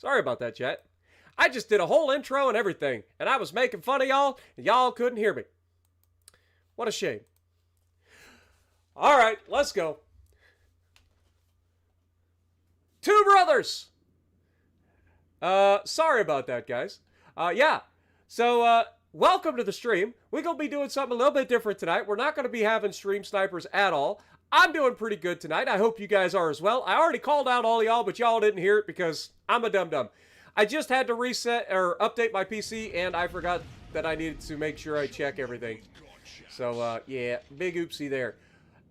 Sorry about that, chat. I just did a whole intro and everything, and I was making fun of y'all, and y'all couldn't hear me. What a shame. All right, let's go. Two brothers. Sorry about that, guys. Yeah. So, welcome to the stream. We're going to be doing something a little bit different tonight. We're not going to be having stream snipers at all. I'm doing pretty good tonight. I hope you guys are as well. I already called out all y'all, but y'all didn't hear it because I'm a dum-dum. I just had to reset or update my PC, and I forgot that I needed to make sure I check everything. So, yeah, big oopsie there.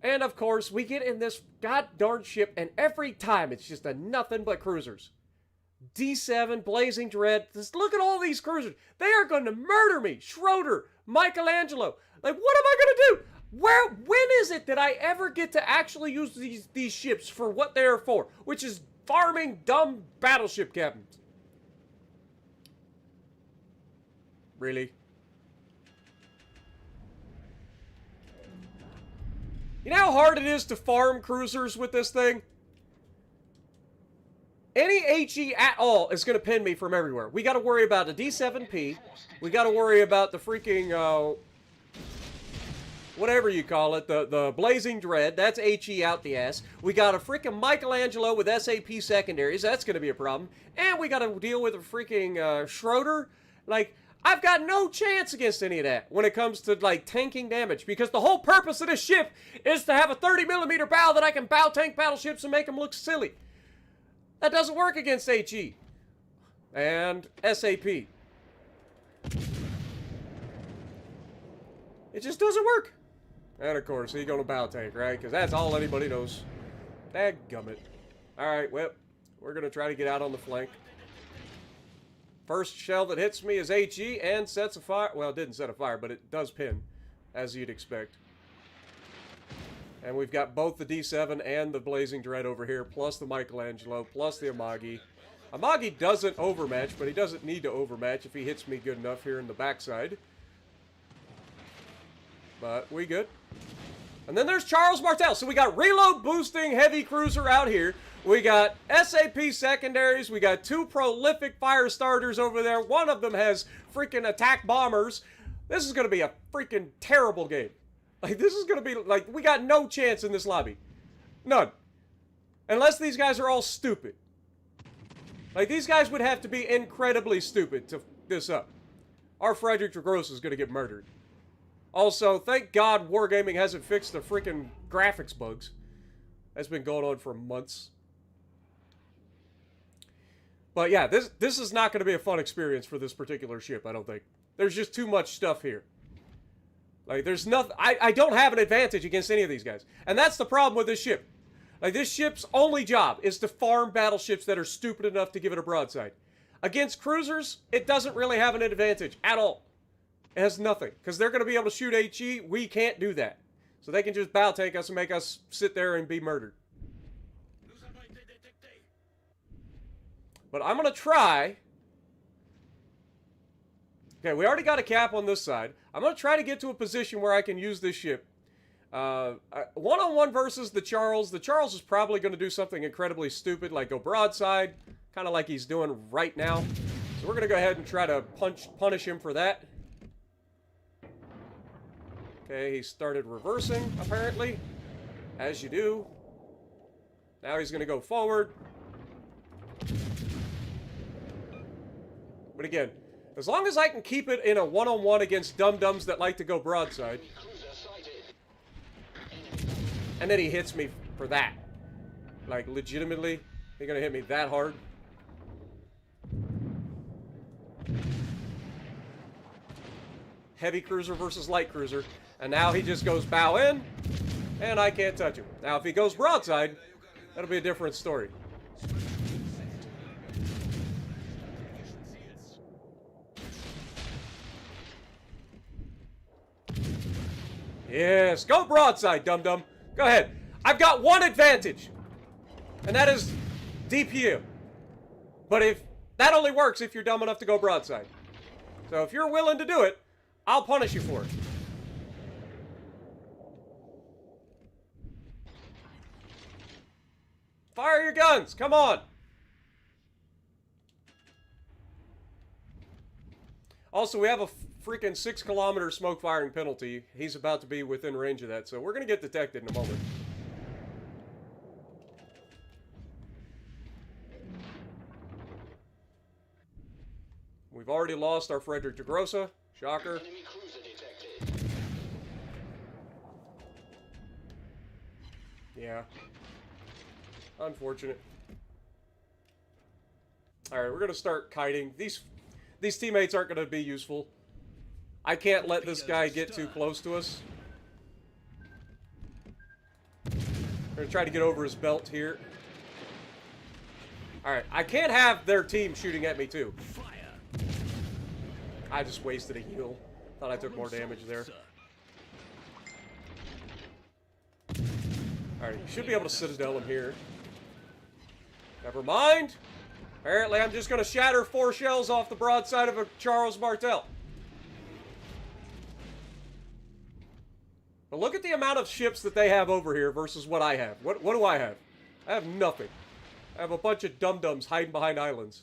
And, of course, we get in this god-darn ship, and every time it's just a nothing but cruisers. D7, Blazing Dread. Just look at all these cruisers. They are going to murder me. Schroeder, Michelangelo. Like, what am I going to do? When is it that I ever get to actually use these ships for what they are for? Which is farming dumb battleship captains. Really? You know how hard it is to farm cruisers with this thing? Any HE at all is going to pin me from everywhere. We got to worry about the D7P. We got to worry about the freaking, whatever you call it, the Blazing Dread. That's HE out the ass. We got a freaking Michelangelo with SAP secondaries. That's going to be a problem. And we got to deal with a freaking Schroeder. Like, I've got no chance against any of that when it comes to, like, tanking damage. Because the whole purpose of this ship is to have a 30mm bow that I can bow tank battleships and make them look silly. That doesn't work against HE. And SAP. It just doesn't work. And of course, he's gonna bow tank, right? Because that's all anybody knows. Dadgummit. Alright, well, we're gonna try to get out on the flank. First shell that hits me is HE and sets a fire. Well, it didn't set a fire, but it does pin, as you'd expect. And we've got both the D7 and the Blazing Dread over here, plus the Michelangelo, plus the Amagi. Amagi doesn't overmatch, but he doesn't need to overmatch if he hits me good enough here in the backside. But we good. And then there's Charles Martel. So we got reload boosting heavy cruiser out here. We got SAP secondaries. We got two prolific fire starters over there. One of them has freaking attack bombers. This is going to be a freaking terrible game. Like, this is going to be, like, we got no chance in this lobby. None. Unless these guys are all stupid. Like, these guys would have to be incredibly stupid to f this up. Our Frederick DeGrosse is going to get murdered. Also, thank God Wargaming hasn't fixed the freaking graphics bugs. That's been going on for months. But yeah, this is not going to be a fun experience for this particular ship, I don't think. There's just too much stuff here. Like, there's nothing... I don't have an advantage against any of these guys. And that's the problem with this ship. Like, this ship's only job is to farm battleships that are stupid enough to give it a broadside. Against cruisers, it doesn't really have an advantage at all. It has nothing. Because they're going to be able to shoot HE. We can't do that. So they can just bow tank us and make us sit there and be murdered. But I'm going to try... Okay, we already got a cap on this side. I'm going to try to get to a position where I can use this ship. One-on-one versus the Charles. The Charles is probably going to do something incredibly stupid, like go broadside, kind of like he's doing right now. So we're going to go ahead and try to punish him for that. Okay, he started reversing, apparently, as you do. Now he's going to go forward. But again, as long as I can keep it in a one-on-one against dum-dums that like to go broadside. And then he hits me for that. Like, legitimately, he's gonna hit me that hard. Heavy cruiser versus light cruiser. And now he just goes bow in, and I can't touch him. Now, if he goes broadside, that'll be a different story. Yes, go broadside, dum-dum. Go ahead. I've got one advantage, and that is DPM. But if that only works if you're dumb enough to go broadside. So if you're willing to do it, I'll punish you for it. Fire your guns. Come on. Also, we have a freaking 6-kilometer smoke firing penalty. He's about to be within range of that, so we're going to get detected in a moment. We've already lost our Frederick de Grossa. Shocker. Enemy cruiser detected. Yeah. Unfortunate. Alright, we're going to start kiting. These teammates aren't going to be useful. I can't let this guy get too close to us. We're going to try to get over his belt here. Alright, I can't have their team shooting at me too. I just wasted a heal. Thought I took more damage there. Alright, you should be able to citadel him here. Never mind. Apparently, I'm just going to shatter 4 shells off the broadside of a Charles Martel. But look at the amount of ships that they have over here versus what I have. What do I have? I have nothing. I have a bunch of dum-dums hiding behind islands.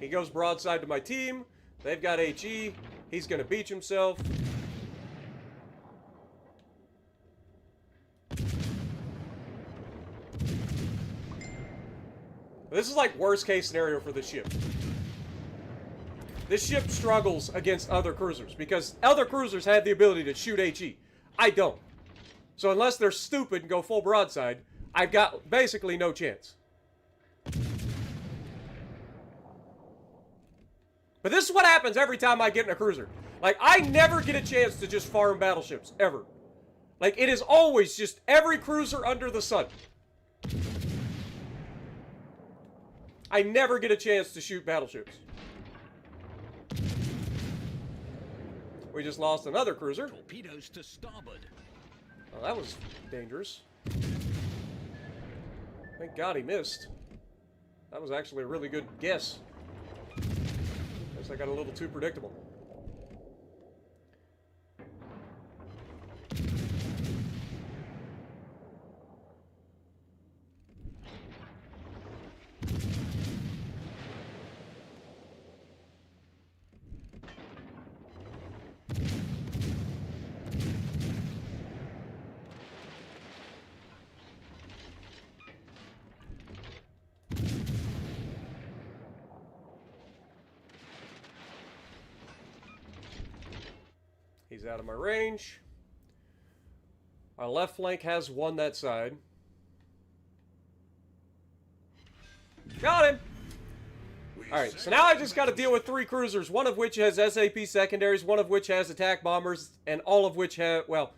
He goes broadside to my team. They've got HE. He's going to beach himself. This is like worst case scenario for this ship. This ship struggles against other cruisers because other cruisers have the ability to shoot HE. I don't. So unless they're stupid and go full broadside, I've got basically no chance. But this is what happens every time I get in a cruiser. Like, I never get a chance to just farm battleships, ever. Like, it is always just every cruiser under the sun. I never get a chance to shoot battleships. We just lost another cruiser. Torpedoes to starboard. Well, that was dangerous. Thank God he missed. That was actually a really good guess. Guess I got a little too predictable. He's out of my range. Our left flank has one that side. Got him! Alright, so now I just got to deal with 3 cruisers, one of which has SAP secondaries, one of which has attack bombers, and all of which have, well,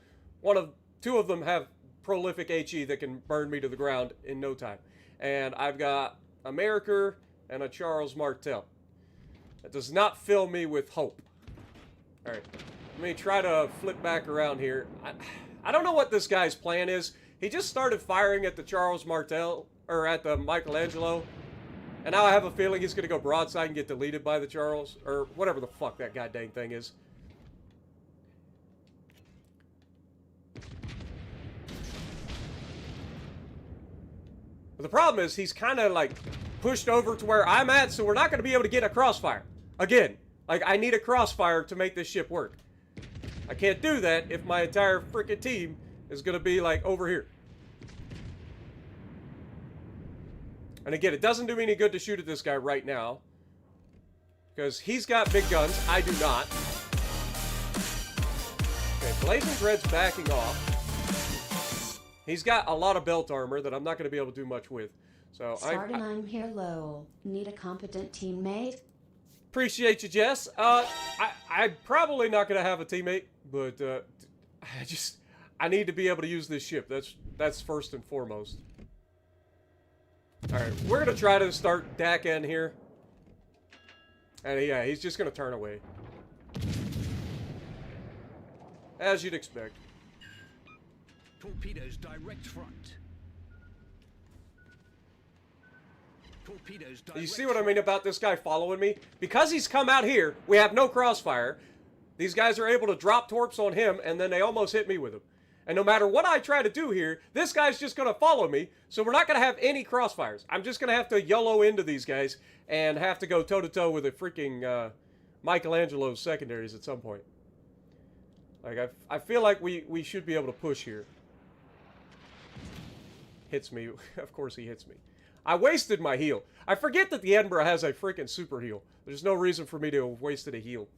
2 of them have prolific HE that can burn me to the ground in no time. And I've got a America and a Charles Martel. That does not fill me with hope. Alright. Let me try to flip back around here. I don't know what this guy's plan is. He just started firing at the Charles Martel, or at the Michelangelo. And now I have a feeling he's going to go broadside and get deleted by the Charles, or whatever the fuck that goddamn thing is. But the problem is he's kind of like pushed over to where I'm at, so we're not going to be able to get a crossfire. Again, like I need a crossfire to make this ship work. I can't do that if my entire freaking team is going to be, like, over here. And again, it doesn't do me any good to shoot at this guy right now. Because he's got big guns. I do not. Okay, Blazing Dread's backing off. He's got a lot of belt armor that I'm not going to be able to do much with. So I'm here, Lowell. Need a competent teammate? Appreciate you, Jess. I'm probably not going to have a teammate, but I need to be able to use this ship. That's first and foremost. All right, we're going to try to start DAC in here. And yeah, he's just going to turn away. As you'd expect. Torpedoes direct front. Torpedoes direct. You see what I mean about this guy following me? Because he's come out here, we have no crossfire. These guys are able to drop torps on him, and then they almost hit me with them. And no matter what I try to do here, this guy's just going to follow me. So we're not going to have any crossfires. I'm just going to have to YOLO into these guys and have to go toe-to-toe with a freaking Michelangelo's secondaries at some point. Like, I feel like we should be able to push here. Hits me. Of course he hits me. I wasted my heal. I forget that the Edinburgh has a freaking super heal. There's no reason for me to have wasted a heal.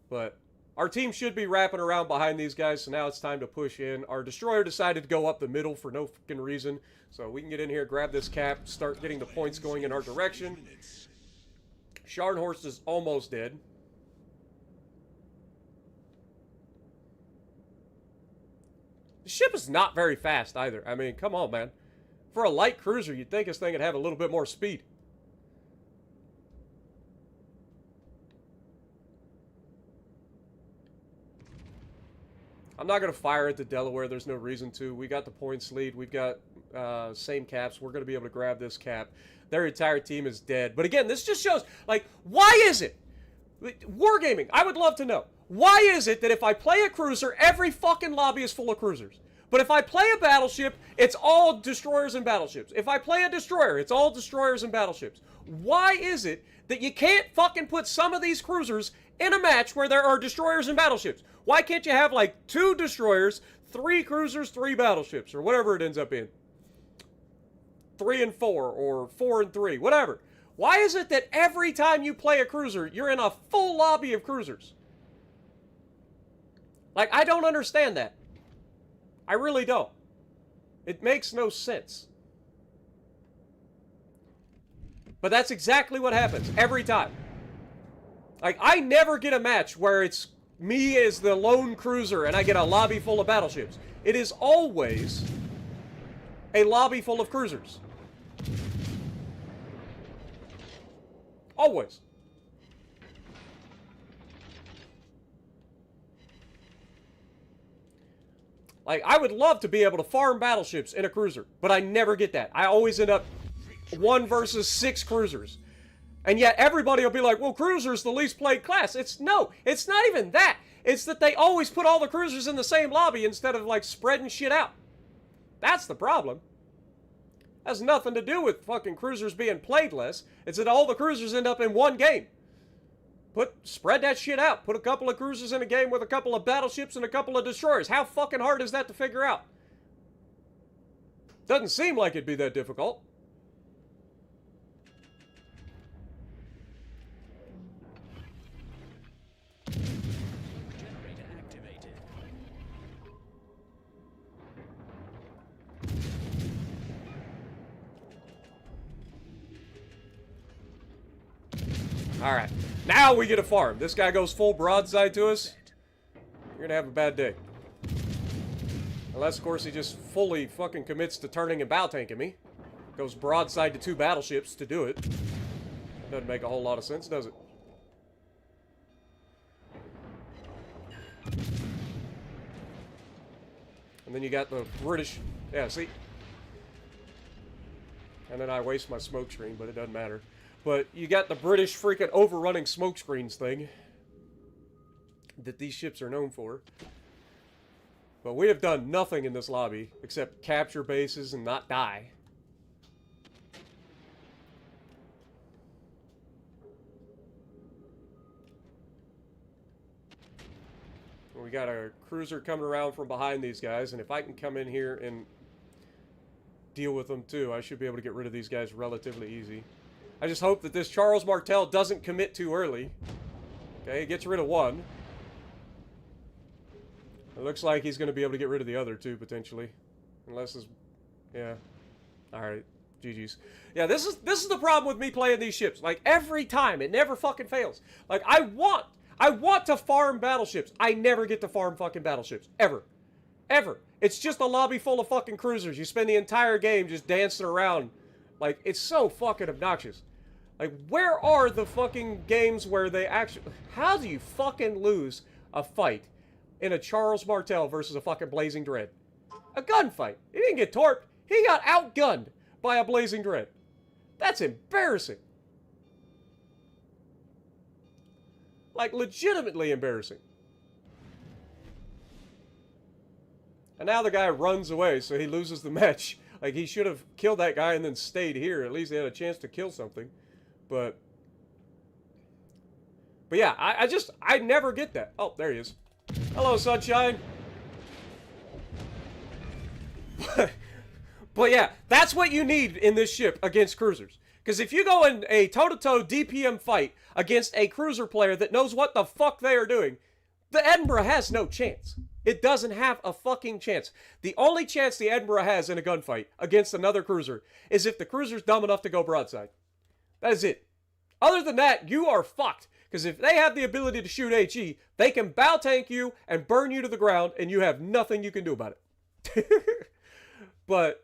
But our team should be wrapping around behind these guys, so now it's time to push in. Our destroyer decided to go up the middle for no fucking reason. So we can get in here, grab this cap, start getting the points going in our direction. Scharnhorst is almost dead. The ship is not very fast either. I mean, come on, man. For a light cruiser, you'd think this thing would have a little bit more speed. I'm not going to fire at the Delaware. There's no reason to. We got the points lead. We've got same caps. We're going to be able to grab this cap. Their entire team is dead. But again, this just shows, like, why is it? Wargaming, I would love to know. Why is it that if I play a cruiser, every fucking lobby is full of cruisers? But if I play a battleship, it's all destroyers and battleships. If I play a destroyer, it's all destroyers and battleships. Why is it that you can't fucking put some of these cruisers in a match where there are destroyers and battleships? Why can't you have like 2 destroyers, 3 cruisers, 3 battleships, or whatever it ends up in? 3 and 4, or 4 and 3, whatever. Why is it that every time you play a cruiser, you're in a full lobby of cruisers? Like, I don't understand that. I really don't. It makes no sense. But that's exactly what happens every time. Like, I never get a match where it's me as the lone cruiser and I get a lobby full of battleships. It is always a lobby full of cruisers. Always. Like, I would love to be able to farm battleships in a cruiser, but I never get that. I always end up 1 versus 6 cruisers. And yet everybody will be like, well, cruiser's the least played class. It's not even that. It's that they always put all the cruisers in the same lobby instead of, like, spreading shit out. That's the problem. Has nothing to do with fucking cruisers being played less. It's that all the cruisers end up in one game. Spread that shit out. Put a couple of cruisers in a game with a couple of battleships and a couple of destroyers. How fucking hard is that to figure out? Doesn't seem like it'd be that difficult. Generator activated. Alright. Now we get a farm. This guy goes full broadside to us. You're gonna have a bad day. Unless, of course, he just fully fucking commits to turning and bow tanking me. Goes broadside to 2 battleships to do it. Doesn't make a whole lot of sense, does it? And then you got the British... Yeah, see? And then I waste my smoke screen, but it doesn't matter. But you got the British freaking overrunning smoke screens thing that these ships are known for. But we have done nothing in this lobby except capture bases and not die. We got a cruiser coming around from behind these guys, and if I can come in here and deal with them too, I should be able to get rid of these guys relatively easy. I just hope that this Charles Martel doesn't commit too early. Okay, he gets rid of 1. It looks like he's going to be able to get rid of the other 2, potentially. Unless it's... Yeah. Alright. GG's. Yeah, this is the problem with me playing these ships. Like, every time, it never fucking fails. Like, I want to farm battleships. I never get to farm fucking battleships. Ever. Ever. It's just a lobby full of fucking cruisers. You spend the entire game just dancing around. Like, it's so fucking obnoxious. Like, where are the fucking games where they actually... How do you fucking lose a fight in a Charles Martel versus a fucking Blazing Dread? A gunfight. He didn't get torped. He got outgunned by a Blazing Dread. That's embarrassing. Like, legitimately embarrassing. And now the guy runs away, so he loses the match. Like, he should have killed that guy and then stayed here. At least he had a chance to kill something. But yeah, I never get that. Oh, there he is. Hello, sunshine. But yeah, that's what you need in this ship against cruisers. Because if you go in a toe-to-toe DPM fight against a cruiser player that knows what the fuck they are doing, the Edinburgh has no chance. It doesn't have a fucking chance. The only chance the Edinburgh has in a gunfight against another cruiser is if the cruiser's dumb enough to go broadside. That is it. Other than that, you are fucked. Because if they have the ability to shoot HE, they can bow tank you and burn you to the ground, and you have nothing you can do about it. But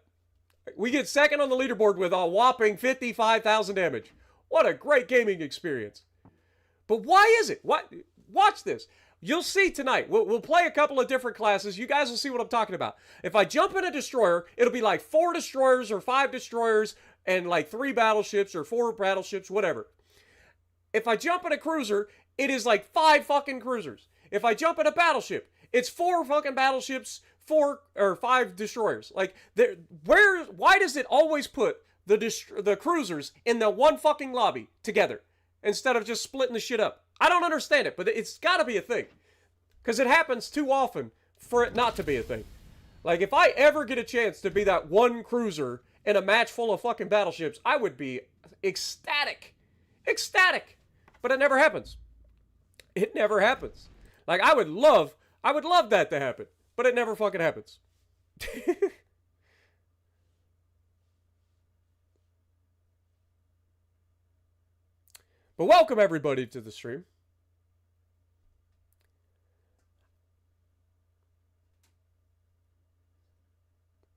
we get second on the leaderboard with a whopping 55,000 damage. What a great gaming experience. But why is it? Watch this. You'll see tonight. We'll play a couple of different classes. You guys will see what I'm talking about. If I jump in a destroyer, it'll be like 4 destroyers or 5 destroyers and like 3 battleships or 4 battleships, whatever. If I jump in a cruiser, it is like 5 fucking cruisers. If I jump in a battleship, it's 4 fucking battleships, 4 or 5 destroyers. Like, why does it always put the cruisers in the one fucking lobby together instead of just splitting the shit up? I don't understand it, but it's got to be a thing. Because it happens too often for it not to be a thing. Like, if I ever get a chance to be that one cruiser in a match full of fucking battleships, I would be ecstatic. Ecstatic. But it never happens. It never happens. Like, I would love that to happen. But it never fucking happens. But welcome everybody to the stream.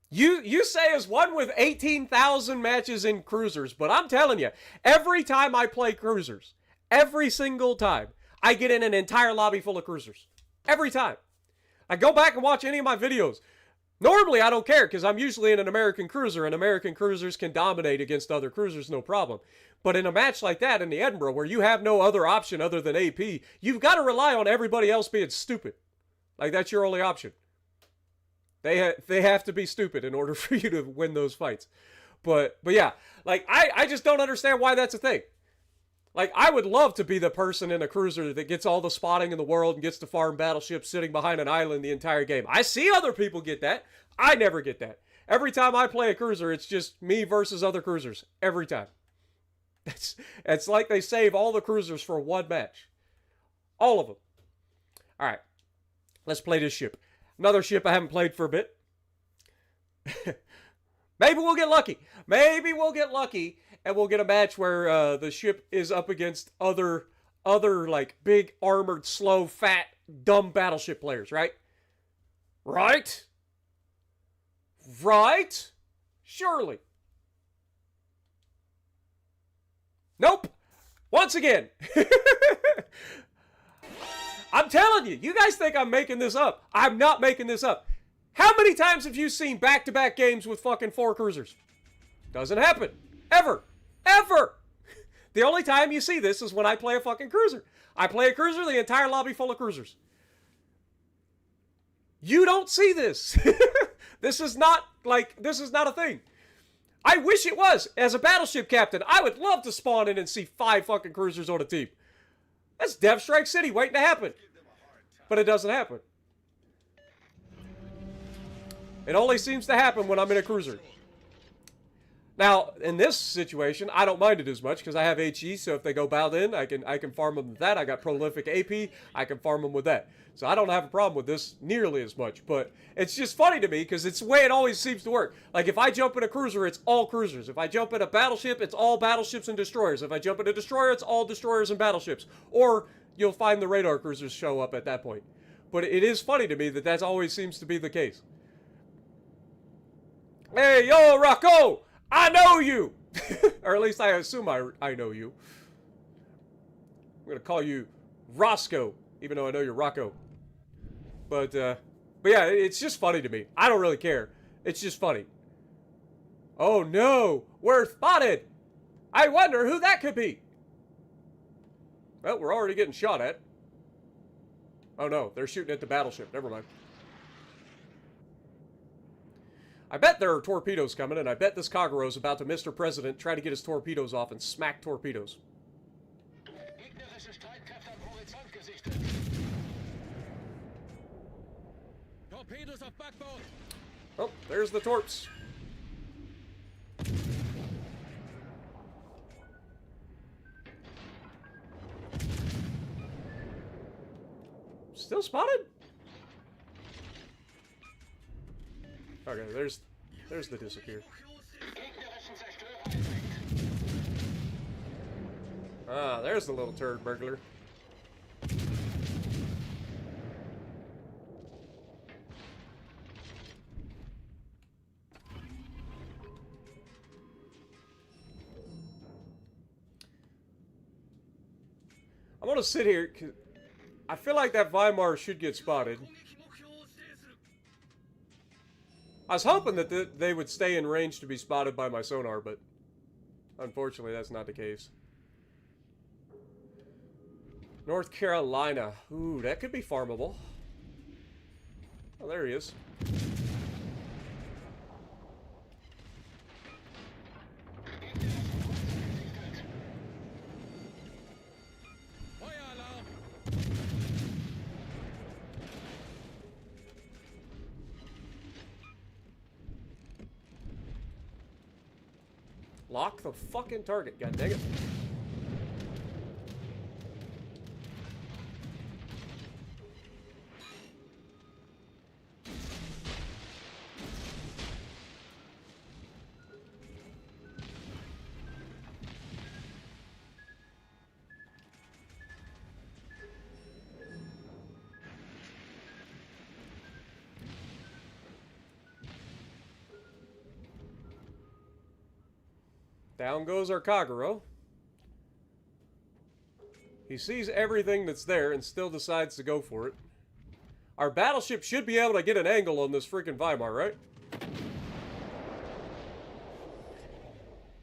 You say as one with 18,000 matches in cruisers, but I'm telling you, every time I play cruisers, every single time, I get in an entire lobby full of cruisers. Every time. I go back and watch any of my videos. Normally, I don't care because I'm usually in an American cruiser, and American cruisers can dominate against other cruisers, no problem. But in a match like that in the Edinburgh, where you have no other option other than AP, you've got to rely on everybody else being stupid. Like, that's your only option. They have to be stupid in order for you to win those fights. But yeah, like, I just don't understand why that's a thing. Like, I would love to be the person in a cruiser that gets all the spotting in the world and gets to farm battleships sitting behind an island the entire game. I see other people get that. I never get that. Every time I play a cruiser, it's just me versus other cruisers. Every time. It's like they save all the cruisers for one match. All of them. All right. Let's play this ship. Another ship I haven't played for a bit. Maybe we'll get lucky. Maybe we'll get lucky and we'll get a match where the ship is up against other like big armored, slow, fat, dumb battleship players, right? Right? Right? Surely. Nope. Once again. I'm telling you, you guys think I'm making this up. I'm not making this up. How many times have you seen back-to-back games with fucking 4 cruisers? Doesn't happen. Ever. Ever. The only time you see this is when I play a fucking cruiser. I play a cruiser, the entire lobby full of cruisers. You don't see this. This is not a thing. I wish it was. As a battleship captain, I would love to spawn in and see 5 fucking cruisers on a team. That's Death Strike City waiting to happen. But it doesn't happen. It only seems to happen when I'm in a cruiser. Now, in this situation, I don't mind it as much because I have HE, so if they go bowed in, I can farm them with that. I got prolific AP, I can farm them with that. So I don't have a problem with this nearly as much, but it's just funny to me because it's the way it always seems to work. Like, if I jump in a cruiser, it's all cruisers. If I jump in a battleship, it's all battleships and destroyers. If I jump in a destroyer, it's all destroyers and battleships. Or you'll find the radar cruisers show up at that point. But it is funny to me that always seems to be the case. Hey, yo, Rocco! I know you! Or at least I assume I know you. I'm going to call you Roscoe, even though I know you're Rocco. But yeah, it's just funny to me. I don't really care. It's just funny. Oh no, we're spotted. I wonder who that could be. Well, we're already getting shot at. Oh no, they're shooting at the battleship. Never mind. I bet there are torpedoes coming, and I bet this Kagura's about to Mr. President try to get his torpedoes off and smack torpedoes. Gegnerische Streitkräfte am Horizont gesichtet. Torpedos auf Backbord. Oh, there's the torps. Still spotted? Okay, there's the disappear. Ah, there's the little turd burglar. I'm gonna sit here, 'cause I feel like that Weimar should get spotted. I was hoping that they would stay in range to be spotted by my sonar, but unfortunately that's not the case. North Carolina. Ooh, that could be farmable. Oh, there he is. Lock the fucking target, god dang it. Down goes our Kagura. He sees everything that's there and still decides to go for it. Our battleship should be able to get an angle on this freaking Weimar, right?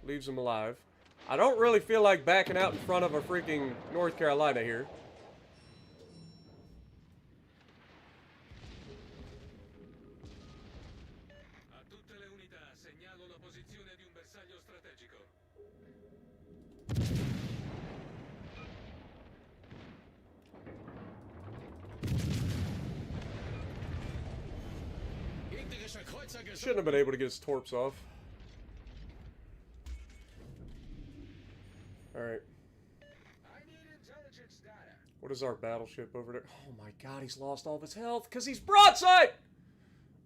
Leaves him alive. I don't really feel like backing out in front of a freaking North Carolina here. Shouldn't have been able to get his torps off. Alright. What is our battleship over there? Oh my god, he's lost all of his health because he's broadside!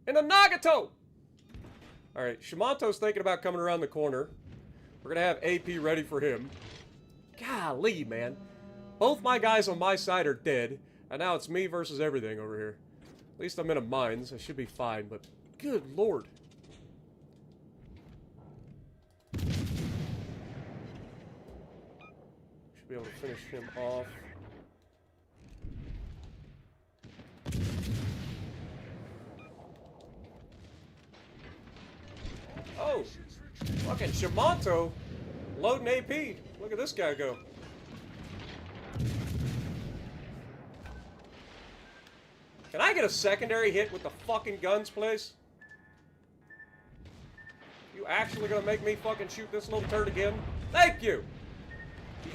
In a Nagato! Alright, Shimanto's thinking about coming around the corner. We're gonna have AP ready for him. Golly, man. Both my guys on my side are dead, and now it's me versus everything over here. At least I'm in a mines. I should be fine, but good lord. Should be able to finish him off. Oh! Fucking Shimanto loading AP. Look at this guy go. Can I get a secondary hit with the fucking guns, please? You actually gonna make me fucking shoot this little turd again? Thank you!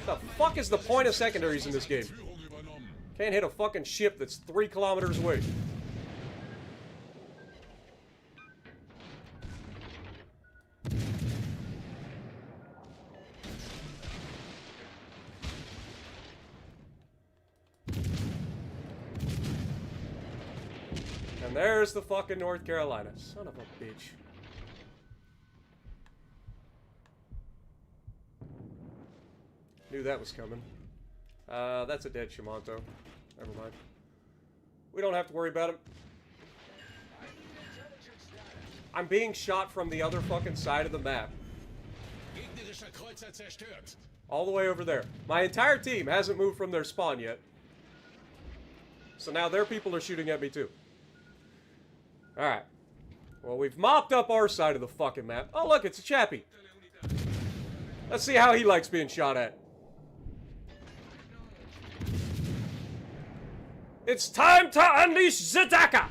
What the fuck is the point of secondaries in this game? Can't hit a fucking ship that's 3 kilometers away. And there's the fucking North Carolina. Son of a bitch. Knew that was coming. That's a dead Shimanto. Never mind. We don't have to worry about him. I'm being shot from the other fucking side of the map. All the way over there. My entire team hasn't moved from their spawn yet. So now their people are shooting at me too. Alright. Well, we've mopped up our side of the fucking map. Oh, look, it's a chappie. Let's see how he likes being shot at. It's time to unleash the Daka!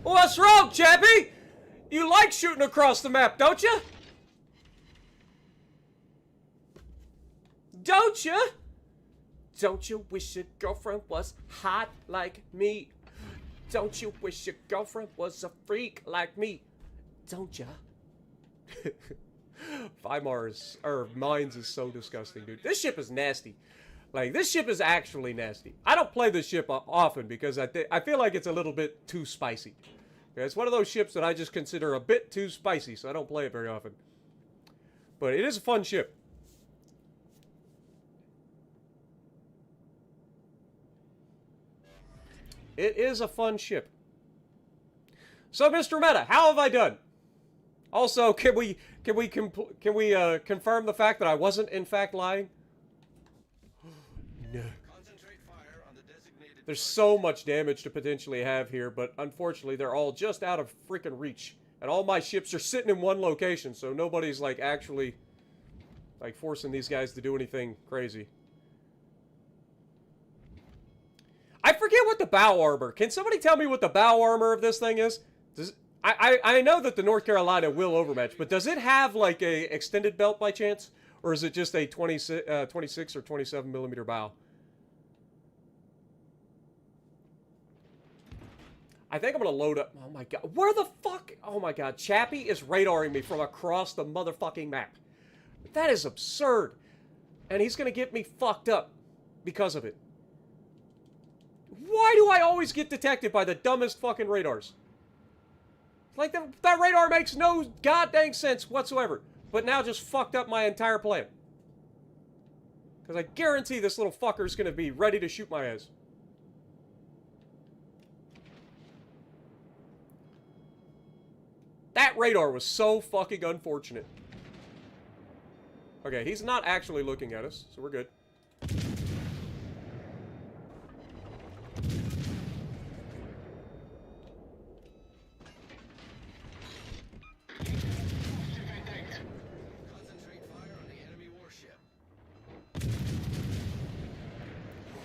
What's wrong, Chappie? You like shooting across the map, don't you? Don't you? Don't you wish your girlfriend was hot like me? Don't you wish your girlfriend was a freak like me? Don't ya? Weimars, or Mines is so disgusting, dude. This ship is nasty. Like, this ship is actually nasty. I don't play this ship often because I feel like it's a little bit too spicy. Okay, it's one of those ships that I just consider a bit too spicy, so I don't play it very often. But it is a fun ship. It is a fun ship. So, Mr. Meta, how have I done? Also, can we confirm the fact that I wasn't in fact lying? No. There's so much damage to potentially have here, but unfortunately they're all just out of freaking reach. And all my ships are sitting in one location, so nobody's like actually like forcing these guys to do anything crazy. I forget what the bow armor. Can somebody tell me what the bow armor of this thing is? I know that the North Carolina will overmatch, but does it have like a extended belt by chance? Or is it just a 26 or 27 millimeter bow? I think I'm going to load up. Oh my god. Where the fuck? Oh my god. Chappie is radaring me from across the motherfucking map. That is absurd. And he's going to get me fucked up because of it. Why do I always get detected by the dumbest fucking radars? Like, that radar makes no goddamn sense whatsoever. But now just fucked up my entire plan. Because I guarantee this little fucker is going to be ready to shoot my ass. That radar was so fucking unfortunate. Okay, he's not actually looking at us, so we're good.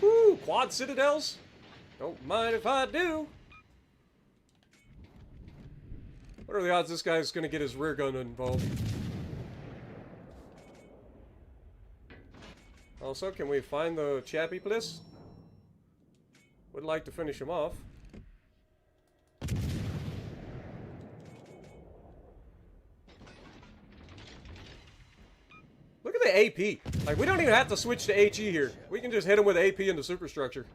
Woo! Quad citadels? Don't mind if I do. What are the odds this guy's gonna get his rear gun involved? Also, can we find the Chappie, please? Would like to finish him off. Look at the AP. Like, we don't even have to switch to HE here. We can just hit him with AP into superstructure.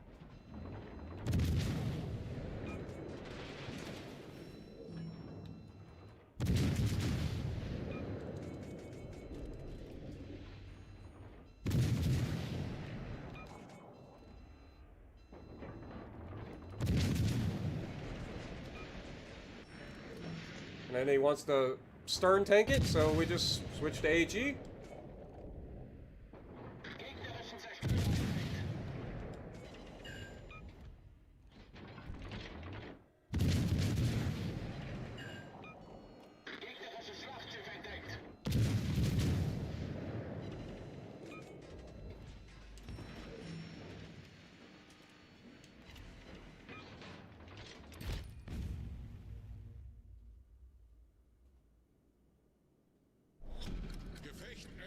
And then he wants to stern tank it, so we just switch to HE.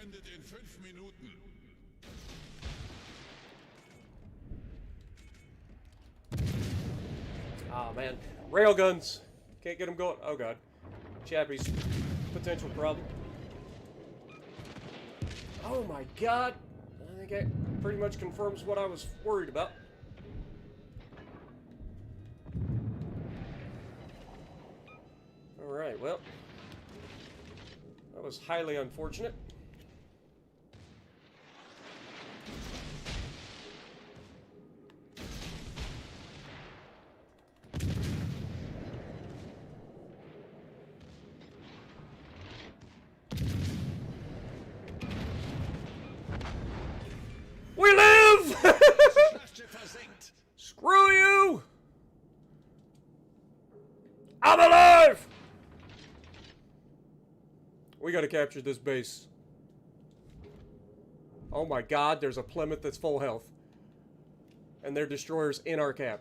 Endet in 5 Minuten. Oh man, railguns. Can't get them going. Oh god. Chappie's potential problem. Oh my god. I think that pretty much confirms what I was worried about. Alright, well. That was highly unfortunate. We live! Screw you! I'm alive! We gotta capture this base. Oh my god, there's a Plymouth that's full health. And their destroyer's in our cap.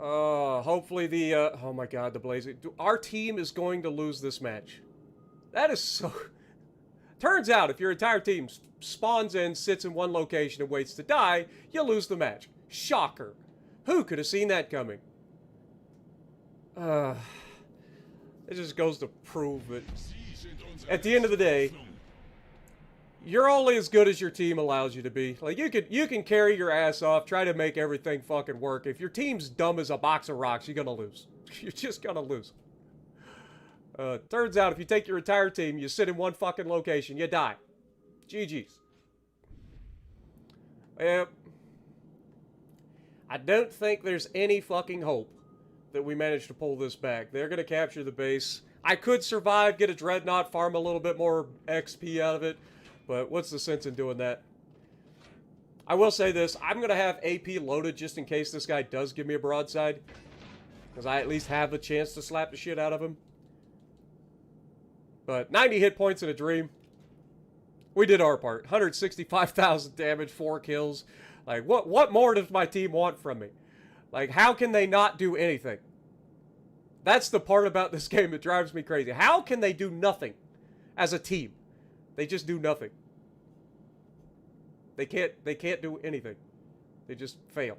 Hopefully the, oh my god, the blazing. Our team is going to lose this match. That is so... Turns out, if your entire team spawns in, sits in one location, and waits to die, you lose the match. Shocker. Who could have seen that coming? It just goes to prove that at the end of the day, you're only as good as your team allows you to be. Like, you can carry your ass off, try to make everything fucking work. If your team's dumb as a box of rocks, you're gonna lose. You're just gonna lose. Turns out, if you take your entire team, you sit in one fucking location, you die. GG's. Yep. I don't think there's any fucking hope that we manage to pull this back. They're gonna capture the base. I could survive, get a dreadnought, farm a little bit more XP out of it, but what's the sense in doing that? I will say this, I'm gonna have AP loaded just in case this guy does give me a broadside, because I at least have a chance to slap the shit out of him. But 90 hit points in a dream. We did our part. 165,000 damage, 4 kills. Like, what more does my team want from me? Like, how can they not do anything? That's the part about this game that drives me crazy. How can they do nothing as a team? They just do nothing. They can't do anything. They just fail.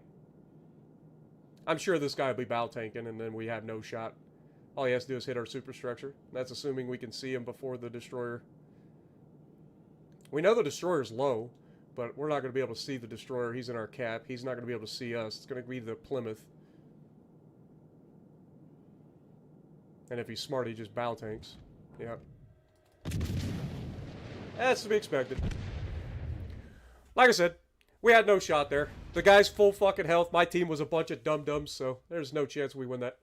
I'm sure this guy will be bow tanking and then we have no shot. All he has to do is hit our superstructure. That's assuming we can see him before the destroyer. We know the destroyer's low, but we're not going to be able to see the destroyer. He's in our cap. He's not going to be able to see us. It's going to be the Plymouth. And if he's smart, he just bow tanks. Yeah. That's to be expected. Like I said, we had no shot there. The guy's full fucking health. My team was a bunch of dum-dums, so there's no chance we win that.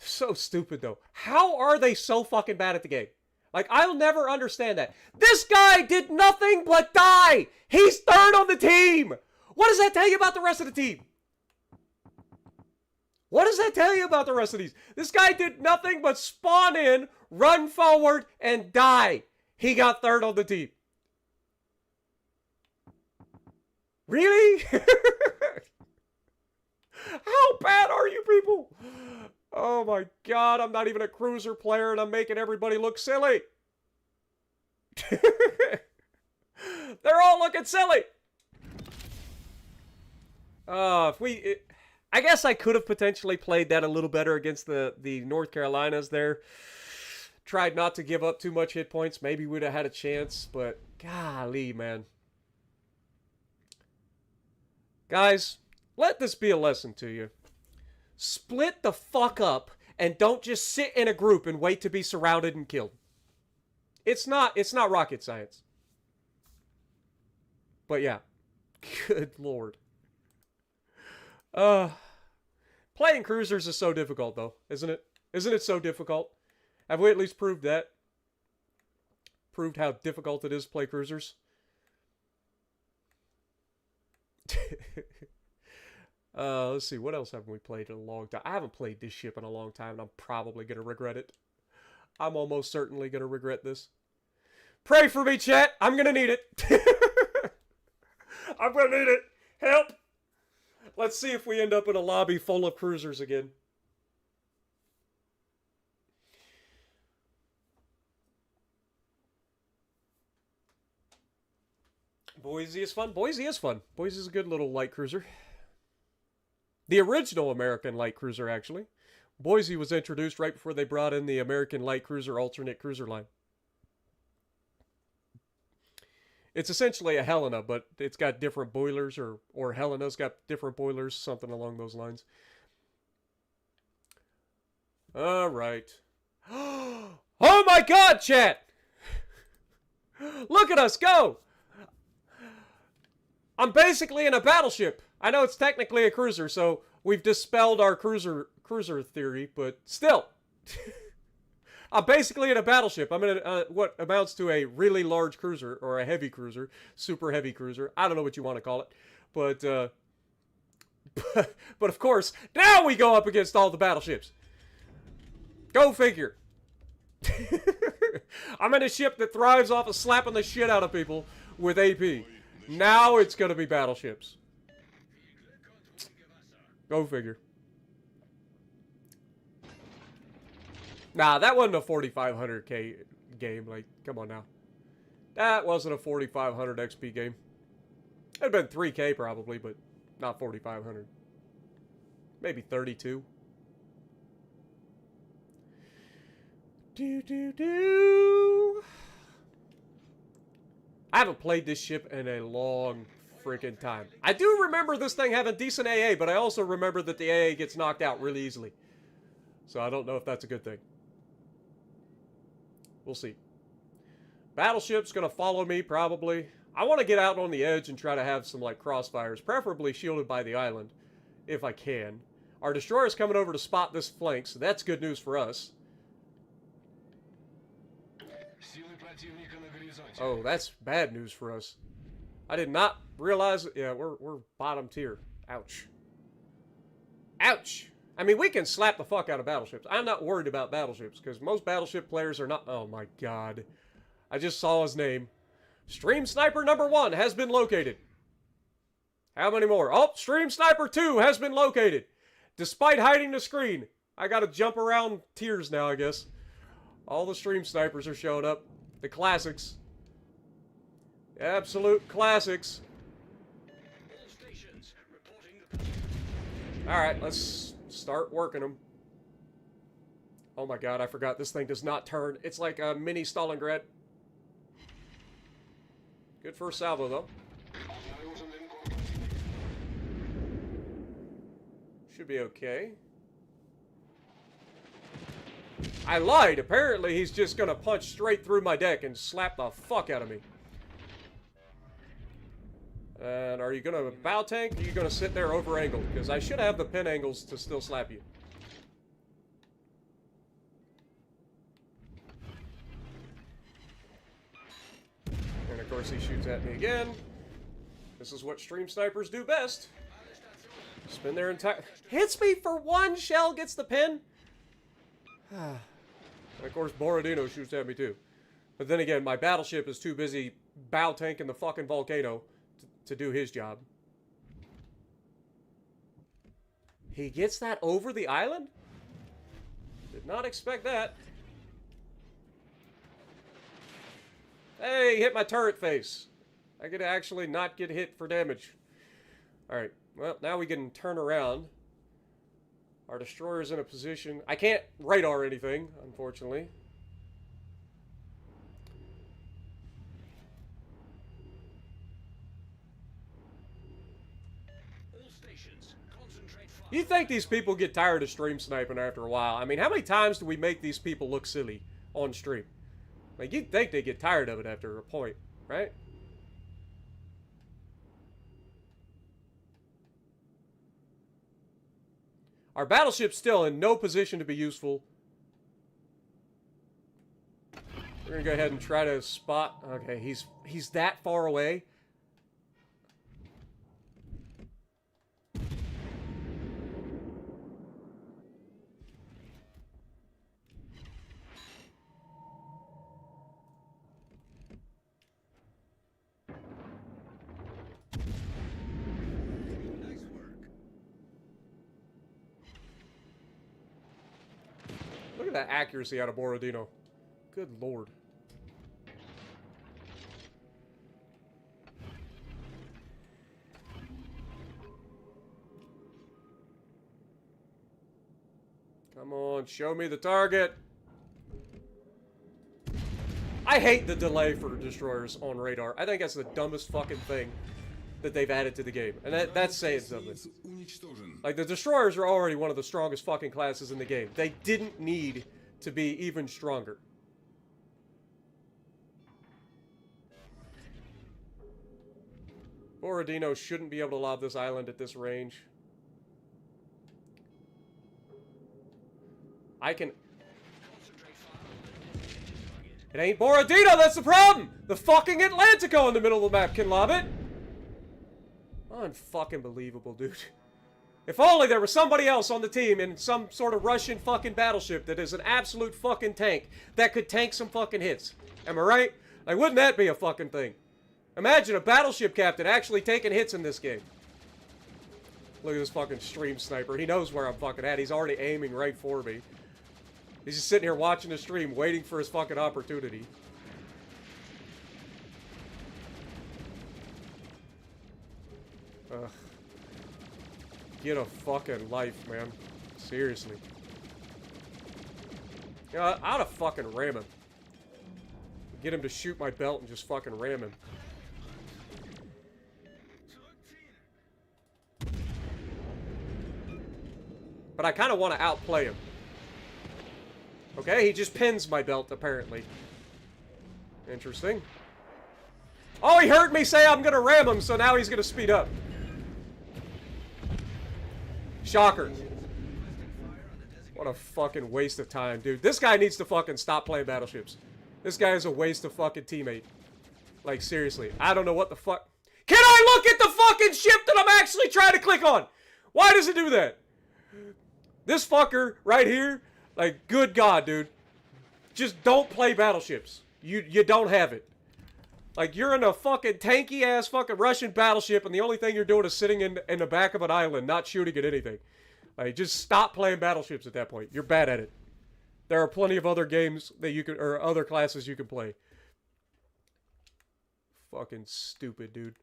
So stupid, though. How are they so fucking bad at the game? Like, I'll never understand that. This guy did nothing but die! He's third on the team! What does that tell you about the rest of the team? What does that tell you about the rest of these? This guy did nothing but spawn in, run forward, and die. He got third on the team. Really? How bad are you people? Oh my god, I'm not even a cruiser player and I'm making everybody look silly. They're all looking silly. I guess I could have potentially played that a little better against the North Carolinas there. Tried not to give up too much hit points. Maybe we'd have had a chance, but golly, man. Guys, let this be a lesson to you. Split the fuck up and don't just sit in a group and wait to be surrounded and killed. It's not rocket science. But yeah. Good lord. Playing cruisers is so difficult though, isn't it? Isn't it so difficult? Have we at least proved that? Proved how difficult it is to play cruisers? Let's see, what else haven't we played in a long time? I haven't played this ship in a long time, and I'm probably going to regret it. I'm almost certainly going to regret this. Pray for me, chat! I'm going to need it! I'm going to need it! Help! Let's see if we end up in a lobby full of cruisers again. Boise is fun. Boise is fun. Boise is a good little light cruiser. The original American light cruiser, actually. Boise was introduced right before they brought in the American light cruiser alternate cruiser line. It's essentially a Helena, but it's got different boilers, or Helena's got different boilers, something along those lines. Alright. Oh my god, chat! Look at us go! I'm basically in a battleship. I know it's technically a cruiser, so we've dispelled our cruiser theory, but still. I'm basically in a battleship. I'm in what amounts to a really large cruiser, or a heavy cruiser, super heavy cruiser. I don't know what you want to call it. But of course, now we go up against all the battleships. Go figure. I'm in a ship that thrives off of slapping the shit out of people with AP. Now it's going to be battleships. Go figure. Nah, that wasn't a 4,500k game. Like, come on now. That wasn't a 4,500 XP game. It'd been 3k probably, but not 4,500. Maybe 32. I haven't played this ship in a long freaking time. I do remember this thing having decent AA, but I also remember that the AA gets knocked out really easily. So I don't know if that's a good thing. We'll see. Battleship's gonna follow me, probably. I want to get out on the edge and try to have some, like, crossfires, preferably shielded by the island, if I can. Our destroyer's coming over to spot this flank, so that's good news for us. Oh, that's bad news for us. I did not realize... Yeah, we're bottom tier. Ouch. Ouch! I mean, we can slap the fuck out of battleships. I'm not worried about battleships, because most battleship players are not... Oh my god. I just saw his name. Stream Sniper number 1 has been located. How many more? Oh, Stream Sniper 2 has been located. Despite hiding the screen. I gotta jump around tiers now, I guess. All the Stream Snipers are showing up. The classics. Absolute classics. Alright, let's start working them. Oh my god, I forgot this thing does not turn. It's like a mini Stalingrad. Good first salvo, though. Should be okay. I lied. Apparently, he's just gonna punch straight through my deck and slap the fuck out of me. And are you gonna bow tank, or are you gonna sit there over angled? Because I should have the pin angles to still slap you. And of course he shoots at me again. This is what Stream Snipers do best. Spin their entire... Hits me for one shell, gets the pin. And of course Borodino shoots at me too. But then again, my battleship is too busy bow tanking the fucking volcano to do his job. He gets that over the island? Did not expect that. Hey, hit my turret face. I could actually not get hit for damage. Alright, well, now we can turn around. Our destroyer's in a position... I can't radar anything, unfortunately. You think these people get tired of stream sniping after a while? I mean, how many times do we make these people look silly on stream? Like, you'd think they get tired of it after a point, right? Our battleship's still in no position to be useful. We're gonna go ahead and try to spot... Okay, he's that far away. Look at that accuracy out of Borodino. Good lord. Come on, show me the target. I hate the delay for destroyers on radar. I think that's the dumbest fucking thing that they've added to the game. And that's saying something. Like, the destroyers are already one of the strongest fucking classes in the game. They didn't need to be even stronger. Borodino shouldn't be able to lob this island at this range. I can... It ain't Borodino, that's the problem! The fucking Atlantico in the middle of the map can lob it! Unfucking believable, dude. If only there was somebody else on the team in some sort of Russian fucking battleship that is an absolute fucking tank that could tank some fucking hits. Am I right? Like, wouldn't that be a fucking thing? Imagine a battleship captain actually taking hits in this game. Look at this fucking stream sniper. He knows where I'm fucking at. He's already aiming right for me. He's just sitting here watching the stream, waiting for his fucking opportunity. Ugh. Get a fucking life, man. Seriously. You know, I ought to fucking ram him. Get him to shoot my belt and just fucking ram him. But I kind of want to outplay him. Okay, he just pins my belt, apparently. Interesting. Oh, he heard me say I'm going to ram him, so now he's going to speed up. Shocker. What a fucking waste of time, dude. This guy needs to fucking stop playing battleships. This guy is a waste of fucking teammate. Like, seriously. I don't know what the fuck. Can I look at the fucking ship that I'm actually trying to click on? Why does it do that? This fucker right here, like, good God, dude. Just don't play battleships. You don't have it. Like, you're in a fucking tanky-ass fucking Russian battleship, and the only thing you're doing is sitting in the back of an island, not shooting at anything. Like, just stop playing battleships at that point. You're bad at it. There are plenty of other games that you can, or other classes you can play. Fucking stupid, dude.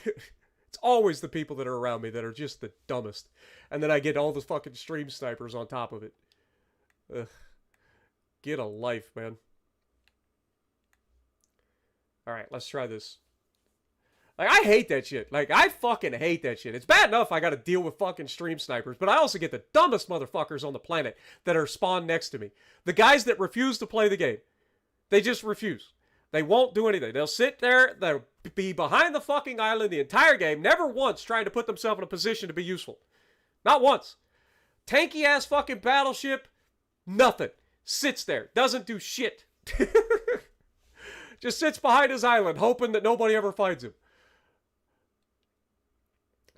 It's always the people that are around me that are just the dumbest. And then I get all the fucking stream snipers on top of it. Ugh. Get a life, man. Alright, let's try this. Like, I hate that shit. Like, I fucking hate that shit. It's bad enough I gotta deal with fucking stream snipers, but I also get the dumbest motherfuckers on the planet that are spawned next to me. The guys that refuse to play the game. They just refuse. They won't do anything. They'll sit there, they'll be behind the fucking island the entire game, never once trying to put themselves in a position to be useful. Not once. Tanky-ass fucking battleship, nothing. Sits there, doesn't do shit. Just sits behind his island, hoping that nobody ever finds him.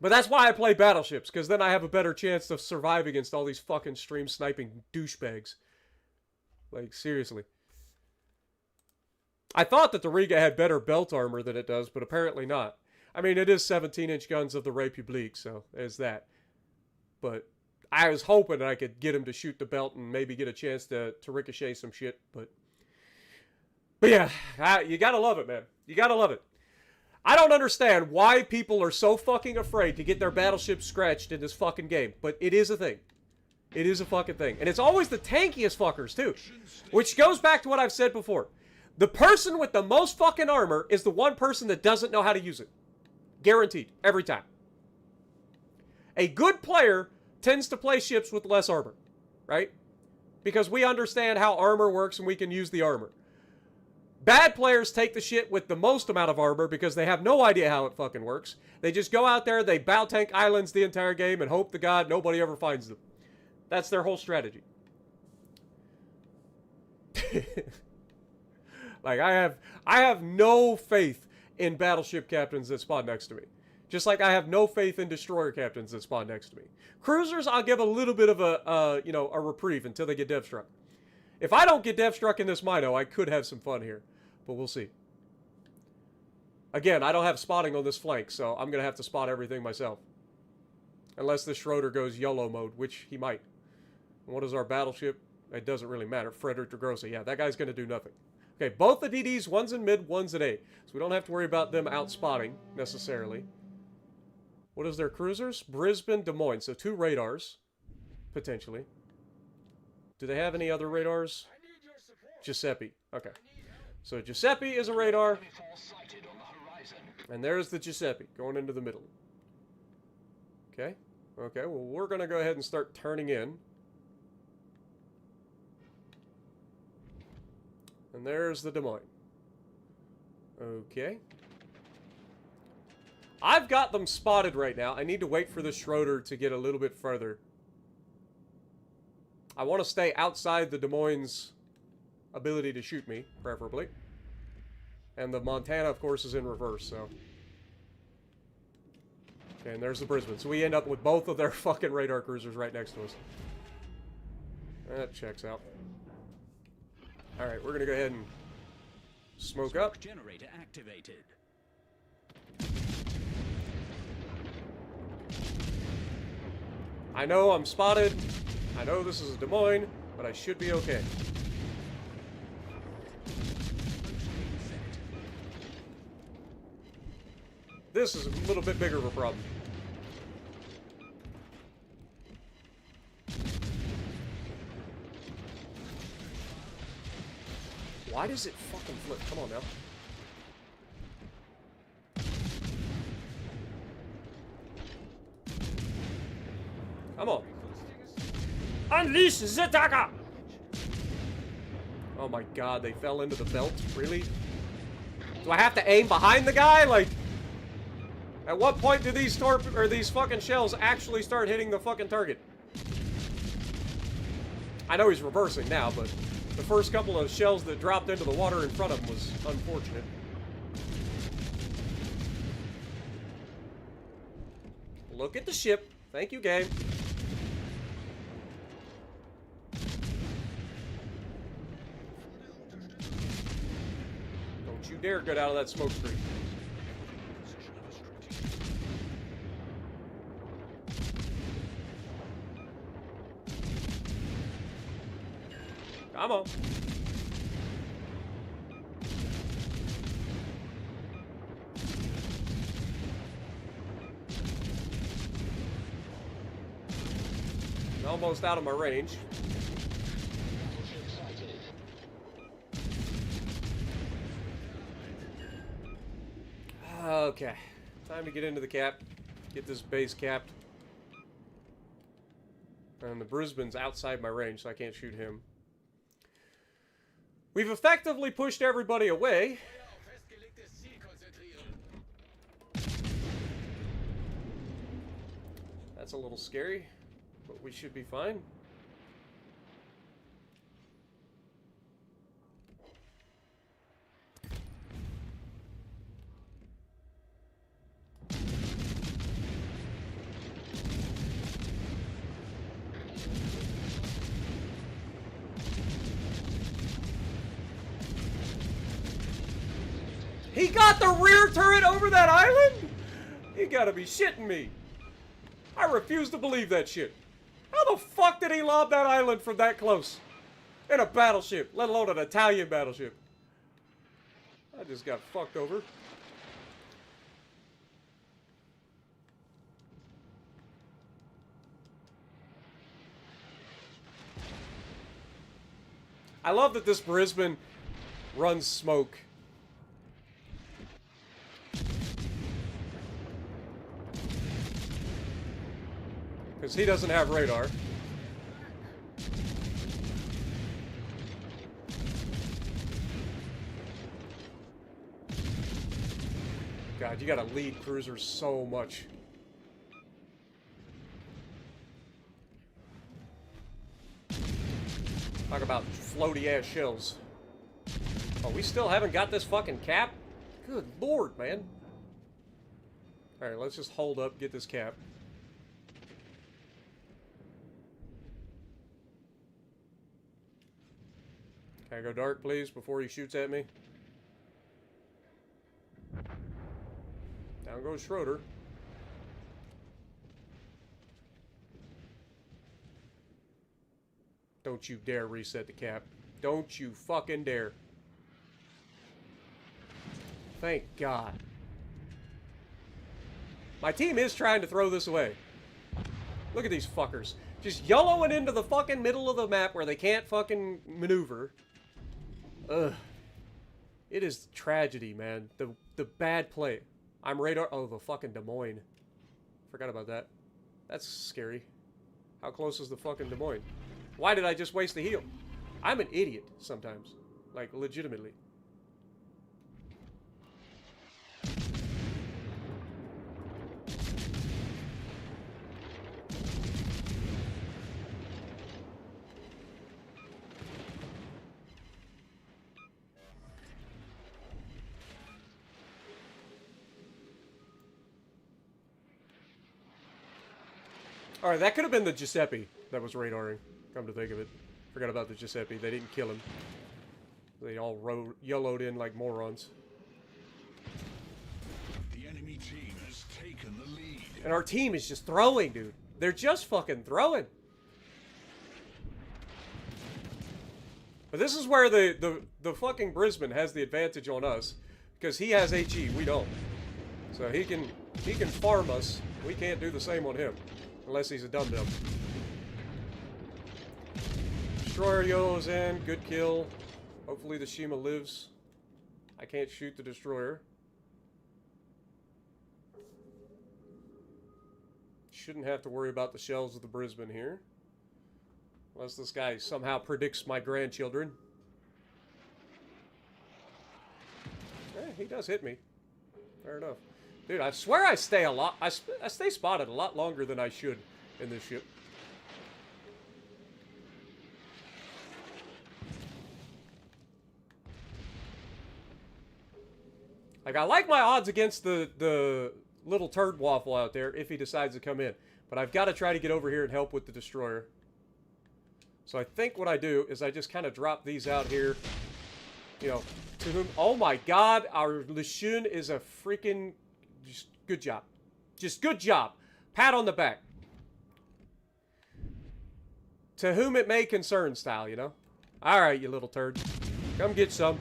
But that's why I play battleships, because then I have a better chance of surviving against all these fucking stream sniping douchebags. Like, seriously. I thought that the Riga had better belt armor than it does, but apparently not. I mean, it is 17-inch guns of the Republique, so there's that. But I was hoping I could get him to shoot the belt and maybe get a chance to ricochet some shit, but yeah, you gotta love it, man. You gotta love it. I don't understand why people are so fucking afraid to get their battleship scratched in this fucking game, but it is a thing. It is a fucking thing. And it's always the tankiest fuckers, too. Which goes back to what I've said before. The person with the most fucking armor is the one person that doesn't know how to use it. Guaranteed. Every time. A good player tends to play ships with less armor. Right? Because we understand how armor works and we can use the armor. Bad players take the shit with the most amount of armor because they have no idea how it fucking works. They just go out there, they bow tank islands the entire game and hope to God nobody ever finds them. That's their whole strategy. Like, I have no faith in battleship captains that spawn next to me. Just like I have no faith in destroyer captains that spawn next to me. Cruisers, I'll give a little bit of a reprieve until they get dev struck. If I don't get dev struck in this Mino, I could have some fun here. But we'll see. Again, I don't have spotting on this flank, so I'm going to have to spot everything myself. Unless the Schroeder goes YOLO mode, which he might. And what is our battleship? It doesn't really matter. Frederick de Grosse. Yeah, that guy's going to do nothing. Okay, both the DDs, one's in mid, one's in A. So we don't have to worry about them outspotting, necessarily. What is their cruisers? Brisbane, Des Moines. So 2 radars, potentially. Do they have any other radars? Giuseppe. Okay. So Giuseppe is a radar. And there's the Giuseppe going into the middle. Okay. Okay, well, we're going to go ahead and start turning in. And there's the Des Moines. Okay. I've got them spotted right now. I need to wait for the Schroeder to get a little bit further. I want to stay outside the Des Moines' ability to shoot me, preferably. And the Montana, of course, is in reverse, so. Okay, and there's the Brisbane. So we end up with both of their fucking radar cruisers right next to us. That checks out. Alright, we're going to go ahead and smoke up. Generator activated. I know I'm spotted. I know this is a Des Moines. but I should be okay. This is a little bit bigger of a problem. Why does it fucking flip? Come on now. Come on. Unleash the dagger! Oh my god, they fell into the belt? Really? Do I have to aim behind the guy? Like, at what point do these these fucking shells actually start hitting the fucking target? I know he's reversing now, but the first couple of shells that dropped into the water in front of him was unfortunate. Look at the ship. Thank you, game. Don't you dare get out of that smoke screen. Come on. Almost out of my range. Okay. Time to get into the cap. Get this base capped. And the Brisbane's outside my range, so I can't shoot him. We've effectively pushed everybody away. That's a little scary, but we should be fine. He got the rear turret over that island? You gotta be shitting me. I refuse to believe that shit. How the fuck did he lob that island from that close? In a battleship, let alone an Italian battleship. I just got fucked over. I love that this Brisbane runs smoke. Because he doesn't have radar. God, you gotta lead cruisers so much. Talk about floaty ass shells. Oh, we still haven't got this fucking cap? Good lord, man. Alright, let's just hold up, get this cap. Can I go dark, please, before he shoots at me? Down goes Schroeder. Don't you dare reset the cap. Don't you fucking dare. Thank God. My team is trying to throw this away. Look at these fuckers. Just YOLOing into the fucking middle of the map where they can't fucking maneuver. Ugh. It is tragedy, man. The bad play. I'm radar. Oh, the fucking Des Moines. Forgot about that. That's scary. How close is the fucking Des Moines? Why did I just waste the heal? I'm an idiot sometimes. Like, legitimately. Alright, that could have been the Giuseppe that was radaring. Come to think of it. Forgot about the Giuseppe. They didn't kill him. They all YOLO'd in like morons. The enemy team has taken the lead. And our team is just throwing, dude. They're just fucking throwing. But this is where the fucking Brisbane has the advantage on us. Because he has HE, we don't. So he can farm us. We can't do the same on him. Unless he's a dum-dum. Destroyer YOLO's in. Good kill. Hopefully the Shima lives. I can't shoot the destroyer. Shouldn't have to worry about the shells of the Brisbane here. Unless this guy somehow predicts my grandchildren. He does hit me. Fair enough. Dude, I swear I stay a lot. I stay spotted a lot longer than I should in this ship. Like, I like my odds against the little turd waffle out there if he decides to come in. But I've got to try to get over here and help with the destroyer. So I think what I do is I just kind of drop these out here. You know, to whom... Oh my god, our Lishun is a freaking... Just good job. Just good job. Pat on the back. To whom it may concern style, you know? Alright, you little turd. Come get some.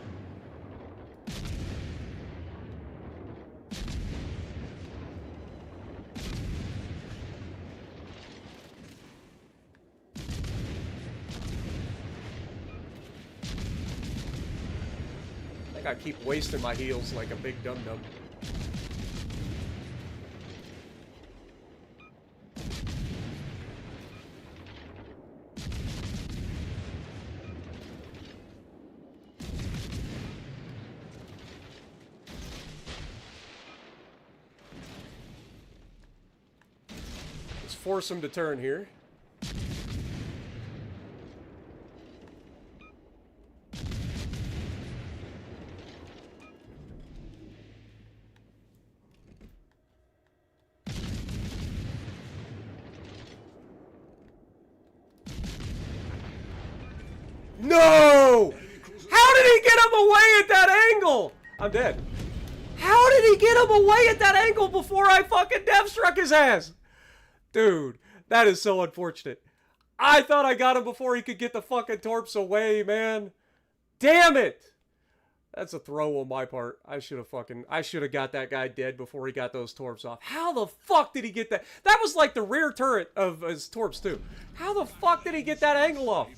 I keep wasting my heals like a big dum-dum. Let's force him to turn here. No! How did he get him away at that angle? I'm dead. How did he get him away at that angle before I fucking death struck his ass? Dude, that is so unfortunate. I thought I got him before he could get the fucking torps away, man. Damn it! That's a throw on my part. I should have got that guy dead before he got those torps off. How the fuck did he get that? That was like the rear turret of his torps too. How the fuck did he get that angle off?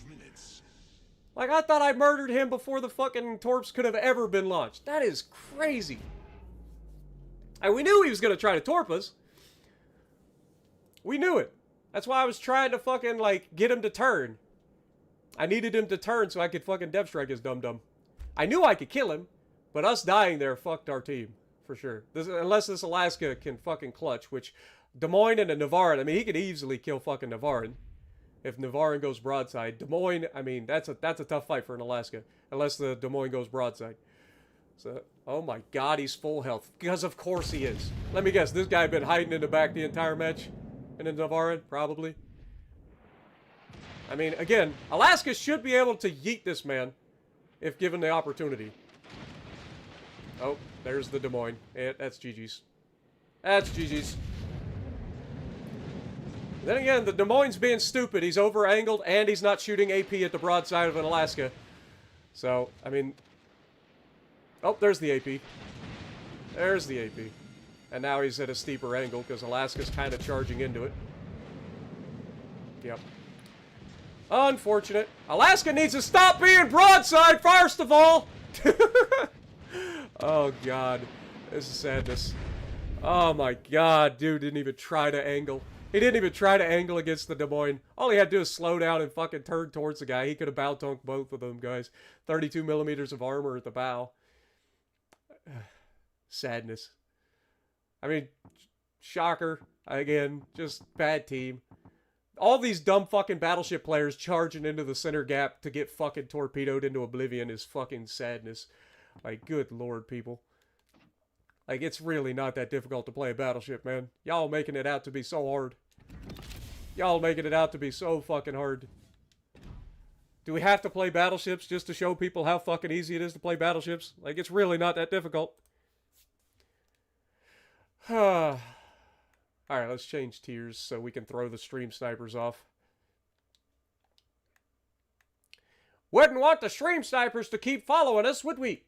Like, I thought I murdered him before the fucking torps could have ever been launched. That is crazy. And we knew he was going to try to torp us. We knew it. That's why I was trying to fucking, like, get him to turn. I needed him to turn so I could fucking dev strike his dum-dum. I knew I could kill him, but us dying there fucked our team. For sure. Unless this Alaska can fucking clutch, which Des Moines and a Navarin, I mean, he could easily kill fucking Navarin. If Navarin goes broadside. Des Moines, I mean, that's a tough fight for an Alaska. Unless the Des Moines goes broadside. So, oh my god, he's full health. Because of course he is. Let me guess, this guy been hiding in the back the entire match? In a Navarin? Probably. I mean, again, Alaska should be able to yeet this man. If given the opportunity. Oh, there's the Des Moines. That's GG's. That's GG's. Then again, the Des Moines being stupid. He's over-angled, and he's not shooting AP at the broadside of an Alaska. So, I mean... Oh, there's the AP. There's the AP. And now he's at a steeper angle, because Alaska's kind of charging into it. Yep. Unfortunate. Alaska needs to stop being broadside, first of all! Oh, God. This is sadness. Oh, my God. Dude didn't even try to angle. He didn't even try to angle against the Des Moines. All he had to do is slow down and fucking turn towards the guy. He could have bow tunked both of them, guys. 32 millimeters of armor at the bow. Sadness. I mean, shocker. Again, just bad team. All these dumb fucking battleship players charging into the center gap to get fucking torpedoed into oblivion is fucking sadness. Like, good lord, people. Like, it's really not that difficult to play a battleship, man. Y'all making it out to be so hard. Y'all making it out to be so fucking hard. Do we have to play battleships just to show people how fucking easy it is to play battleships? Like, it's really not that difficult. Alright, let's change tiers so we can throw the stream snipers off. Wouldn't want the stream snipers to keep following us, would we?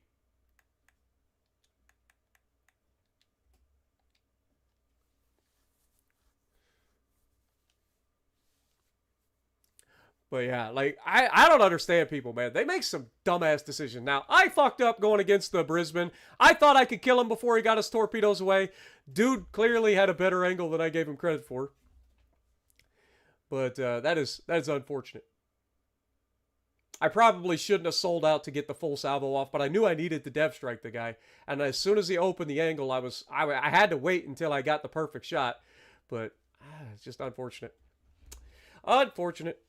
But yeah, like, I don't understand people, man. They make some dumbass decisions. Now, I fucked up going against the Brisbane. I thought I could kill him before he got his torpedoes away. Dude clearly had a better angle than I gave him credit for. But that is unfortunate. I probably shouldn't have sold out to get the full salvo off, but I knew I needed to dev strike the guy. And as soon as he opened the angle, I had to wait until I got the perfect shot. But it's just unfortunate. Unfortunate.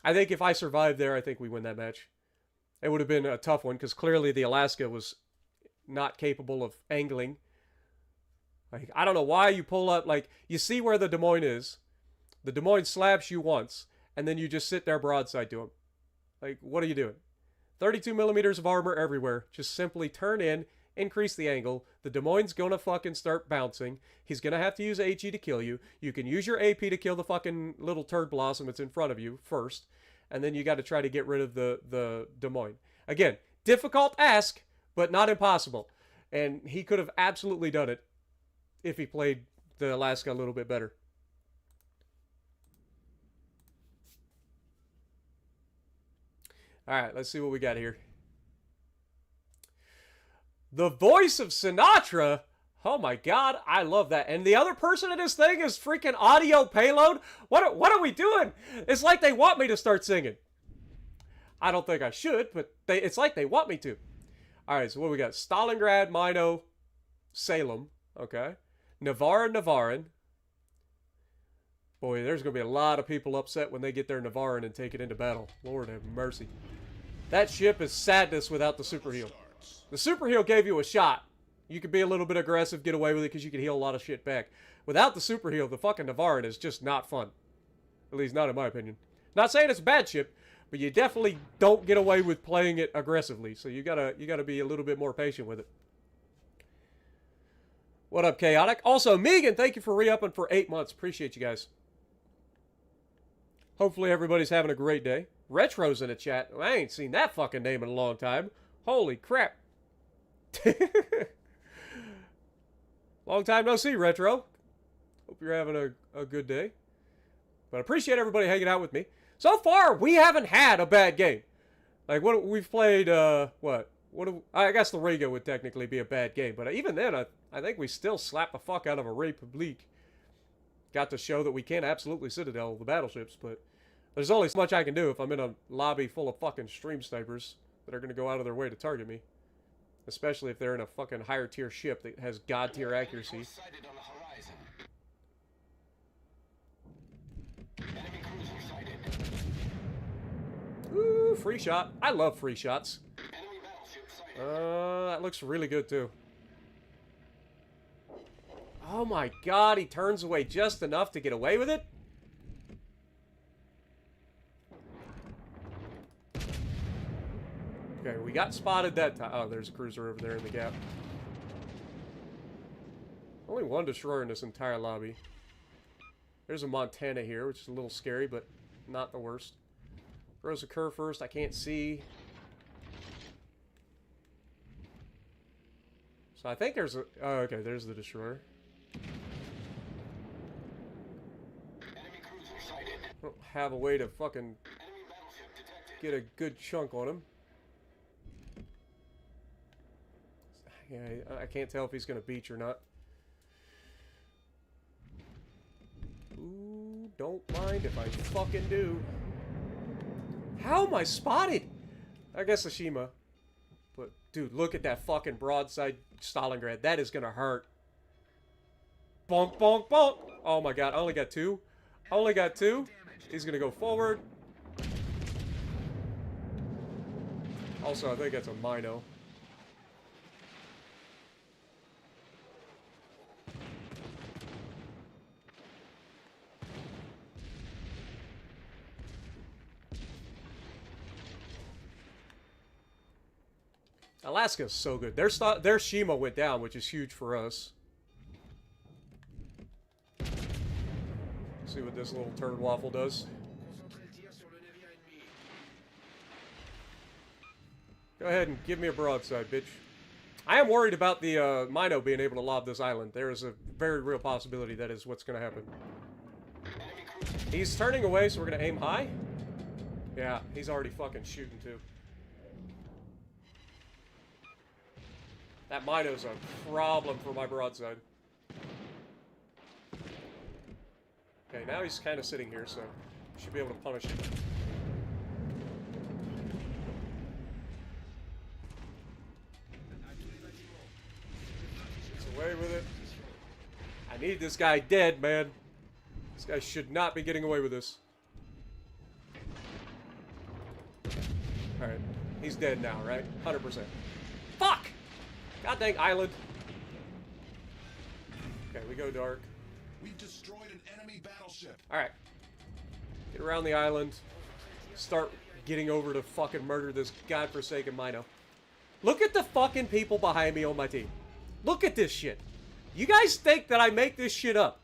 I think if I survived there, I think we win that match. It would have been a tough one because clearly the Alaska was not capable of angling. Like, I don't know why you pull up. Like, you see where the Des Moines is. The Des Moines slaps you once, and then you just sit there broadside to him. Like, what are you doing? 32 millimeters of armor everywhere. Just simply turn in, increase the angle. The Des Moines gonna fucking start bouncing. He's gonna have to use HE to kill you. You can use your AP to kill the fucking little turd blossom that's in front of you first. And then you got to try to get rid of the Des Moines. Again, difficult ask, but not impossible. And he could have absolutely done it if he played the Alaska a little bit better. All right, let's see what we got here. The voice of Sinatra. Oh my God, I love that. And the other person in this thing is freaking audio payload. What are we doing? It's like they want me to start singing. I don't think I should, but it's like they want me to. All right, so what we got? Stalingrad, Mino, Salem. Okay. Navarin. Boy, there's going to be a lot of people upset when they get their Navarin and take it into battle. Lord have mercy. That ship is sadness without the super heal. The super heal gave you a shot. You could be a little bit aggressive, get away with it because you can heal a lot of shit back. Without the super heal, the fucking Navarin is just not fun. At least not in my opinion. Not saying it's a bad ship, but you definitely don't get away with playing it aggressively. So you gotta be a little bit more patient with it. What up, Chaotic? Also, Megan, thank you for re-upping for 8 months. Appreciate you guys. Hopefully everybody's having a great day. Retro's in the chat. I ain't seen that fucking name in a long time. Holy crap. Long time no see, Retro. Hope you're having a good day. But I appreciate everybody hanging out with me. So far, we haven't had a bad game. Like, what we've played, I guess the Riga would technically be a bad game. But even then, I think we still slapped the fuck out of a Republique. Got to show that we can absolutely Citadel the battleships, but there's only so much I can do if I'm in a lobby full of fucking stream snipers that are going to go out of their way to target me. Especially if they're in a fucking higher tier ship that has god tier accuracy. Ooh, free shot. I love free shots. That looks really good too. Oh my God, he turns away just enough to get away with it? Okay, we got spotted that time. Oh, there's a cruiser over there in the gap. Only one destroyer in this entire lobby. There's a Montana here, which is a little scary, but not the worst. Throws a curve first. I can't see. So I think there's a... Oh, okay, there's the destroyer. I don't have a way to fucking get a good chunk on him. Yeah, I can't tell if he's going to beach or not. Ooh, don't mind if I fucking do. How am I spotted? I guess Ashima. But, dude, look at that fucking broadside Stalingrad. That is going to hurt. Bonk, bonk, bonk. Oh my God, I only got two. Only got two. He's going to go forward. Also, I think that's a Mino. Alaska's so good. Their Shima went down, which is huge for us. See what this little turd waffle does. Go ahead and give me a broadside, bitch. I am worried about the Mino being able to lob this island. There is a very real possibility that is what's going to happen. He's turning away, so we're going to aim high. Yeah, he's already fucking shooting, too. That Mino's a problem for my broadside. Okay, now he's kind of sitting here, so should be able to punish him. Gets away with it. I need this guy dead, man. This guy should not be getting away with this. Alright, he's dead now, right? 100%. Fuck! God dang island. Okay, we go dark. We've destroyed an enemy battleship. Alright. Get around the island. Start getting over to fucking murder this godforsaken Mino. Look at the fucking people behind me on my team. Look at this shit. You guys think that I make this shit up.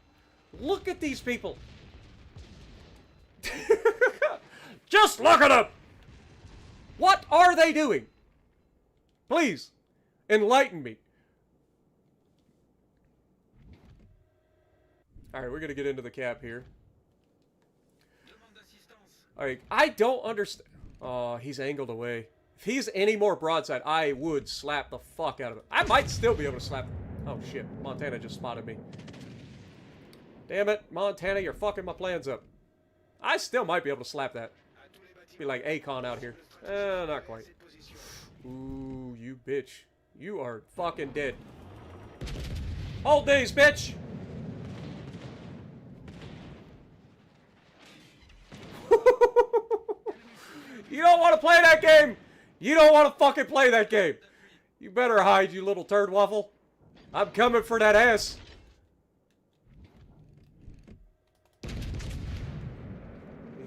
Look at these people. Just look at them! What are they doing? Please, enlighten me. Alright, we're gonna get into the cap here. Alright, I don't understand. Oh, he's angled away. If he's any more broadside, I would slap the fuck out of him. I might still be able to slap him. Oh shit, Montana just spotted me. Damn it, Montana, you're fucking my plans up. I still might be able to slap that. Be like Akon out here. Not quite. Ooh, you bitch. You are fucking dead. Hold these, bitch! You don't want to play that game! You don't want to fucking play that game! You better hide, you little turd waffle. I'm coming for that ass.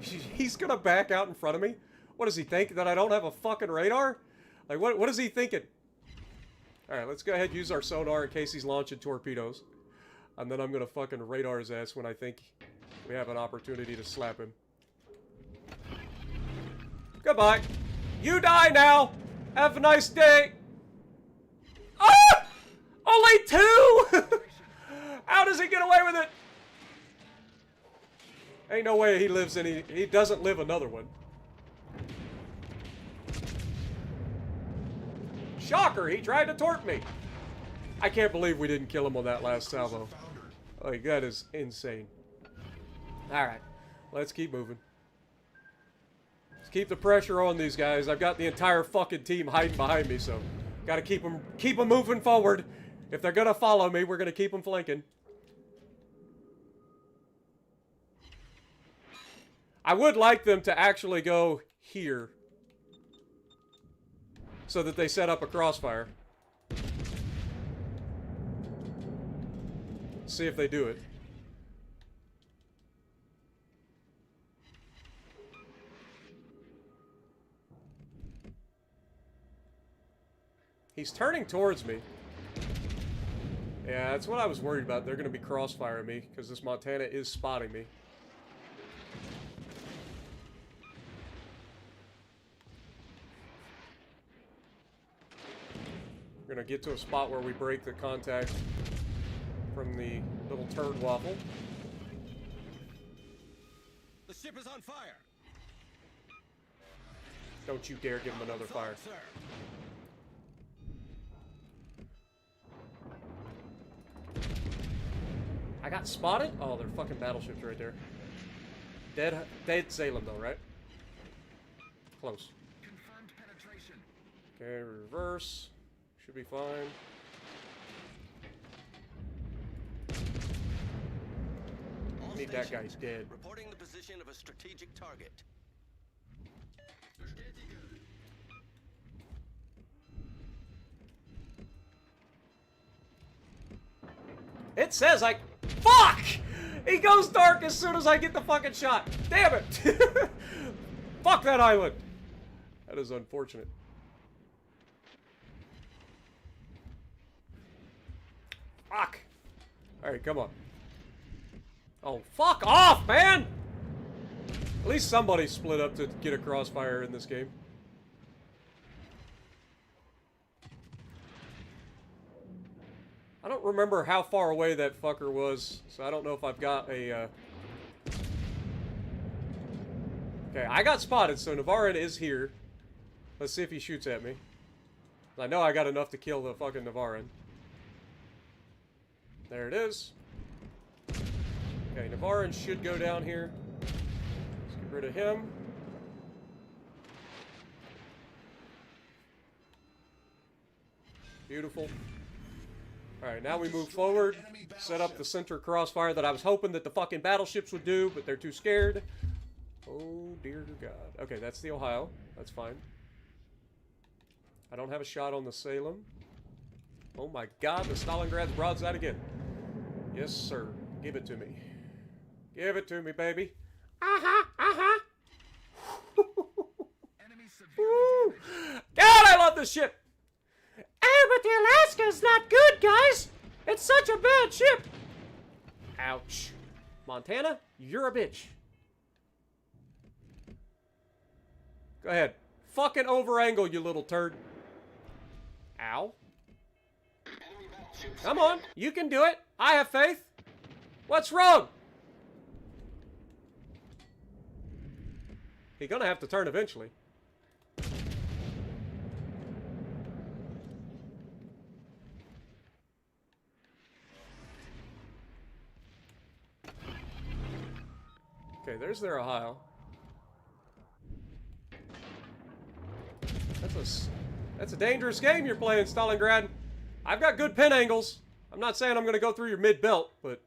He's gonna back out in front of me? What does he think? That I don't have a fucking radar? Like, what is he thinking? Alright, let's go ahead and use our sonar in case he's launching torpedoes. And then I'm gonna fucking radar his ass when I think we have an opportunity to slap him. Goodbye. You die now! Have a nice day! Ah! Only two?! How does he get away with it? Ain't no way he lives any... He doesn't live another one. Shocker, he tried to torp me. I can't believe we didn't kill him on that last salvo. Like, that is insane. Alright, let's keep moving. Let's keep the pressure on these guys. I've got the entire fucking team hiding behind me, so... Gotta keep them moving forward. If they're gonna follow me, we're gonna keep them flanking. I would like them to actually go here. So that they set up a crossfire. See if they do it. He's turning towards me. Yeah, that's what I was worried about. They're going to be crossfiring me because this Montana is spotting me. We're going to get to a spot where we break the contact from the little turd waffle. The ship is on fire. Don't you dare give him another fire. Sir. I got spotted? Oh, they're fucking battleships right there. Dead Salem though, right? Close. Confirmed penetration. Okay, reverse. Should be fine. All Need that stations, guy dead. Reporting the position of a strategic target. It says I... Fuck! He goes dark as soon as I get the fucking shot. Damn it! Fuck that island! That is unfortunate. Fuck! Alright, come on. Oh, fuck off, man! At least somebody split up to get a crossfire in this game. don't remember how far away that fucker was, so I don't know if I've got a, Okay, I got spotted, so Navarin is here. Let's see if he shoots at me. I know I got enough to kill the fucking Navarin. There it is. Okay, Navarin should go down here. Let's get rid of him. Beautiful. Alright, now we move forward. Set up the center crossfire that I was hoping that the fucking battleships would do, but they're too scared. Oh, dear God. Okay, that's the Ohio. That's fine. I don't have a shot on the Salem. Oh my God, the Stalingrad's broadside again. Yes, sir. Give it to me. Give it to me, baby. Uh-huh, uh-huh. Woo. God, I love this ship. Oh, but the Alaska's not good, guys. It's such a bad ship. Ouch. Montana, you're a bitch. Go ahead. Fucking over-angle, you little turd. Ow. Come on. You can do it. I have faith. What's wrong? He's gonna have to turn eventually. Okay, there's their Ohio. That's a dangerous game you're playing, Stalingrad. I've got good pin angles. I'm not saying I'm going to go through your mid-belt, but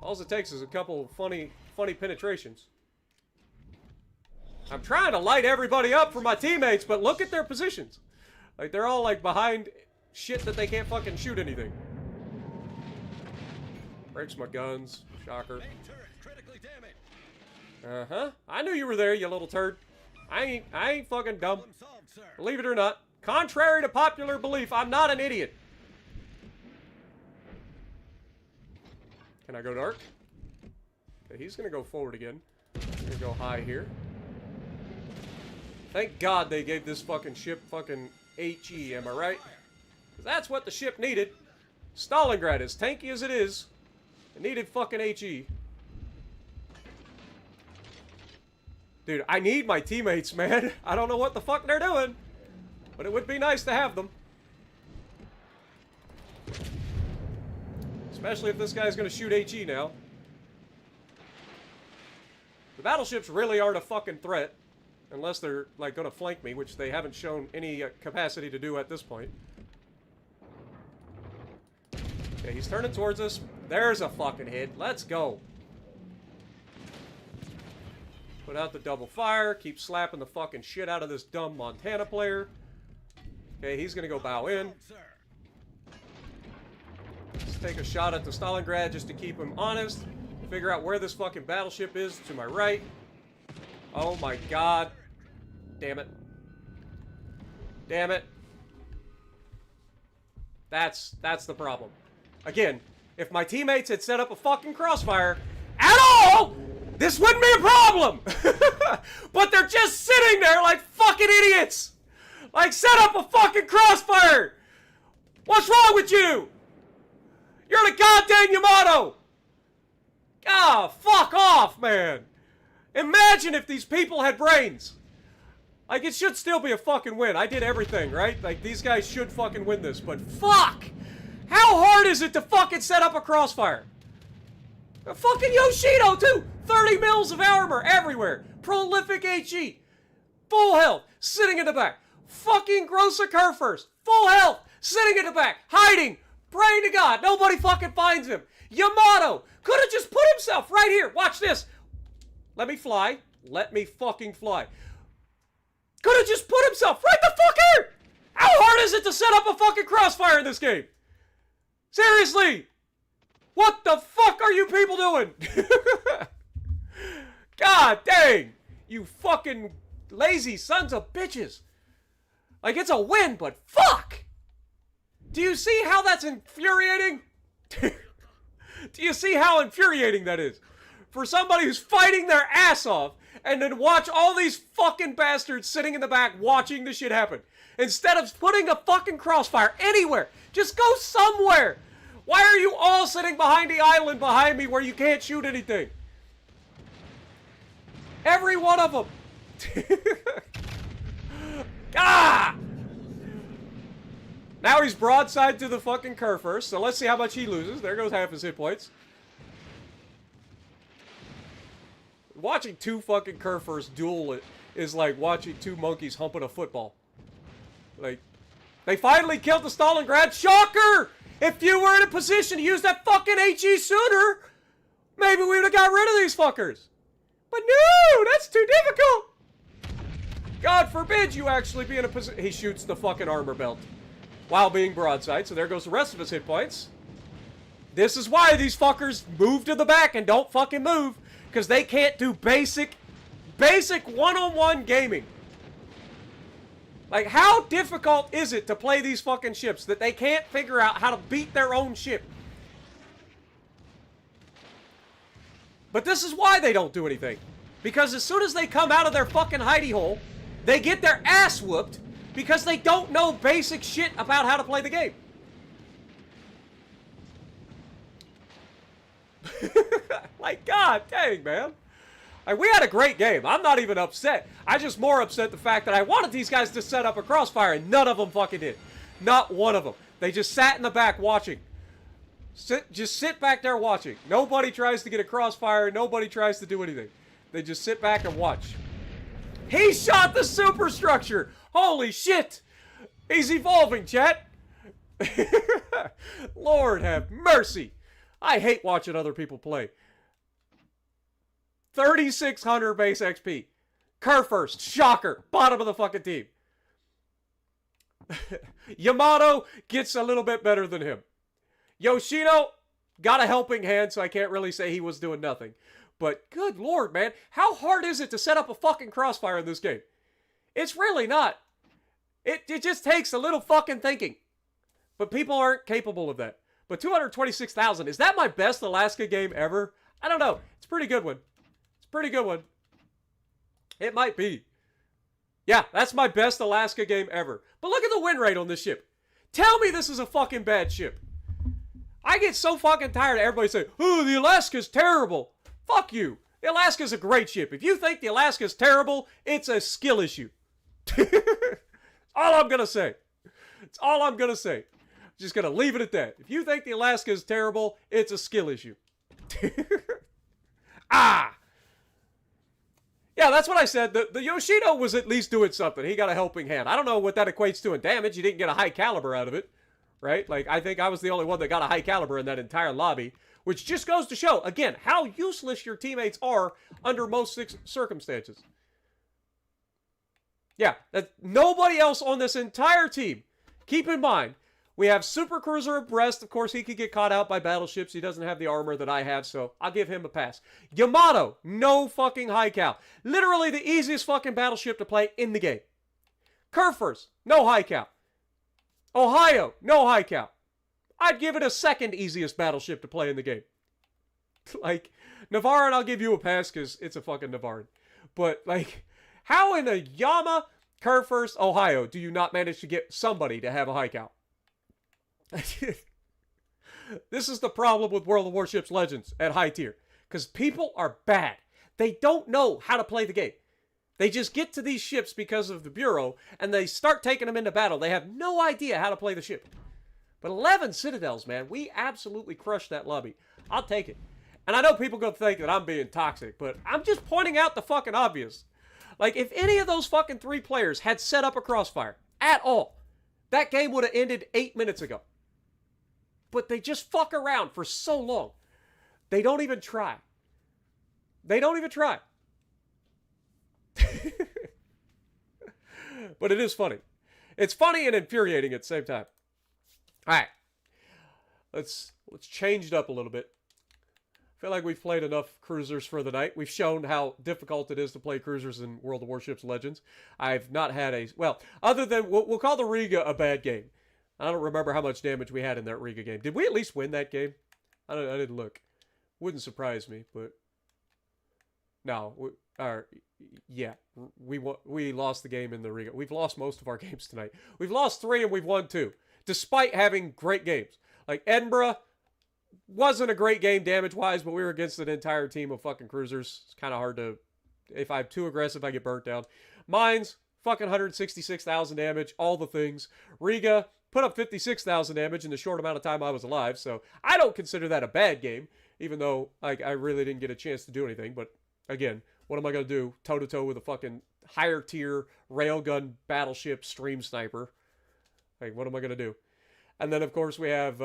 all it takes is a couple funny penetrations. I'm trying to light everybody up for my teammates, but look at their positions. Like, they're all, like, behind shit that they can't fucking shoot anything. Breaks my guns. Shocker. Uh-huh. I knew you were there, you little turd. I ain't fucking dumb. Believe it or not. Contrary to popular belief, I'm not an idiot. Can I go dark? Okay, he's gonna go forward again. I'm gonna go high here. Thank God they gave this fucking ship fucking HE, am I right? 'Cause that's what the ship needed. Stalingrad, as tanky as it is, it needed fucking HE. Dude, I need my teammates, man. I don't know what the fuck they're doing, but it would be nice to have them. Especially if this guy's gonna shoot HE now. The battleships really aren't a fucking threat, unless they're, like, gonna flank me, which they haven't shown any capacity to do at this point. Okay, he's turning towards us. There's a fucking hit. Let's go. Put out the double fire. Keep slapping the fucking shit out of this dumb Montana player. Okay, he's gonna go bow in. Let's take a shot at the Stalingrad just to keep him honest. Figure out where this fucking battleship is to my right. Oh my God. Damn it. Damn it. That's the problem. Again, if my teammates had set up a fucking crossfire at all, this wouldn't be a problem. But they're just sitting there like fucking idiots. Like, set up a fucking crossfire. What's wrong with you? You're the goddamn Yamato. Ah, fuck off, man. Imagine if these people had brains. Like, it should still be a fucking win. I did everything, right? Like, these guys should fucking win this, but fuck! How hard is it to fucking set up a crossfire? A fucking Yoshido, too! 30 mils of armor everywhere. Prolific HE. Full health. Sitting in the back. Fucking Grosser Kerr first. Full health. Sitting in the back. Hiding. Praying to God. Nobody fucking finds him. Yamato could have just put himself right here. Watch this. Let me fly. Let me fucking fly. Could have just put himself right the fuck here. How hard is it to set up a fucking crossfire in this game? Seriously. What the fuck are you people doing? God dang. You fucking lazy sons of bitches. Like, it's a win, but fuck. Do you see how that's infuriating? Do you see how infuriating that is? For somebody who's fighting their ass off and then watch all these fucking bastards sitting in the back watching this shit happen. Instead of putting a fucking crossfire anywhere, just go somewhere. Why are you all sitting behind the island behind me where you can't shoot anything? Every one of them. Ah! Now he's broadside to the fucking Kerr first, so let's see how much he loses. There goes half his hit points. Watching two fucking Kerr first duel is like watching two monkeys humping a football. Like, they finally killed the Stalingrad. Shocker! If you were in a position to use that fucking HE sooner, maybe we would have got rid of these fuckers. But no, that's too difficult. God forbid you actually be in a position. He shoots the fucking armor belt while being broadside, so there goes the rest of his hit points. This is why these fuckers move to the back and don't fucking move, because they can't do basic one-on-one gaming. Like, how difficult is it to play these fucking ships that they can't figure out how to beat their own ship? But this is why they don't do anything. Because as soon as they come out of their fucking hidey hole, they get their ass whooped because they don't know basic shit about how to play the game. Like, god dang, man. Like, we had a great game. I'm not even upset. I'm just more upset the fact that I wanted these guys to set up a crossfire and none of them fucking did. Not one of them. They just sat in the back watching. Just sit back there watching. Nobody tries to get a crossfire. Nobody tries to do anything. They just sit back and watch. He shot the superstructure. Holy shit. He's evolving, chat. Lord have mercy. I hate watching other people play. 3,600 base XP. Kerr first. Shocker. Bottom of the fucking team. Yamato gets a little bit better than him. Yoshino got a helping hand, so I can't really say he was doing nothing. But good lord, man. How hard is it to set up a fucking crossfire in this game? It's really not. It just takes a little fucking thinking. But people aren't capable of that. But 226,000. Is that my best Alaska game ever? I don't know. It's a pretty good one. It's a pretty good one. It might be. Yeah, that's my best Alaska game ever. But look at the win rate on this ship. Tell me this is a fucking bad ship. I get so fucking tired of everybody saying, oh, the Alaska's terrible. Fuck you. The Alaska's a great ship. If you think the Alaska's terrible, it's a skill issue. All I'm going to say. It's all I'm going to say. Just going to leave it at that. If you think the Alaska is terrible, it's a skill issue. Ah! Yeah, that's what I said. The Yoshino was at least doing something. He got a helping hand. I don't know what that equates to in damage. He didn't get a high caliber out of it. Right? Like, I think I was the only one that got a high caliber in that entire lobby. Which just goes to show, again, how useless your teammates are under most circumstances. Yeah, nobody else on this entire team. Keep in mind, we have Super Cruiser abreast. Of course, he could get caught out by battleships. He doesn't have the armor that I have, so I'll give him a pass. Yamato, no fucking high cal. Literally the easiest fucking battleship to play in the game. Kerfers, no high cal. Ohio, no high cal. I'd give it a second easiest battleship to play in the game. Like, Navarin, I'll give you a pass because it's a fucking Navarin. But, like, how in a Yama, Kerr first, Ohio, do you not manage to get somebody to have a high cal? This is the problem with World of Warships Legends at high tier. Because people are bad. They don't know how to play the game. They just get to these ships because of the Bureau, and they start taking them into battle. They have no idea how to play the ship. But 11 Citadels, man, we absolutely crushed that lobby. I'll take it. And I know people going to think that I'm being toxic, but I'm just pointing out the fucking obvious. Like, if any of those fucking 3 players had set up a crossfire at all, that game would have ended 8 minutes ago. But they just fuck around for so long. They don't even try. They don't even try. But it is funny. It's funny and infuriating at the same time. All right, let's change it up a little bit. I feel like we've played enough cruisers for the night. We've shown how difficult it is to play cruisers in World of Warships Legends. I've not had a, well, other than, we'll call the Riga a bad game. I don't remember how much damage we had in that Riga game. Did we at least win that game? I didn't look. Wouldn't surprise me, but no, yeah, we lost the game in the Riga. We've lost most of our games tonight. We've lost 3 and we've won 2. Despite having great games. Like Edinburgh, Wasn't a great game damage-wise, but we were against an entire team of fucking cruisers. It's kind of hard to... If I'm too aggressive, I get burnt down. Mines, fucking 166,000 damage, all the things. Riga put up 56,000 damage in the short amount of time I was alive, so I don't consider that a bad game, even though like I really didn't get a chance to do anything. But again, what am I going to do toe-to-toe with a fucking higher-tier railgun battleship stream sniper? Like, what am I going to do? And then, of course, we have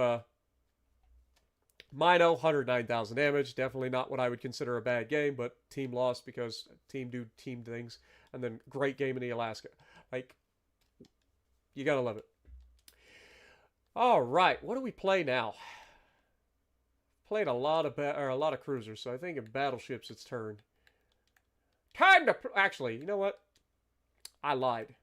Mino, 109,000 damage. Definitely not what I would consider a bad game, but team lost because team do team things. And then great game in the Alaska. Like, you got to love it. All right, what do we play now? Played a lot of cruisers, so I think in battleships it's turn. Time to actually, you know what? I lied.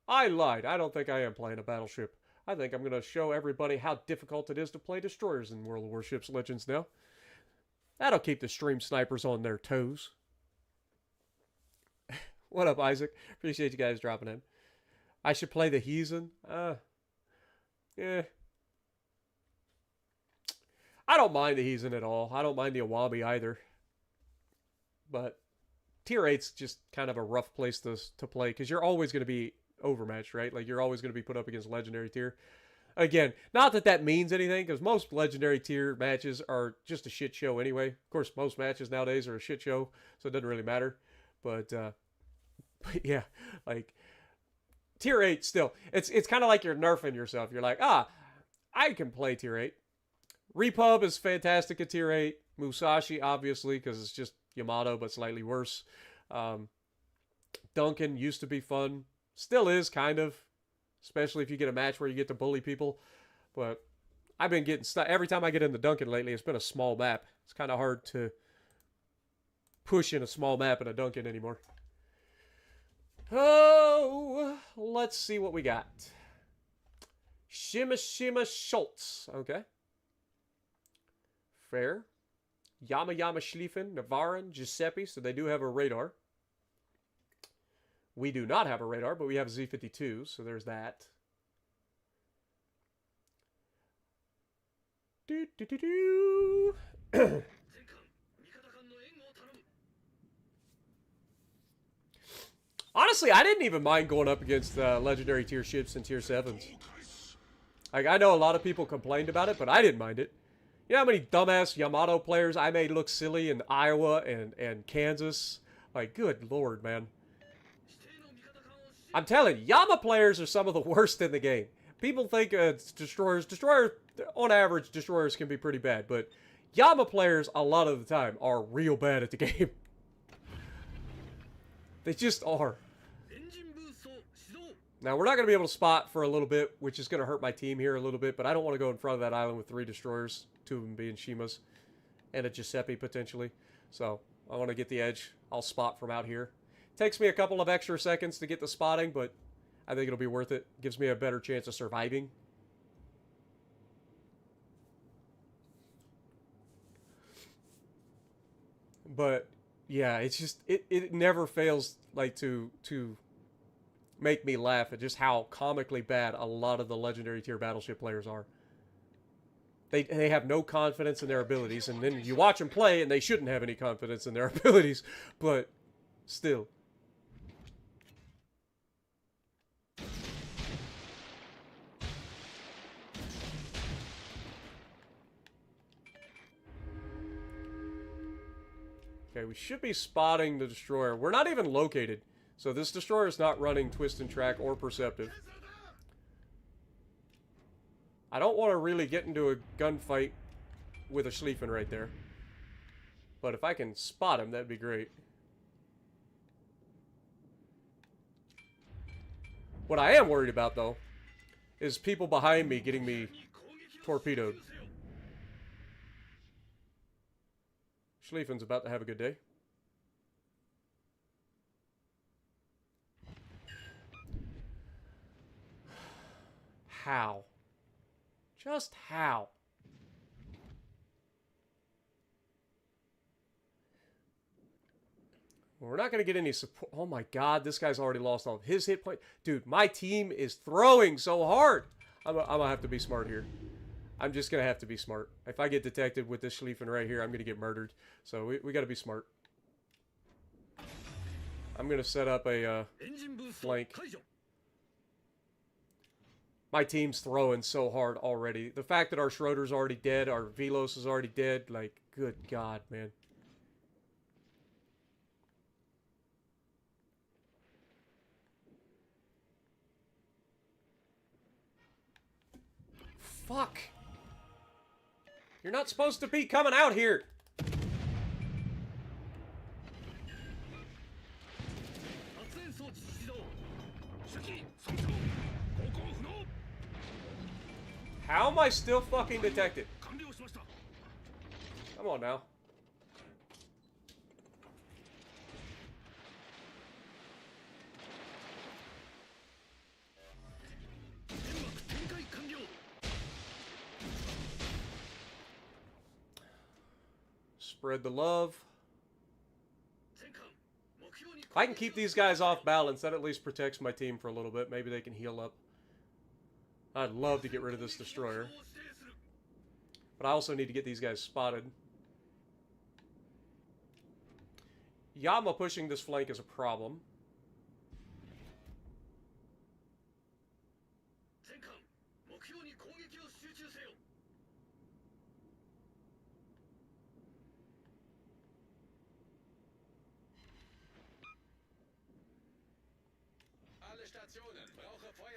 I don't think I am playing a battleship. I think I'm going to show everybody how difficult it is to play destroyers in World of Warships Legends now. That'll keep the stream snipers on their toes. What up, Isaac? Appreciate you guys dropping in. I should play the Heathen. Yeah. I don't mind the Heathen at all. I don't mind the Awabi either. But Tier 8's just kind of a rough place to play because you're always going to be overmatched, right? Like, you're always going to be put up against Legendary Tier. Again, not that that means anything because most Legendary Tier matches are just a shit show anyway. Of course, most matches nowadays are a shit show, so it doesn't really matter. But yeah, like... Tier 8 still, it's kind of like you're nerfing yourself. You're like, I can play Tier 8. Repub is fantastic at Tier 8. Musashi, obviously, because it's just Yamato, but slightly worse. Duncan used to be fun. Still is, kind of. Especially if you get a match where you get to bully people. But I've been getting stuck. Every time I get into Duncan lately, it's been a small map. It's kind of hard to push in a small map in a Duncan anymore. Oh, let's see what we got. Shima Schultz. Okay. Fair. Yama Schlieffen, Navarin, Giuseppe. So they do have a radar. We do not have a radar, but we have a Z-52. So there's that. Honestly, I didn't even mind going up against legendary tier ships and tier 7s. Like, I know a lot of people complained about it, but I didn't mind it. You know how many dumbass Yamato players I made look silly in Iowa and Kansas? Like, good lord, man. I'm telling you, Yama players are some of the worst in the game. People think destroyers, on average, destroyers can be pretty bad, but Yama players, a lot of the time, are real bad at the game. They just are. Now, we're not going to be able to spot for a little bit, which is going to hurt my team here a little bit, but I don't want to go in front of that island with 3 destroyers, 2 of them being Shimas, and a Giuseppe, potentially. So, I want to get the edge. I'll spot from out here. Takes me a couple of extra seconds to get the spotting, but I think it'll be worth it. Gives me a better chance of surviving. But, yeah, it's just, it never fails, like, to make me laugh at just how comically bad a lot of the legendary tier battleship players are. They have no confidence in their abilities, and then you watch them play, and they shouldn't have any confidence in their abilities, but still. Okay, we should be spotting the destroyer. We're not even located. So this destroyer is not running twist and track or perceptive. I don't want to really get into a gunfight with a Schlieffen right there. But if I can spot him, that'd be great. What I am worried about, though, is people behind me getting me torpedoed. Schlieffen's about to have a good day. How? Just how? We're not going to get any support. Oh my god, this guy's already lost all of his hit point. Dude, my team is throwing so hard. I'm going to have to be smart here. I'm just going to have to be smart. If I get detected with this Schlieffen right here, I'm going to get murdered. So we got to be smart. I'm going to set up a flank. My team's throwing so hard already. The fact that our Schroeder's already dead, our Velos is already dead, like, good God, man. Fuck. You're not supposed to be coming out here. How am I still fucking detected? Come on now. Spread the love. If I can keep these guys off balance, that at least protects my team for a little bit. Maybe they can heal up. I'd love to get rid of this destroyer. But I also need to get these guys spotted. Yama pushing this flank is a problem.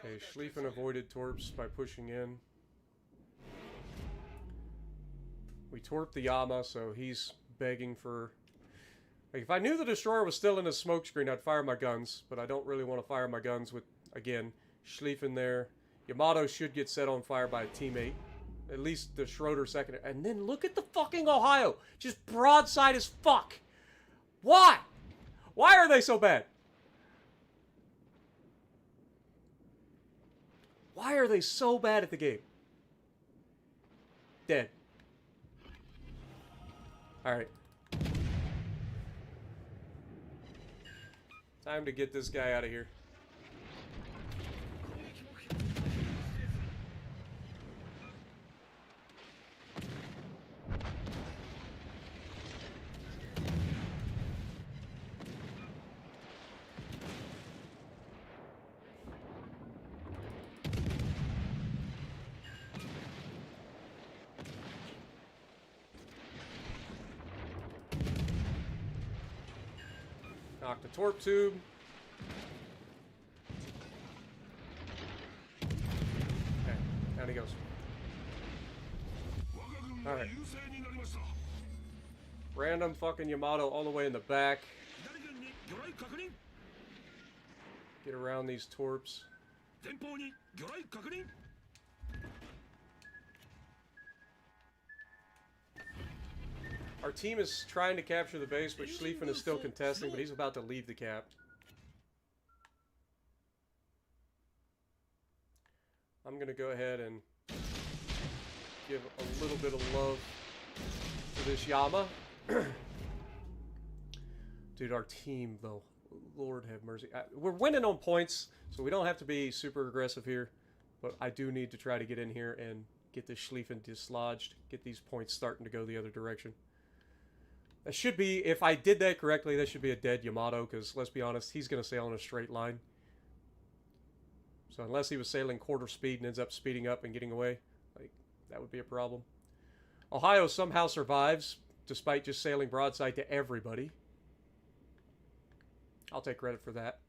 Okay, Schlieffen avoided torps by pushing in. We torped the Yama, so he's begging for... Like, if I knew the destroyer was still in his smoke screen, I'd fire my guns, but I don't really want to fire my guns with, again, Schlieffen there. Yamato should get set on fire by a teammate. At least the Schroeder second. And then look at the fucking Ohio! Just broadside as fuck! Why? Why are they so bad? Why are they so bad at the game? Dead. Alright. Time to get this guy out of here. Knock the torp tube. Okay, down he goes. Alright. Random fucking Yamato all the way in the back. Get around these torps. Our team is trying to capture the base, but Schlieffen is still contesting, but he's about to leave the cap. I'm going to go ahead and give a little bit of love to this Yama. Dude, our team, though, Lord have mercy. We're winning on points, so we don't have to be super aggressive here, but I do need to try to get in here and get this Schlieffen dislodged, get these points starting to go the other direction. That should be, if I did that correctly, that should be a dead Yamato, because let's be honest, he's going to sail in a straight line. So unless he was sailing quarter speed and ends up speeding up and getting away, like, that would be a problem. Ohio somehow survives, despite just sailing broadside to everybody. I'll take credit for that.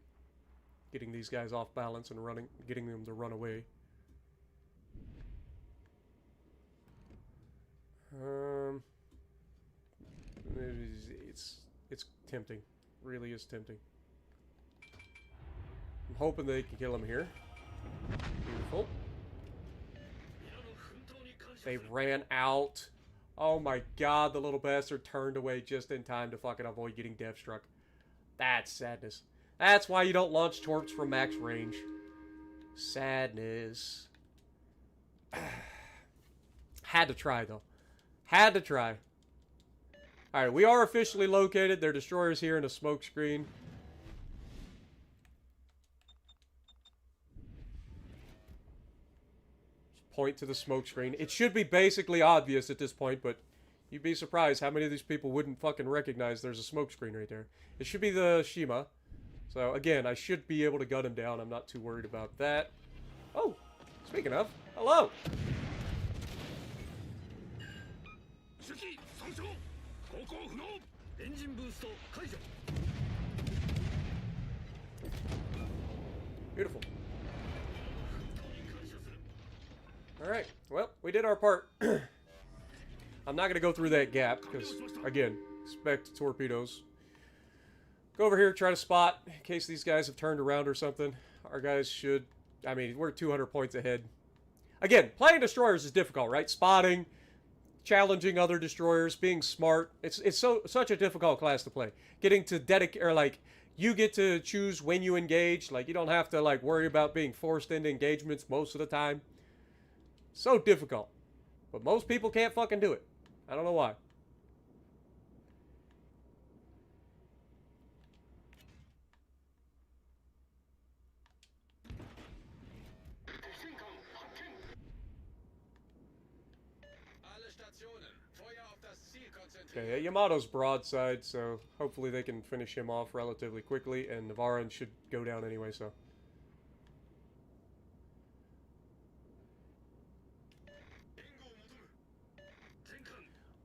Getting these guys off balance and running, getting them to run away. It's tempting. Really is tempting. I'm hoping they can kill him here. Beautiful. They ran out. Oh my god, the little bastard turned away just in time to fucking avoid getting death struck. That's sadness. That's why you don't launch torps from max range. Sadness. Had to try, though. Had to try. Alright, we are officially located. Their destroyer's here in a smoke screen. point to the smoke screen. It should be basically obvious at this point, but you'd be surprised how many of these people wouldn't fucking recognize there's a smoke screen right there. It should be the Shima. So, again, I should be able to gun him down. I'm not too worried about that. Oh, speaking of, hello. Beautiful. Alright, well, we did our part. I'm not going to go through that gap, because, again, expect torpedoes. Go over here, try to spot, in case these guys have turned around or something. Our guys should, I mean, we're 200 points ahead. Again, playing destroyers is difficult, right? Spotting, challenging other destroyers, being smart. It's such a difficult class to play. Getting to dedicate, or like, you get to choose when you engage. Like, you don't have to, like, worry about being forced into engagements most of the time. So difficult. But most people can't fucking do it. I don't know why. Okay, Yamato's broadside, so hopefully they can finish him off relatively quickly, and Navarin should go down anyway, so.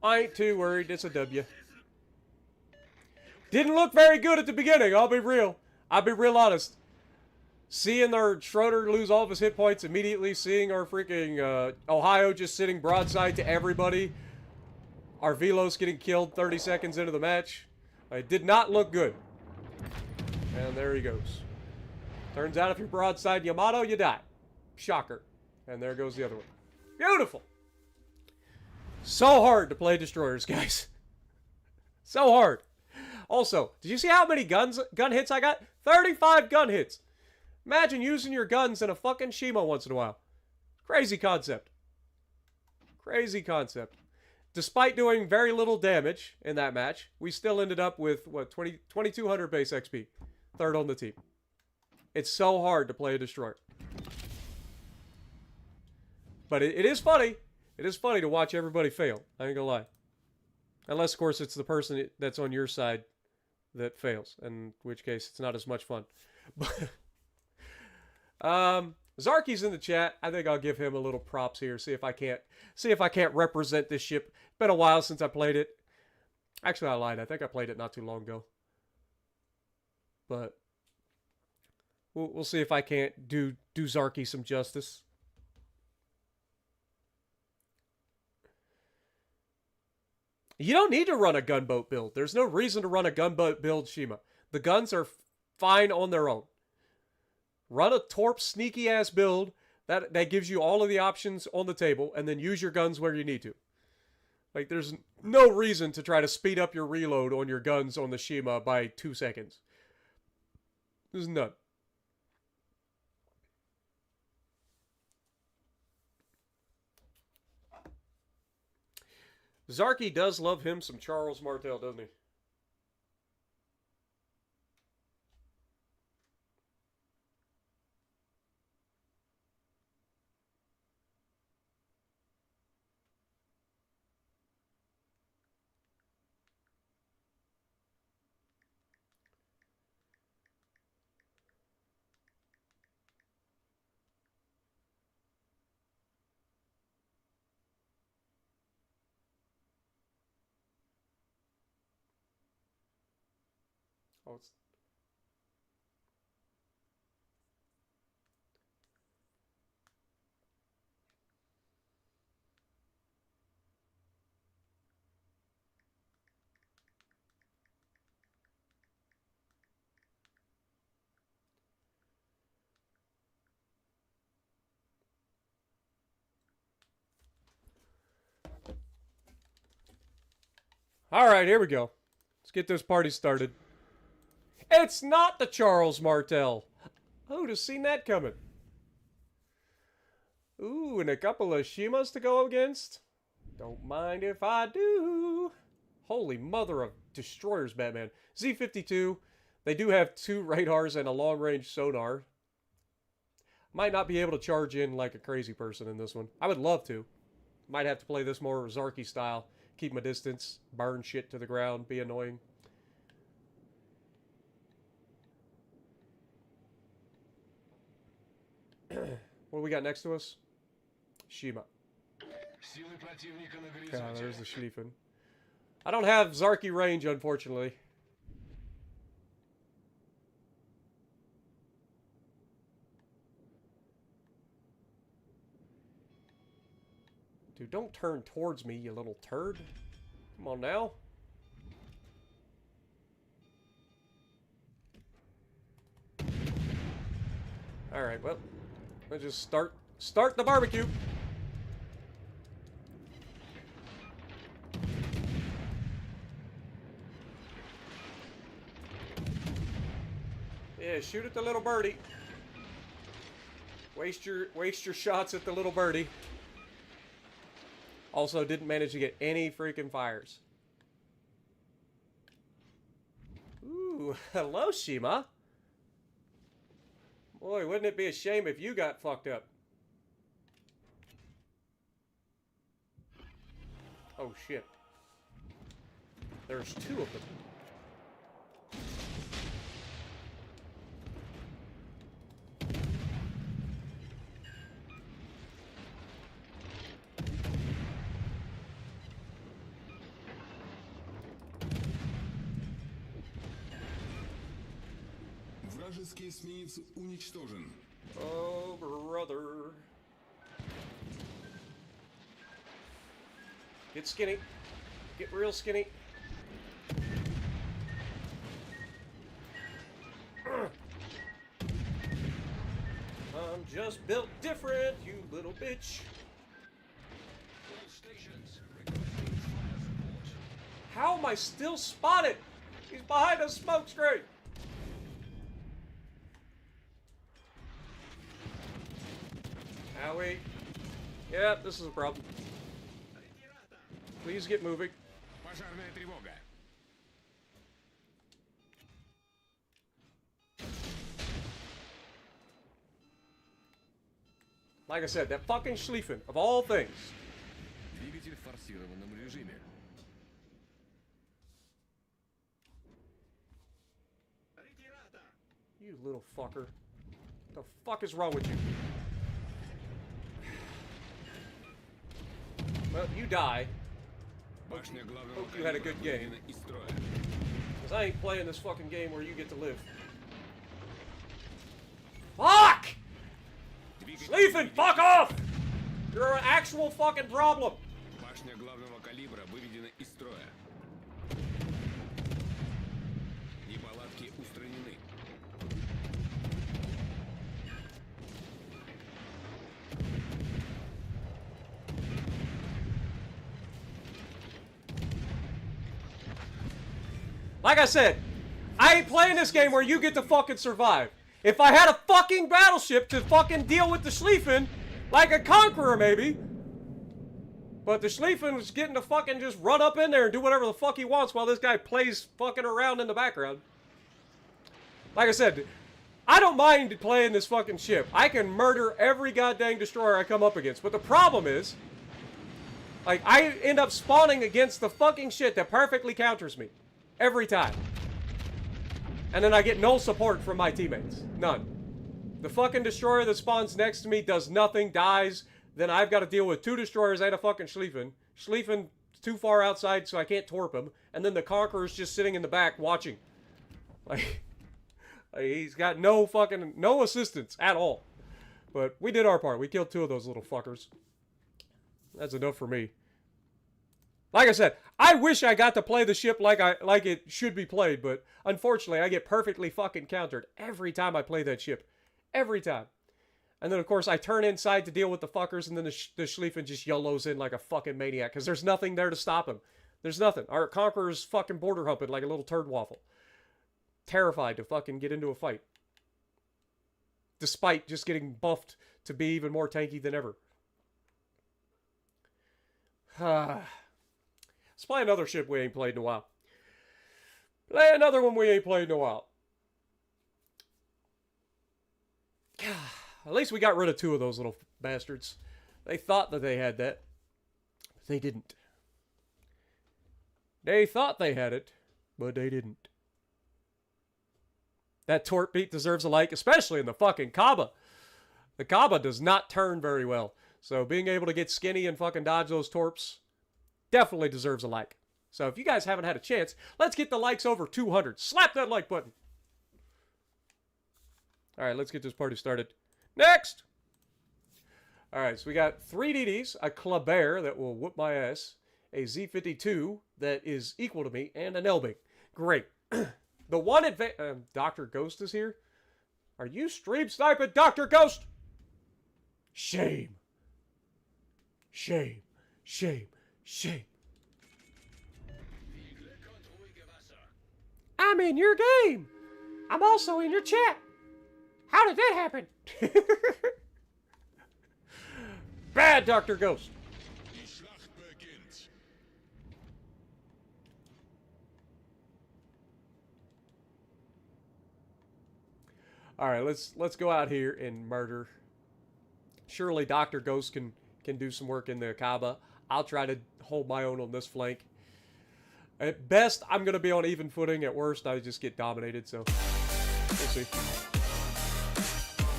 I ain't too worried, it's a W. Didn't look very good at the beginning, I'll be real. I'll be real honest. Seeing our Schroeder lose all of his hit points immediately, seeing our freaking Ohio just sitting broadside to everybody, our Velos getting killed 30 seconds into the match, it did not look good. And there he goes. Turns out if you're broadside Yamato, you die. Shocker. And there goes the other one. Beautiful! So hard to play destroyers, guys. So hard. Also, did you see how many gun hits I got? 35 gun hits. Imagine using your guns in a fucking Shima once in a while. Crazy concept. Crazy concept. Despite doing very little damage in that match, we still ended up with, what, 2200 base XP. Third on the team. It's so hard to play a destroyer. But it is funny. It is funny to watch everybody fail. I ain't gonna lie. Unless, of course, it's the person that's on your side that fails. In which case, it's not as much fun. But Zarky's in the chat. I think I'll give him a little props here. See if I can't represent this ship. It's been a while since I played it. Actually, I lied. I think I played it not too long ago. But we'll see if I can't do Zarky some justice. You don't need to run a gunboat build. There's no reason to run a gunboat build Shima. The guns are fine on their own. Run a torp sneaky ass build that gives you all of the options on the table, and then use your guns where you need to. Like, there's no reason to try to speed up your reload on your guns on the Shima by 2 seconds. There's none. Zarky does love him some Charles Martel, doesn't he? Oh, it's... All right, here we go. Let's get this party started. It's not the Charles Martel. Who'd have seen that coming? Ooh, and a couple of Shimas to go against. Don't mind if I do. Holy mother of destroyers, Batman. Z-52. They do have 2 radars and a long-range sonar. Might not be able to charge in like a crazy person in this one. I would love to. Might have to play this more Zarky style. Keep my distance. Burn shit to the ground. Be annoying. What do we got next to us? Shima. Yeah, there's the Schlieffen. I don't have Zarky range, unfortunately. Dude, don't turn towards me, you little turd. Come on now. Alright, well, let's just start the barbecue. Yeah, shoot at the little birdie. Waste your shots at the little birdie. Also, didn't manage to get any freaking fires. Ooh, hello, Shima. Boy, wouldn't it be a shame if you got fucked up. Oh, shit. There's two of them. Вражеский эсминец уничтожен. Oh, brother. Get skinny. Get real skinny. I'm just built different, you little bitch. How am I still spotted? He's behind a smoke screen. Howie. Yeah, this is a problem. Please get moving. Пожарная тревога. Like I said, that fucking Schlieffen, of all things. Двигатель в форсированном режиме. You little fucker. What the fuck is wrong with you? Well, you die. Башня главного Hope you had a good game. выведена из строя. Because I ain't playing this fucking game where you get to live. Fuck! Schlieffen, fuck off! You're an actual fucking problem. Башня главного калибра выведена из строя. Неполадки устранены. Like I said, I ain't playing this game where you get to fucking survive. If I had a fucking battleship to fucking deal with the Schlieffen, like a Conqueror maybe, but the Schlieffen was getting to fucking just run up in there and do whatever the fuck he wants while this guy plays fucking around in the background. Like I said, I don't mind playing this fucking ship. I can murder every goddamn destroyer I come up against, but the problem is, like, I end up spawning against the fucking shit that perfectly counters me. Every time. And then I get no support from my teammates. None. The fucking destroyer that spawns next to me does nothing, dies. Then I've got to deal with two destroyers and a fucking Schlieffen. Schlieffen's too far outside so I can't torp him. And then the Conqueror's just sitting in the back watching. Like he's got no assistance at all. But we did our part. We killed two of those little fuckers. That's enough for me. Like I said, I wish I got to play the ship like it should be played, but unfortunately, I get perfectly fucking countered every time I play that ship. Every time. And then, of course, I turn inside to deal with the fuckers, and then the Schlieffen just YOLOs in like a fucking maniac, because there's nothing there to stop him. There's nothing. Our Conqueror's fucking border humping like a little turd waffle. Terrified to fucking get into a fight. Despite just getting buffed to be even more tanky than ever. Let's play another ship we ain't played in a while. Play another one we ain't played in a while. At least we got rid of 2 of those little bastards. They thought that they had that. But they didn't. They thought they had it, but they didn't. That torp beat deserves a like, especially in the fucking Kaaba. The Kaaba does not turn very well. So being able to get skinny and fucking dodge those torps definitely deserves a like. So if you guys haven't had a chance, let's get the likes over 200. Slap that like button. All right, let's get this party started. Next! All right, so we got 3 DDs, a Kleber that will whoop my ass, a Z52 that is equal to me, and an Elbing. Great. The one Dr. Ghost is here? Are you stream sniping Dr. Ghost? Shame. Shame. Shame. Shame. I'm in your game. I'm also in your chat. How did that happen? Bad Dr. Ghost. All right, let's go out here and murder. Surely Dr. Ghost can do some work in the Kaaba. I'll try to hold my own on this flank. At best, I'm going to be on even footing. At worst, I just get dominated, so we'll see.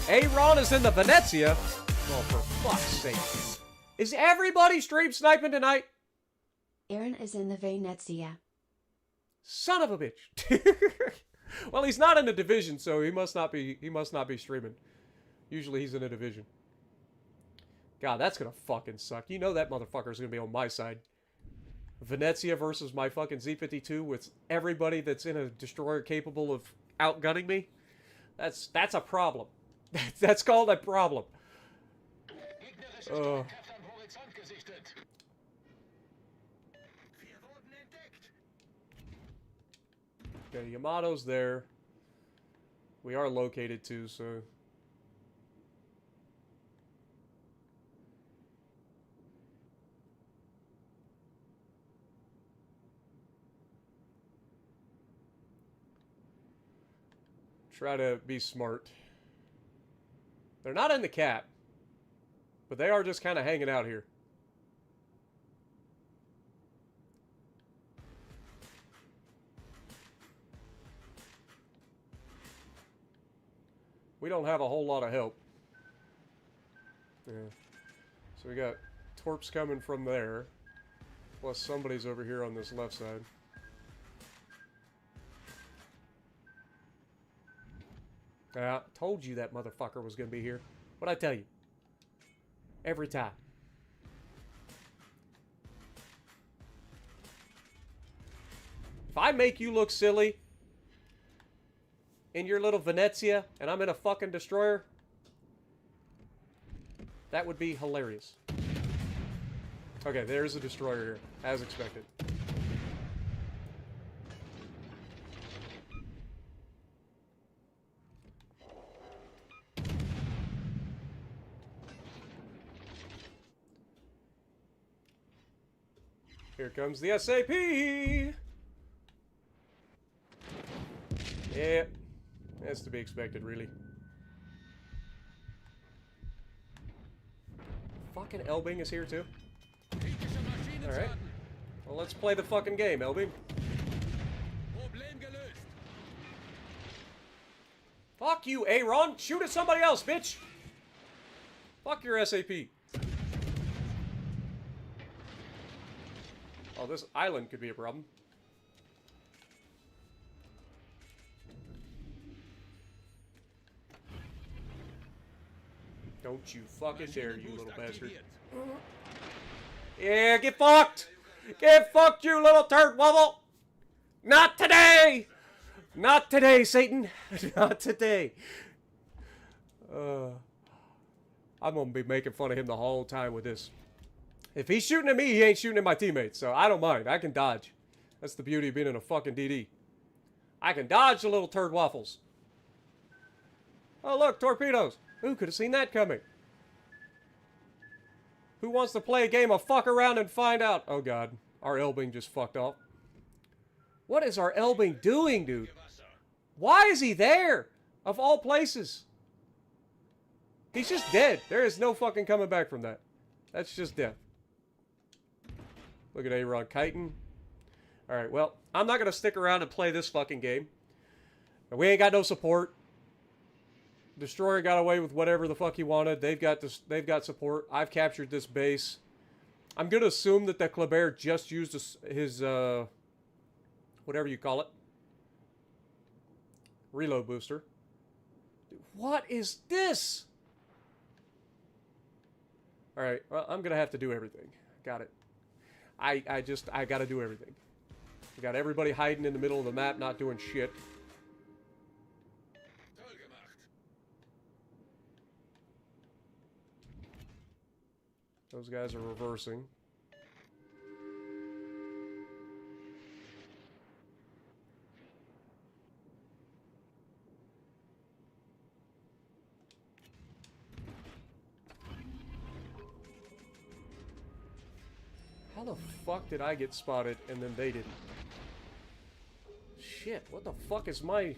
Aaron is in the Venezia. Oh, for fuck's sake. Is everybody stream sniping tonight? Aaron is in the Venezia. Son of a bitch. Well, he's not in the division, so he must not be streaming. Usually he's in a division. God, that's gonna fucking suck. You know that motherfucker's gonna be on my side. Venezia versus my fucking Z52 with everybody that's in a destroyer capable of outgunning me. That's a problem. That's called a problem. Okay, Yamato's there. We are located too, so... Try to be smart. They're not in the cap, but they are just kind of hanging out here. We don't have a whole lot of help. Yeah. So we got torps coming from there. Plus somebody's over here on this left side. I told you that motherfucker was going to be here. What'd I tell you? Every time. If I make you look silly in your little Venezia and I'm in a fucking destroyer, that would be hilarious. Okay, there's a destroyer here, as expected. Here comes the SAP! Yeah, that's to be expected, really. Fucking Elbing is here, too. Alright. Well, let's play the fucking game, Elbing. Fuck you, Aaron! Shoot at somebody else, bitch! Fuck your SAP. Oh, this island could be a problem. Don't you fucking dare, you little bastard. Yeah, get fucked! Get fucked, you little turd wobble! Not today! Not today, Satan! Not today. I'm gonna be making fun of him the whole time with this. If he's shooting at me, he ain't shooting at my teammates, so I don't mind. I can dodge. That's the beauty of being in a fucking DD. I can dodge the little turd waffles. Oh, look, torpedoes. Who could have seen that coming? Who wants to play a game of fuck around and find out? Oh, God. Our Elbing just fucked off. What is our Elbing doing, dude? Why is he there? Of all places. He's just dead. There is no fucking coming back from that. That's just death. Look at Aaron kiting. Alright, well, I'm not going to stick around and play this fucking game. We ain't got no support. Destroyer got away with whatever the fuck he wanted. They've got support. I've captured this base. I'm going to assume that the Kleber just used his whatever you call it. Reload booster. Dude, what is this? Alright, well, I'm going to have to do everything. Got it. I got to do everything. We got everybody hiding in the middle of the map, not doing shit. Those guys are reversing. How the fuck did I get spotted and then they didn't? Shit, what the fuck is my...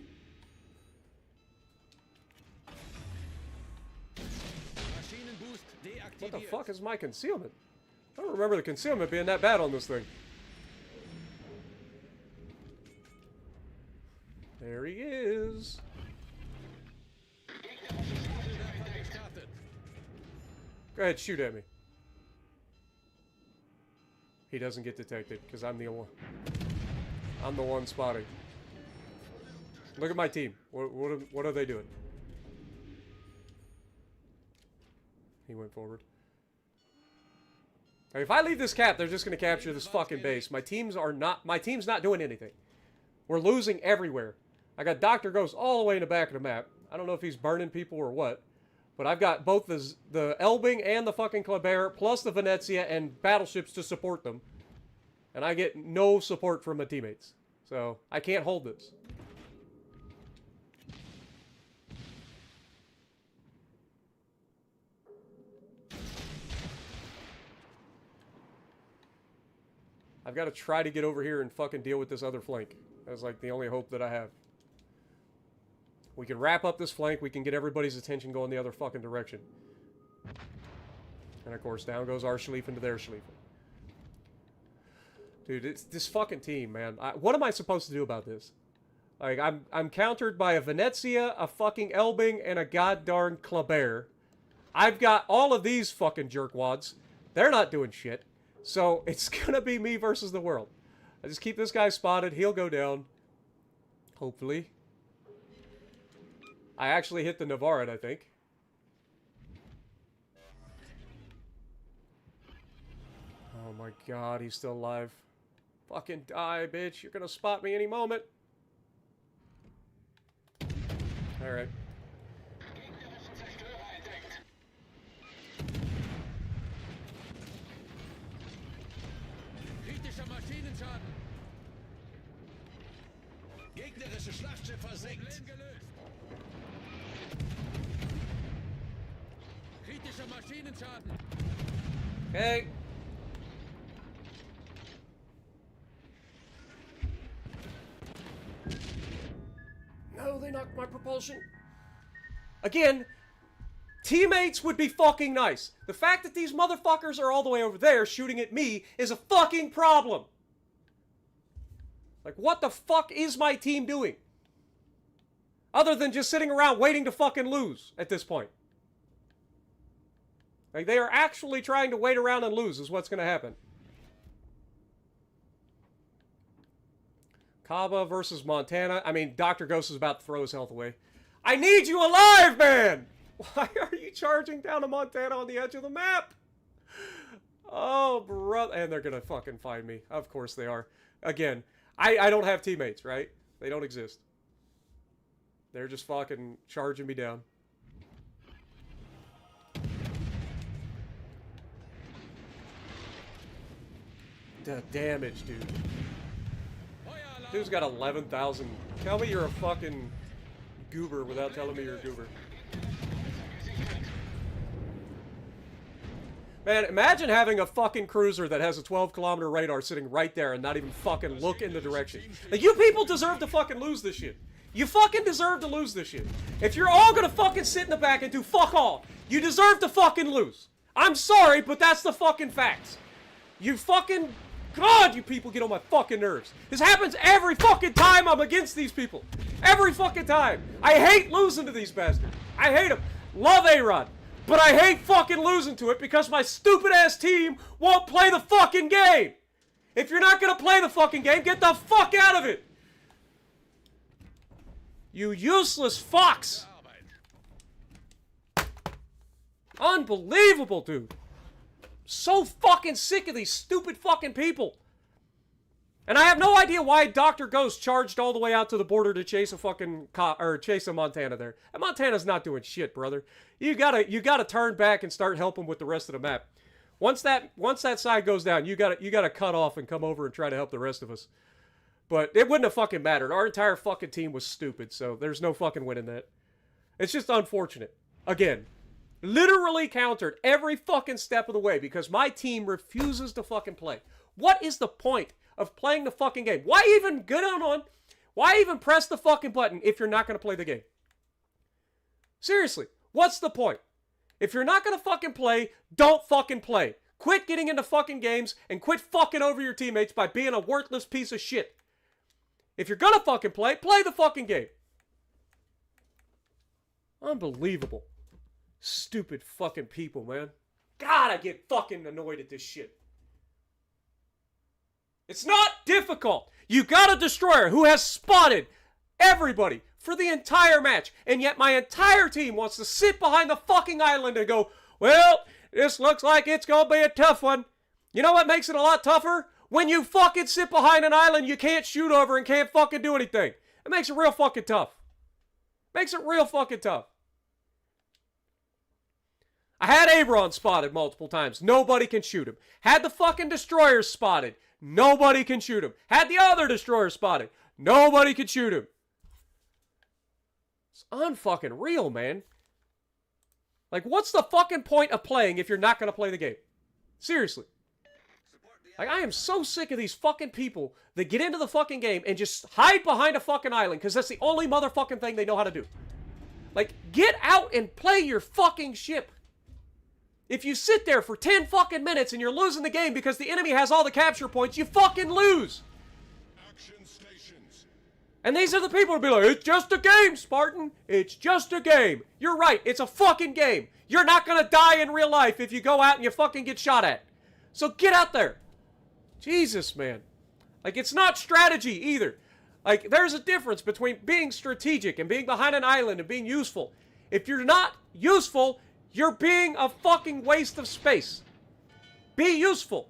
What the fuck is my concealment? I don't remember the concealment being that bad on this thing. There he is. Go ahead, shoot at me. He doesn't get detected because I'm the one. I'm the one spotting. Look at my team. What are they doing? He went forward. If I leave this cap, they're just going to capture this fucking base. My team's not doing anything. We're losing everywhere. I got Dr. Ghost all the way in the back of the map. I don't know if he's burning people or what. But I've got both the Elbing and the fucking Kleber, plus the Venezia and battleships to support them. And I get no support from my teammates. So, I can't hold this. I've got to try to get over here and fucking deal with this other flank. That's like the only hope that I have. We can wrap up this flank. We can get everybody's attention going the other fucking direction. And of course, down goes our Schlieffen into their Schlieffen. Dude, it's this fucking team, man. What am I supposed to do about this? Like, I'm countered by a Venezia, a fucking Elbing, and a goddarn Kleber. I've got all of these fucking jerkwads. They're not doing shit. So, it's gonna be me versus the world. I just keep this guy spotted. He'll go down. Hopefully. I actually hit the Navarre, I think. Oh my god, he's still alive. Fucking die, bitch. You're gonna spot me any moment. Alright. Kritischer Maschinenschaden. Gegnerische Schlachtschiff versenkt. Problem gelöst. Kritischer Maschinenschaden. Okay. No, they knocked my propulsion. Again, teammates would be fucking nice. The fact that these motherfuckers are all the way over there shooting at me is a fucking problem. Like, what the fuck is my team doing? Other than just sitting around waiting to fucking lose at this point. Like, they are actually trying to wait around and lose is what's going to happen. Caba versus Montana. I mean, Dr. Ghost is about to throw his health away. I need you alive, man! Why are you charging down to Montana on the edge of the map? Oh, brother. And they're going to fucking find me. Of course they are. Again, I don't have teammates, right? They don't exist. They're just fucking charging me down. The damage, dude. Dude's got 11,000. Tell me you're a fucking goober without telling me you're a goober. Man, imagine having a fucking cruiser that has a 12-kilometer radar sitting right there and not even fucking look in the direction. Like, you people deserve to fucking lose this shit. You fucking deserve to lose this shit. If you're all gonna fucking sit in the back and do fuck all, you deserve to fucking lose. I'm sorry, but that's the fucking facts. You fucking... God, you people get on my fucking nerves. This happens every fucking time I'm against these people. Every fucking time. I hate losing to these bastards. I hate them. Love A-Rod. But I hate fucking losing to it because my stupid ass team won't play the fucking game. If you're not gonna play the fucking game, get the fuck out of it. You useless fox. Unbelievable, dude. So fucking sick of these stupid fucking people. And I have no idea why Dr. Ghost charged all the way out to the border to chase a fucking chase a Montana there. And Montana's not doing shit, brother. You gotta turn back and start helping with the rest of the map. Once that side goes down, you gotta cut off and come over and try to help the rest of us. But it wouldn't have fucking mattered. Our entire fucking team was stupid, so there's no fucking winning that. It's just unfortunate. Again, literally countered every fucking step of the way because my team refuses to fucking play. What is the point of playing the fucking game? Why even get on? Why even press the fucking button if you're not going to play the game? Seriously, what's the point? If you're not going to fucking play, don't fucking play. Quit getting into fucking games and quit fucking over your teammates by being a worthless piece of shit. If you're going to fucking play, play the fucking game. Unbelievable. Stupid fucking people, man. God, I get fucking annoyed at this shit. It's not difficult. You got a destroyer who has spotted everybody for the entire match, and yet my entire team wants to sit behind the fucking island and go, well, this looks like it's gonna be a tough one. You know what makes it a lot tougher? When you fucking sit behind an island you can't shoot over and can't fucking do anything. It makes it real fucking tough. Makes it real fucking tough. I had Abron spotted multiple times. Nobody can shoot him. Had the fucking destroyers spotted. Nobody can shoot him. Had the other destroyer spotted. Nobody can shoot him. It's unfucking real, man. Like, what's the fucking point of playing if you're not going to play the game? Seriously. Like, I am so sick of these fucking people that get into the fucking game and just hide behind a fucking island because that's the only motherfucking thing they know how to do. Like, get out and play your fucking ship. If you sit there for 10 fucking minutes and you're losing the game because the enemy has all the capture points, you fucking lose. Action stations. And these are the people who be like, it's just a game, Spartan. It's just a game. You're right. It's a fucking game. You're not going to die in real life if you go out and you fucking get shot at. So get out there. Jesus, man. Like, it's not strategy either. Like, there's a difference between being strategic and being behind an island and being useful. If you're not useful, you're being a fucking waste of space. Be useful.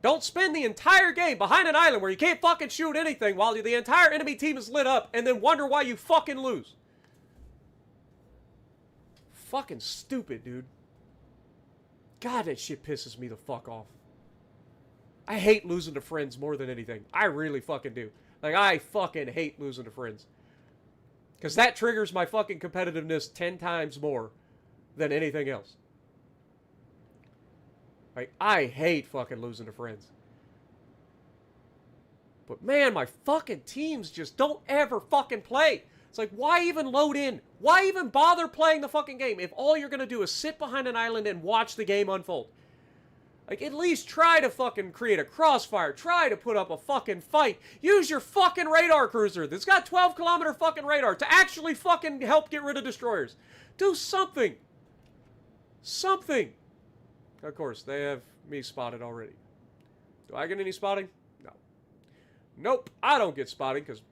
Don't spend the entire game behind an island where you can't fucking shoot anything while the entire enemy team is lit up and then wonder why you fucking lose. Fucking stupid, dude. God, that shit pisses me the fuck off. I hate losing to friends more than anything. I really fucking do. Like, I fucking hate losing to friends. Because that triggers my fucking competitiveness 10 times more than anything else. Like, I hate fucking losing to friends. But man, my fucking teams just don't ever fucking play. It's like, why even load in? Why even bother playing the fucking game if all you're going to do is sit behind an island and watch the game unfold? Like, at least try to fucking create a crossfire. Try to put up a fucking fight. Use your fucking radar cruiser that's got 12-kilometer fucking radar to actually fucking help get rid of destroyers. Do something. Something. Of course, they have me spotted already. Do I get any spotting? No. Nope, I don't get spotting because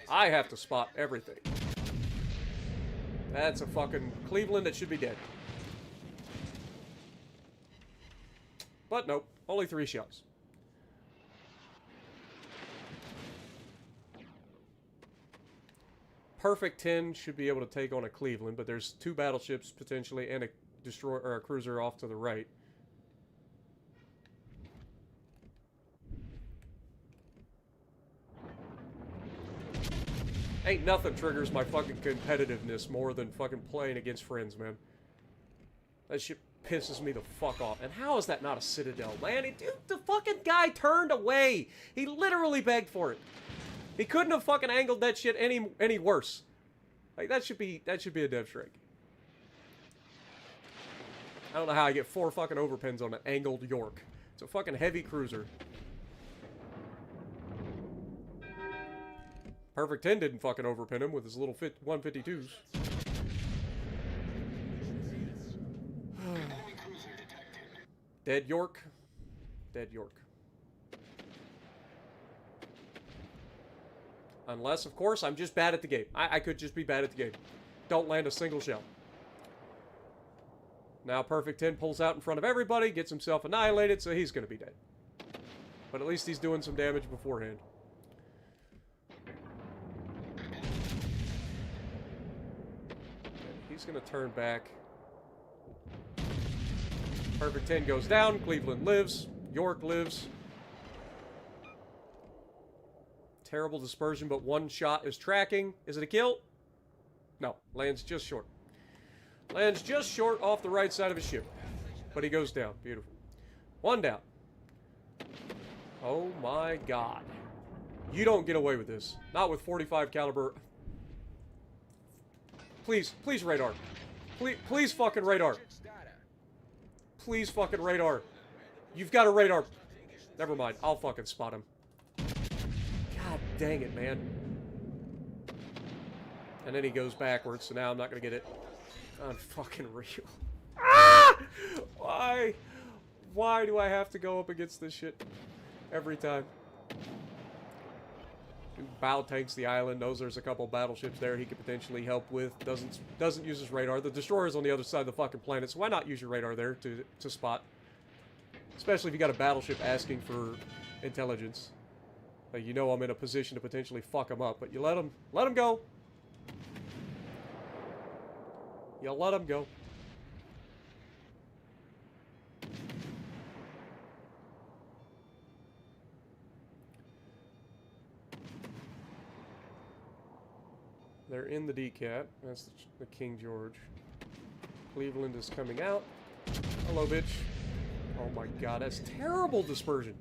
I have to spot everything. That's a fucking Cleveland that should be dead. But nope, only 3 shots. Perfect 10 should be able to take on a Cleveland, but there's 2 battleships potentially and a destroyer or a cruiser off to the right. Ain't nothing triggers my fucking competitiveness more than fucking playing against friends, man. That shit pisses me the fuck off. And how is that not a citadel, man? Dude, the fucking guy turned away. He literally begged for it. He couldn't have fucking angled that shit any worse. Like, that should be a dev strike. I don't know how I get 4 fucking overpins on an angled York. It's a fucking heavy cruiser. Perfect 10 didn't fucking overpin him with his little 152s. Dead York. Dead York. Unless, of course, I'm just bad at the game. I could just be bad at the game. Don't land a single shell. Now Perfect 10 pulls out in front of everybody, gets himself annihilated, so he's going to be dead. But at least he's doing some damage beforehand. He's going to turn back. Perfect 10 goes down. Cleveland lives. York lives. Terrible dispersion, but 1 shot is tracking. Is it a kill? No. Lands just short. Lands just short off the right side of his ship. But he goes down. Beautiful. 1 down. Oh my god. You don't get away with this. Not with 45 caliber. Please, please radar. Please fucking radar. Please fucking radar. You've got a radar. Never mind. I'll fucking spot him. God dang it, man. And then he goes backwards, so now I'm not gonna get it. Unfucking real. Ah! Why? Why do I have to go up against this shit every time? Bow tanks the island, knows there's a couple battleships there he could potentially help with. Doesn't use his radar. The destroyer's on the other side of the fucking planet, so why not use your radar there to spot? Especially if you got a battleship asking for intelligence. Like, you know I'm in a position to potentially fuck him up, but you let him go. You let him go. They're in the DCAT. That's the King George. Cleveland is coming out. Hello, bitch. Oh my god, that's terrible dispersion.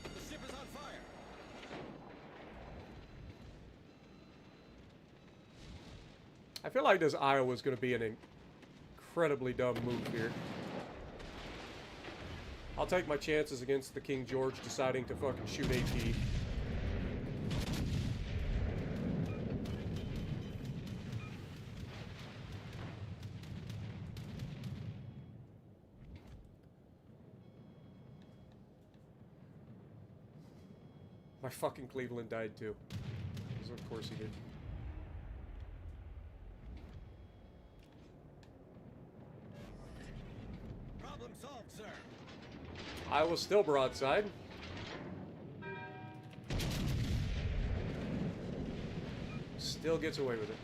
The ship is on fire. I feel like this Iowa's going to be an incredibly dumb move here. I'll take my chances against the King George deciding to fucking shoot AP. My fucking Cleveland died too. So of course he did. Problem solved, sir. Iowa's still broadside. Still gets away with it.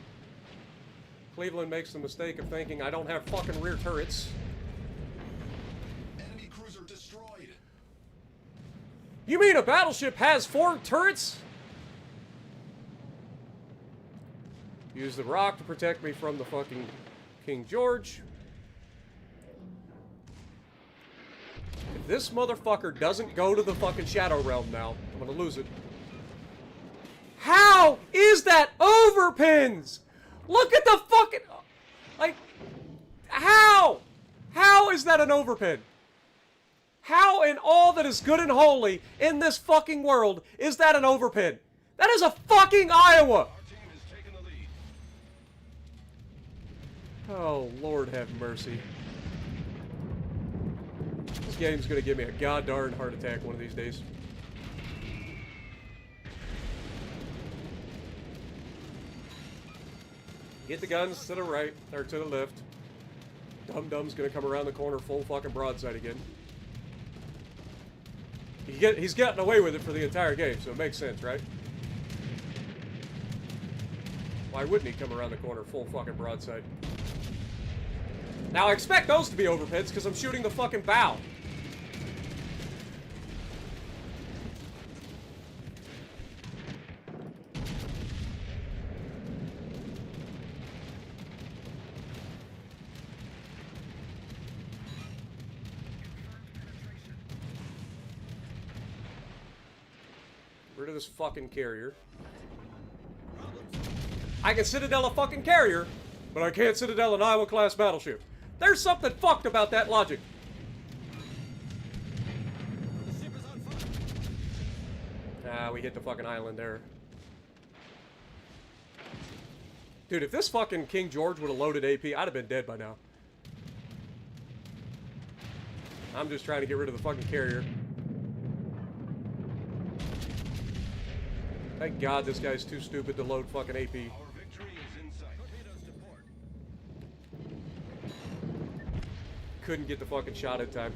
Cleveland makes the mistake of thinking I don't have fucking rear turrets. Enemy cruiser destroyed. You mean a battleship has 4 turrets? Use the rock to protect me from the fucking King George. If this motherfucker doesn't go to the fucking Shadow Realm now, I'm gonna lose it. How is that overpins? Look at the fucking... Like... How? How is that an overpin? How in all that is good and holy in this fucking world is that an overpin? That is a fucking Iowa! Our team has taken the lead. Oh, Lord have mercy. This game's gonna give me a god-darn heart attack one of these days. Get the guns to the right, or to the left. Dum-Dum's gonna come around the corner full fucking broadside again. He's gotten away with it for the entire game, so it makes sense, right? Why wouldn't he come around the corner full fucking broadside? Now I expect those to be overpins because I'm shooting the fucking bow. rid of this fucking carrier. I can citadel a fucking carrier, but I can't citadel an Iowa-class battleship. There's something fucked about that logic. The ship is on fire. Ah, we hit the fucking island there. Dude, if this fucking King George would have loaded AP, I'd have been dead by now. I'm just trying to get rid of the fucking carrier. Thank God this guy's too stupid to load fucking AP. Our victory is in sight. Torpedoes to port. Couldn't get the fucking shot in time.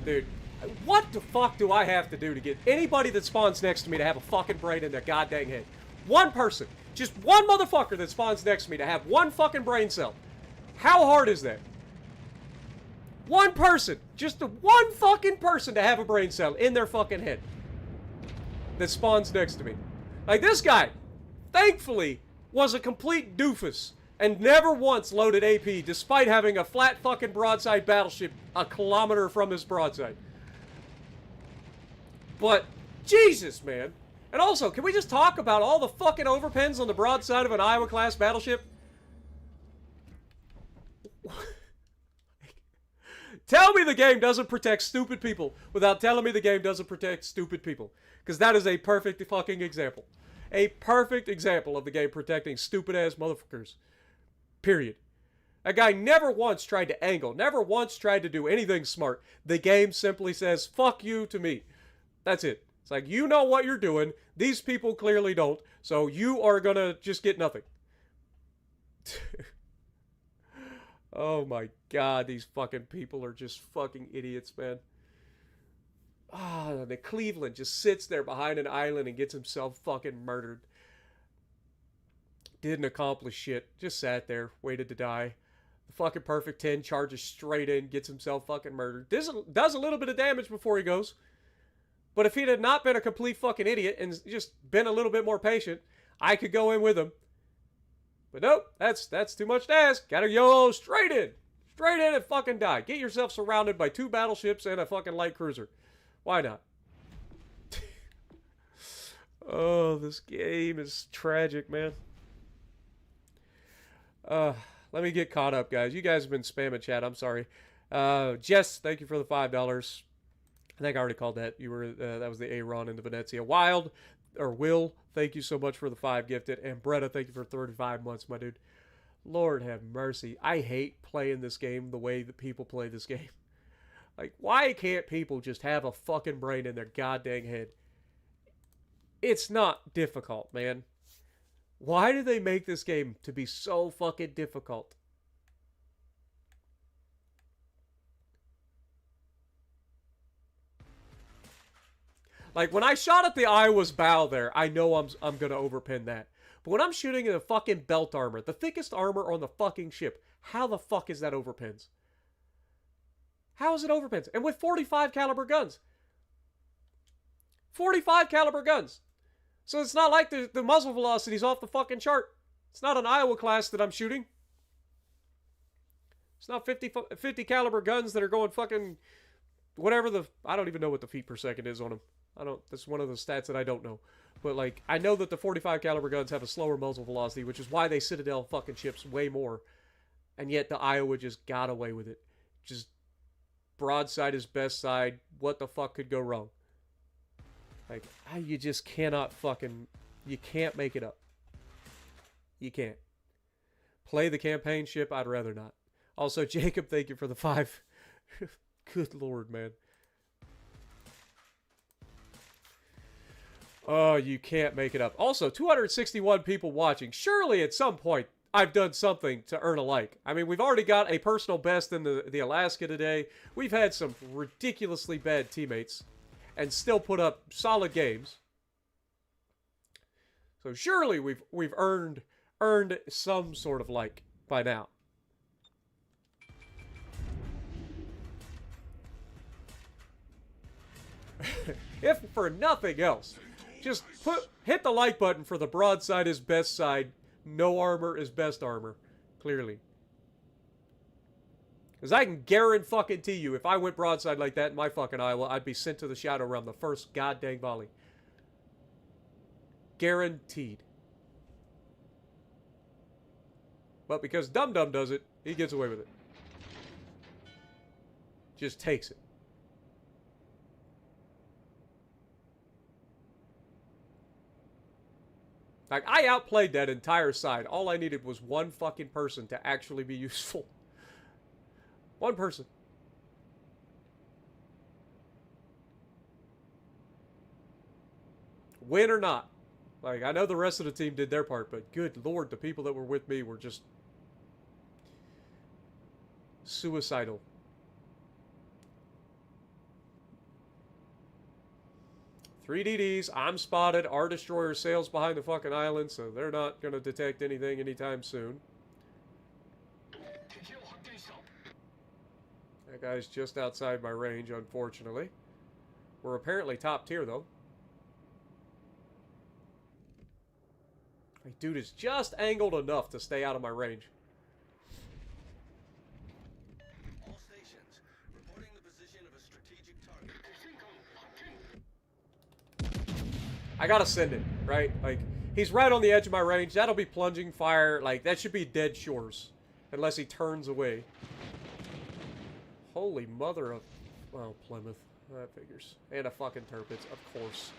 Dude, what the fuck do I have to do to get anybody that spawns next to me to have a fucking brain in their goddamn head? One person. Just one motherfucker that spawns next to me to have one fucking brain cell. How hard is that? One person. Just the one fucking person to have a brain cell in their fucking head that spawns next to me. Like this guy, thankfully, was a complete doofus and never once loaded AP despite having a flat fucking broadside battleship a kilometer from his broadside. But, Jesus, man. And also, can we just talk about all the fucking overpens on the broadside of an Iowa-class battleship? Tell me the game doesn't protect stupid people without telling me the game doesn't protect stupid people. Because that is a perfect fucking example. A perfect example of the game protecting stupid-ass motherfuckers. Period. That guy never once tried to angle, never once tried to do anything smart. The game simply says, fuck you to me. That's it. It's like, you know what you're doing. These people clearly don't. So you are gonna just get nothing. Oh my God, these fucking people are just fucking idiots, man. Ah, the Cleveland just sits there behind an island and gets himself fucking murdered. Didn't accomplish shit. Just sat there, waited to die. The fucking Perfect 10 charges straight in, gets himself fucking murdered. Does a little bit of damage before he goes. But if he had not been a complete fucking idiot and just been a little bit more patient, I could go in with him. But nope, that's too much to ask. Gotta go straight in. Straight in and fucking die. Get yourself surrounded by 2 battleships and a fucking light cruiser. Why not? Oh, this game is tragic, man. Let me get caught up, guys. You guys have been spamming chat. I'm sorry. Jess, thank you for the $5. I think I already called that. You were that was the Aaron in the Venezia. Wild or Will, thank you so much for the 5 gifted. And Bretta, thank you for 35 months, my dude. Lord have mercy. I hate playing this game the way that people play this game. Like, why can't people just have a fucking brain in their goddamn head? It's not difficult, man. Why do they make this game to be so fucking difficult? Like, when I shot at the Iowa's bow there, I know I'm going to overpin that. But when I'm shooting at the fucking belt armor, the thickest armor on the fucking ship, how the fuck is that overpins? How is it overpins? And with 45 caliber guns. 45 caliber guns. So it's not like the muzzle velocity's off the fucking chart. It's not an Iowa class that I'm shooting. It's not 50 caliber guns that are going fucking whatever the... I don't even know what the feet per second is on them. That's one of the stats that I don't know. But, like, I know that the 45 caliber guns have a slower muzzle velocity, which is why they Citadel fucking ships way more. And yet the Iowa just got away with it. Just broadside is best side. What the fuck could go wrong? Like, you just cannot fucking... You can't make it up. You can't. Play the campaign ship, I'd rather not. Also, Jacob, thank you for the 5. Good lord, man. Oh, you can't make it up. Also, 261 people watching. Surely at some point I've done something to earn a like. I mean, we've already got a personal best in the Alaska today. We've had some ridiculously bad teammates and still put up solid games. So surely we've earned some sort of like by now. If for nothing else, just hit the like button for the broadside is best side, no armor is best armor, clearly. Because I can guarantee you, if I went broadside like that in my fucking Iowa, I'd be sent to the Shadow Realm the first goddamn volley. Guaranteed. But because Dum Dum does it, he gets away with it. Just takes it. Like, I outplayed that entire side. All I needed was one fucking person to actually be useful. One person. Win or not. Like, I know the rest of the team did their part, but good lord, the people that were with me were just suicidal. Three DDs, I'm spotted. Our destroyer sails behind the fucking island, so they're not going to detect anything anytime soon. That guy's just outside my range, unfortunately. We're apparently top tier, though. Like, dude is just angled enough to stay out of my range. All stations, reporting the position of a strategic target. I gotta send it, right? Like, he's right on the edge of my range. That'll be plunging fire. Like, that should be dead shores. Unless he turns away. Holy mother of... Well, Plymouth. That figures. And a fucking Tirpitz, of course.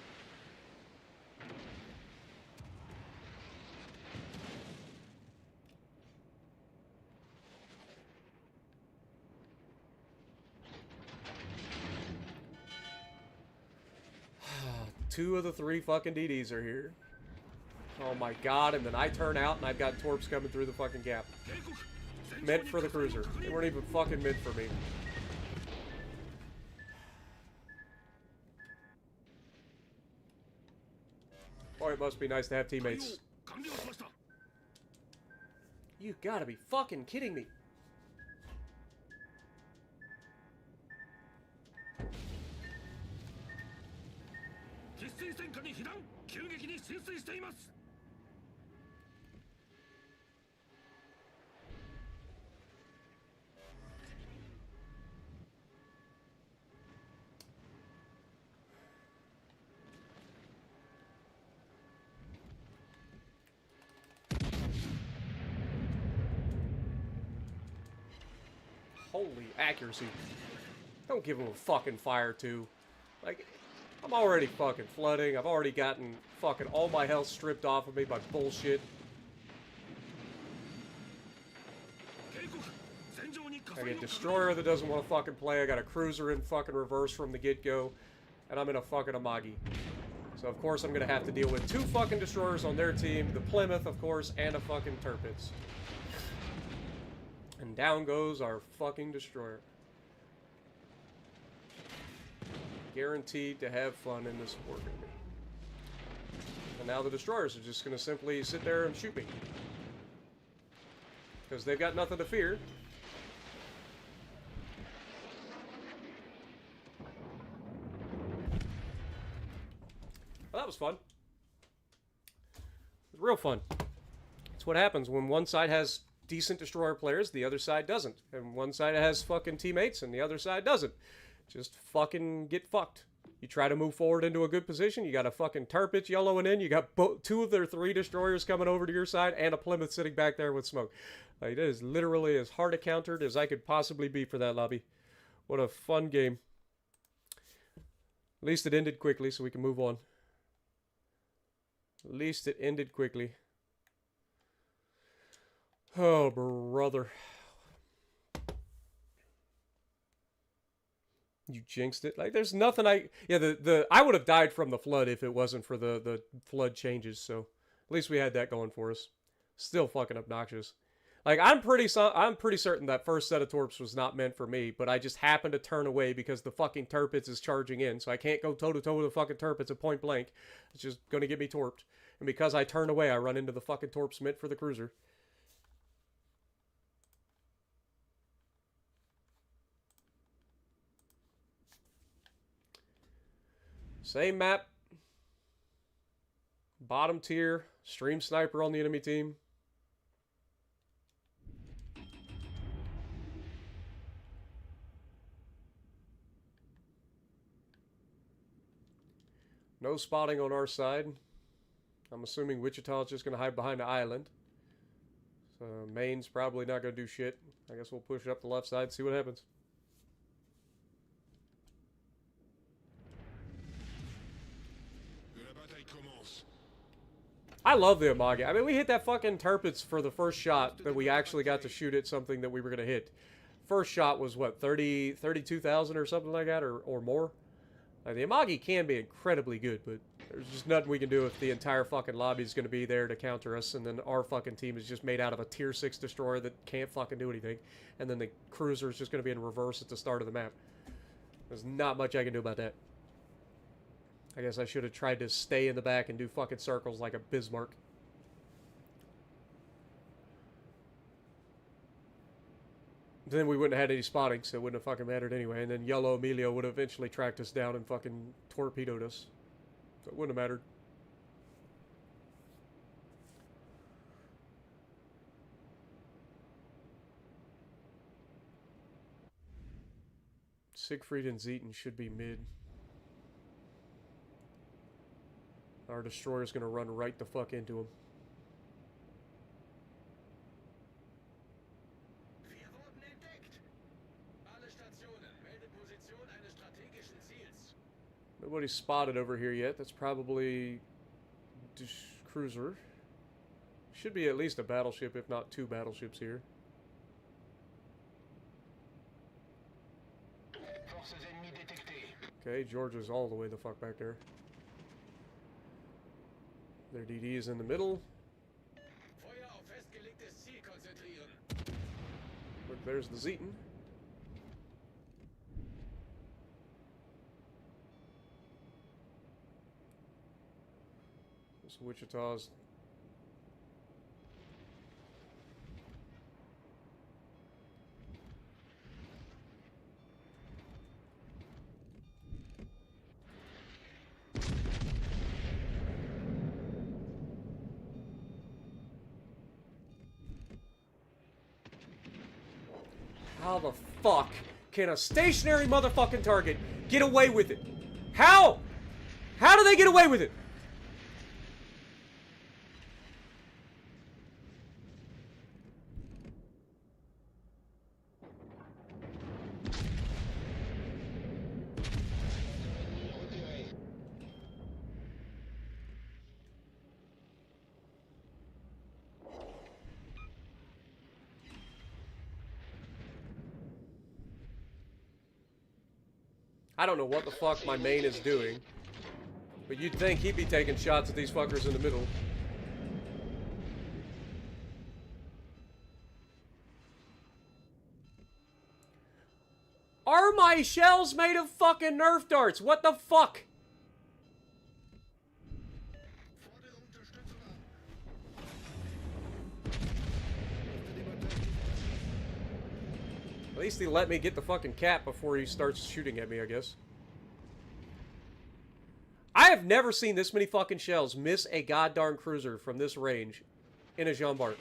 Two of the three fucking DDs are here. Oh my god, and then I turn out and I've got Torps coming through the fucking gap. Meant for the cruiser. They weren't even fucking meant for me. Boy, it must be nice to have teammates. You gotta be fucking kidding me. Holy accuracy. Don't give him a fucking fire, too. Like, I'm already fucking flooding. I've already gotten fucking all my health stripped off of me by bullshit. I get a destroyer that doesn't want to fucking play. I got a cruiser in fucking reverse from the get-go. And I'm in a fucking Amagi. So, of course, I'm going to have to deal with two fucking destroyers on their team. The Plymouth, of course, and a fucking Tirpitz. And down goes our fucking destroyer. Guaranteed to have fun in this war game. And now the destroyers are just going to simply sit there and shoot me. Because they've got nothing to fear. Well, that was fun. It was real fun. It's what happens when one side has decent destroyer players, the other side doesn't. And one side has fucking teammates, and the other side doesn't. Just fucking get fucked. You try to move forward into a good position, you got a fucking Tirpitz yellowing in, you got two of their three destroyers coming over to your side, and a Plymouth sitting back there with smoke. Like, it is literally as hard a countered as I could possibly be for that lobby. What a fun game. At least it ended quickly, so we can move on. At least it ended quickly. Oh, brother. You jinxed it. Like, there's nothing Yeah, I would have died from the flood if it wasn't for the flood changes, so at least we had that going for us. Still fucking obnoxious. Like, I'm pretty certain that first set of Torps was not meant for me, but I just happened to turn away because the fucking Tirpitz is charging in, so I can't go toe-to-toe with the fucking Tirpitz at point blank. It's just gonna get me torped. And because I turn away, I run into the fucking Torps meant for the cruiser. Same map. Bottom tier. Stream sniper on the enemy team. No spotting on our side. I'm assuming Wichita's just going to hide behind the island. So Maine's probably not going to do shit. I guess we'll push up the left side and see what happens. La bataille commence. I love the Amagi. I mean, we hit that fucking Tirpitz for the first shot that we actually got to shoot at something that we were going to hit. First shot was, what, 32,000 or something like that, or more? The Amagi can be incredibly good, but there's just nothing we can do if the entire fucking lobby is going to be there to counter us, and then our fucking team is just made out of a tier 6 destroyer that can't fucking do anything, and then the cruiser is just going to be in reverse at the start of the map. There's not much I can do about that. I guess I should have tried to stay in the back and do fucking circles like a Bismarck. Then we wouldn't have had any spotting, so it wouldn't have fucking mattered anyway. And then Yellow Emilio would have eventually tracked us down and fucking torpedoed us. So it wouldn't have mattered. Siegfried and Zeton should be mid. Our destroyer's gonna run right the fuck into him. Wir wurden entdeckt. Alle Stationen, melde Position eines strategischen Ziels. Nobody's spotted over here yet. That's probably cruiser. Should be at least a battleship, if not 2 battleships here. Forces ennemies détectées. Okay, Georgia's all the way the fuck back there. Their DD is in the middle. Feuer auf festgelegtes Ziel konzentrieren. Look, there's the Zeton. This Wichita's. How the fuck can a stationary motherfucking target get away with it? How? How do they get away with it? I don't know what the fuck my main is doing, but you'd think he'd be taking shots at these fuckers in the middle. Are my shells made of fucking Nerf darts? What the fuck? Fordere Unterstützung an. At least he let me get the fucking cap before he starts shooting at me, I guess. I have never seen this many fucking shells miss a goddamn cruiser from this range in a Jean Bart.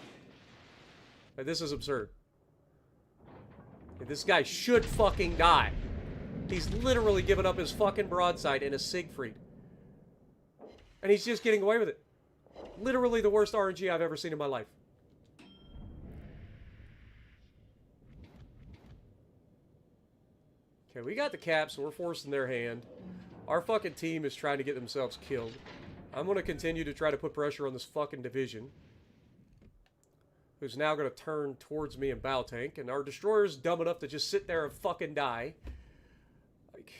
Like, this is absurd. This guy should fucking die. He's literally given up his fucking broadside in a Siegfried. And he's just getting away with it. Literally the worst RNG I've ever seen in my life. Okay, we got the cap, so we're forcing their hand. Our fucking team is trying to get themselves killed. I'm going to continue to try to put pressure on this fucking division, who's now going to turn towards me and bow tank, and our destroyer's dumb enough to just sit there and fucking die. Like,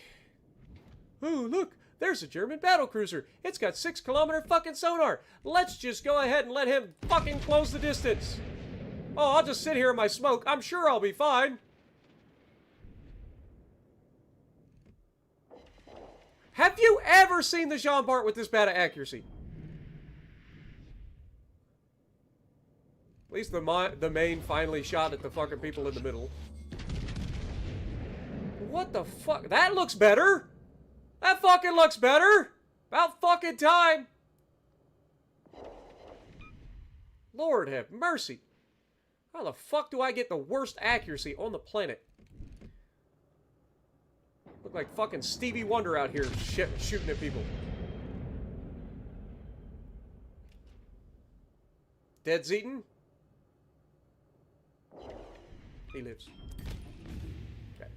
ooh, look, there's a German battlecruiser. It's got 6-kilometer fucking sonar. Let's just go ahead and let him fucking close the distance. Oh, I'll just sit here in my smoke. I'm sure I'll be fine. Have you ever seen the Jean Bart with this bad of accuracy? At least the main finally shot at the fucking people in the middle. What the fuck? That looks better! That fucking looks better! About fucking time! Lord have mercy. How the fuck do I get the worst accuracy on the planet? Look like fucking Stevie Wonder out here shooting at people. Dead Zeton? He lives. Okay.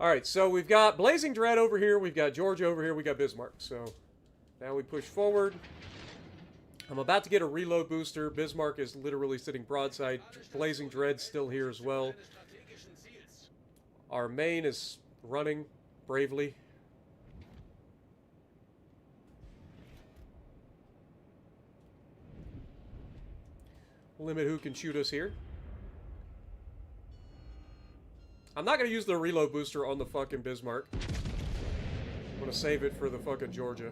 Alright, so we've got Blazing Dread over here, we've got Georgia over here, we got Bismarck. So, now we push forward. I'm about to get a reload booster. Bismarck is literally sitting broadside. Blazing Dread's still here as well. Our main is running bravely. Limit who can shoot us here. I'm not going to use the reload booster on the fucking Bismarck. I'm going to save it for the fucking Georgia.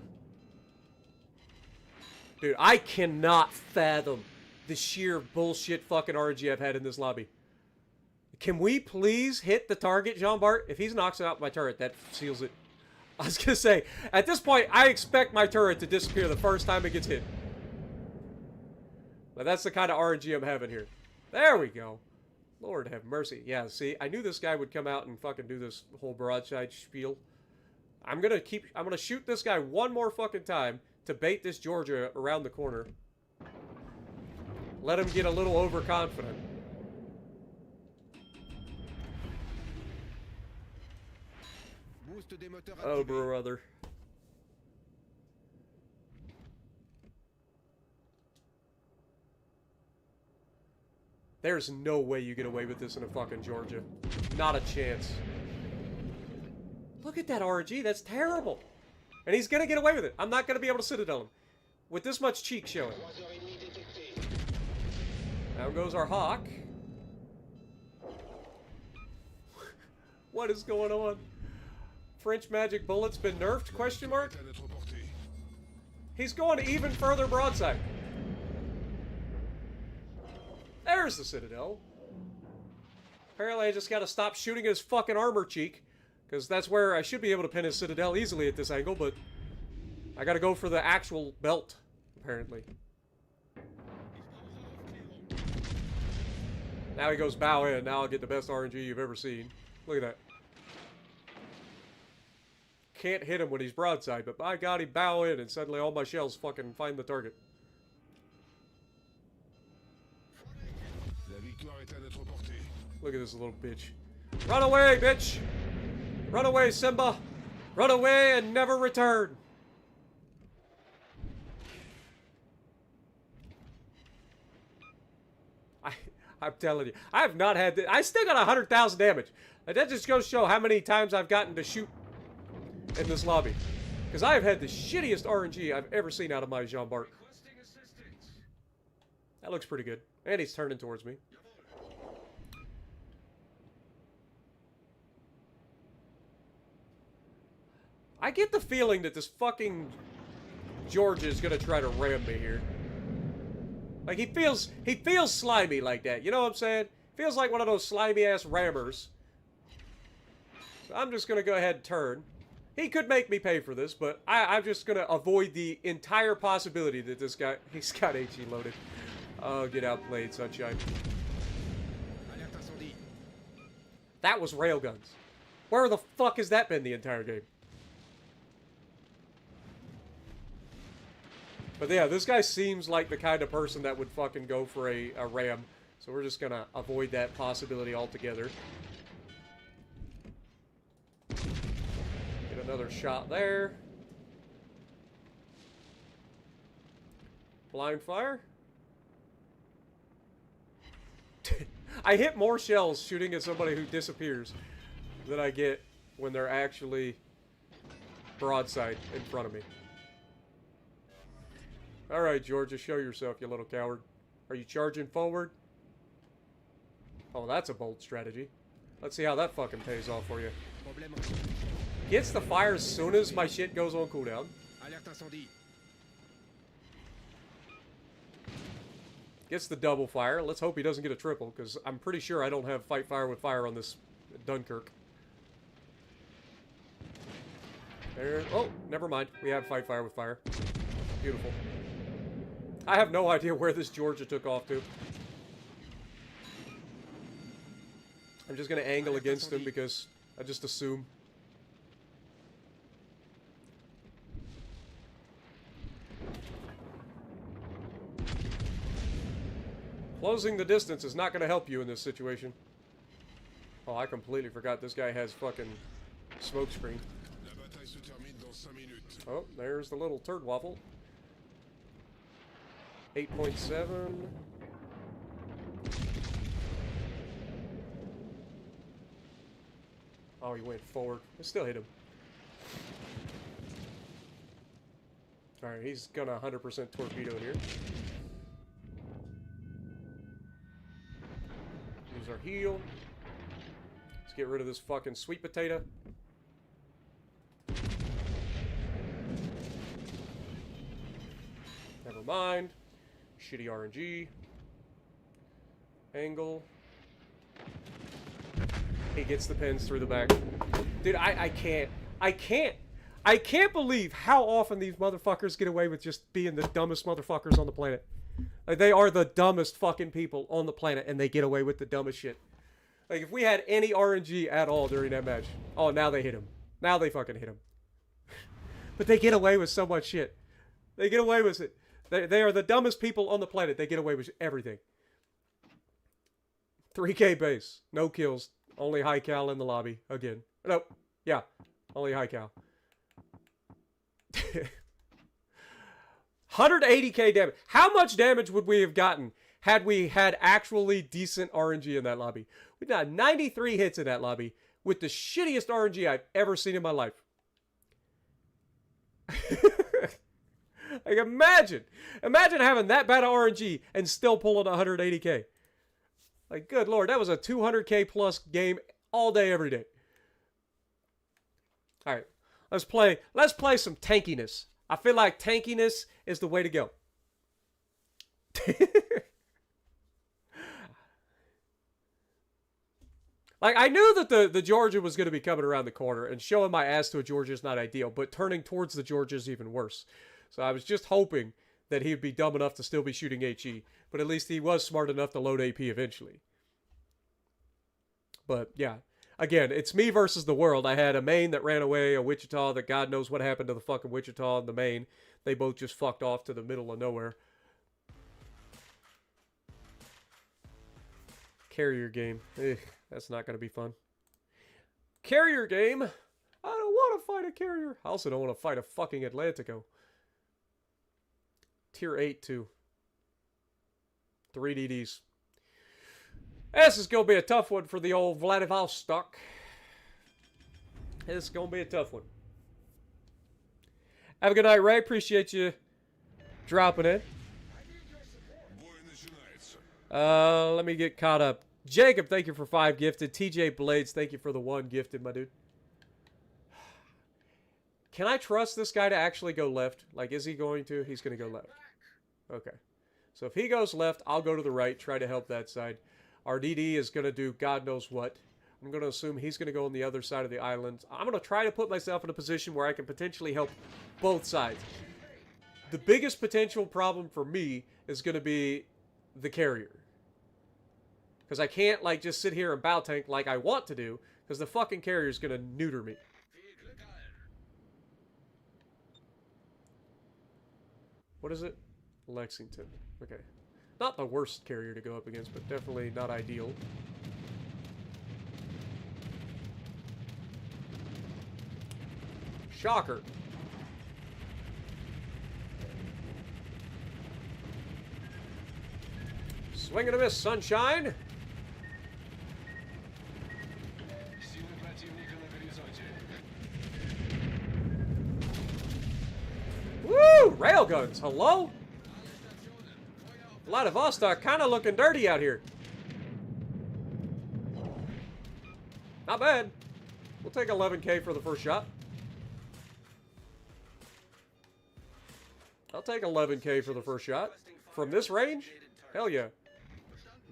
Dude, I cannot fathom the sheer bullshit fucking RNG I've had in this lobby. Can we please hit the target, Jean-Bart? If he's knocks out my turret, that seals it. I was going to say, at this point, I expect my turret to disappear the first time it gets hit. But that's the kind of RNG I'm having here. There we go. Lord have mercy. Yeah, see, I knew this guy would come out and fucking do this whole broadside spiel. I'm gonna shoot this guy one more fucking time to bait this Georgia around the corner. Let him get a little overconfident. Oh, brother. There's no way you get away with this in a fucking Georgia. Not a chance. Look at that RNG. That's terrible. And he's going to get away with it. I'm not going to be able to Citadel him. With this much cheek showing. Down goes our Hawk. What is going on? French magic bullet's been nerfed? Question mark? He's going even further broadside. There's the Citadel. Apparently I just gotta stop shooting his fucking armor cheek. Because that's where I should be able to pin his Citadel easily at this angle, but I gotta go for the actual belt, apparently. Now he goes bow in. Now I'll get the best RNG you've ever seen. Look at that. Can't hit him when he's broadside, but by God, he bow in and suddenly all my shells fucking find the target. Look at this little bitch. Run away, bitch! Run away, Simba! Run away and never return! I'm telling you, I have not had... I still got 100,000 damage. And that just goes to show how many times I've gotten to shoot in this lobby. Because I have had the shittiest RNG I've ever seen out of my Jean-Bart. That looks pretty good. And he's turning towards me. I get the feeling that this fucking Georgia is gonna try to ram me here. Like, he feels slimy like that, you know what I'm saying? Feels like one of those slimy ass rammers. So I'm just gonna go ahead and turn. He could make me pay for this, but I'm just gonna avoid the entire possibility that this guy, he's got HE loaded. Oh, get outplayed, sunshine. That was railguns. Where the fuck has that been the entire game? But yeah, this guy seems like the kind of person that would fucking go for a ram. So we're just gonna avoid that possibility altogether. Get another shot there. Blind fire. I hit more shells shooting at somebody who disappears than I get when they're actually broadside in front of me. Alright, Georgia, show yourself, you little coward. Are you charging forward? Oh, that's a bold strategy. Let's see how that fucking pays off for you. Gets the fire as soon as my shit goes on cooldown. Gets the double fire. Let's hope he doesn't get a triple, because I'm pretty sure I don't have fight fire with fire on this Dunkirk. There. Oh, never mind. We have fight fire with fire. Beautiful. I have no idea where this Georgia took off to. I'm just going to angle against him because I just assume. Closing the distance is not going to help you in this situation. Oh, I completely forgot this guy has fucking smoke screen. La bataille se termine dans 5 minutes. Oh, there's the little turd waffle. 8.7. Oh, he went forward. I still hit him. Alright, he's gonna 100% torpedo here. Use our heal. Let's get rid of this fucking sweet potato. Never mind. Shitty RNG. Angle. He gets the pins through the back. Dude, I can't believe how often these motherfuckers get away with just being the dumbest motherfuckers on the planet. Like, they are the dumbest fucking people on the planet, and they get away with the dumbest shit. Like, if we had any RNG at all during that match. Oh, now they hit him. Now they fucking hit him. But they get away with so much shit. They get away with it. They are the dumbest people on the planet. They get away with everything. 3K base. No kills. Only high cal in the lobby. Again. Nope. Yeah. Only high cal. 180k damage. How much damage would we have gotten had we had actually decent RNG in that lobby? We got 93 hits in that lobby with the shittiest RNG I've ever seen in my life. Like, imagine having that bad of RNG and still pulling 180k. Like, good lord, that was a 200k plus game all day, every day. All right, let's play some tankiness. I feel like tankiness is the way to go. Like, I knew that the Georgia was going to be coming around the corner, and showing my ass to a Georgia is not ideal, but turning towards the Georgia is even worse. So I was just hoping that he'd be dumb enough to still be shooting HE, but at least he was smart enough to load AP eventually. But yeah, again, it's me versus the world. I had a main that ran away, a Wichita that God knows what happened to the fucking Wichita and the main. They both just fucked off to the middle of nowhere. Carrier game. Ugh, that's not going to be fun. Carrier game? I don't want to fight a carrier. I also don't want to fight a fucking Atlantico. Tier 8 too. 3 DDs. This is going to be a tough one for the old Vladivostok. This is going to be a tough one. Have a good night, Ray. Appreciate you dropping in. Let me get caught up. Jacob, thank you for 5 gifted. TJ Blades, thank you for the 1 gifted, my dude. Can I trust this guy to actually go left? Like, is he going to? He's going to go left. Okay. So if he goes left, I'll go to the right, try to help that side. Our DD is going to do God knows what. I'm going to assume he's going to go on the other side of the island. I'm going to try to put myself in a position where I can potentially help both sides. The biggest potential problem for me is going to be the carrier. Because I can't, like, just sit here and bow tank like I want to do, because the fucking carrier is going to neuter me. What is it? Lexington. Okay. Not the worst carrier to go up against, but definitely not ideal. Shocker. Swing and a miss, sunshine. Woo! Railguns, hello? Vladivostok kind of looking dirty out here. Not bad. We'll take 11k for the first shot. I'll take 11k for the first shot. From this range? Hell yeah.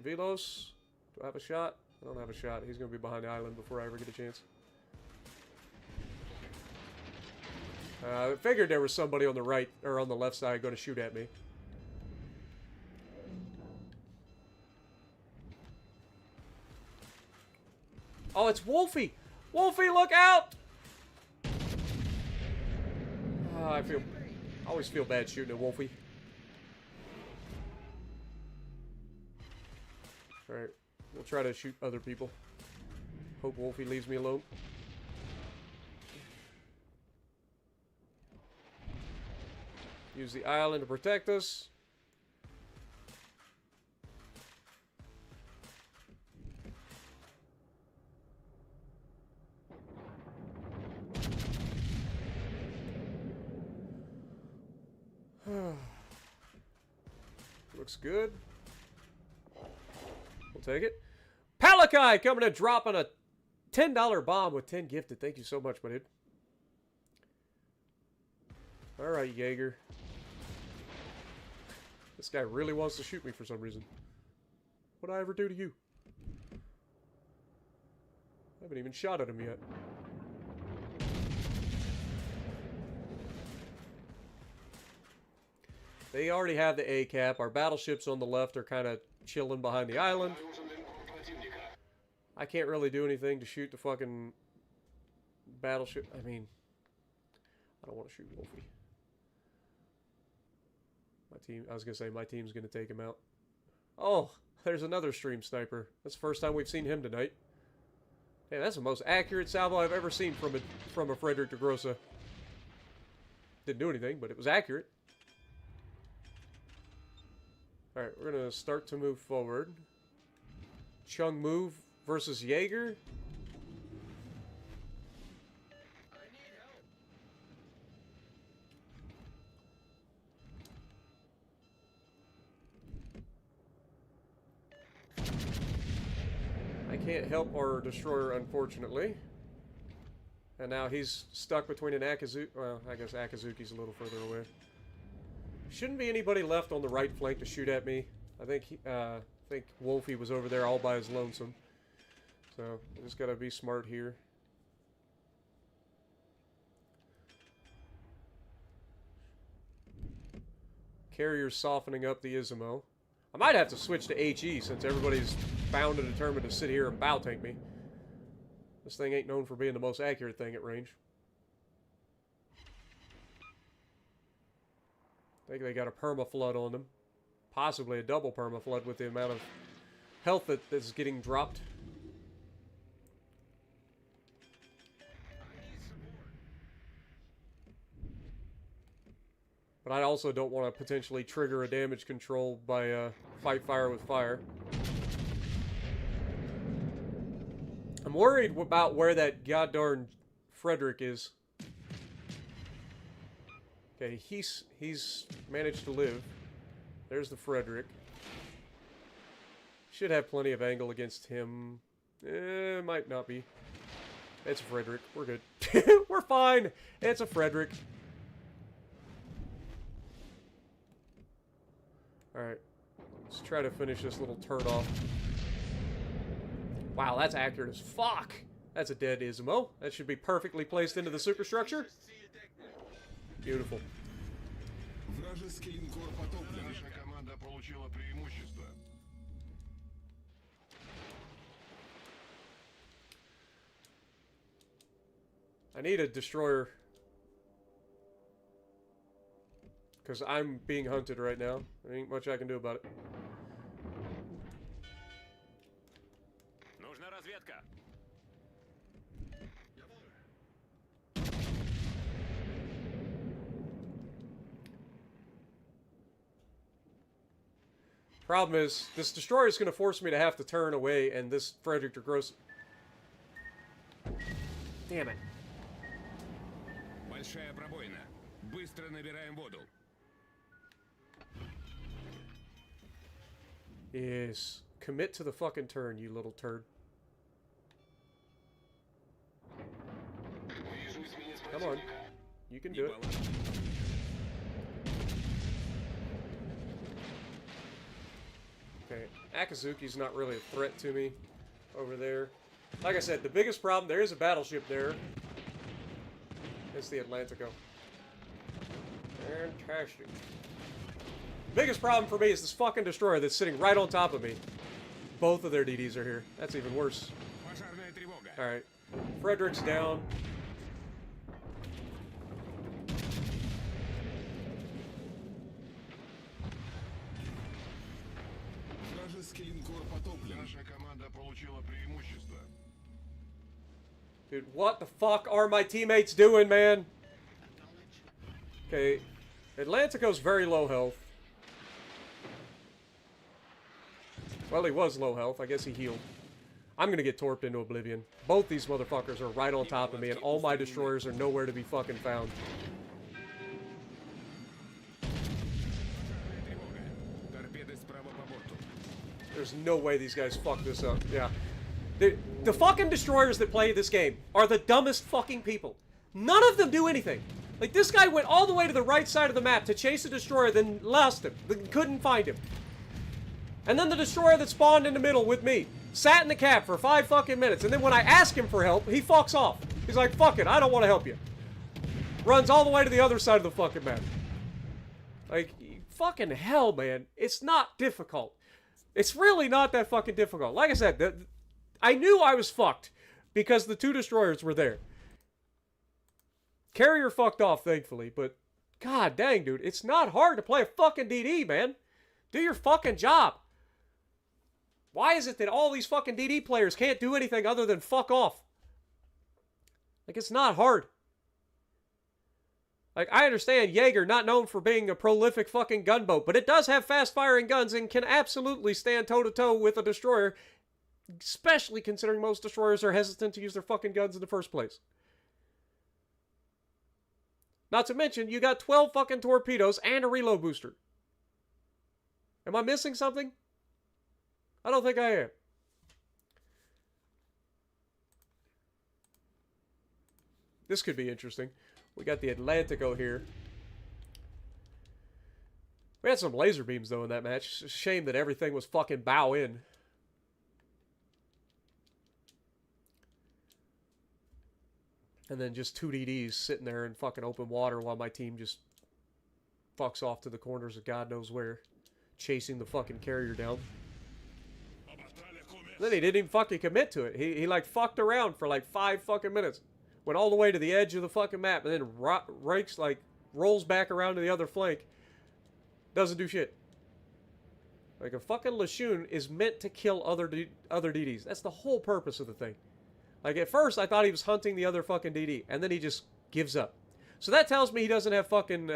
Velos. Do I have a shot? I don't have a shot. He's going to be behind the island before I ever get a chance. I figured there was somebody on the right, or on the left side, going to shoot at me. Oh, it's Wolfie! Wolfie, look out! I always feel bad shooting at Wolfie. Alright, we'll try to shoot other people. Hope Wolfie leaves me alone. Use the island to protect us. Looks good. We'll take it. Palakai coming and dropping a $10 bomb with 10 gifted. Thank you so much, my dude. Alright, Jaeger. This guy really wants to shoot me for some reason. What'd I ever do to you? I haven't even shot at him yet. They already have the A cap. Our battleships on the left are kind of chilling behind the island. I can't really do anything to shoot the fucking battleship. I mean, I don't want to shoot Wolfie. My team, I was going to say, my team's going to take him out. Oh, there's another stream sniper. That's the first time we've seen him tonight. Hey, that's the most accurate salvo I've ever seen from a Frederick de Grossa. Didn't do anything, but it was accurate. Alright, we're going to start to move forward. Chung move versus Jaeger. I can't help our destroyer, unfortunately. And now he's stuck between an Akazuki. Well, I guess Akazuki's a little further away. Shouldn't be anybody left on the right flank to shoot at me. I think Wolfie was over there all by his lonesome. So, I just gotta be smart here. Carrier's softening up the Izumo. I might have to switch to HE since everybody's bound and determined to sit here and bow tank me. This thing ain't known for being the most accurate thing at range. I think they got a perma-flood on them. Possibly a double perma-flood with the amount of health that's getting dropped. But I also don't want to potentially trigger a damage control by fight fire with fire. I'm worried about where that goddamn Frederick is. Okay, he's managed to live. There's the Frederick. Should have plenty of angle against him. Might not be. It's a Frederick. We're good. We're fine. It's a Frederick. Alright. Let's try to finish this little turd off. Wow, that's accurate as fuck. That's a dead Izumo. That should be perfectly placed into the superstructure. Beautiful. Вражеский линкор потоплен. Наша команда получила преимущество. I need a destroyer. Because I'm being hunted right now. There ain't much I can do about it. Нужна разведка. Problem is, this destroyer is going to force me to have to turn away, and this Frederick de Gross. Damn it. Большая пробоина. Быстро набираем воду. Yes. Commit to the fucking turn, you little turd. Come on. You can do it. Okay, Akazuki's not really a threat to me over there. Like I said, the biggest problem, there is a battleship there. It's the Atlantico. Fantastic. Biggest problem for me is this fucking destroyer that's sitting right on top of me. Both of their DDs are here. That's even worse. Пожарная тревога. Alright. Frederick's down. Вражеский линкор потоплен. Наша команда получила преимущество. Dude, what the fuck are my teammates doing, man? Okay, Atlantico's very low health. Well, he was low health. I guess he healed. I'm gonna get torped into oblivion. Both these motherfuckers are right on top of me, and all my destroyers are nowhere to be fucking found. Торпеды справа по борту. There's no way these guys fuck this up. Yeah. The fucking destroyers that play this game are the dumbest fucking people. None of them do anything. Like, this guy went all the way to the right side of the map to chase a destroyer, then lost him. Then couldn't find him. And then the destroyer that spawned in the middle with me sat in the cab for 5 fucking minutes. And then when I ask him for help, he fucks off. He's like, fuck it, I don't want to help you. Runs all the way to the other side of the fucking map. Like, fucking hell, man. It's not difficult. It's really not that fucking difficult. Like I said, I knew I was fucked because the 2 destroyers were there. Carrier fucked off, thankfully, but god dang, dude, it's not hard to play a fucking DD, man. Do your fucking job. Why is it that all these fucking DD players can't do anything other than fuck off? Like, it's not hard. Like, I understand Jaeger not known for being a prolific fucking gunboat, but it does have fast-firing guns and can absolutely stand toe-to-toe with a destroyer, especially considering most destroyers are hesitant to use their fucking guns in the first place. Not to mention, you got 12 fucking torpedoes and a reload booster. Am I missing something? I don't think I am. This could be interesting. We got the Atlantico here. We had some laser beams, though, in that match. It's a shame that everything was fucking bow in. And then just 2 DDs sitting there in fucking open water while my team just fucks off to the corners of God knows where. Chasing the fucking carrier down. Then he didn't even fucking commit to it. He like fucked around for like 5 fucking minutes. Went all the way to the edge of the fucking map and then rakes, like, rolls back around to the other flank. Doesn't do shit. Like, a fucking Lashun is meant to kill other DDs. That's the whole purpose of the thing. Like, at first, I thought he was hunting the other fucking DD, and then he just gives up. So that tells me he doesn't have fucking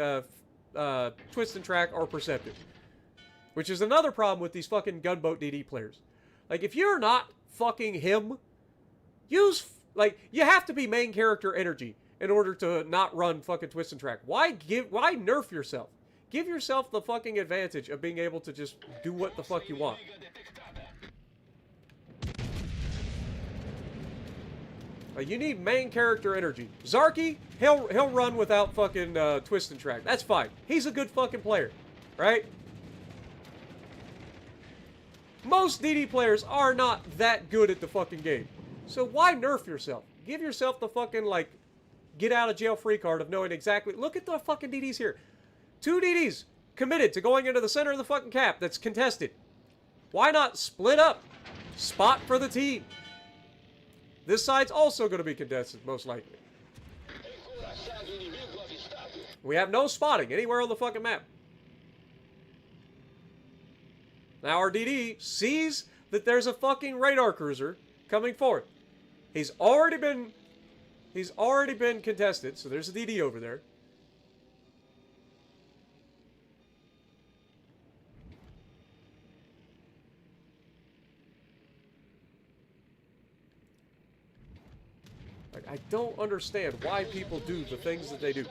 twist and track or perceptive. Which is another problem with these fucking gunboat DD players. Like, if you're not fucking him, use, like, you have to be main character energy in order to not run fucking twist and track. Why nerf yourself? Give yourself the fucking advantage of being able to just do what the fuck you want. You need main character energy. Zarky, he'll run without fucking twist and track. That's fine. He's a good fucking player, right? Most DD players are not that good at the fucking game. So why nerf yourself? Give yourself the fucking, like, get out of jail free card of knowing exactly. Look at the fucking DDs here. 2 DDs committed to going into the center of the fucking cap that's contested. Why not split up? Spot for the team. This side's also going to be contested, most likely. We have no spotting anywhere on the fucking map. Now our DD sees that there's a fucking radar cruiser coming forward. He's already been contested, so there's a DD over there. Like, I don't understand why people do the things that they do.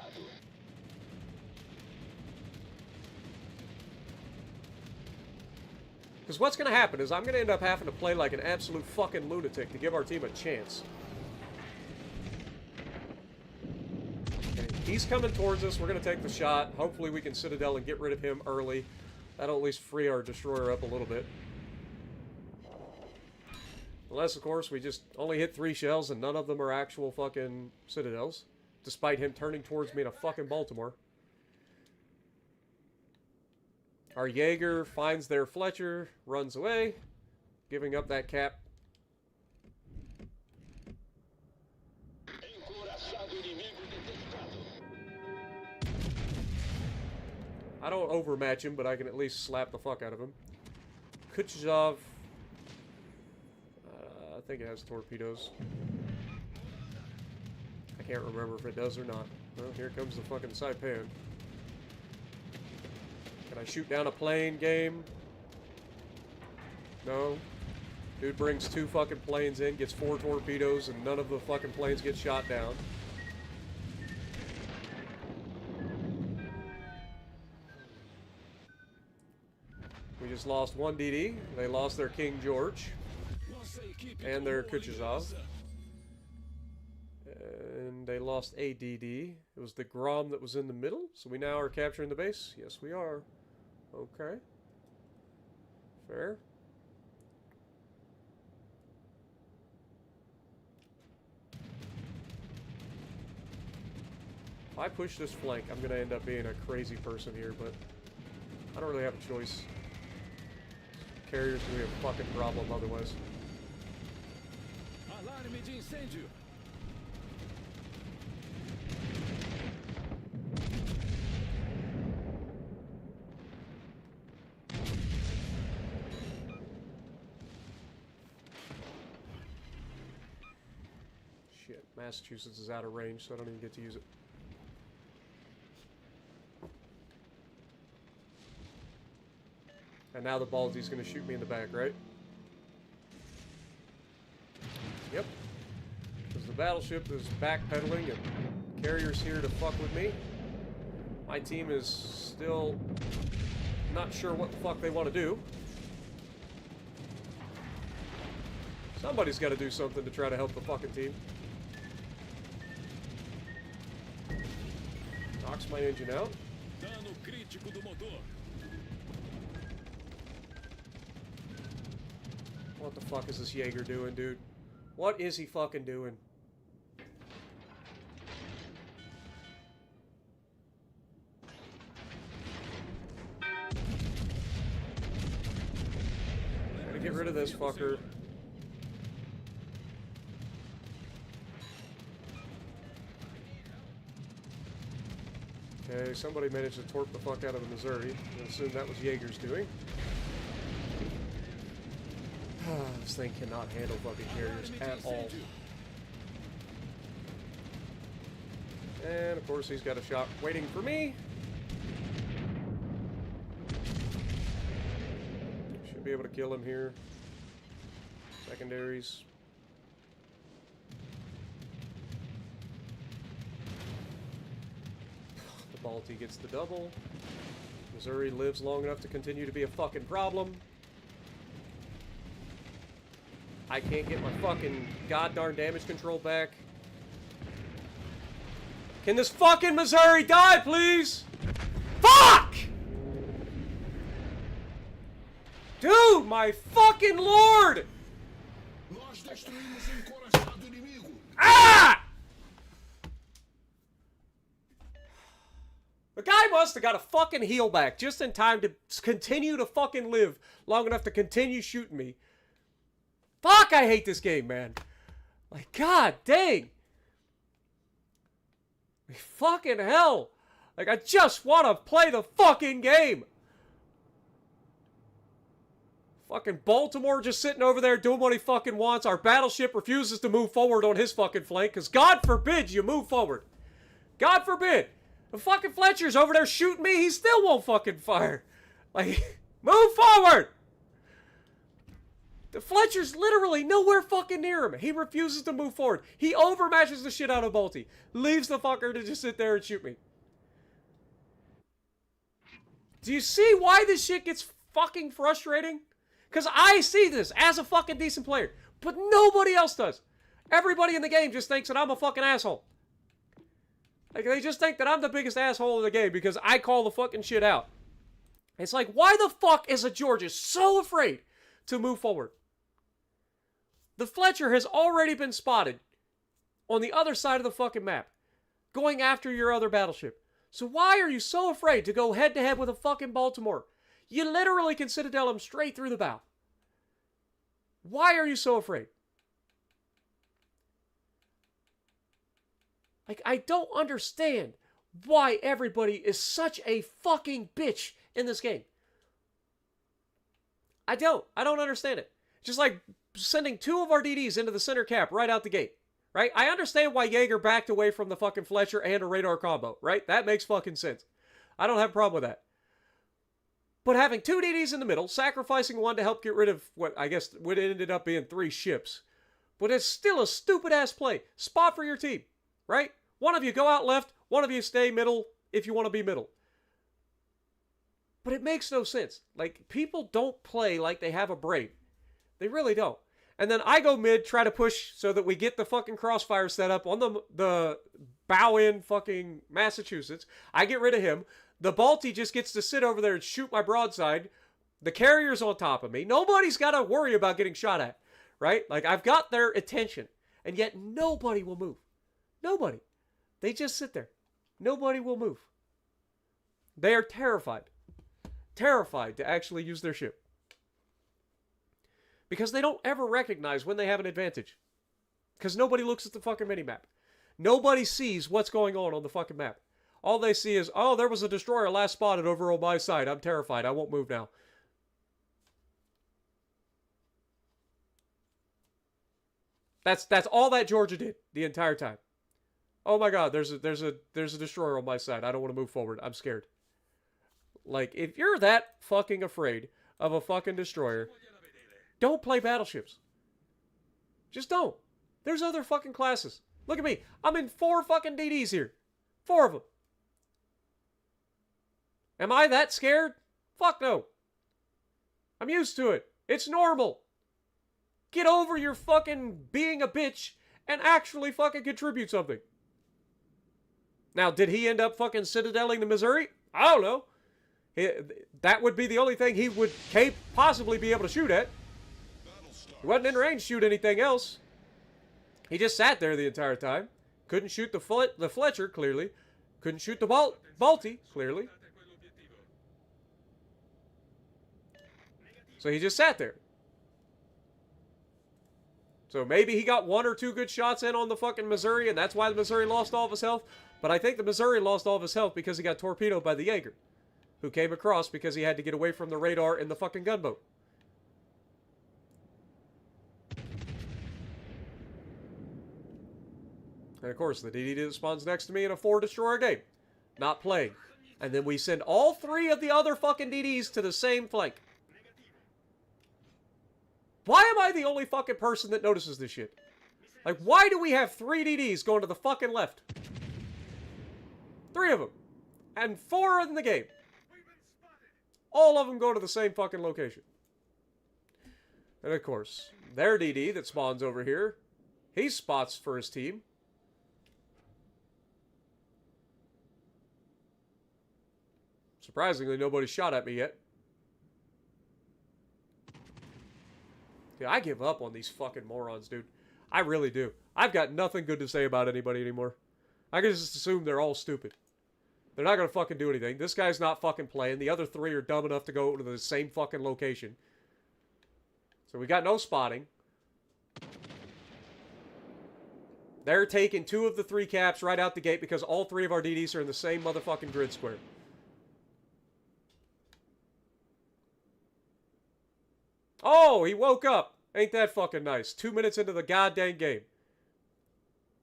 Because what's going to happen is I'm going to end up having to play like an absolute fucking lunatic to give our team a chance. Okay, he's coming towards us. We're going to take the shot. Hopefully we can Citadel and get rid of him early. That'll at least free our destroyer up a little bit. Unless, of course, we just only hit 3 shells and none of them are actual fucking Citadels. Despite him turning towards me in a fucking Baltimore. Our Jaeger finds their Fletcher, runs away, giving up that cap. I don't overmatch him, but I can at least slap the fuck out of him. Kutuzov. I think it has torpedoes. I can't remember if it does or not. Well, here comes the fucking Saipan. Can I shoot down a plane, game? No. Dude brings 2 fucking planes in, gets 4 torpedoes, and none of the fucking planes get shot down. We just lost 1 DD. They lost their King George. And their Kutuzov. And they lost a DD. It was the Grom that was in the middle. So we now are capturing the base? Yes, we are. Okay. Fair. If I push this flank, I'm going to end up being a crazy person here, but I don't really have a choice. Carrier's going to be a fucking problem otherwise. Alarme de incêndio. Shit, Massachusetts is out of range, so I don't even get to use it. And now the Balti's gonna shoot me in the back, right? Yep. Because the battleship is backpedaling and carrier's here to fuck with me. My team is still not sure what the fuck they want to do. Somebody's got to do something to try to help the fucking team. Knocks my engine out. Dano crítico do motor. What the fuck is this Jaeger doing, dude? What is he fucking doing? Gotta get rid of this fucker. Okay, somebody managed to torp the fuck out of the Missouri. I assume that was Jaeger's doing. This thing cannot handle fucking carriers at all. And of course he's got a shot waiting for me. Should be able to kill him here. Secondaries. The Balti gets the double. Missouri lives long enough to continue to be a fucking problem. I can't get my fucking goddarn damage control back. Can this fucking Missouri die, please? Fuck! Dude, my fucking lord! Nós destruímos encorajado inimigo. Ah! The guy must have got a fucking heal back just in time to continue to fucking live long enough to continue shooting me. Fuck, I hate this game, man. Like, god dang. Like, fucking hell. Like, I just want to play the fucking game. Fucking Baltimore just sitting over there doing what he fucking wants. Our battleship refuses to move forward on his fucking flank, because God forbid you move forward. God forbid. The fucking Fletcher's over there shooting me, he still won't fucking fire. Like, move forward! The Fletcher's literally nowhere fucking near him. He refuses to move forward. He overmatches the shit out of Balti. Leaves the fucker to just sit there and shoot me. Do you see why this shit gets fucking frustrating? Because I see this as a fucking decent player. But nobody else does. Everybody in the game just thinks that I'm a fucking asshole. Like, they just think that I'm the biggest asshole in the game because I call the fucking shit out. It's like, why the fuck is a Georgia so afraid to move forward? The Fletcher has already been spotted on the other side of the fucking map, going after your other battleship. So why are you so afraid to go head-to-head with a fucking Baltimore? You literally can citadel him straight through the bow. Why are you so afraid? Like, I don't understand why everybody is such a fucking bitch in this game. I don't understand it. Just like sending 2 of our DDs into the center cap right out the gate. Right? I understand why Jaeger backed away from the fucking Fletcher and a radar combo. Right? That makes fucking sense. I don't have a problem with that. But having 2 DDs in the middle, sacrificing one to help get rid of what I guess would ended up being 3 ships. But it's still a stupid-ass play. Spot for your team. Right? One of you go out left, one of you stay middle if you want to be middle. But it makes no sense. Like, people don't play like they have a brain. They really don't. And then I go mid, try to push so that we get the fucking crossfire set up on the bow in fucking Massachusetts. I get rid of him. The Balti just gets to sit over there and shoot my broadside. The carrier's on top of me. Nobody's got to worry about getting shot at. Right? Like, I've got their attention. And yet nobody will move. Nobody. They just sit there. Nobody will move. They are terrified. Terrified to actually use their ship. Because they don't ever recognize when they have an advantage. Because nobody looks at the fucking minimap. Nobody sees what's going on the fucking map. All they see is, oh, there was a destroyer last spotted over on my side. I'm terrified. I won't move now. That's all that Georgia did the entire time. Oh my God, there's a destroyer on my side. I don't want to move forward. I'm scared. Like, if you're that fucking afraid of a fucking destroyer, don't play battleships. Just don't. There's other fucking classes. Look at me. I'm in 4 fucking DDs here. 4 of them. Am I that scared? Fuck no. I'm used to it. It's normal. Get over your fucking being a bitch and actually fucking contribute something. Now, did he end up fucking citadeling the Missouri? I don't know. That would be the only thing he would possibly be able to shoot at. He wasn't in range to shoot anything else. He just sat there the entire time. Couldn't shoot the Fletcher, clearly. Couldn't shoot the Balti, clearly. So he just sat there. So maybe he got 1 or 2 good shots in on the fucking Missouri, and that's why the Missouri lost all of his health. But I think the Missouri lost all of his health because he got torpedoed by the Jaeger, who came across because he had to get away from the radar in the fucking gunboat. And of course, the DD that spawns next to me in a 4 destroyer game. Not playing. And then we send all 3 of the other fucking DDs to the same flank. Why am I the only fucking person that notices this shit? Like, why do we have 3 DDs going to the fucking left? 3 of them. And 4 in the game. All of them go to the same fucking location. And of course, their DD that spawns over here, he spots for his team. Surprisingly, nobody shot at me yet. Dude, I give up on these fucking morons, dude. I really do. I've got nothing good to say about anybody anymore. I can just assume they're all stupid. They're not going to fucking do anything. This guy's not fucking playing. The other 3 are dumb enough to go to the same fucking location. So we got no spotting. They're taking 2 of the 3 caps right out the gate because all 3 of our DDs are in the same motherfucking grid square. Oh, he woke up. Ain't that fucking nice. 2 minutes into the goddamn game.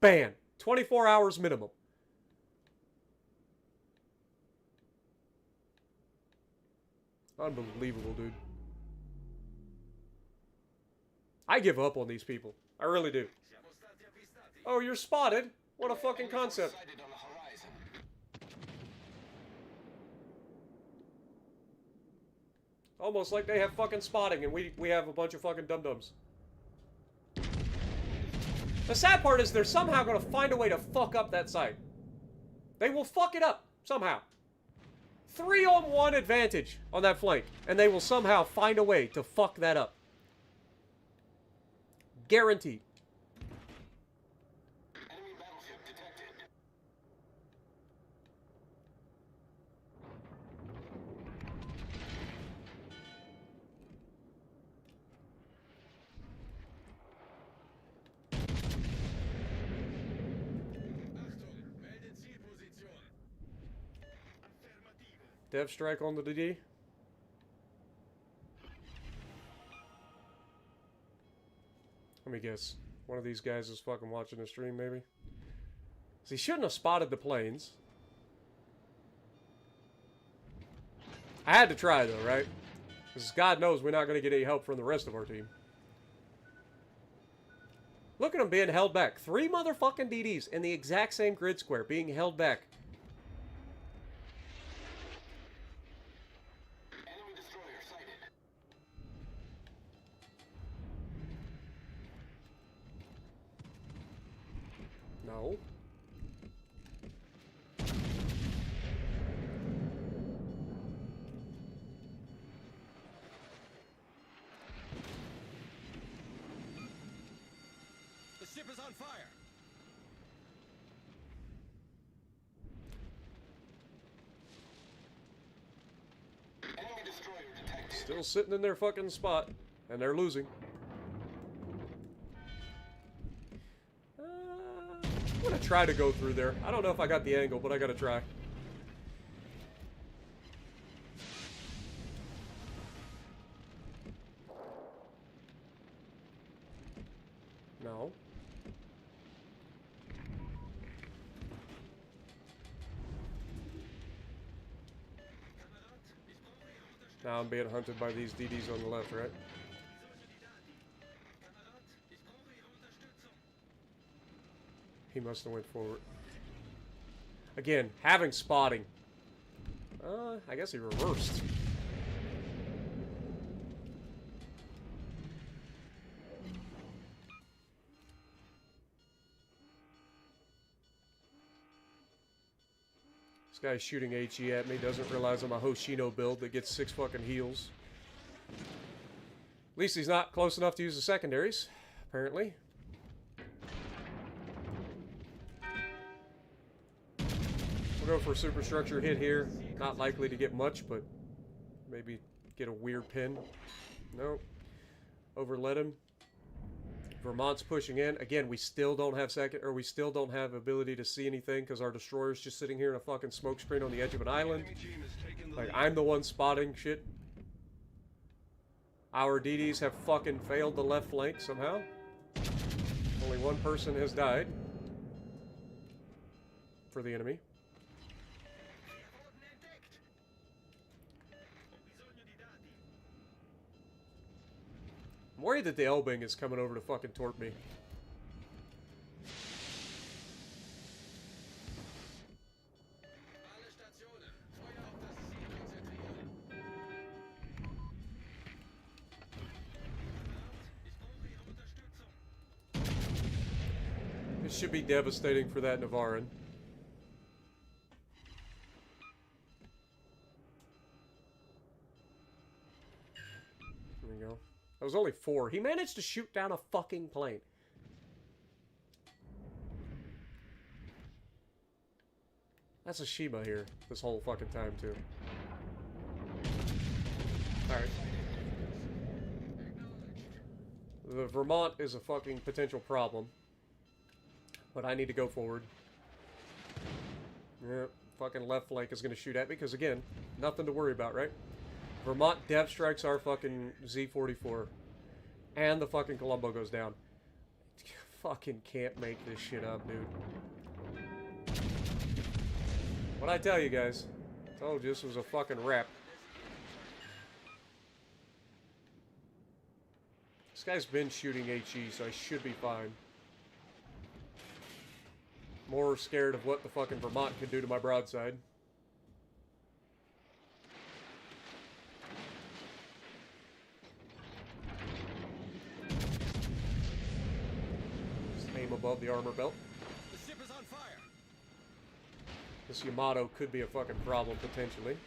Ban. 24 hours minimum. Unbelievable, dude. I give up on these people. I really do. Oh, you're spotted? What a fucking concept. Almost like they have fucking spotting and we have a bunch of fucking dum-dums. The sad part is they're somehow going to find a way to fuck up that site. They will fuck it up, somehow. 3-on-1 advantage on that flank, and they will somehow find a way to fuck that up. Guaranteed. Enemy battleship detected. Achtung, melde Zielposition. Dev strike on the DD. Let me guess. One of these guys is fucking watching the stream, maybe? So he shouldn't have spotted the planes. I had to try, though, right? Because God knows we're not going to get any help from the rest of our team. Look at them being held back. 3 motherfucking DDs in the exact same grid square being held back. Enemy destroyer sighted. No. The ship is on fire. Enemy destroyer detected. Still sitting in their fucking spot. And they're losing. I'm gonna try to go through there. I don't know if I got the angle, but I gotta try. No. Now I'm being hunted by these DDs on the left, right? He must have went forward. Again, having spotting. I guess he reversed. This guy's shooting HE at me, doesn't realize I'm a Hoshino build that gets 6 fucking heals. At least he's not close enough to use the secondaries, apparently. We'll go for a superstructure hit here. Not likely to get much, but maybe get a weird pin. Nope. Overlet him. Vermont's pushing in. Again, we still don't have we still don't have ability to see anything because our destroyer's just sitting here in a fucking smoke screen on the edge of an island. Enemy team is taking the Like, lead. I'm the one spotting shit. Our DDs have fucking failed the left flank somehow. Only one person has died for the enemy. I'm worried that the Elbing is coming over to fucking torp me. Alle Stationen, Feuer auf das Ziel konzentrieren. Ich brauche Ihre Unterstützung. This should be devastating for that Navaran. There we go. That was only 4. He managed to shoot down a fucking plane. That's a Shima here this whole fucking time, too. Alright. The Vermont is a fucking potential problem. But I need to go forward. Yeah, fucking left flank is going to shoot at me because, again, nothing to worry about, right? Vermont depth strikes our fucking Z-44. And the fucking Columbo goes down. Fucking can't make this shit up, dude. What'd I tell you guys? Told you this was a fucking rap. This guy's been shooting HE, so I should be fine. More scared of what the fucking Vermont could do to my broadside. Just aim above the armor belt. The ship is on fire. This Yamato could be a fucking problem, potentially.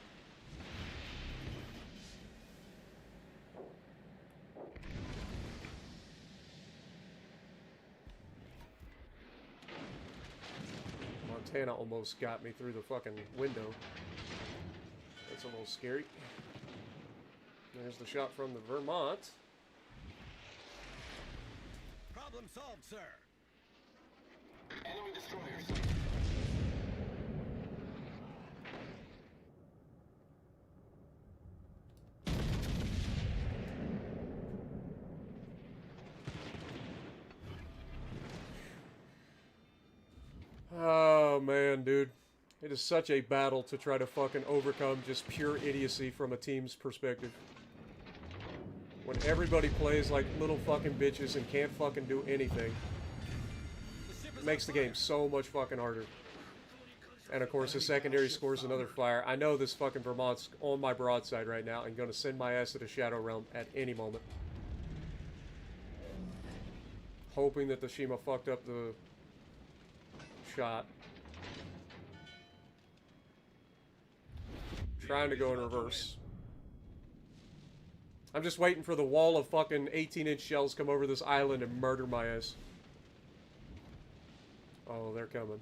Montana almost got me through the fucking window. That's a little scary. There's the shot from the Vermont. Problem solved, sir. Enemy destroyers. Oh, man, dude. It is such a battle to try to fucking overcome just pure idiocy from a team's perspective. When everybody plays like little fucking bitches and can't fucking do anything. It makes the game so much fucking harder. And of course, the secondary scores another fire. I know this fucking Vermont's on my broadside right now and gonna send my ass to the Shadow Realm at any moment. Hoping that the Shima fucked up the shot. Trying to go in reverse. I'm just waiting for the wall of fucking 18-inch shells come over this island and murder my ass. Oh, they're coming.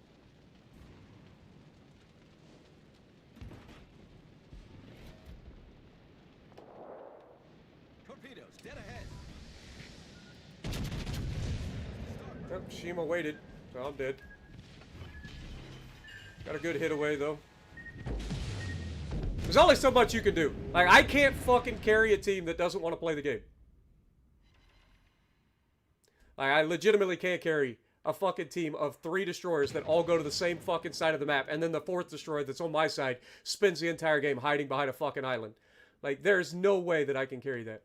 Torpedoes, dead ahead. Yep, Shima waited, so I'm dead. Got a good hit away, though. There's only so much you can do. Like, I can't fucking carry a team that doesn't want to play the game. Like, I legitimately can't carry a fucking team of 3 destroyers that all go to the same fucking side of the map, and then the 4th destroyer that's on my side spends the entire game hiding behind a fucking island. Like, there's no way that I can carry that.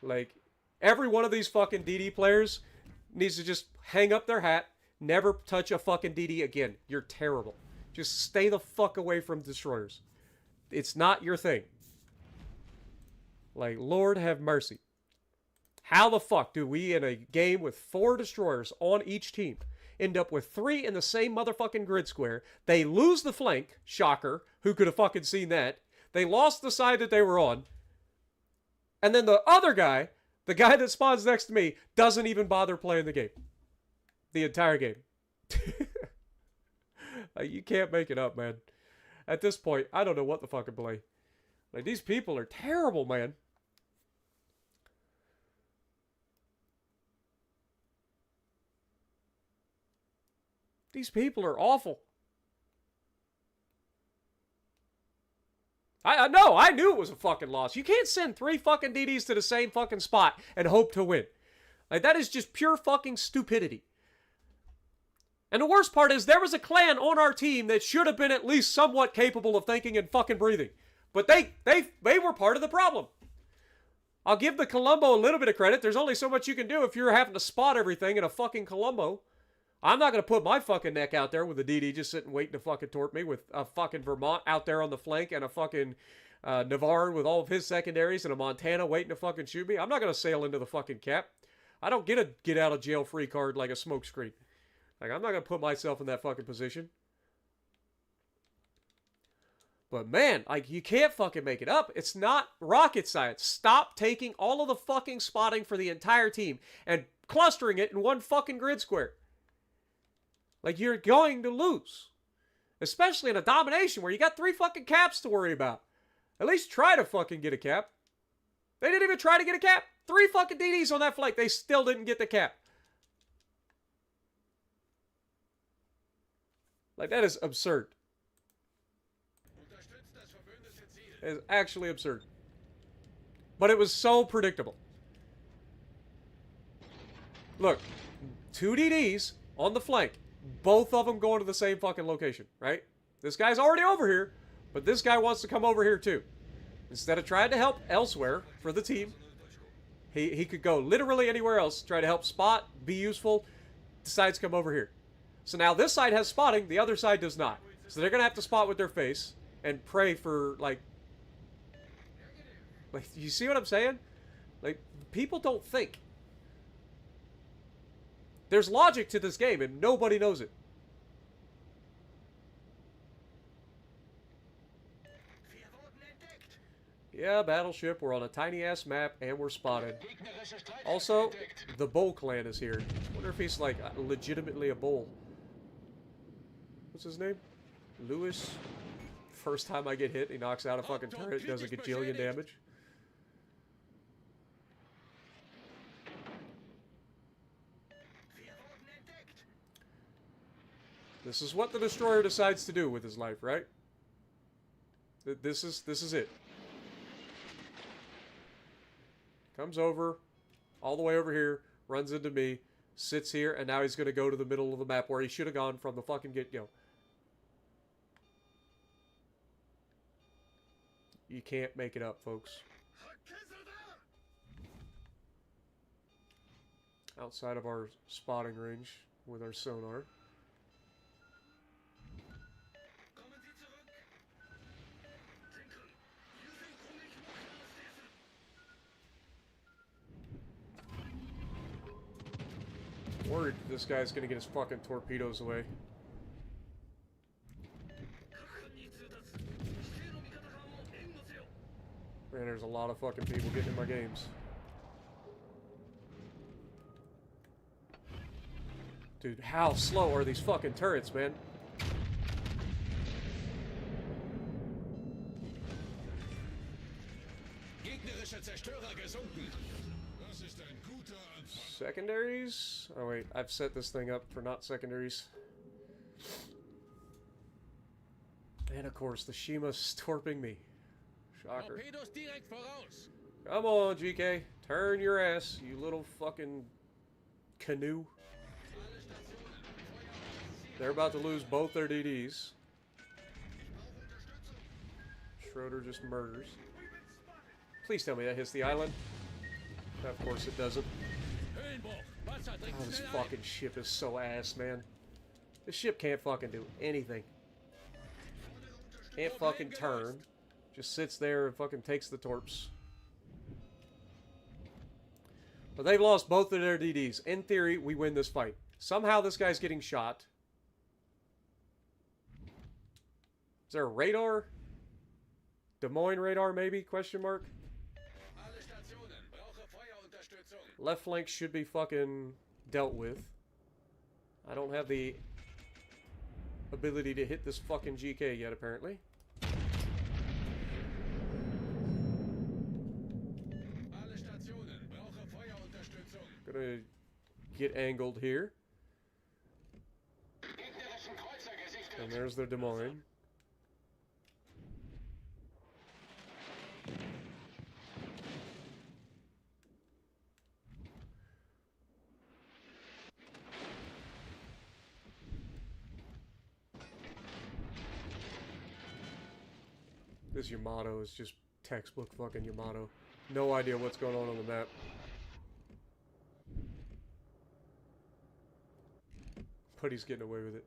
Like, every one of these fucking DD players needs to just hang up their hat, never touch a fucking DD again. You're terrible. Just stay the fuck away from destroyers. It's not your thing. Like, Lord have mercy. How the fuck do we, in a game with 4 destroyers on each team, end up with 3 in the same motherfucking grid square? They lose the flank. Shocker. Who could have fucking seen that? They lost the side that they were on. And then the other guy, the guy that spawns next to me, doesn't even bother playing the game. The entire game. Like, you can't make it up, man. At this point, I don't know what the fuck to play. Like, these people are terrible, man. These people are awful. I know, I knew it was a fucking loss. You can't send 3 fucking DDs to the same fucking spot and hope to win. Like, that is just pure fucking stupidity. And the worst part is there was a clan on our team that should have been at least somewhat capable of thinking and fucking breathing. But they were part of the problem. I'll give the Columbo a little bit of credit. There's only so much you can do if you're having to spot everything in a fucking Columbo. I'm not going to put my fucking neck out there with a DD just sitting waiting to fucking torp me with a fucking Vermont out there on the flank and a fucking Navarre with all of his secondaries and a Montana waiting to fucking shoot me. I'm not going to sail into the fucking cap. I don't get a get out of jail free card like a smokescreen. Like, I'm not going to put myself in that fucking position. But man, like, you can't fucking make it up. It's not rocket science. Stop taking all of the fucking spotting for the entire team and clustering it in one fucking grid square. Like, you're going to lose. Especially in a domination where you got 3 fucking caps to worry about. At least try to fucking get a cap. They didn't even try to get a cap. 3 fucking DDs on that flank. They still didn't get the cap. Like, that is absurd. It is actually absurd. But it was so predictable. Look, 2 DDs on the flank. Both of them going to the same fucking location, right? This guy's already over here, but this guy wants to come over here too. Instead of trying to help elsewhere for the team, he could go literally anywhere else, try to help spot, be useful, decides to come over here. So now this side has spotting, the other side does not. So they're going to have to spot with their face and pray for, like, you see what I'm saying? Like, people don't think. There's logic to this game, and nobody knows it. Yeah, battleship, we're on a tiny-ass map, and we're spotted. Also, the Bull clan is here. I wonder if he's, like, legitimately a bull. What's his name? Lewis. First time I get hit, he knocks out a fucking turret, does a gajillion damage. This is what the destroyer decides to do with his life, right? This is it. Comes over, all the way over here, runs into me, sits here, and now he's going to go to the middle of the map where he should have gone from the fucking get-go. You can't make it up, folks. Outside of our spotting range with our sonar. Kommen Sie zurück. Worried this guy's gonna get his fucking torpedoes away. Man, there's a lot of fucking people getting in my games. Dude, how slow are these fucking turrets, man? Gegnerischer Zerstörer gesunken. Das ist ein guter Anfang. Secondaries? Oh wait, I've set this thing up for not secondaries. And of course, the Shima's torping me. Shocker. Torpedos direkt voraus. Come on, GK. Turn your ass, you little fucking canoe. They're about to lose both their DDs. Schroeder just murders. Please tell me that hits the island. Of course it doesn't. Höhenbruch. Wasser dringt Oh, this schnell ein. fucking ship is so ass, man. This ship can't fucking do anything. Can't fucking turn. Just sits there and fucking takes the torps. But they've lost both of their DDs. In theory, we win this fight. Somehow this guy's getting shot. Is there a radar? Des Moines radar, maybe? Question mark. Alle Stationen. Brauche Feuerunterstützung. Left flank should be fucking dealt with. I don't have the ability to hit this fucking GK yet, apparently. Alle Stationen. Brauche Feuerunterstützung. Gonna get angled here. Gegnerischen Kreuzer gesichtet. And there's the Des Moines. This Yamato is just textbook fucking Yamato. No idea what's going on the map. But he's getting away with it.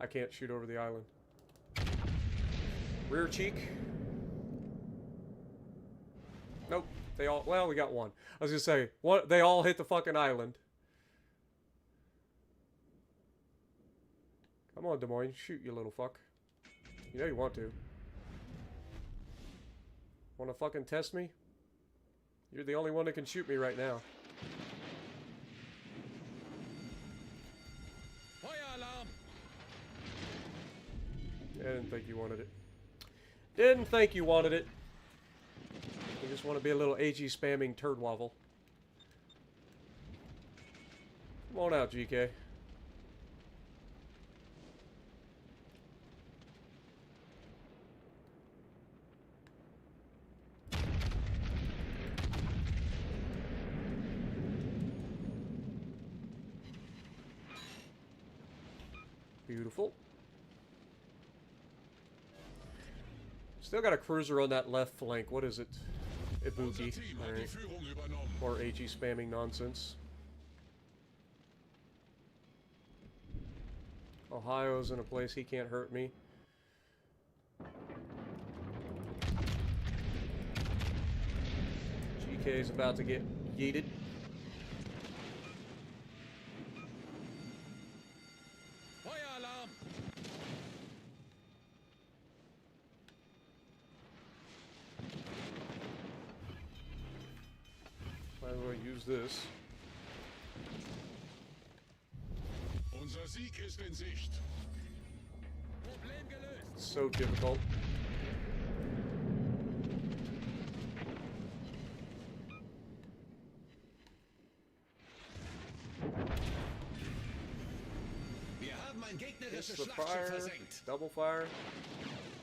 I can't shoot over the island. Rear cheek. Nope. They all... Well, we got one. I was gonna say, they all hit the fucking island. Come on, Des Moines. Shoot, you little fuck. You know you want to. Want to fucking test me? You're the only one that can shoot me right now. Feueralarm. I didn't think you wanted it. Didn't think you wanted it. You just want to be a little AG spamming turd waffle. Come on out, GK. Beautiful. Still got a cruiser on that left flank. What is it? Ibuki. Team hat die Alright. Führung übernommen. Or AG spamming nonsense. Ohio's in a place he can't hurt me. GK's about to get yeeted. Feueralarm. Might as well use this. Unser Sieg ist in Sicht. Problem gelöst. It's so difficult. Wir haben ein Gets gegnerisches the Schlachtschiff fire. versenkt. Double fire.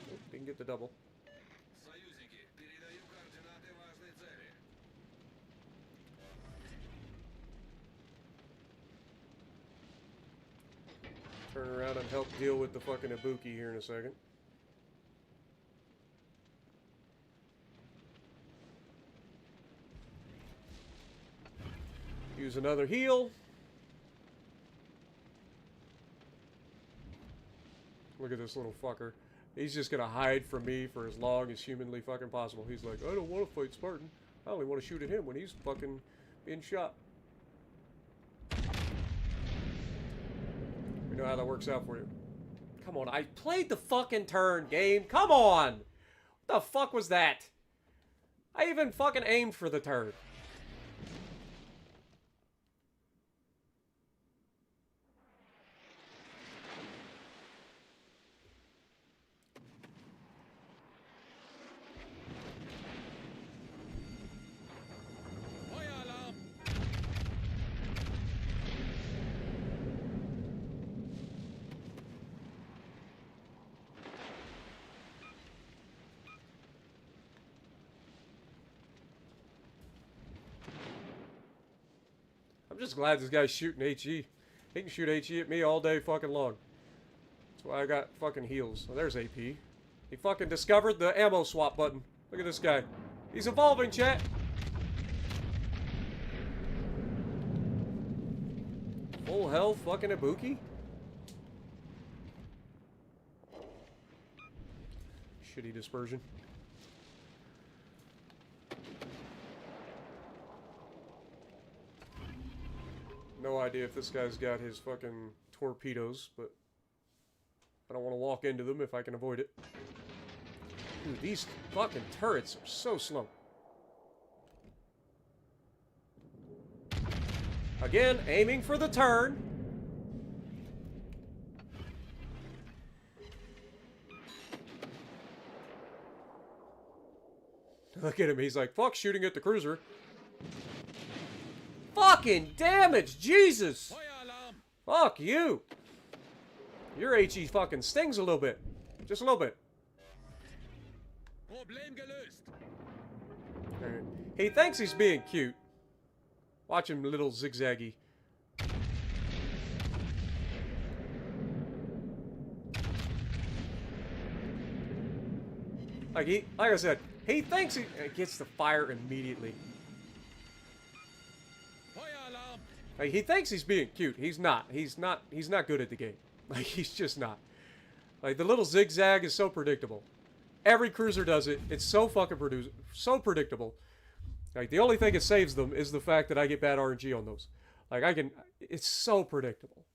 Nope, didn't get the double. Союзники, передаю координаты важной цели. Turn around and help deal with the fucking Ibuki here in a second. Use another heal. Look at this little fucker. He's just gonna hide from me for as long as humanly fucking possible. He's like, I don't want to fight Spartan. I only want to shoot at him when he's fucking being shot. We know how that works out for you. Come on, I played the fucking turn game. Come on! What the fuck was that? I even fucking aimed for the turn. Feueralarm! I'm just glad this guy's shooting HE. He can shoot HE at me all day fucking long. That's why I got fucking heals. Oh, there's AP. He fucking discovered the ammo swap button. Look at this guy. He's evolving, chat. Full health fucking Ibuki? Shitty dispersion. No idea if this guy's got his fucking torpedoes, but I don't want to walk into them if I can avoid it. Dude, these fucking turrets are so slow. Again, aiming for the turn. Look at him, he's like, fuck shooting at the cruiser. Fucking damage, Jesus! Feueralarm! Fuck you! Your HE fucking stings a little bit. Just a little bit. Problem gelöst. Alright. He thinks he's being cute. Watch him, little zigzaggy. Like I said, he thinks he gets the fire immediately. Feueralarm! Like, he thinks he's being cute. He's not. He's not good at the game. Like, he's just not. Like, the little zigzag is so predictable. Every cruiser does it. It's so fucking so predictable. Like, the only thing that saves them is the fact that I get bad RNG on those. Like, it's so predictable.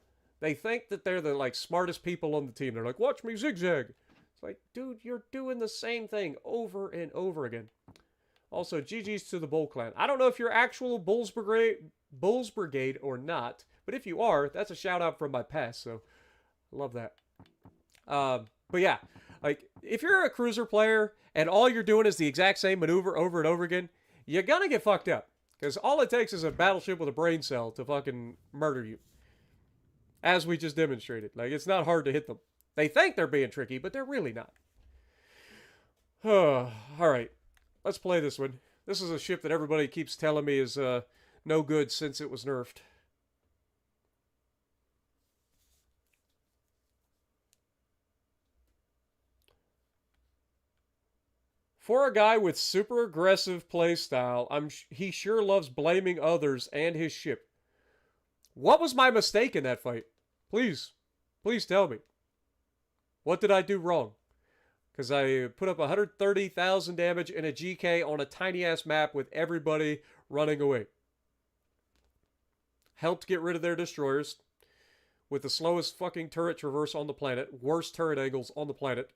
They think that they're the, like, smartest people on the team. They're like, watch me zigzag. It's like, dude, you're doing the same thing over and over again. Also, GG's to the Bull Clan. I don't know if you're actual Bulls Brigade or not, but if you are, that's a shout out from my past, so I love that. But yeah, like, if you're a cruiser player and all you're doing is the exact same maneuver over and over again, you're gonna get fucked up. Because all it takes is a battleship with a brain cell to fucking murder you. As we just demonstrated. Like, it's not hard to hit them. They think they're being tricky, but they're really not. Alright. Let's play this one. This is a ship that everybody keeps telling me is no good since it was nerfed. For a guy with super aggressive playstyle, he sure loves blaming others and his ship. What was my mistake in that fight? Please tell me. What did I do wrong? Because I put up 130,000 damage in a GK on a tiny-ass map with everybody running away. Helped get rid of their destroyers with the slowest fucking turret traverse on the planet. Worst turret angles on the planet.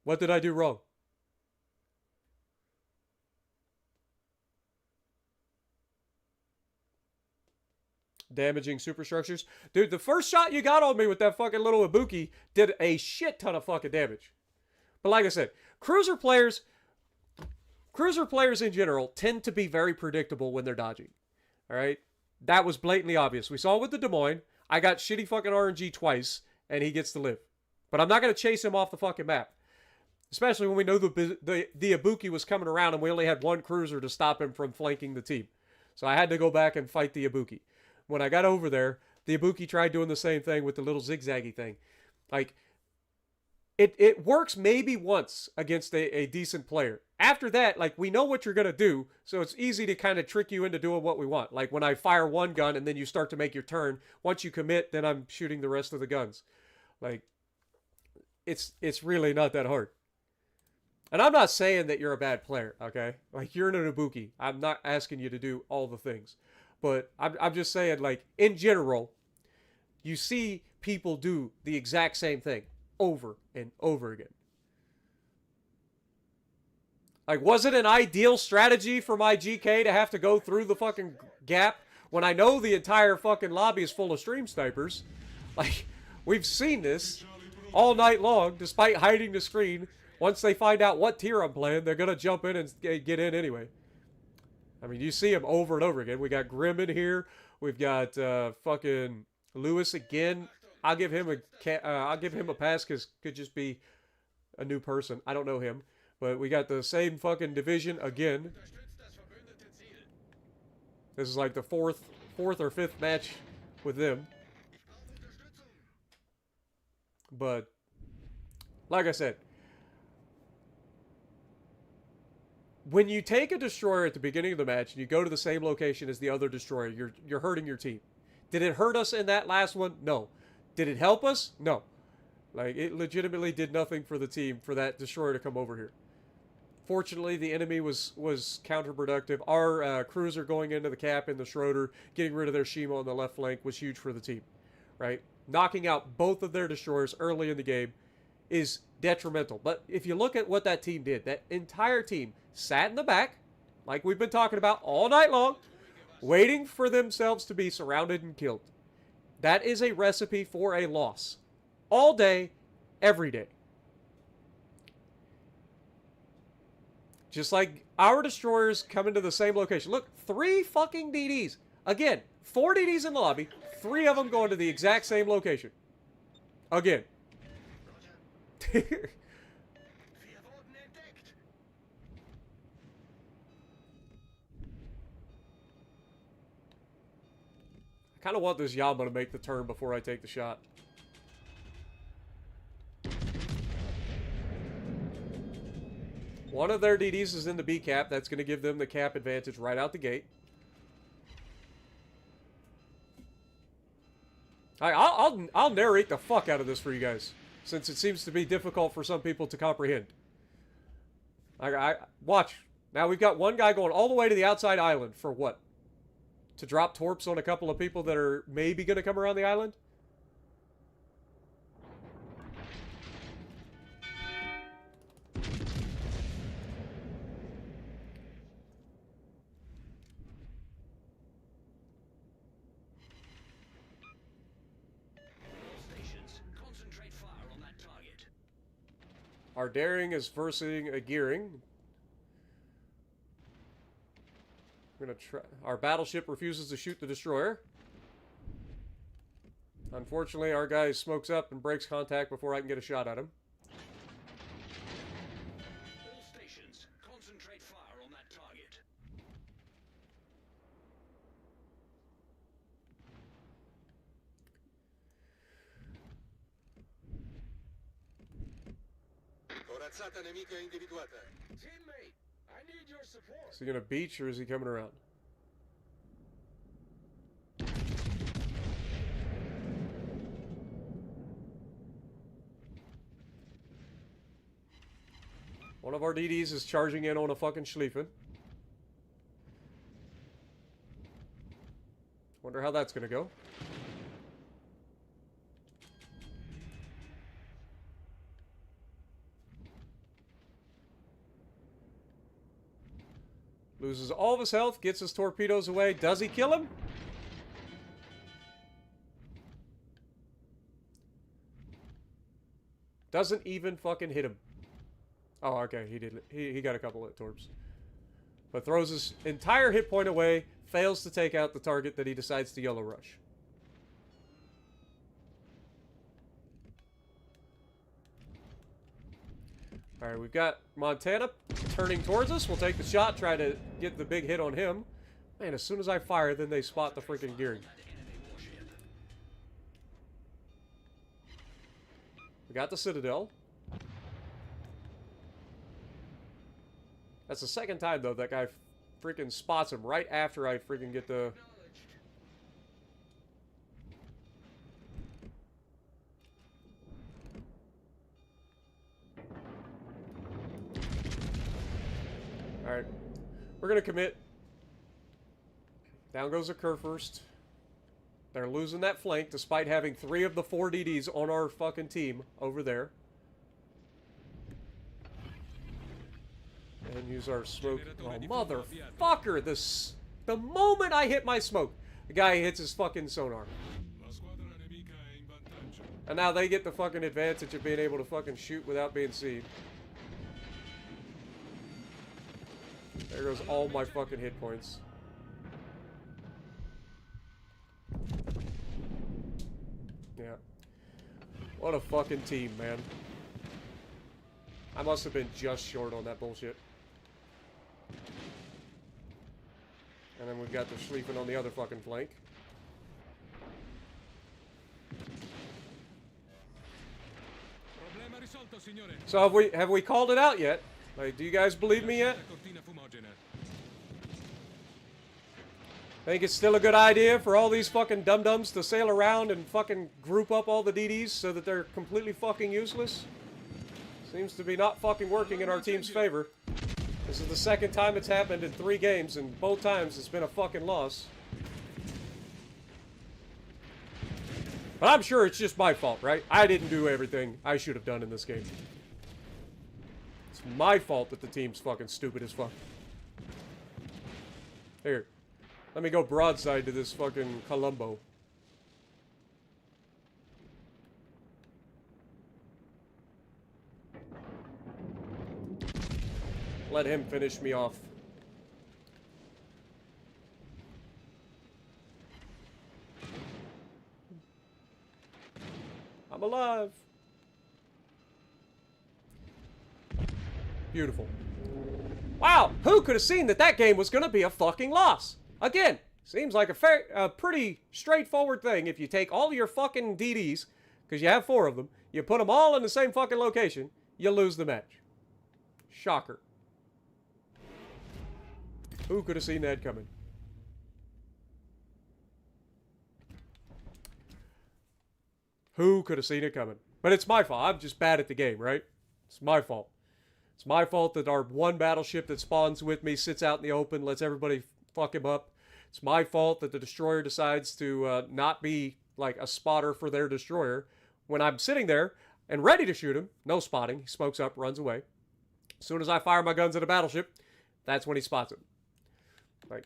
What did I do wrong? Damaging superstructures. Dude, the first shot you got on me with that fucking little Ibuki did a shit ton of fucking damage. But like I said, cruiser players in general tend to be very predictable when they're dodging. Alright? That was blatantly obvious. We saw it with the Des Moines. I got shitty fucking RNG twice, and he gets to live. But I'm not going to chase him off the fucking map. Especially when we know the Ibuki was coming around and we only had one cruiser to stop him from flanking the team. So I had to go back and fight the Ibuki. When I got over there, The Ibuki tried doing the same thing with the little zigzaggy thing. Like, it works maybe once against a decent player. After that, like, we know what you're going to do, so it's easy to kind of trick you into doing what we want. Like, when I fire one gun and then you start to make your turn, once you commit, then I'm shooting the rest of the guns. Like, it's really not that hard. And I'm not saying that you're a bad player, okay? Like, you're an Ibuki. I'm not asking you to do all the things. But I'm just saying, like, in general, you see people do the exact same thing over and over again. Like, was it an ideal strategy for my GK to have to go through the fucking gap when I know the entire fucking lobby is full of stream snipers? Like, we've seen this all night long, despite hiding the screen. Once they find out what tier I'm playing, they're going to jump in and get in anyway. I mean, you see them over and over again. We got Grim in here. We've got fucking Lewis again. I'll give him a pass because could just be a new person. I don't know him. But we got the same fucking division again. This is like the fourth or fifth match with them. But like I said, when you take a destroyer at the beginning of the match and you go to the same location as the other destroyer, you're hurting your team. Did it hurt us in that last one? No. Did it help us? No. Like, it legitimately did nothing for the team for that destroyer to come over here. Fortunately, the enemy was counterproductive. Our cruiser going into the cap in the Schroeder, getting rid of their Shima on the left flank was huge for the team, right? Knocking out both of their destroyers early in the game is detrimental. But if you look at what that team did, that entire team sat in the back, like we've been talking about all night long, waiting for themselves to be surrounded and killed. That is a recipe for a loss. All day, every day. Just like our destroyers come into the same location. Look, 3 fucking DDs. Again, 4 DDs in the lobby. 3 of them going to the exact same location. Again. I kind of want this Yama to make the turn before I take the shot. One of their DDs is in the B cap. That's going to give them the cap advantage right out the gate. I'll narrate the fuck out of this for you guys, since it seems to be difficult for some people to comprehend. Watch. Now we've got one guy going all the way to the outside island for what? To drop torps on a couple of people that are maybe going to come around the island? Our daring is versing a gearing. We're gonna try. Our battleship refuses to shoot the destroyer. Unfortunately, our guy smokes up and breaks contact before I can get a shot at him. All stations, concentrate fire on that target. Corazzata nemica individuata. Teammate, I need your support. Is he gonna beach or is he coming around? One of our DDs is charging in on a fucking Schlieffen. Wonder how that's gonna go. Loses all of his health, gets his torpedoes away. Does he kill him? Doesn't even fucking hit him. Oh, okay, he did. He got a couple of torps. But throws his entire hit point away, fails to take out the target that he decides to yellow rush. Alright, we've got Montana turning towards us. We'll take the shot, try to get the big hit on him. Man, as soon as I fire, then they spot the freaking gearing. We got the Citadel. That's the second time, though, that guy freaking spots him right after I freaking get the... Alright. We're going to commit. Down goes the Kerr first. They're losing that flank despite having 3 of the 4 DDs on our fucking team over there. And use our smoke. Oh, motherfucker! The moment I hit my smoke, the guy hits his fucking sonar. La squadra nemica è in vantaggio. And now they get the fucking advantage of being able to fucking shoot without being seen. There goes all my fucking hit points. Yeah. What a fucking team, man. I must have been just short on that bullshit. And then we've got the Schlieffen on the other fucking flank. Problema risolto, signore. So have we called it out yet? Like, do you guys believe me yet? Cortina fumogena. Think it's still a good idea for all these fucking dum-dums to sail around and fucking group up all the DDs so that they're completely fucking useless? Seems to be not fucking working in our team's favor. This is the second time it's happened in 3 games, and both times it's been a fucking loss. But I'm sure it's just my fault, right? I didn't do everything I should have done in this game. It's my fault that the team's fucking stupid as fuck. Here. Let me go broadside to this fucking Columbo. Let him finish me off. I'm alive. Beautiful. Wow, who could have seen that that game was going to be a fucking loss? Again, seems like a pretty straightforward thing. If you take all your fucking DDs, because you have 4 of them, you put them all in the same fucking location, you lose the match. Shocker. Who could have seen that coming? Who could have seen it coming? But it's my fault. I'm just bad at the game, right? It's my fault. It's my fault that our one battleship that spawns with me sits out in the open, lets everybody fuck him up. It's my fault that the destroyer decides to not be like a spotter for their destroyer. When I'm sitting there and ready to shoot him, no spotting. He smokes up, runs away. As soon as I fire my guns at a battleship, that's when he spots him. Like,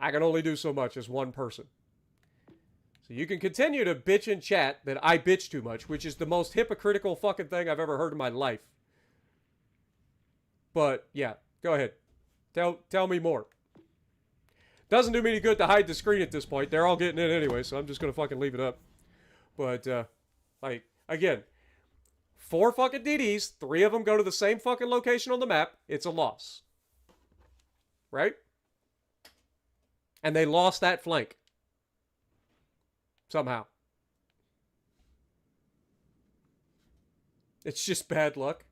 I can only do so much as one person. So you can continue to bitch in chat that I bitch too much, which is the most hypocritical fucking thing I've ever heard in my life. But, yeah, go ahead. Tell me more. Doesn't do me any good to hide the screen at this point. They're all getting in anyway, so I'm just gonna fucking leave it up. But, like, again, 4 fucking DDs, 3 of them go to the same fucking location on the map. It's a loss. Right? And they lost that flank. Somehow. It's just bad luck.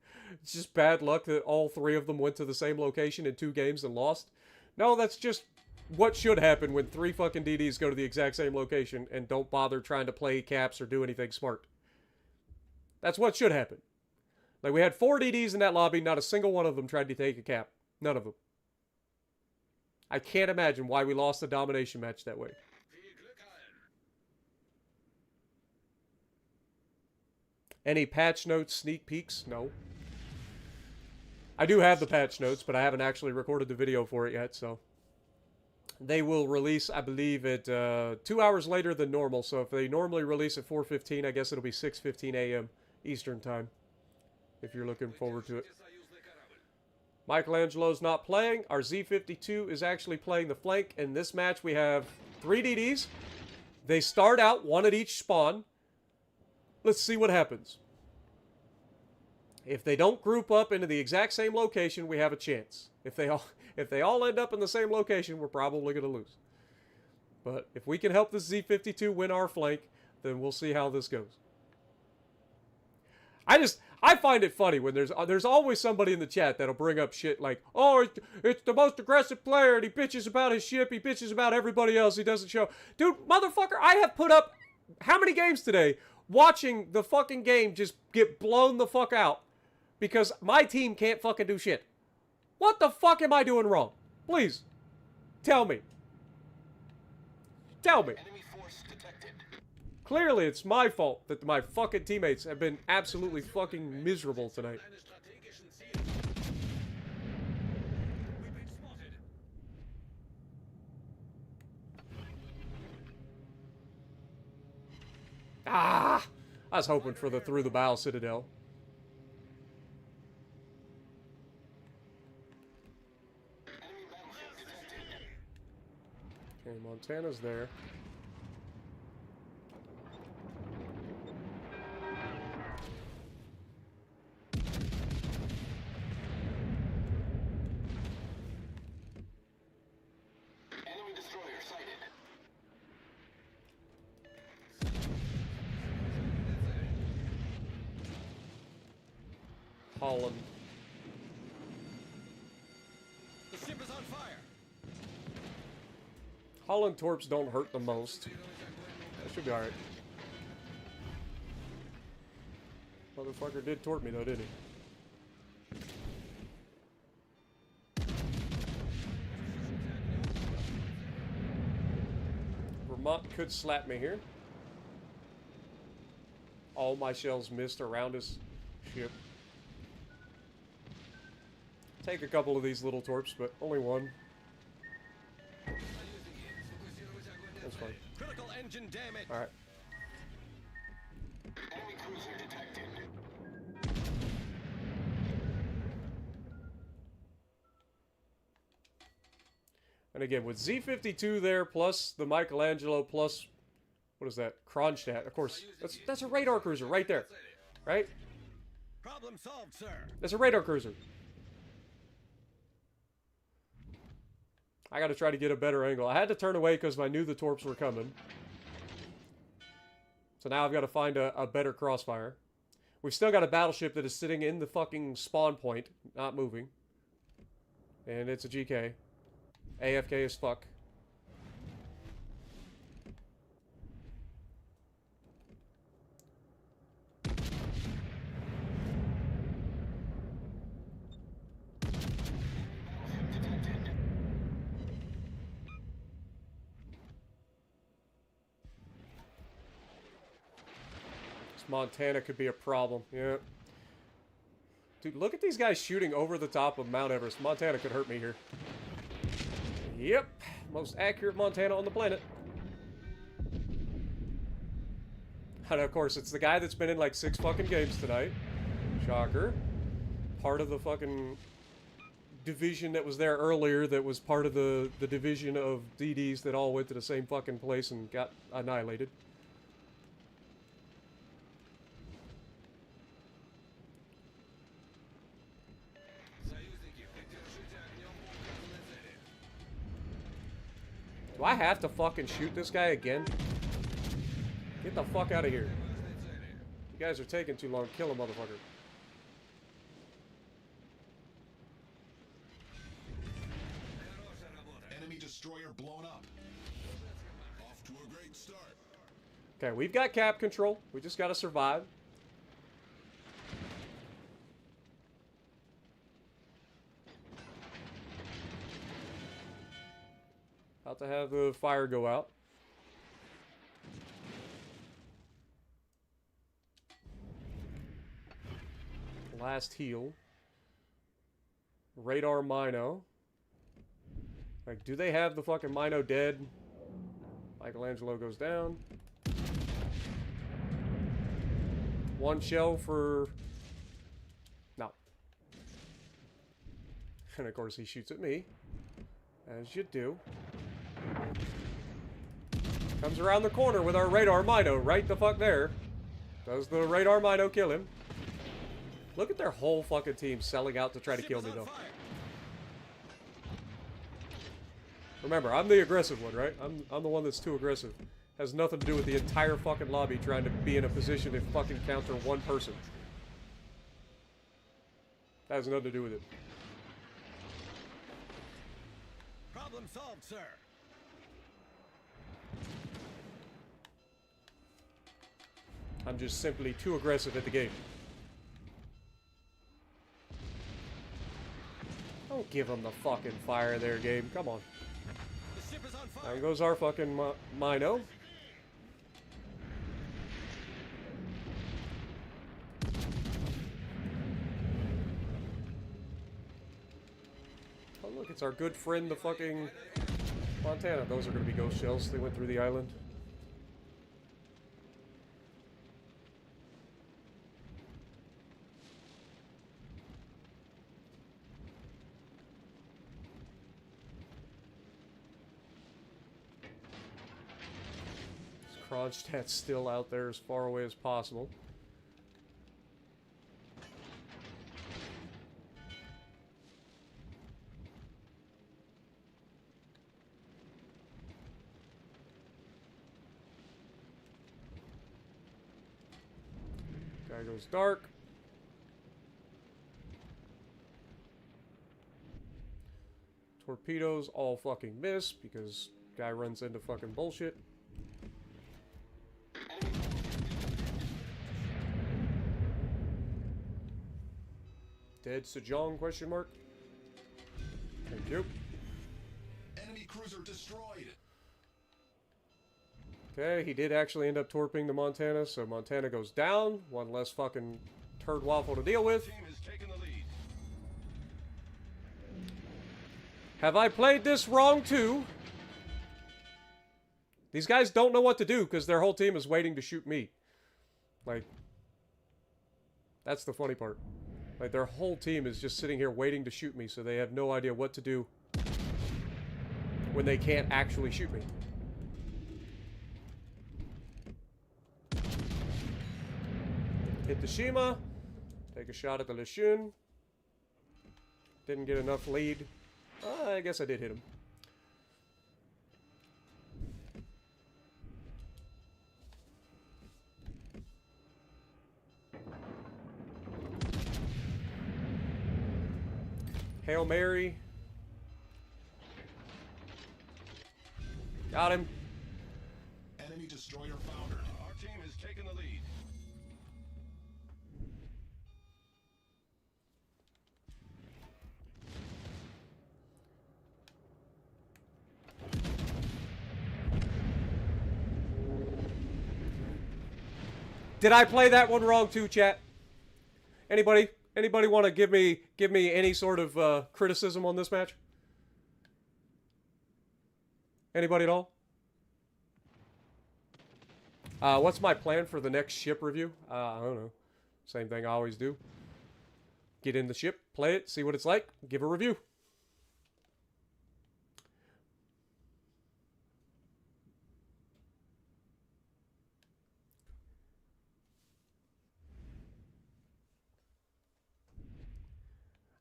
It's just bad luck that all 3 of them went to the same location in 2 games and lost. No, that's just what should happen when 3 fucking DDs go to the exact same location and don't bother trying to play caps or do anything smart. That's what should happen. Like, we had 4 DDs in that lobby, not a single one of them tried to take a cap. None of them. I can't imagine why we lost the domination match that way. Any patch notes, sneak peeks? No. I do have the patch notes, but I haven't actually recorded the video for it yet, so. They will release, I believe, at 2 hours later than normal, so if they normally release at 4:15, I guess it'll be 6:15 a.m. Eastern Time, if you're looking forward to it. Michelangelo's not playing. Our Z-52 is actually playing the flank. In this match, we have 3 DDs. They start out 1 at each spawn. Let's see what happens. If they don't group up into the exact same location, we have a chance. If they all end up in the same location, we're probably going to lose. But if we can help this Z-52 win our flank, then we'll see how this goes. I find it funny when there's always somebody in the chat that'll bring up shit like, oh, it's the most aggressive player, and he bitches about his ship, he bitches about everybody else, he doesn't show. Dude, motherfucker, I have put up how many games today watching the fucking game just get blown the fuck out because my team can't fucking do shit. What the fuck am I doing wrong? Please, tell me. Tell me. Enemy force detected. Clearly, it's my fault that my fucking teammates have been absolutely fucking miserable tonight. Eines strategischen Ziels. We've been spotted. Ah! I was hoping for the through the bow citadel. Enemy battleship detected. Okay, Montana's there. Enemy destroyer sighted. Holland. The ship is on fire. Holland torps don't hurt the most. That should be alright. Motherfucker did torp me though, didn't he? Vermont could slap me here. All my shells missed around his ship. Take a couple of these little torps, but only one. That's fine. Critical engine damage. Alright. Enemy cruiser detected. And again, with Z-52 there, plus the Michelangelo, plus, what is that? Kronstadt. Of course, that's a radar cruiser right there. Right? Problem solved, sir. That's a radar cruiser. I gotta try to get a better angle. I had to turn away because I knew the torps were coming. So now I've got to find a better crossfire. We've still got a battleship that is sitting in the fucking spawn point, not moving. And it's a GK. AFK as fuck. Montana could be a problem. Yeah. Dude, look at these guys shooting over the top of Mount Everest. Montana could hurt me here. Yep. Most accurate Montana on the planet. And of course, it's the guy that's been in like 6 fucking games tonight. Shocker. Part of the fucking division that was there earlier that was part of the division of DDs that all went to the same fucking place and got annihilated. Do I have to fucking shoot this guy again? Get the fuck out of here. You guys are taking too long. Kill him, motherfucker. Enemy destroyer blown up. Off to a great start. Okay, we've got cap control. We just gotta survive. About to have the fire go out. Last heal. Radar Mino. Like, do they have the fucking Mino dead? Michelangelo goes down. One shell for... No. And of course he shoots at me. As you do. Comes around the corner with our radar Mino right the fuck there. Does the radar Mino kill him? Look at their whole fucking team selling out to try to kill me though. Remember, I'm the aggressive one, right? I'm the one that's too aggressive. Has nothing to do with the entire fucking lobby trying to be in a position to fucking counter one person. That has nothing to do with it. Problem solved, sir. I'm just simply too aggressive at the game. Don't give him the fucking fire there, game. Come on. The ship is on fire. There goes our fucking Mino. Oh look, it's our good friend, the fucking Montana. Those are going to be ghost shells. They went through the island. Kronstadt's still out there as far away as possible. Guy goes dark. Torpedoes all fucking miss because guy runs into fucking bullshit. Dead Sejong, question mark? Thank you. Enemy cruiser destroyed. Okay, he did actually end up torping the Montana, so Montana goes down. One less fucking turd waffle to deal with. Team has taken the lead. Have I played this wrong too? These guys don't know what to do because their whole team is waiting to shoot me. Like, that's the funny part. Like, their whole team is just sitting here waiting to shoot me, so they have no idea what to do when they can't actually shoot me. Hit the Shima. Take a shot at the Lishun. Didn't get enough lead. I guess I did hit him. Hail Mary. Got him. Enemy destroyer foundered. Our team has taken the lead. Did I play that one wrong too, chat? Anybody want to give me any sort of criticism on this match? Anybody at all? What's my plan for the next ship review? I don't know. Same thing I always do. Get in the ship, play it, see what it's like, give a review.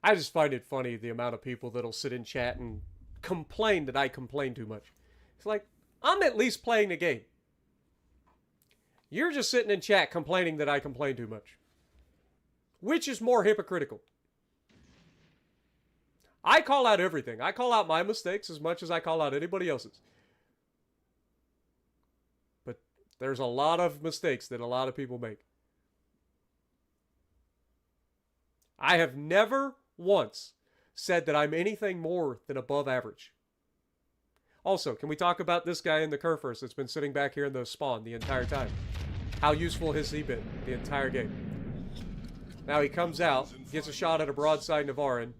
I just find it funny the amount of people that'll sit in chat and complain that I complain too much. It's like, I'm at least playing the game. You're just sitting in chat complaining that I complain too much. Which is more hypocritical? I call out everything. I call out my mistakes as much as I call out anybody else's. But there's a lot of mistakes that a lot of people make. I have never once said that I'm anything more than above average. Also, can we talk about this guy in the Kerfurs that's been sitting back here in the spawn the entire time? How useful has he been the entire game? Now he comes out, gets a shot at a broadside Navarin.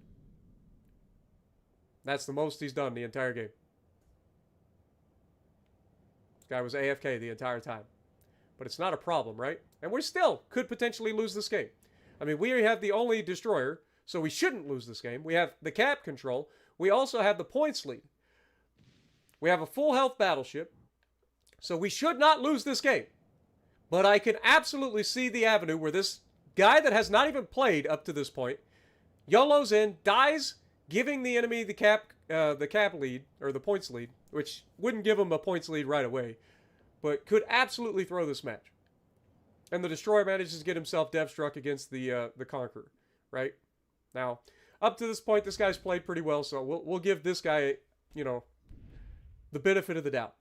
That's the most he's done the entire game. This guy was AFK the entire time. But it's not a problem, right? And we still could potentially lose this game. I mean, we have the only destroyer, so we shouldn't lose this game. We have the cap control. We also have the points lead. We have a full health battleship, so we should not lose this game. But I can absolutely see the avenue where this guy that has not even played up to this point YOLOs in, dies, giving the enemy the cap lead, or the points lead, which wouldn't give him a points lead right away, but could absolutely throw this match. And the destroyer manages to get himself dev struck against the Conqueror, right? Now, up to this point, this guy's played pretty well, so we'll give this guy, you know, the benefit of the doubt.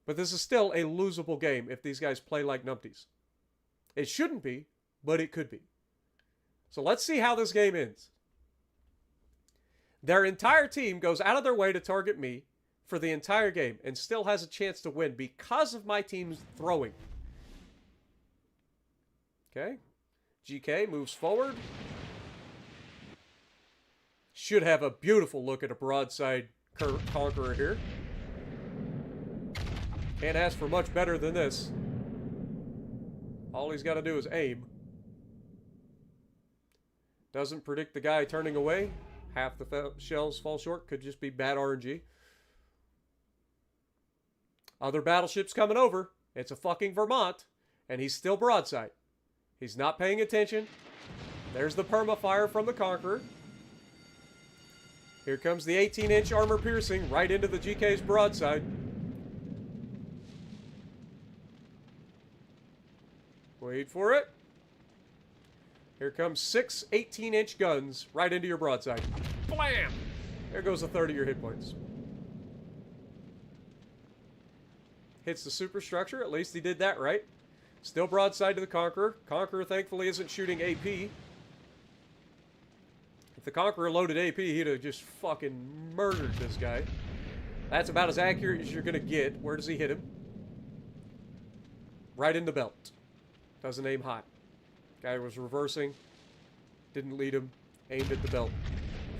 But this is still a losable game if these guys play like numpties. It shouldn't be, but it could be. So let's see how this game ends. Their entire team goes out of their way to target me for the entire game and still has a chance to win because of my team's throwing. Okay. GK moves forward. Should have a beautiful look at a broadside conqueror here. Can't ask for much better than this. All he's got to do is aim. Doesn't predict the guy turning away. Half the shells fall short. Could just be bad RNG. Other battleships coming over. It's a fucking Vermont. And he's still broadside. He's not paying attention. There's the perma-fire from the Conqueror. Here comes the 18-inch armor piercing right into the GK's broadside. Wait for it. Here comes 6 18-inch guns right into your broadside. Blam! There goes a third of your hit points. Hits the superstructure. At least he did that right. Still broadside to the Conqueror. Conqueror, thankfully, isn't shooting AP. If the Conqueror loaded AP, he'd have just fucking murdered this guy. That's about as accurate as you're going to get. Where does he hit him? Right in the belt. Doesn't aim high. Guy was reversing. Didn't lead him. Aimed at the belt.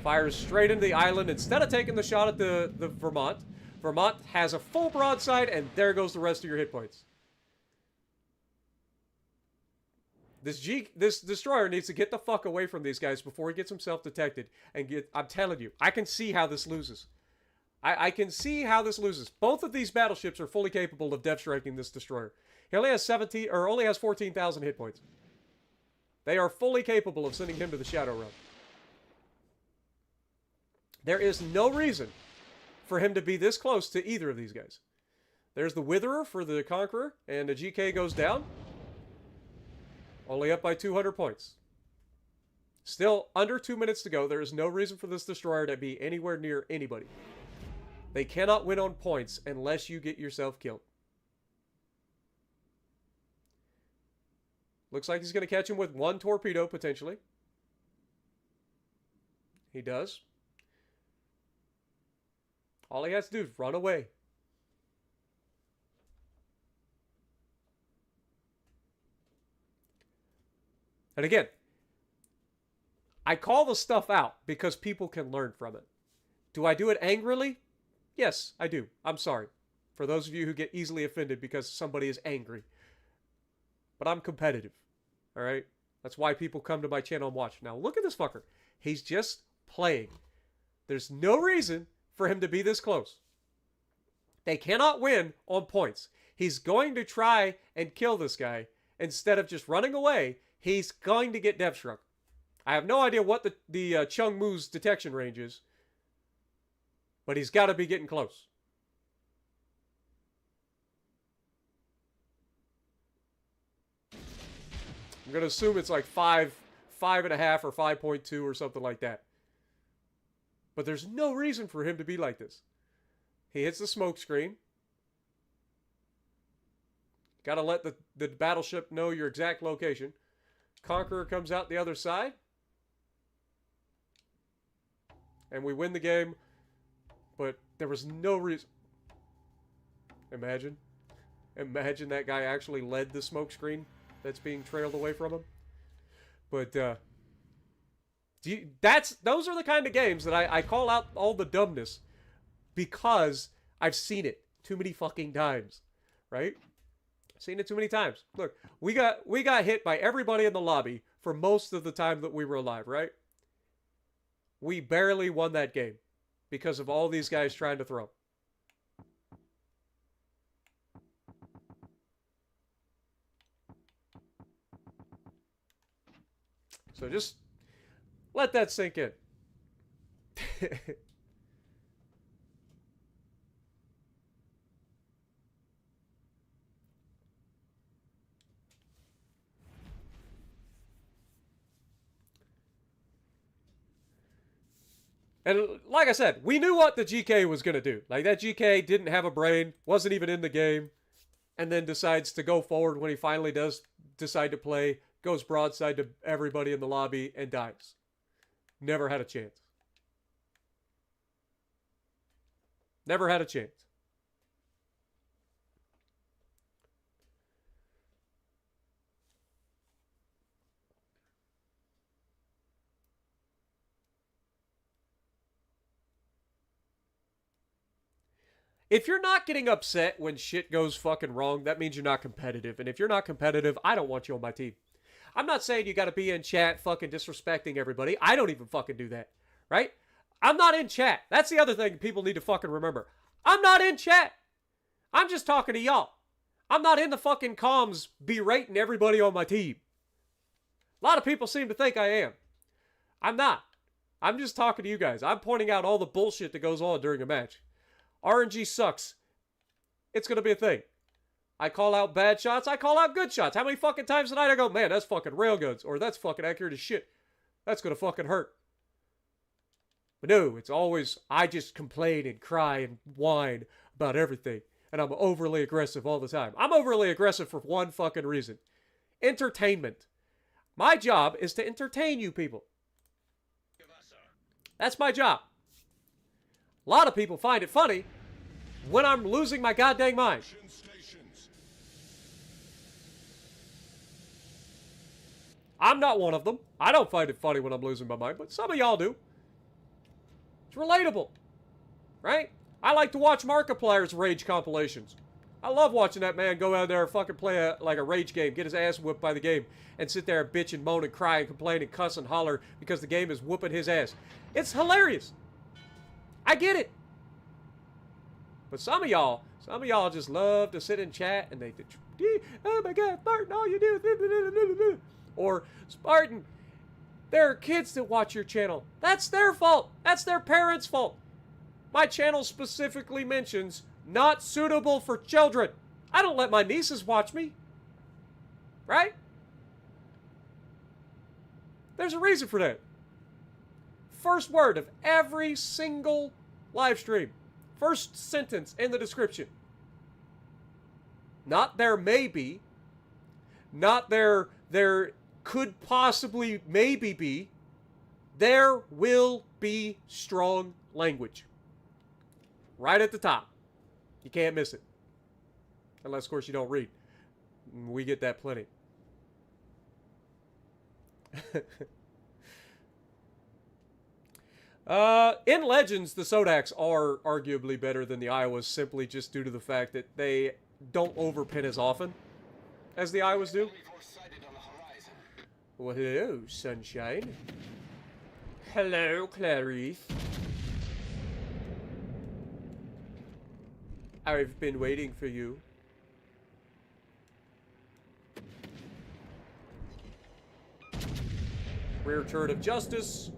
Fires straight into the island. Instead of taking the shot at the Vermont, Vermont has a full broadside, and there goes the rest of your hit points. This destroyer needs to get the fuck away from these guys before he gets himself detected. And I'm telling you, I can see how this loses. I can see how this loses. Both of these battleships are fully capable of depth striking this destroyer. He only has 14,000 hit points. They are fully capable of sending him to the Shadow Realm. There is no reason for him to be this close to either of these guys. There's the Witherer for the Conqueror, and the GK goes down. Only up by 200 points. Still under 2 minutes to go. There is no reason for this destroyer to be anywhere near anybody. They cannot win on points unless you get yourself killed. Looks like he's going to catch him with one torpedo, potentially. He does. All he has to do is run away. And again, I call the stuff out because people can learn from it. Do I do it angrily? Yes, I do. I'm sorry. For those of you who get easily offended because somebody is angry. But I'm competitive. Alright? That's why people come to my channel and watch. Now, look at this fucker. He's just playing. There's no reason for him to be this close. They cannot win on points. He's going to try and kill this guy. Instead of just running away, he's going to get depth struck. I have no idea what the Chung Mu's detection range is. But he's got to be getting close. I'm going to assume it's like 5.5 or 5.2 or something like that. But there's no reason for him to be like this. He hits the smoke screen. Got to let the battleship know your exact location. Conqueror comes out the other side. And we win the game. But there was no reason. Imagine that guy actually led the smoke screen that's being trailed away from him. But those are the kind of games that I call out all the dumbness because I've seen it too many fucking times, right? Seen it too many times. Look, we got hit by everybody in the lobby for most of the time that we were alive, right? We barely won that game because of all these guys trying to throw. So just let that sink in. And like I said, we knew what the GK was going to do. Like, that GK didn't have a brain, wasn't even in the game, and then decides to go forward when he finally does decide to play, goes broadside to everybody in the lobby, and dies. Never had a chance. Never had a chance. If you're not getting upset when shit goes fucking wrong, that means you're not competitive. And if you're not competitive, I don't want you on my team. I'm not saying you got to be in chat fucking disrespecting everybody. I don't even fucking do that, right? I'm not in chat. That's the other thing people need to fucking remember. I'm not in chat. I'm just talking to y'all. I'm not in the fucking comms berating everybody on my team. A lot of people seem to think I am. I'm not. I'm just talking to you guys. I'm pointing out all the bullshit that goes on during a match. RNG sucks. It's going to be a thing. I call out bad shots. I call out good shots. How many fucking times tonight I go, man, that's fucking railguns. Or that's fucking accurate as shit. That's going to fucking hurt. But no, it's always, I just complain and cry and whine about everything. And I'm overly aggressive all the time. I'm overly aggressive for one fucking reason. Entertainment. My job is to entertain you people. That's my job. A lot of people find it funny when I'm losing my goddamn mind. I'm not one of them. I don't find it funny when I'm losing my mind, but some of y'all do. It's relatable, right? I like to watch Markiplier's rage compilations. I love watching that man go out there and fucking play a rage game, get his ass whooped by the game, and sit there and bitch and moan and cry and complain and cuss and holler because the game is whooping his ass. It's hilarious. I get it. But some of y'all just love to sit in chat and they, oh my God, Spartan, all you do is, or Spartan, there are kids that watch your channel. That's their fault. That's their parents' fault. My channel specifically mentions not suitable for children. I don't let my nieces watch me. Right? There's a reason for that. First word of every single live stream. First sentence in the description. Not there may be. Not there could possibly maybe be. There will be strong language. Right at the top. You can't miss it. Unless, of course, you don't read. We get that plenty. In Legends, the Sodaks are arguably better than the Iowas simply just due to the fact that they don't overpin as often as the Iowas do. Well, hello, sunshine. Hello, Clarice. I've been waiting for you. Rear turret of justice.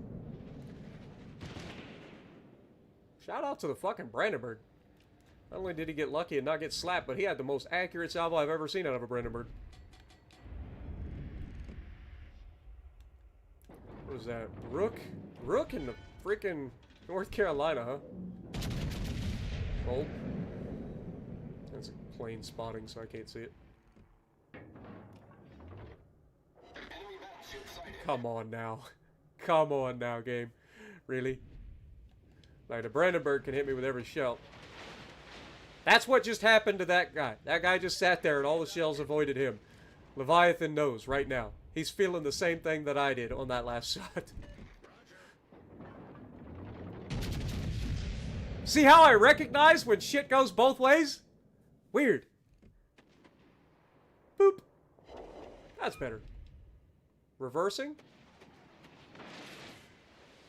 Shout out to the fucking Brandenburg. Not only did he get lucky and not get slapped, but he had the most accurate salvo I've ever seen out of a Brandenburg. What is that? Rook? Rook in the freaking North Carolina, huh? Gold. That's plain spotting, so I can't see it. Come on now. Come on now, game. Really? Like, the Brandenburg can hit me with every shell. That's what just happened to that guy. That guy just sat there and all the shells avoided him. Leviathan knows right now. He's feeling the same thing that I did on that last shot. See how I recognize when shit goes both ways? Weird. Boop. That's better. Reversing.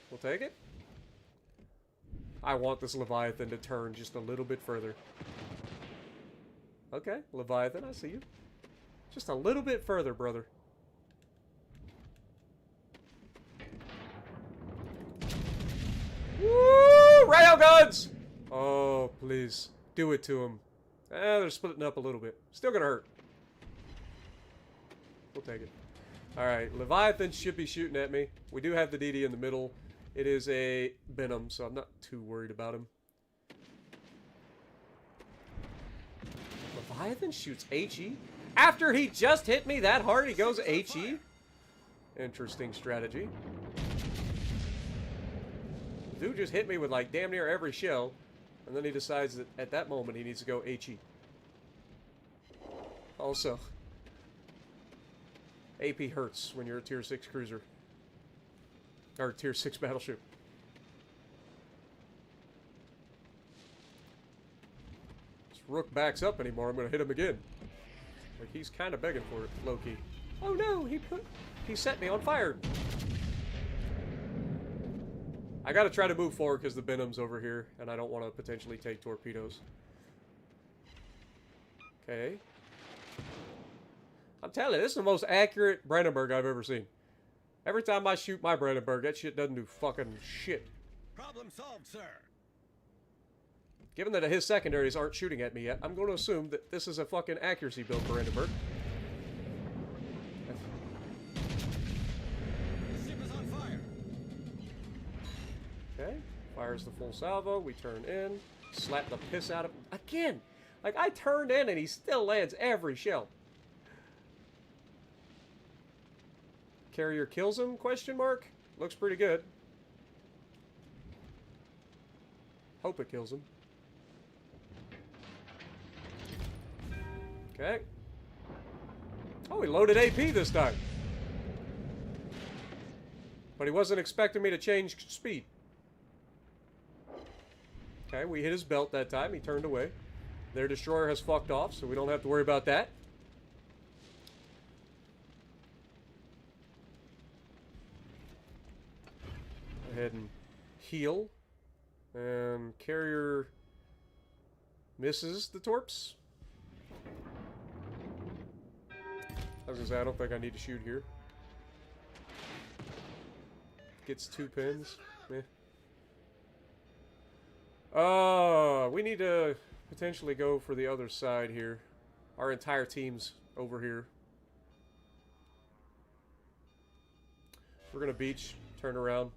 We'll take it. I want this Leviathan to turn just a little bit further. Okay, Leviathan, I see you. Just a little bit further, brother. Woo! Railguns! Oh, please. Do it to him. They're splitting up a little bit. Still gonna hurt. We'll take it. Alright, Leviathan should be shooting at me. We do have the DD in the middle. It is a Venom, so I'm not too worried about him. Leviathan shoots HE? After he just hit me that hard, he goes HE? Interesting strategy. Dude just hit me with like damn near every shell, and then he decides that at that moment he needs to go HE. Also, AP hurts when you're a tier 6 cruiser. Or tier 6 battleship. This Rook backs up anymore, I'm gonna hit him again. Like he's kind of begging for it, low-key. Oh no, he set me on fire. I gotta try to move forward because the Venom's over here, and I don't want to potentially take torpedoes. Okay. I'm telling you, this is the most accurate Brandenburg I've ever seen. Every time I shoot my Brandenburg, that shit doesn't do fucking shit. Problem solved, sir. Given that his secondaries aren't shooting at me yet, I'm going to assume that this is a fucking accuracy build Brandenburg. The ship is on fire. Okay, fires the full salvo, we turn in, slap the piss out of him. Again! Like, I turned in and he still lands every shell. Carrier kills him, question mark? Looks pretty good. Hope it kills him. Okay. Oh, he loaded AP this time. But he wasn't expecting me to change speed. Okay, we hit his belt that time. He turned away. Their destroyer has fucked off, so we don't have to worry about that. Go ahead and heal. And carrier misses the torps. I was gonna say, I don't think I need to shoot here. Gets 2 pins. Meh. We need to potentially go for the other side here. Our entire team's over here. We're gonna beach, turn around.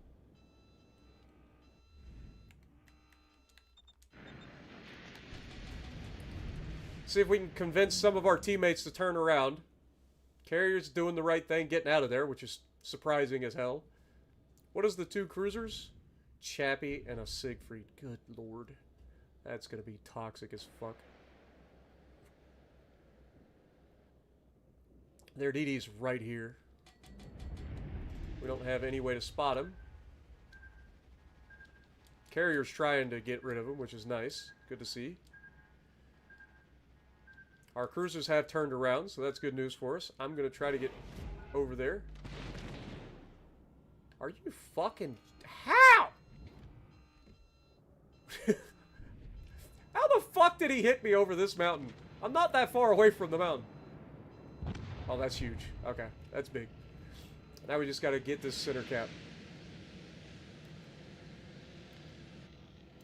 See if we can convince some of our teammates to turn around. Carrier's doing the right thing, getting out of there, which is surprising as hell. What is the 2 cruisers? Chappie and a Siegfried. Good lord. That's gonna be toxic as fuck. Their DD's right here. We don't have any way to spot him. Carrier's trying to get rid of him, which is nice. Good to see. Our cruisers have turned around, so that's good news for us. I'm going to try to get over there. Are you fucking... How? How the fuck did he hit me over this mountain? I'm not that far away from the mountain. Oh, that's huge. Okay, that's big. Now we just got to get this center cap.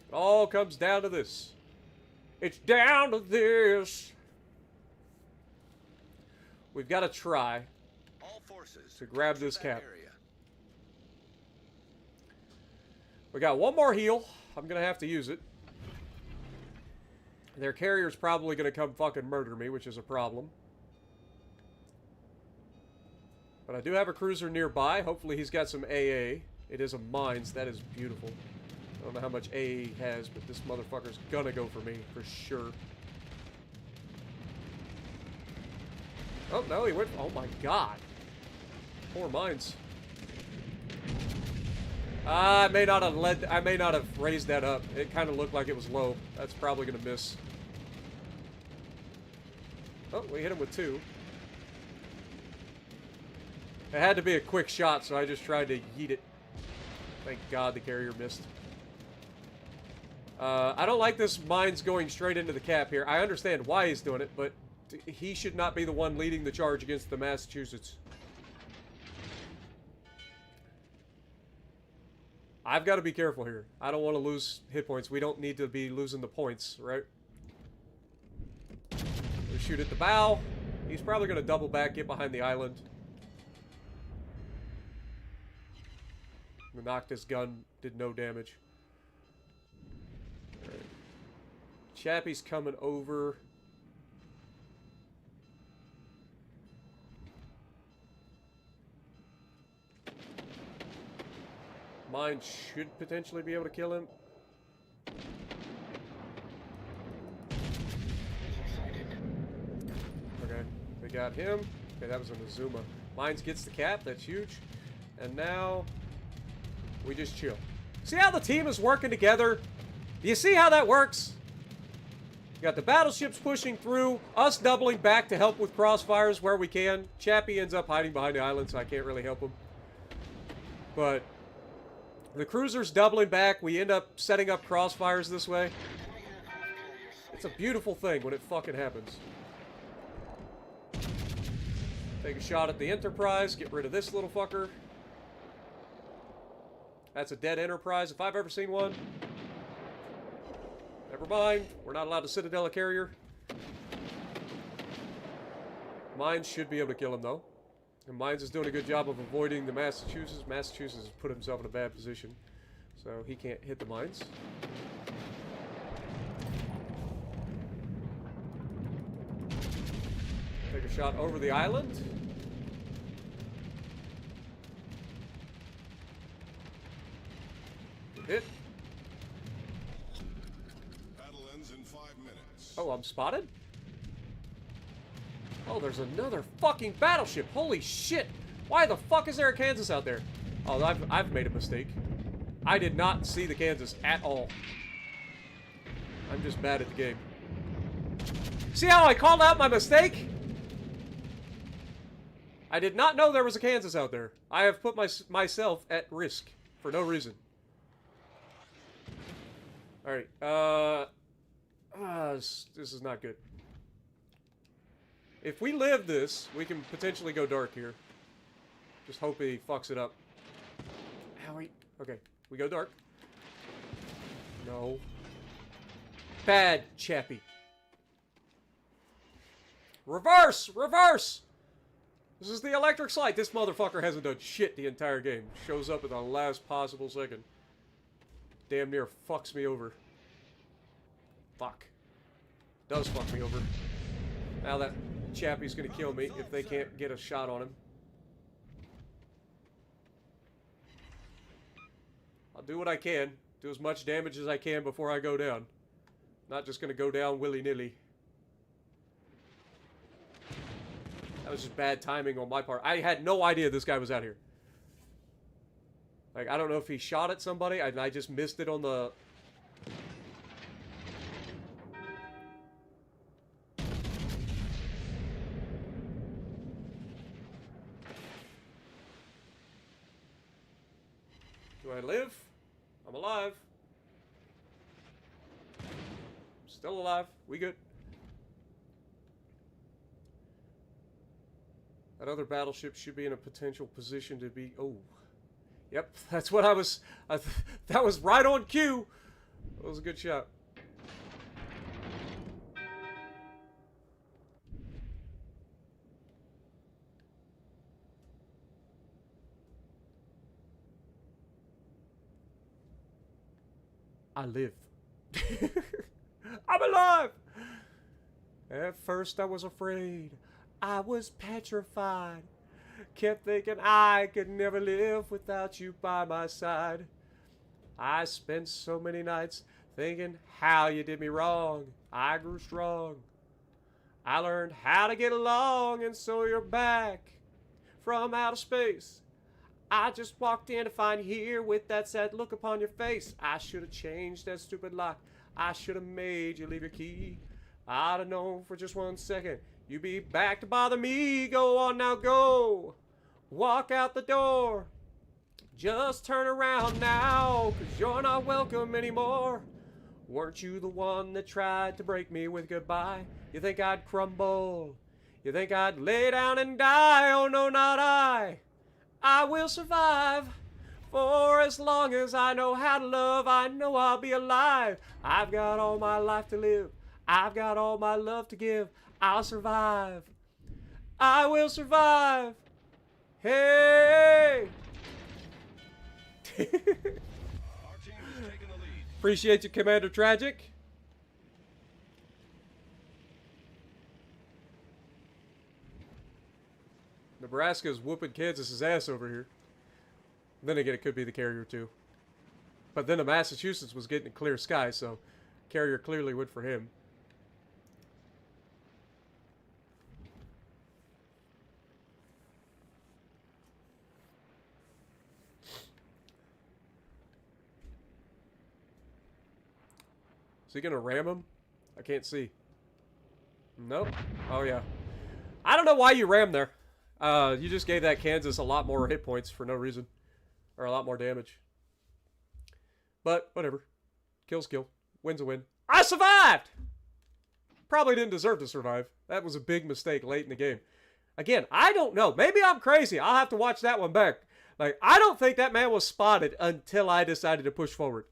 It all comes down to this. It's down to this. We've got to try All forces to grab to this that cap. area. We got one more heal. I'm going to have to use it. Their carrier's probably going to come fucking murder me, which is a problem. But I do have a cruiser nearby. Hopefully he's got some AA. It is a mines. That is beautiful. I don't know how much AA he has, but this motherfucker's gonna go for me, for sure. Oh, no, he went... Oh, my God. Poor mines. I may not have raised that up. It kind of looked like it was low. That's probably gonna miss. Oh, we hit him with 2. It had to be a quick shot, so I just tried to yeet it. Thank God the carrier missed. I don't like this mines going straight into the cap here. I understand why he's doing it, but he should not be the one leading the charge against the Massachusetts. I've got to be careful here. I don't want to lose hit points. We don't need to be losing the points, right? We shoot at the bow. He's probably going to double back, get behind the island. The Noctis gun did no damage. Alright. Chappie's coming over. Mine should potentially be able to kill him. Okay, we got him. Okay, that was an Azuma. Mines gets the cap, that's huge. And now, we just chill. See how the team is working together? Do you see how that works? You got the battleships pushing through, us doubling back to help with crossfires where we can. Chappie ends up hiding behind the island, so I can't really help him. But the cruiser's doubling back. We end up setting up crossfires this way. It's a beautiful thing when it fucking happens. Take a shot at the Enterprise. Get rid of this little fucker. That's a dead Enterprise if I've ever seen one. Never mind. We're not allowed to Citadel a carrier. Mines should be able to kill him, though. And Mines is doing a good job of avoiding the Massachusetts. Massachusetts has put himself in a bad position. So he can't hit the Mines. Take a shot over the island. Hit. Battle ends in 5 minutes. Oh, I'm spotted? Oh, there's another fucking battleship. Holy shit. Why the fuck is there a Kansas out there? Oh, I've made a mistake. I did not see the Kansas at all. I'm just bad at the game. See how I called out my mistake? I did not know there was a Kansas out there. I have put myself at risk for no reason. Alright, this is not good. If we live this, we can potentially go dark here. Just hope he fucks it up. Howie. Okay, we go dark. No. Bad, Chappie. Reverse! Reverse! This is the electric slide. This motherfucker hasn't done shit the entire game. Shows up at the last possible second. Damn near fucks me over. Fuck. Does fuck me over. Now that Chappie's gonna kill me if they can't get a shot on him. I'll do what I can. Do as much damage as I can before I go down. Not just gonna go down willy-nilly. That was just bad timing on my part. I had no idea this guy was out here. Like, I don't know if he shot at somebody. I just missed it on the... Do I live? I'm alive. Still alive. We good. That other battleship should be in a potential position to be... Oh. Yep, that's what I was... that was right on cue. That was a good shot. I live. I'm alive! At first I was afraid. I was petrified. Kept thinking I could never live without you by my side. I spent so many nights thinking how you did me wrong. I grew strong. I learned how to get along, and so you're back from outer space. I just walked in to find you here with that sad look upon your face. I should have changed that stupid lock. I should have made you leave your key. I'd have known for just 1 second you'd be back to bother me. Go on now, go. Walk out the door. Just turn around now, 'cause you're not welcome anymore. Weren't you the one that tried to break me with goodbye? You think I'd crumble? You think I'd lay down and die? Oh no, not I. I will survive. For as long as I know how to love, I know I'll be alive. I've got all my life to live. I've got all my love to give. I'll survive. I will survive. Hey! Our team is taking the lead. Appreciate you, Commander Tragic. Nebraska's whooping Kansas's ass over here. Then again, it could be the carrier too. But then the Massachusetts was getting a clear sky, so carrier clearly went for him. Is he gonna ram him? I can't see. Nope. Oh yeah. I don't know why you rammed there. You just gave that Kansas a lot more hit points for no reason. Or a lot more damage. But, whatever. Kill's kill. Win's a win. I survived! Probably didn't deserve to survive. That was a big mistake late in the game. Again, I don't know. Maybe I'm crazy. I'll have to watch that one back. Like, I don't think that man was spotted until I decided to push forward.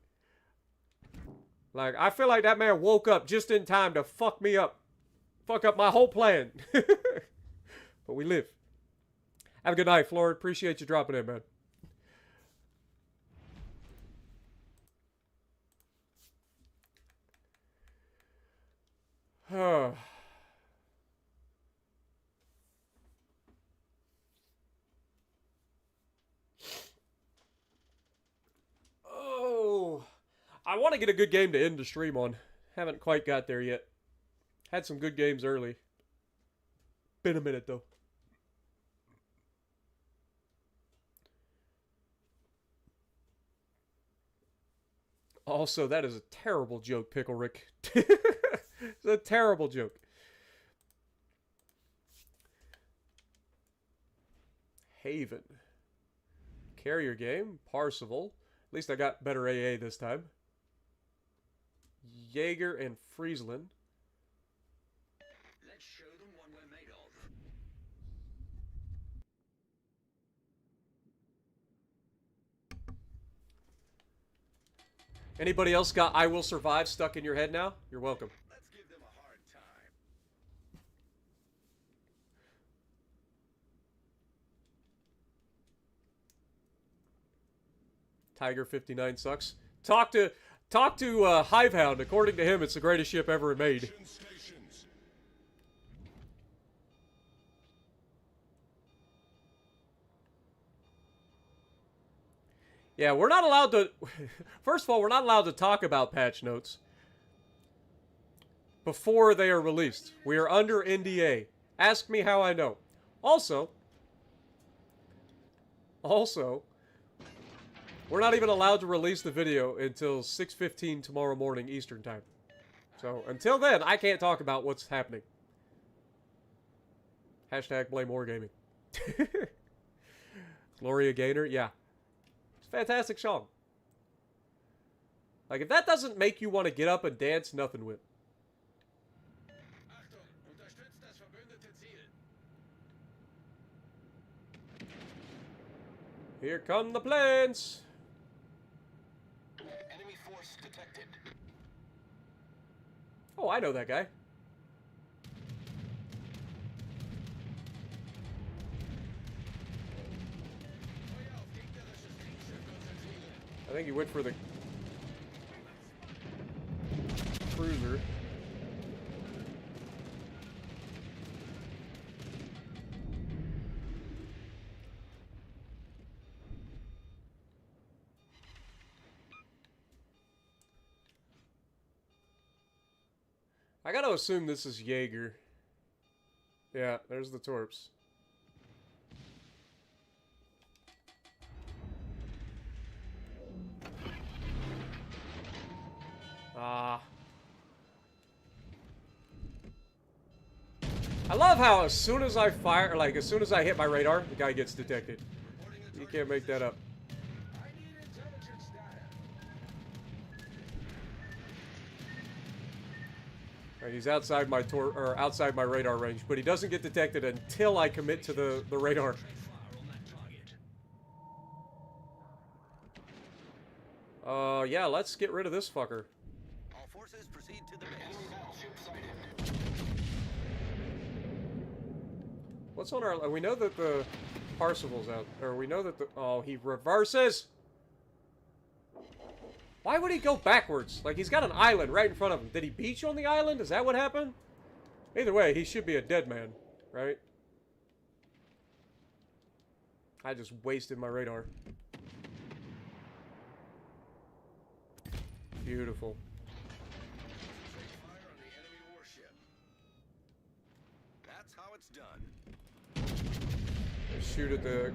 Like, I feel like that man woke up just in time to fuck me up. Fuck up my whole plan. But we live. Have a good night, Florid. Appreciate you dropping in, man. Oh, I want to get a good game to end the stream on. Haven't quite got there yet. Had some good games early. Been a minute, though. Also, that is a terrible joke, Pickle Rick. It's a terrible joke. Haven. Carrier game. Parsival. At least I got better AA this time. Jaeger and Friesland. Let's show them what we're made of. Anybody else got I Will Survive stuck in your head now? You're welcome. Let's give them a hard time. Tiger 59 sucks. Talk to Hivehound. According to him, it's the greatest ship ever made. Stations. Yeah, we're not allowed to... First of all, we're not allowed to talk about patch notes before they are released. We are under NDA. Ask me how I know. Also, we're not even allowed to release the video until 6:15 tomorrow morning Eastern Time. So, until then, I can't talk about what's happening. Hashtag blame Wargaming. Gloria Gaynor, yeah. It's a fantastic song. Like, if that doesn't make you want to get up and dance, nothing will. Achtung, unterstützt das verbündete Ziel. Here come the planes. Enemy force detected. Oh, I know that guy. Feuer auf gegnerisches Kriegsschiff konzentrieren. I think he went for the cruiser. I gotta assume this is Jaeger. Yeah, there's the torps. Ah. I love how as soon as I fire, like as soon as I hit my radar, the guy gets detected. You can't make that up. I need intelligence data. Right, he's outside my outside my radar range, but he doesn't get detected until I commit to the radar. Fire on that target. Yeah, let's get rid of this fucker. All forces proceed to the base. What's on our... We know that the Parsival's out. Or we know that the... Oh, he reverses! Why would he go backwards? Like, he's got an island right in front of him. Did he beach on the island? Is that what happened? Either way, he should be a dead man, right? I just wasted my radar. Beautiful. Concentrate fire on the enemy warship. That's how it's done. Shoot at the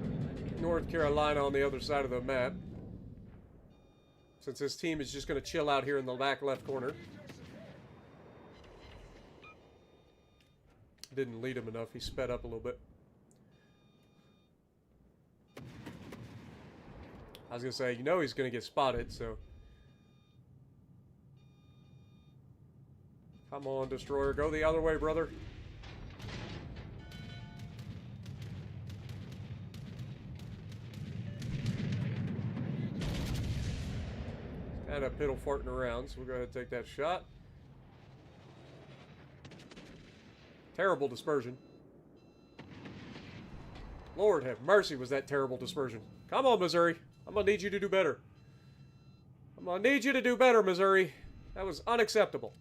North Carolina on the other side of the map. Since this team is just going to chill out here in the back left corner. Didn't lead him enough. He sped up a little bit. I was going to say, you know he's going to get spotted, so. Come on, Destroyer. Go the other way, brother. Kind of piddle farting around, so we'll go ahead and take that shot. Terrible dispersion. Lord have mercy, was that terrible dispersion. Come on, Missouri. I'm going to need you to do better. I'm going to need you to do better, Missouri. That was unacceptable.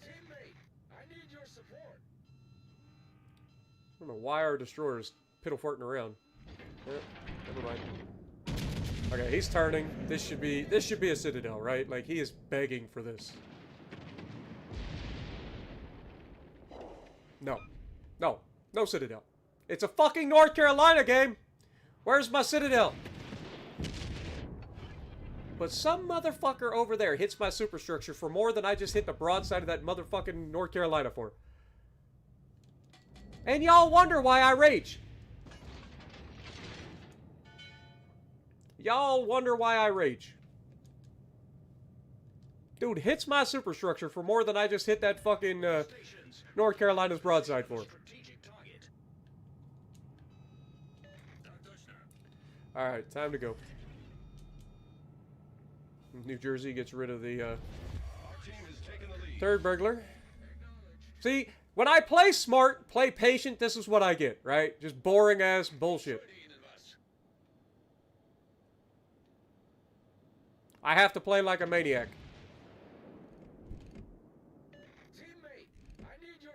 Teammate, I need your support. I don't know why our destroyer's piddle farting around. Never mind. Okay, he's turning. This should be a citadel, right? Like, he is begging for this. No. No. No citadel. It's a fucking North Carolina game! Where's my citadel? But some motherfucker over there hits my superstructure for more than I just hit the broadside of that motherfucking North Carolina for. And y'all wonder why I rage. Y'all wonder why I rage. Dude hits my superstructure for more than I just hit that fucking North Carolina's broadside for. Alright, time to go. New Jersey gets rid of the third burglar. See, when I play smart, play patient, this is what I get, right? Just boring ass bullshit. I have to play like a maniac. Teammate, I need your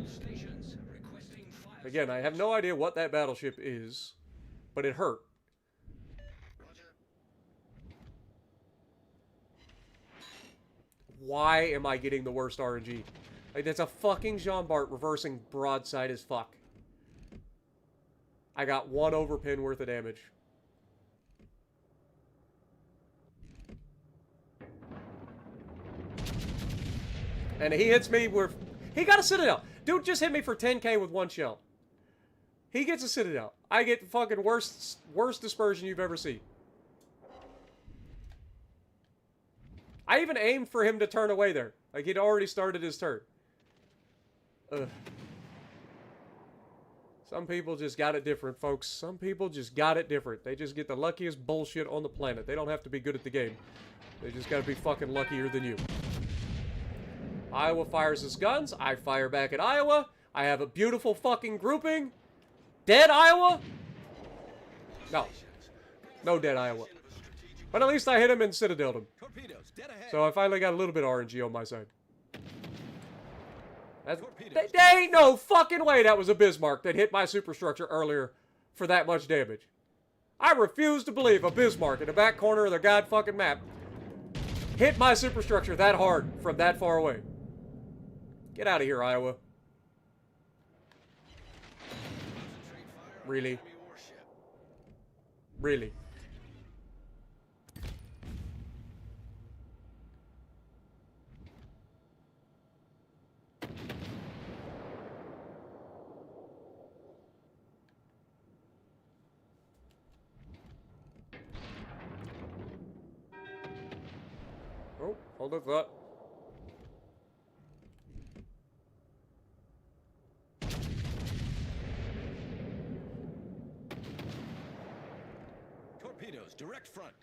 Stations requesting fire. Again, I have no idea what that battleship is, but it hurt. Why am I getting the worst RNG? Like, that's a fucking Jean Bart reversing broadside as fuck. I got 1 overpin worth of damage. And he hits me where... He got a citadel. Dude just hit me for 10k with 1 shell. He gets a citadel. I get fucking worst dispersion you've ever seen. I even aimed for him to turn away there. Like, he'd already started his turn. Ugh. Some people just got it different, folks. Some people just got it different. They just get the luckiest bullshit on the planet. They don't have to be good at the game. They just gotta be fucking luckier than you. Iowa fires his guns. I fire back at Iowa. I have a beautiful fucking grouping. Dead Iowa? No. No dead Iowa. But at least I hit him and citadeled him. Torpedoes, dead ahead. So I finally got a little bit of RNG on my side. There ain't no fucking way that was a Bismarck that hit my superstructure earlier for that much damage. I refuse to believe a Bismarck in the back corner of the god fucking map hit my superstructure that hard from that far away. Get out of here, Iowa. Really? Really? Oh, hold the thought. Torpedoes, direct front.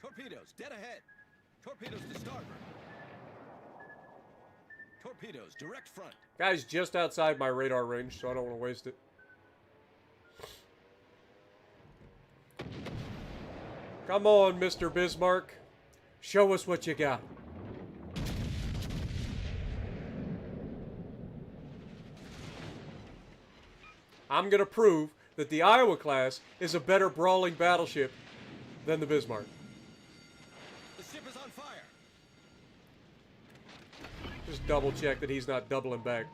Torpedoes, dead ahead. Torpedoes to starboard. Torpedoes, direct front. Guy's just outside my radar range, so I don't want to waste it. Come on, Mr. Bismarck. Show us what you got. I'm going to prove that the Iowa class is a better brawling battleship than the Bismarck. The ship is on fire. Just double check that he's not doubling back.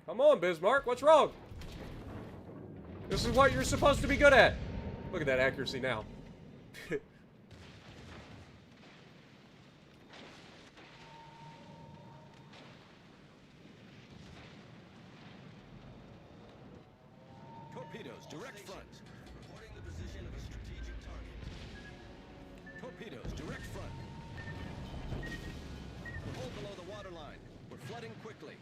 Come on, Bismarck. What's wrong? This is what you're supposed to be good at. Look at that accuracy now. Torpedoes, direct front. Reporting the position of a strategic target. Torpedoes, direct front. Hold below the waterline. We're flooding quickly.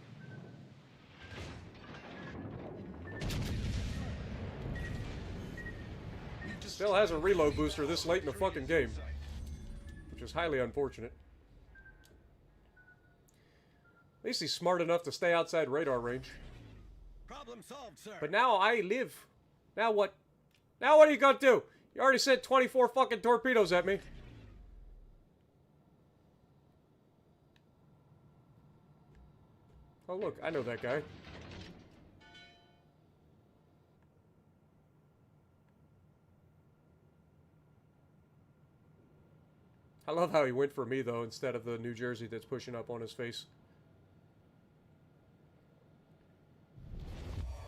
Still has a reload booster this late in the fucking game, which is highly unfortunate. At least he's smart enough to stay outside radar range. Problem solved, sir. But now I live. Now what? Now what are you gonna do? You already sent 24 fucking torpedoes at me. Oh look, I know that guy. I love how he went for me, though, instead of the New Jersey that's pushing up on his face.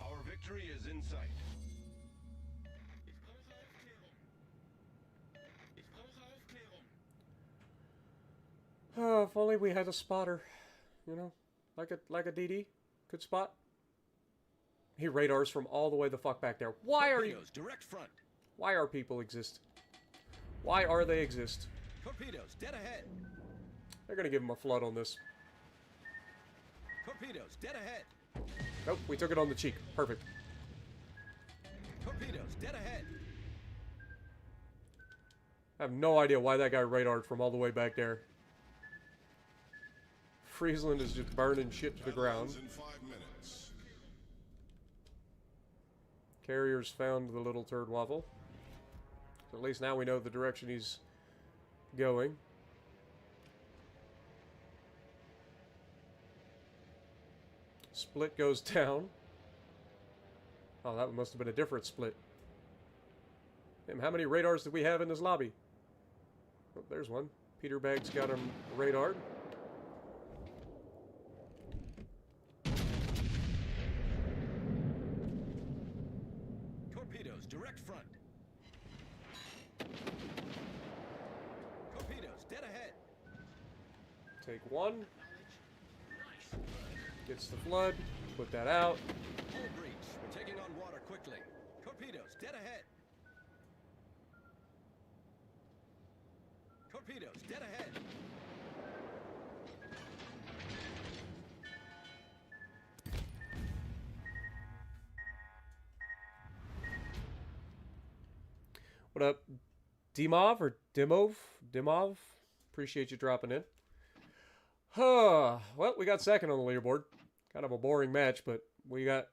Our victory is in sight. Ich brauche Aufklärung. Ich brauche Aufklärung. Oh, if only we had a spotter, you know, like a DD could spot. He radars from all the way the fuck back there. Why are you? Torpedoes, direct front. Why are people exist? Why are they exist? Torpedoes, dead ahead. They're gonna give him a flood on this. Torpedoes, dead ahead. Nope, we took it on the cheek. Perfect. Torpedoes, dead ahead. I have no idea why that guy radared from all the way back there. Friesland is just burning shit to the ground. In 5 minutes. Carrier's found the little turd waffle. So at least now we know the direction he's going. Split goes down. Oh, that must have been a different split. Damn, how many radars did we have in this lobby? Oh, there's one. Peter Bag's got him radared. Torpedoes, direct front. Torpedoes, dead ahead. Take one. Gets the flood. Put that out. Hull breach. We're taking on water quickly. Torpedoes, dead ahead. Torpedoes, dead ahead. What up, Dimov or Dimov? Dimov? Appreciate you dropping in. Well, we got second on the leaderboard. Kind of a boring match, but we got...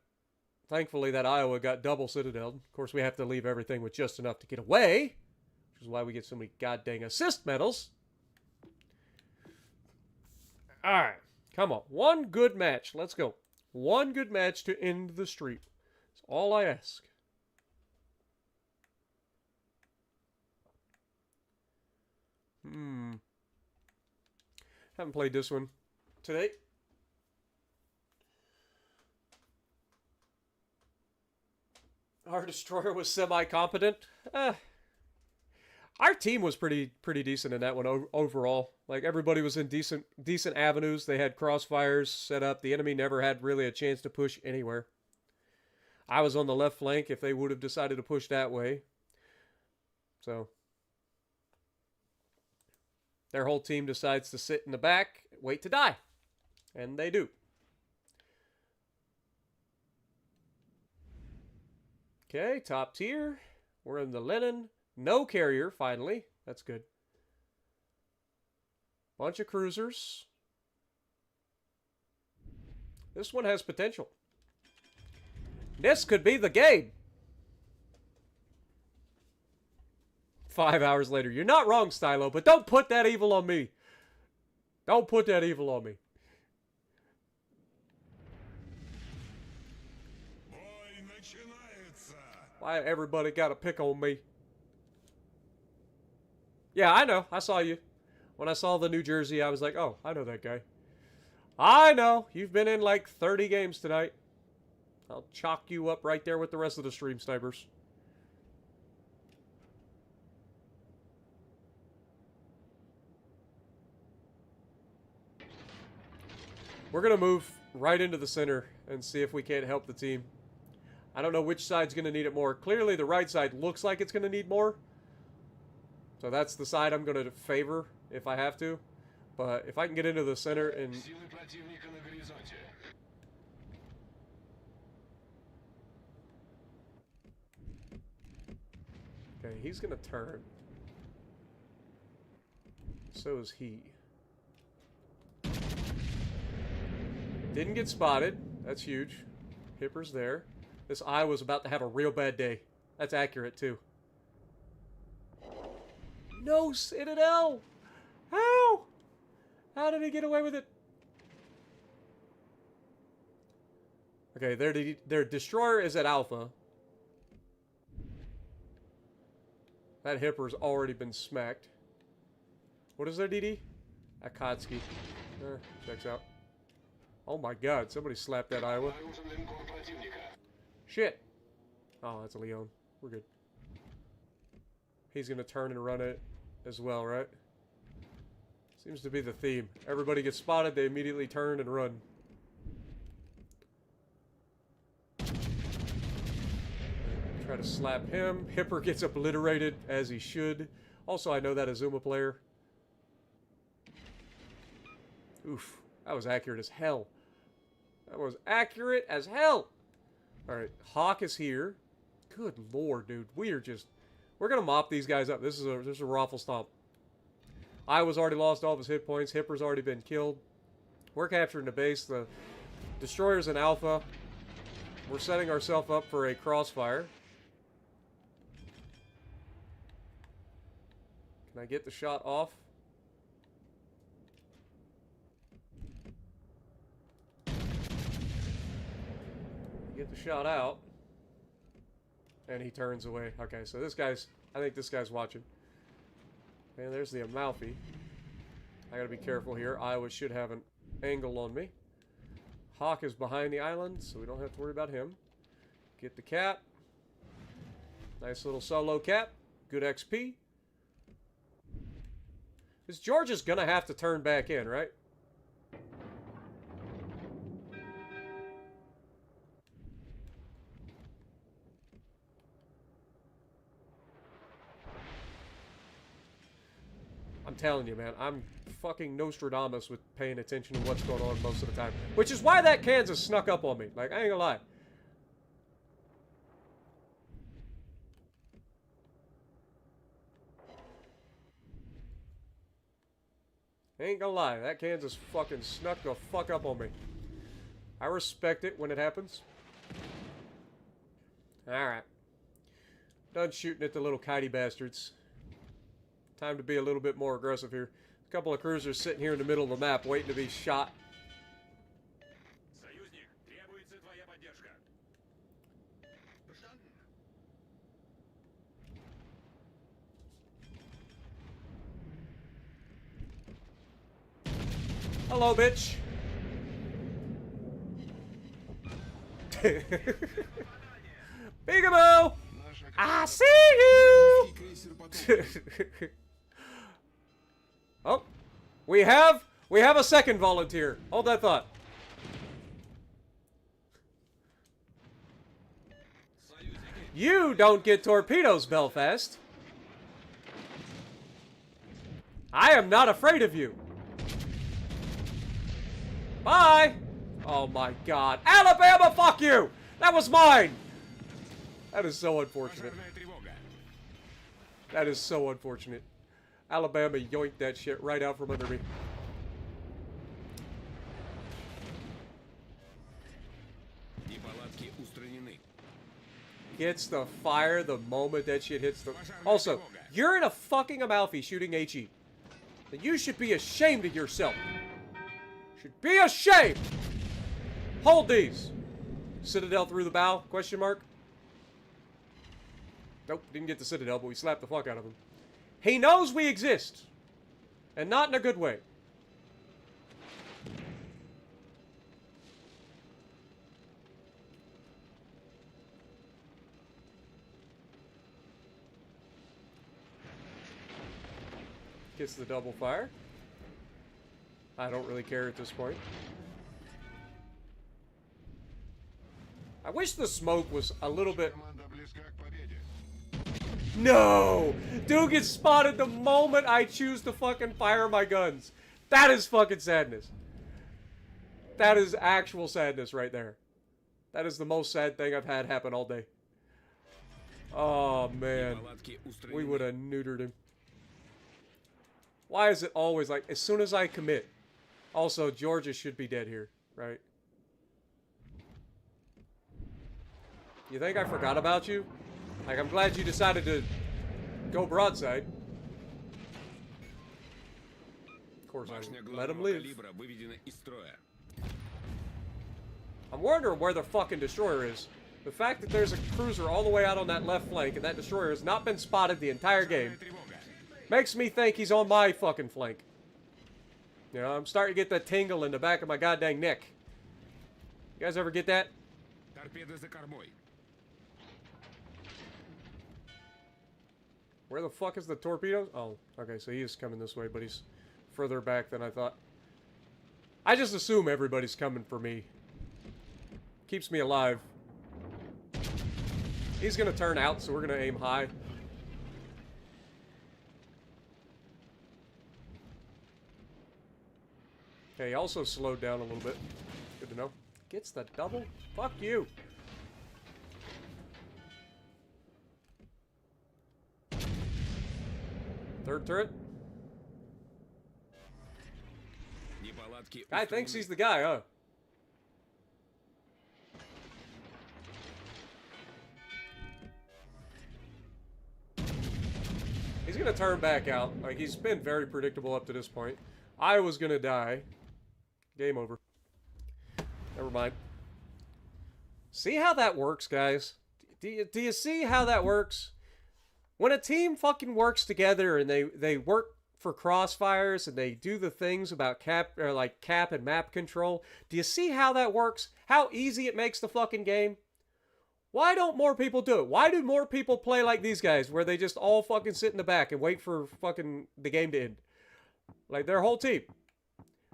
Thankfully, that Iowa got double citadel. Of course, we have to leave everything with just enough to get away, which is why we get so many goddamn assist medals. All right, come on. One good match. Let's go. One good match to end the streak. That's all I ask. Haven't played this one today. Our destroyer was semi-competent. Our team was pretty decent in that one overall. Like, everybody was in decent avenues. They had crossfires set up. The enemy never had really a chance to push anywhere. I was on the left flank if they would have decided to push that way. So their whole team decides to sit in the back, wait to die. And they do. Okay, top tier. We're in the Lenin. No carrier, finally. That's good. Bunch of cruisers. This one has potential. This could be the game. 5 hours later. You're not wrong, Stylo, but don't put that evil on me. Don't put that evil on me. Бой начинается. Why everybody got to pick on me? Yeah, I know. I saw you. When I saw the New Jersey, I was like, oh, I know that guy. I know. You've been in like 30 games tonight. I'll chalk you up right there with the rest of the stream snipers. We're going to move right into the center and see if we can't help the team. I don't know which side's going to need it more. Clearly, the right side looks like it's going to need more. So that's the side I'm going to favor if I have to. But if I can get into the center and... Силы противника на горизонте. Okay, he's going to turn. So is he. Didn't get spotted. That's huge. Hipper's there. This Iowa's about to have a real bad day. That's accurate, too. No Citadel! How? How did he get away with it? Okay, their destroyer is at Alpha. That Hipper's already been smacked. What is their DD? Akatsuki. Checks out. Oh my god, somebody slapped that Iowa. Обнаружен линкор противника. Shit. Oh, that's a Leon. We're good. He's gonna turn and run it as well, right? Seems to be the theme. Everybody gets spotted, they immediately turn and run. Try to slap him. Hipper gets obliterated, as he should. Also, I know that Azuma player. Oof. That was accurate as hell. That was accurate as hell. Alright, Hawk is here. Good lord, dude. We're gonna mop these guys up. This is a raffle stomp. Iowa's already lost all of his hit points. Hipper's already been killed. We're capturing the base. The destroyer's in Alpha. We're setting ourselves up for a crossfire. Can I get the shot off? Get the shot out. And he turns away. Okay, so this guy's... I think this guy's watching. And there's the Amalfi. I gotta be careful here. Iowa should have an angle on me. Hawk is behind the island, so we don't have to worry about him. Get the cap. Nice little solo cap. Good XP. This George is gonna have to turn back in, right? I'm telling you, man, I'm fucking Nostradamus with paying attention to what's going on most of the time. Which is why that Kansas snuck up on me. Like, I ain't gonna lie. Ain't gonna lie, that Kansas fucking snuck the fuck up on me. I respect it when it happens. Alright. Done shooting at the little kitey bastards. Time to be a little bit more aggressive here. A couple of cruisers sitting here in the middle of the map waiting to be shot. Союзник, требуется твоя поддержка. Verstanden. Hello, bitch. Peekaboo! I see you! Крейсер потом. Oh, we have a second volunteer. Hold that thought. You don't get torpedoes, Belfast. I am not afraid of you. Bye. Oh my God, Alabama, fuck you. That was mine. That is so unfortunate. Пожарная тревога. That is so unfortunate. Alabama yoinked that shit right out from under me. Неполадки устранены. gets the fire the moment that shit hits the... Also, you're in a fucking Amalfi shooting HE. You should be ashamed of yourself. Should be ashamed! Hold these! Citadel through the bow? Question mark? Nope, didn't get the Citadel, but we slapped the fuck out of him. He knows we exist. And not in a good way. Gets the double fire. I don't really care at this point. I wish the smoke was a little bit... No! Dude gets spotted the moment I choose to fucking fire my guns. That is fucking sadness. That is actual sadness right there. That is the most sad thing I've had happen all day. Oh, man. We would have neutered him. Why is it always like, as soon as I commit? Also, Georgia should be dead here, right? You think I forgot about you? Like, I'm glad you decided to go broadside. Of course, I let him live. I'm wondering where the fucking destroyer is. The fact that there's a cruiser all the way out on that left flank and that destroyer has not been spotted the entire game makes me think he's on my fucking flank. You know, I'm starting to get that tingle in the back of my goddamn neck. You guys ever get that? Where the fuck is the torpedo? Oh, okay, so he is coming this way, but he's further back than I thought. I just assume everybody's coming for me. Keeps me alive. He's gonna turn out, so we're gonna aim high. Okay, he also slowed down a little bit. Good to know. Gets the double? Fuck you. Third turret. Guy thinks he's the guy, huh? He's gonna turn back out. Like, he's been very predictable up to this point. I was gonna die. Game over. Never mind. See how that works, guys? Do you see how that works? When a team fucking works together and they work for crossfires and they do the things about cap and map control, do you see how that works? How easy it makes the fucking game? Why don't more people do it? Why do more people play like these guys where they just all fucking sit in the back and wait for fucking the game to end? Like, their whole team.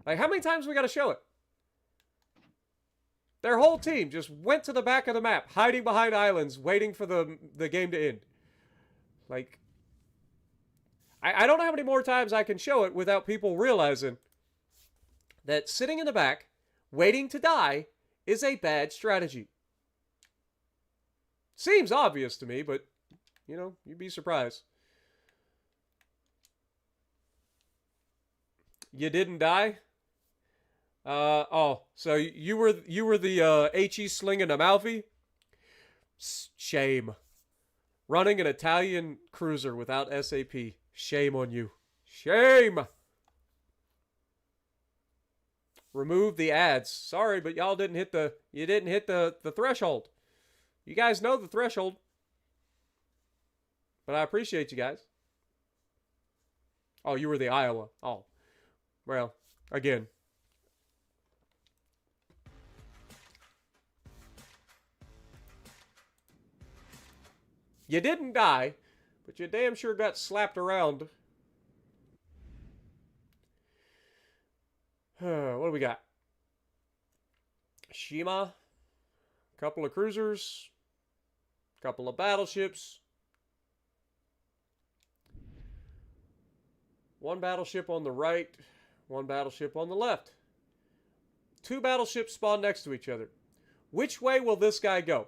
Like, how many times we gotta show it? Their whole team just went to the back of the map, hiding behind islands, waiting for the game to end. Like, I don't know how many more times I can show it without people realizing that sitting in the back, waiting to die, is a bad strategy. Seems obvious to me, but, you know, you'd be surprised. You didn't die? Oh, so you were the HE slinging Amalfi? Shame. Running an Italian cruiser without SAP. Shame on you. Shame! Remove the ads. Sorry, but y'all didn't hit the threshold. You guys know the threshold. But I appreciate you guys. Oh, you were the Iowa. Oh. Well, again. You didn't die, but you damn sure got slapped around. What do we got? Shima. Couple of cruisers. Couple of battleships. One battleship on the right. One battleship on the left. Two battleships spawn next to each other. Which way will this guy go?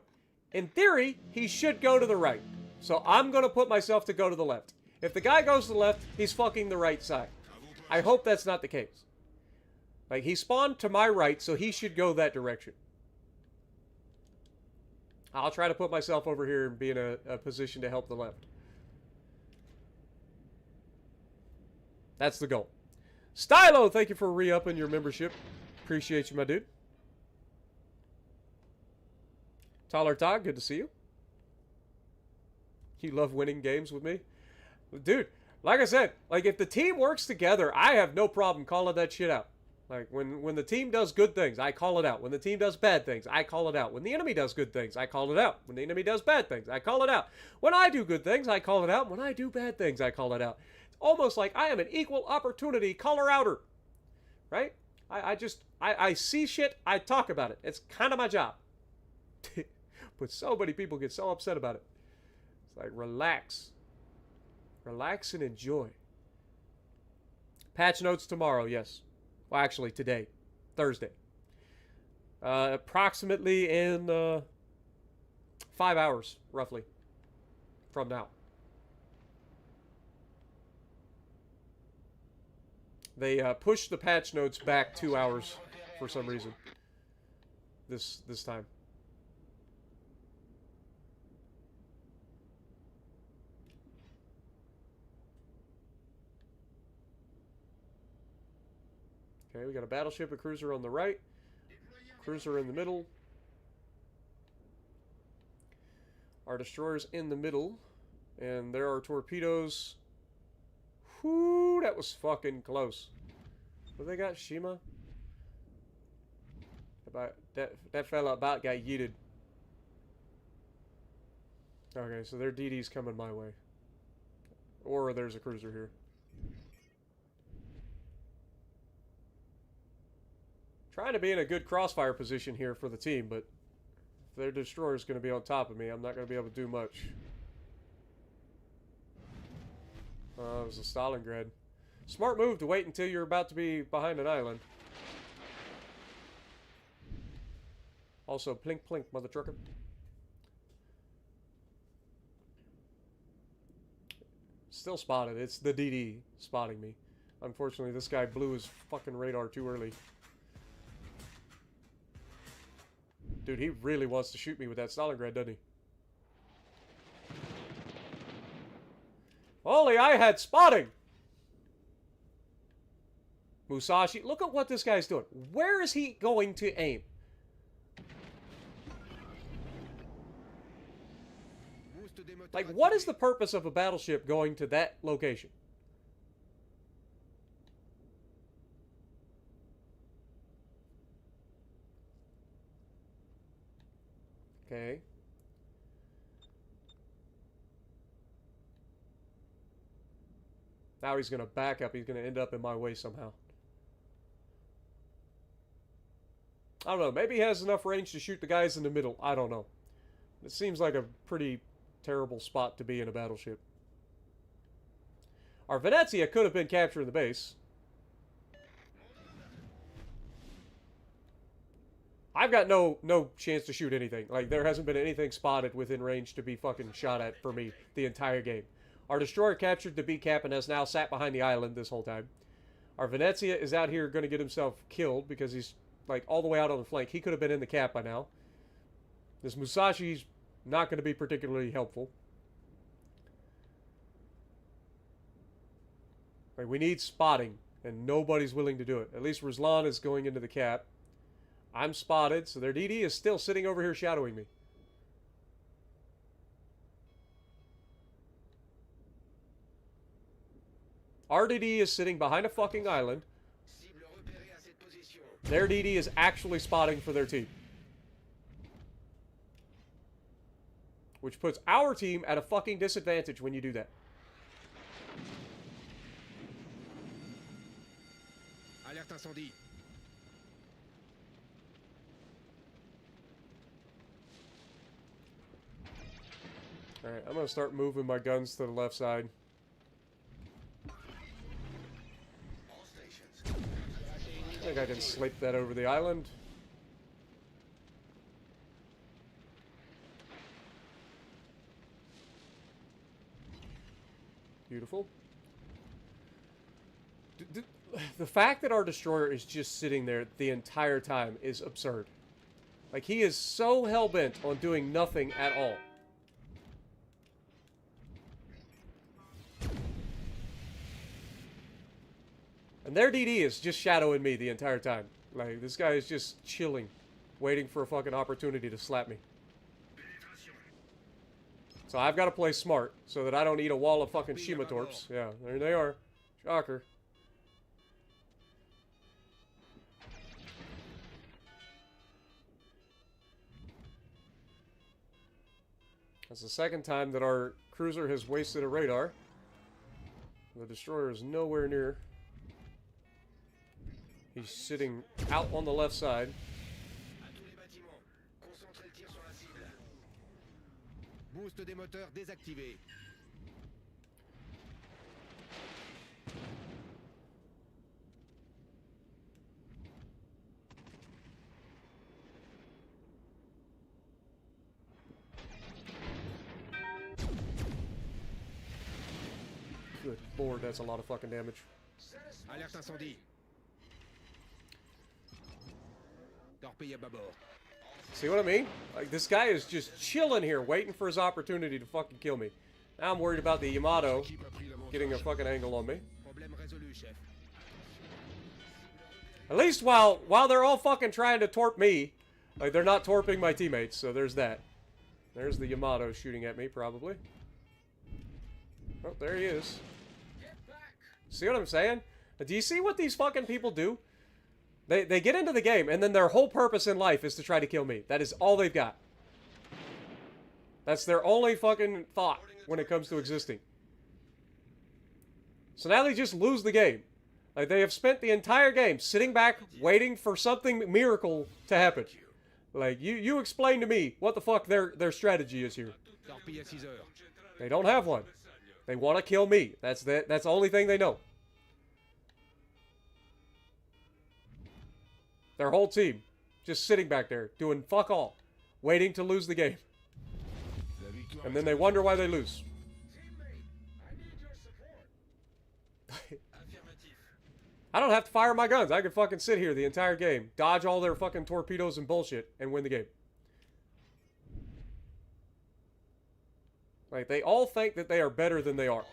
In theory, he should go to the right. So I'm going to put myself to go to the left. If the guy goes to the left, he's fucking the right side. I hope that's not the case. Like, he spawned to my right, so he should go that direction. I'll try to put myself over here and be in a position to help the left. That's the goal. Stylo, thank you for re-upping your membership. Appreciate you, my dude. Taller Tog, good to see you. You love winning games with me? Dude, like I said, like if the team works together, I have no problem calling that shit out. Like when the team does good things, I call it out. When the team does bad things, I call it out. When the enemy does good things, I call it out. When the enemy does bad things, I call it out. When I do good things, I call it out. When I do bad things, I call it out. It's almost like I am an equal opportunity caller outer. Right? I see shit, I talk about it. It's kind of my job. But so many people get so upset about it. It's like, relax. Relax and enjoy. Patch notes tomorrow, yes. Well, actually, today. Thursday. Approximately in 5 hours, roughly, from now. They pushed the patch notes back 2 hours for some reason. This time. Okay, we got a battleship, a cruiser on the right, cruiser in the middle. Our destroyer's in the middle, and there are torpedoes. Whoo, that was fucking close. What they got, Shima? That fella about got yeeted. Okay, so their DD's coming my way. Or there's a cruiser here. Trying to be in a good crossfire position here for the team, but if their destroyer's going to be on top of me, I'm not going to be able to do much. It was a Stalingrad. Smart move to wait until you're about to be behind an island. Also, plink plink, mother trucker. Still spotted. It's the DD spotting me. Unfortunately, this guy blew his fucking radar too early. Dude, he really wants to shoot me with that Stalingrad, doesn't he? Only I had spotting! Musashi, look at what this guy's doing. Where is he going to aim? Like, what is the purpose of a battleship going to that location? Okay. Now he's going to back up. He's going to end up in my way somehow. I don't know. Maybe he has enough range to shoot the guys in the middle. I don't know. It seems like a pretty terrible spot to be in a battleship. Our Venezia could have been capturing the base. I've got no chance to shoot anything. Like, there hasn't been anything spotted within range to be fucking shot at for me the entire game. Our destroyer captured the B cap and has now sat behind the island this whole time. Our Venezia is out here going to get himself killed because he's, like, all the way out on the flank. He could have been in the cap by now. This Musashi's not going to be particularly helpful. Like, we need spotting, and nobody's willing to do it. At least Ruslan is going into the cap. I'm spotted, so their DD is still sitting over here shadowing me. Our DD is sitting behind a fucking island. Their DD is actually spotting for their team. Which puts our team at a fucking disadvantage when you do that. Alerte incendie. Alright, I'm going to start moving my guns to the left side. I think I can slip that over the island. Beautiful. The fact that our destroyer is just sitting there the entire time is absurd. Like, he is so hell-bent on doing nothing at all. And their DD is just shadowing me the entire time. Like, this guy is just chilling, waiting for a fucking opportunity to slap me. So I've got to play smart so that I don't eat a wall of fucking Shimatorps. Yeah, there they are. Shocker. That's the second time that our cruiser has wasted a radar. The destroyer is nowhere near. He's sitting out on the left side. Boost des moteurs désactivé. Good lord, that's a lot of fucking damage. Alerte incendie. Torpille à bâbord. See what I mean? Like, this guy is just chilling here, waiting for his opportunity to fucking kill me. Now I'm worried about the Yamato getting a fucking angle on me. Problème résolu, chef. At least while they're all fucking trying to torp me, like, they're not torping my teammates, so there's that. There's the Yamato shooting at me, probably. Oh, there he is. See what I'm saying? Do you see what these fucking people do? They get into the game, and then their whole purpose in life is to try to kill me. That is all they've got. That's their only fucking thought when it comes to existing. So now they just lose the game. Like, they have spent the entire game sitting back, waiting for something miracle to happen. Like, you explain to me what the fuck their strategy is here. Torpille à 6 heures. They don't have one. They want to kill me. That's the only thing they know. Their whole team just sitting back there doing fuck all, waiting to lose the game. And then they wonder why they lose. Teammate, I need your support. I don't have to fire my guns. I can fucking sit here the entire game, dodge all their fucking torpedoes and bullshit, and win the game. Like, they all think that they are better than they are.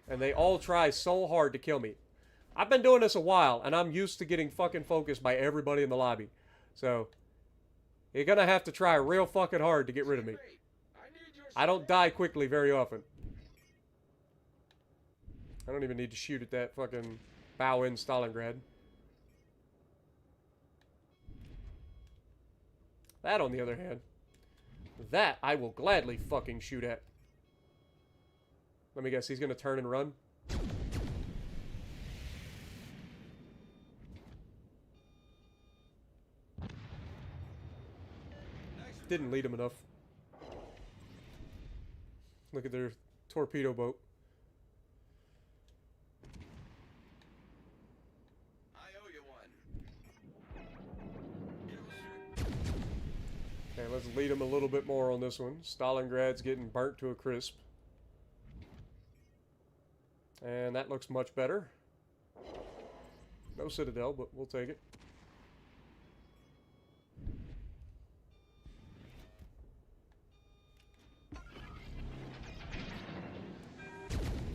And they all try so hard to kill me. I've been doing this a while, and I'm used to getting fucking focused by everybody in the lobby. So, you're gonna have to try real fucking hard to get rid of me. I don't die quickly very often. I don't even need to shoot at that fucking bow in Stalingrad. That, on the other hand, that I will gladly fucking shoot at. Let me guess, he's gonna turn and run? Didn't lead him enough. Look at their torpedo boat. I owe you one. Okay, let's lead him a little bit more on this one. Stalingrad's getting burnt to a crisp. And that looks much better. No Citadel, but we'll take it.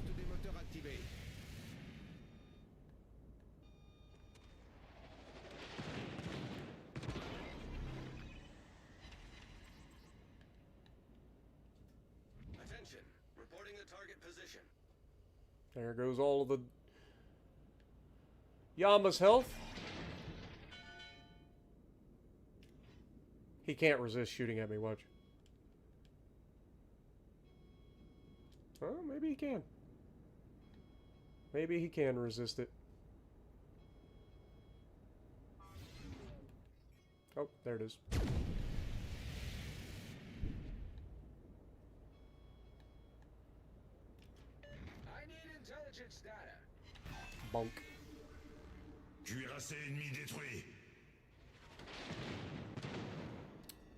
Boost des moteurs activé. Attention. Reporting the target position. There goes all of the Yama's health. He can't resist shooting at me, watch. Oh, maybe he can. Maybe he can resist it. Oh, there it is. I need intelligence data. Bonk. Cuirassé ennemi détruit.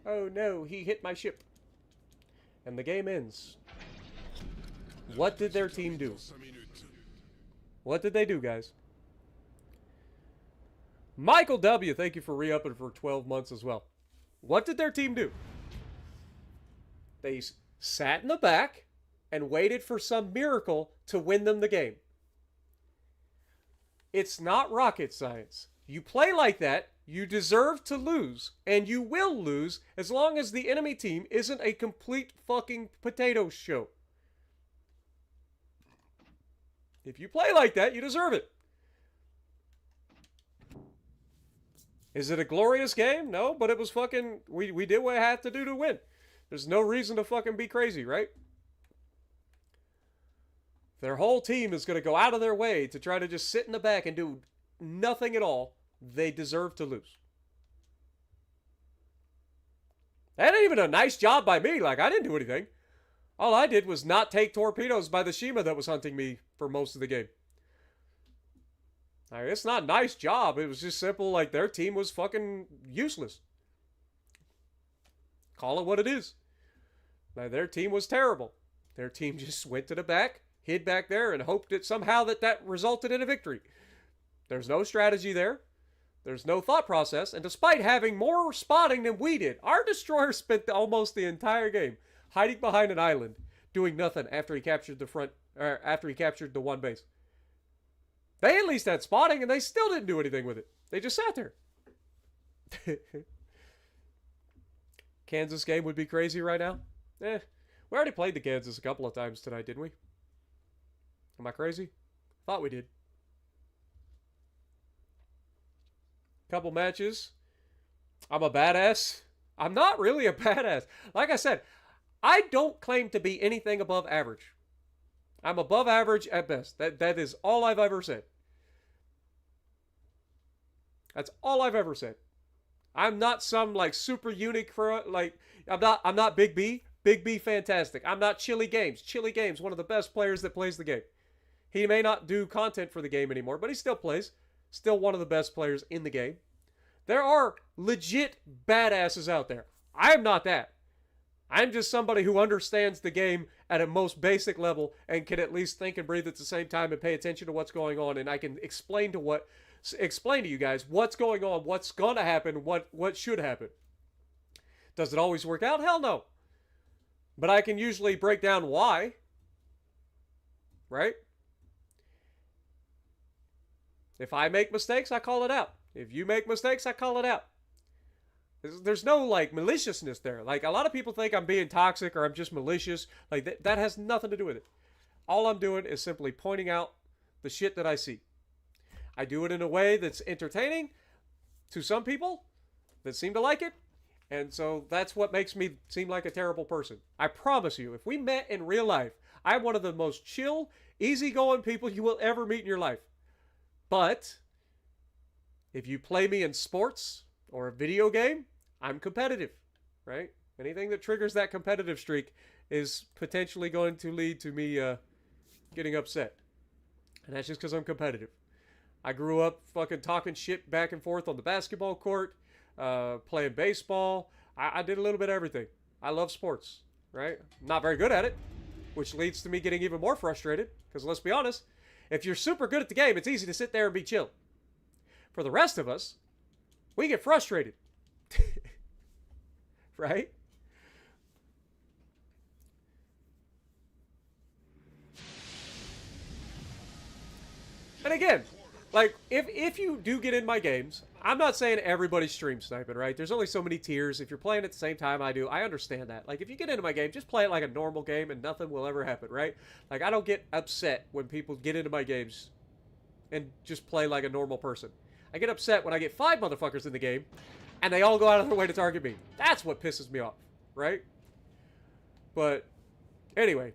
Oh no, he hit my ship. And the game ends. What did their team do? 5 minutes. What did they do, guys? Michael W., thank you for re-upping for 12 months as well. What did their team do? They sat in the back and waited for some miracle to win them the game. It's not rocket science. You play like that, you deserve to lose, and you will lose as long as the enemy team isn't a complete fucking potato show. If you play like that, you deserve it. Is it a glorious game? No, but it was fucking... We did what I had to do to win. There's no reason to fucking be crazy, right? Their whole team is going to go out of their way to try to just sit in the back and do nothing at all. They deserve to lose. That ain't even a nice job by me. Like, I didn't do anything. All I did was not take torpedoes by the Shima that was hunting me for most of the game. Like, it's not a nice job. It was just simple, like, their team was fucking useless. Call it what it is. Like, their team was terrible. Their team just went to the back, hid back there, and hoped that somehow that resulted in a victory. There's no strategy there. There's no thought process. And despite having more spotting than we did, our destroyer spent almost the entire game hiding behind an island, doing nothing after he captured the one base. They at least had spotting, and they still didn't do anything with it. They just sat there. Kansas game would be crazy right now. We already played the Kansas a couple of times tonight, didn't we? Am I crazy? Thought we did. Couple matches. I'm a badass. I'm not really a badass. Like I said, I don't claim to be anything above average. I'm above average at best. That is all I've ever said. That's all I've ever said. I'm not some like super unique for like I'm not Big B. Big B fantastic. I'm not Chili Games. Chili Games, one of the best players that plays the game. He may not do content for the game anymore, but he still plays. Still one of the best players in the game. There are legit badasses out there. I am not that. I'm just somebody who understands the game at a most basic level and can at least think and breathe at the same time and pay attention to what's going on, and I can explain to you guys what's going on, what's going to happen, what should happen. Does it always work out? Hell no. But I can usually break down why. Right? If I make mistakes, I call it out. If you make mistakes, I call it out. There's no, like, maliciousness there. Like, a lot of people think I'm being toxic or I'm just malicious. Like, that has nothing to do with it. All I'm doing is simply pointing out the shit that I see. I do it in a way that's entertaining to some people that seem to like it. And so that's what makes me seem like a terrible person. I promise you, if we met in real life, I'm one of the most chill, easygoing people you will ever meet in your life. But if you play me in sports or a video game, I'm competitive, right? Anything that triggers that competitive streak is potentially going to lead to me getting upset. And that's just because I'm competitive. I grew up fucking talking shit back and forth on the basketball court, playing baseball. I did a little bit of everything. I love sports, right? Not very good at it, which leads to me getting even more frustrated. Because let's be honest, if you're super good at the game, it's easy to sit there and be chill. For the rest of us, we get frustrated. Right? And again, like, if you do get in my games, I'm not saying everybody's stream sniping, right? There's only so many tiers. If you're playing at the same time I do, I understand that. Like, if you get into my game, just play it like a normal game and nothing will ever happen, right? Like, I don't get upset when people get into my games and just play like a normal person. I get upset when I get 5 motherfuckers in the game and they all go out of their way to target me. That's what pisses me off, right? But anyway,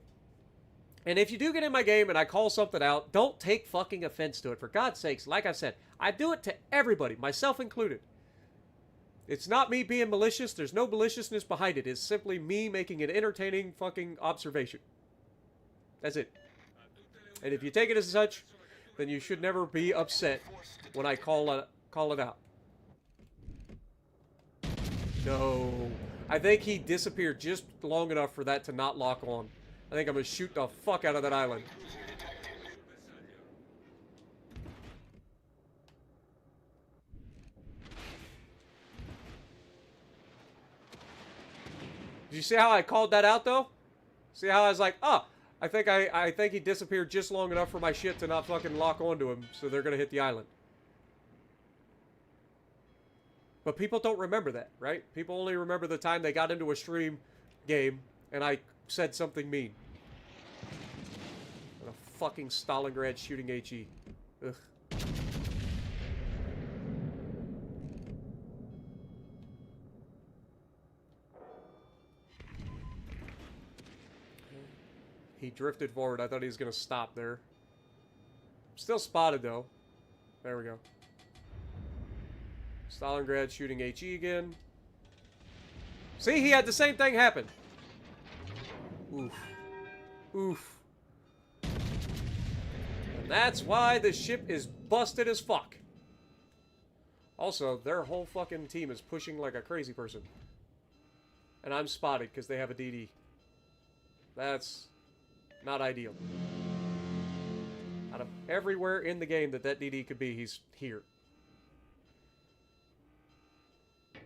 and if you do get in my game and I call something out, don't take fucking offense to it. For God's sakes, like I said, I do it to everybody, myself included. It's not me being malicious. There's no maliciousness behind it. It's simply me making an entertaining fucking observation. That's it. And if you take it as such, then you should never be upset when I call it out. No. I think he disappeared just long enough for that to not lock on. I think I'm going to shoot the fuck out of that island. Did you see how I called that out, though? See how I was like, oh, I think he disappeared just long enough for my shit to not fucking lock onto him, so they're gonna hit the island. But people don't remember that, right? People only remember the time they got into a stream game and I said something mean. And a fucking Stalingrad shooting HE. Ugh. He drifted forward. I thought he was going to stop there. Still spotted, though. There we go. Stalingrad shooting HE again. See, he had the same thing happen. Oof. Oof. And that's why the ship is busted as fuck. Also, their whole fucking team is pushing like a crazy person. And I'm spotted because they have a DD. That's not ideal. Out of everywhere in the game that DD could be, he's here. I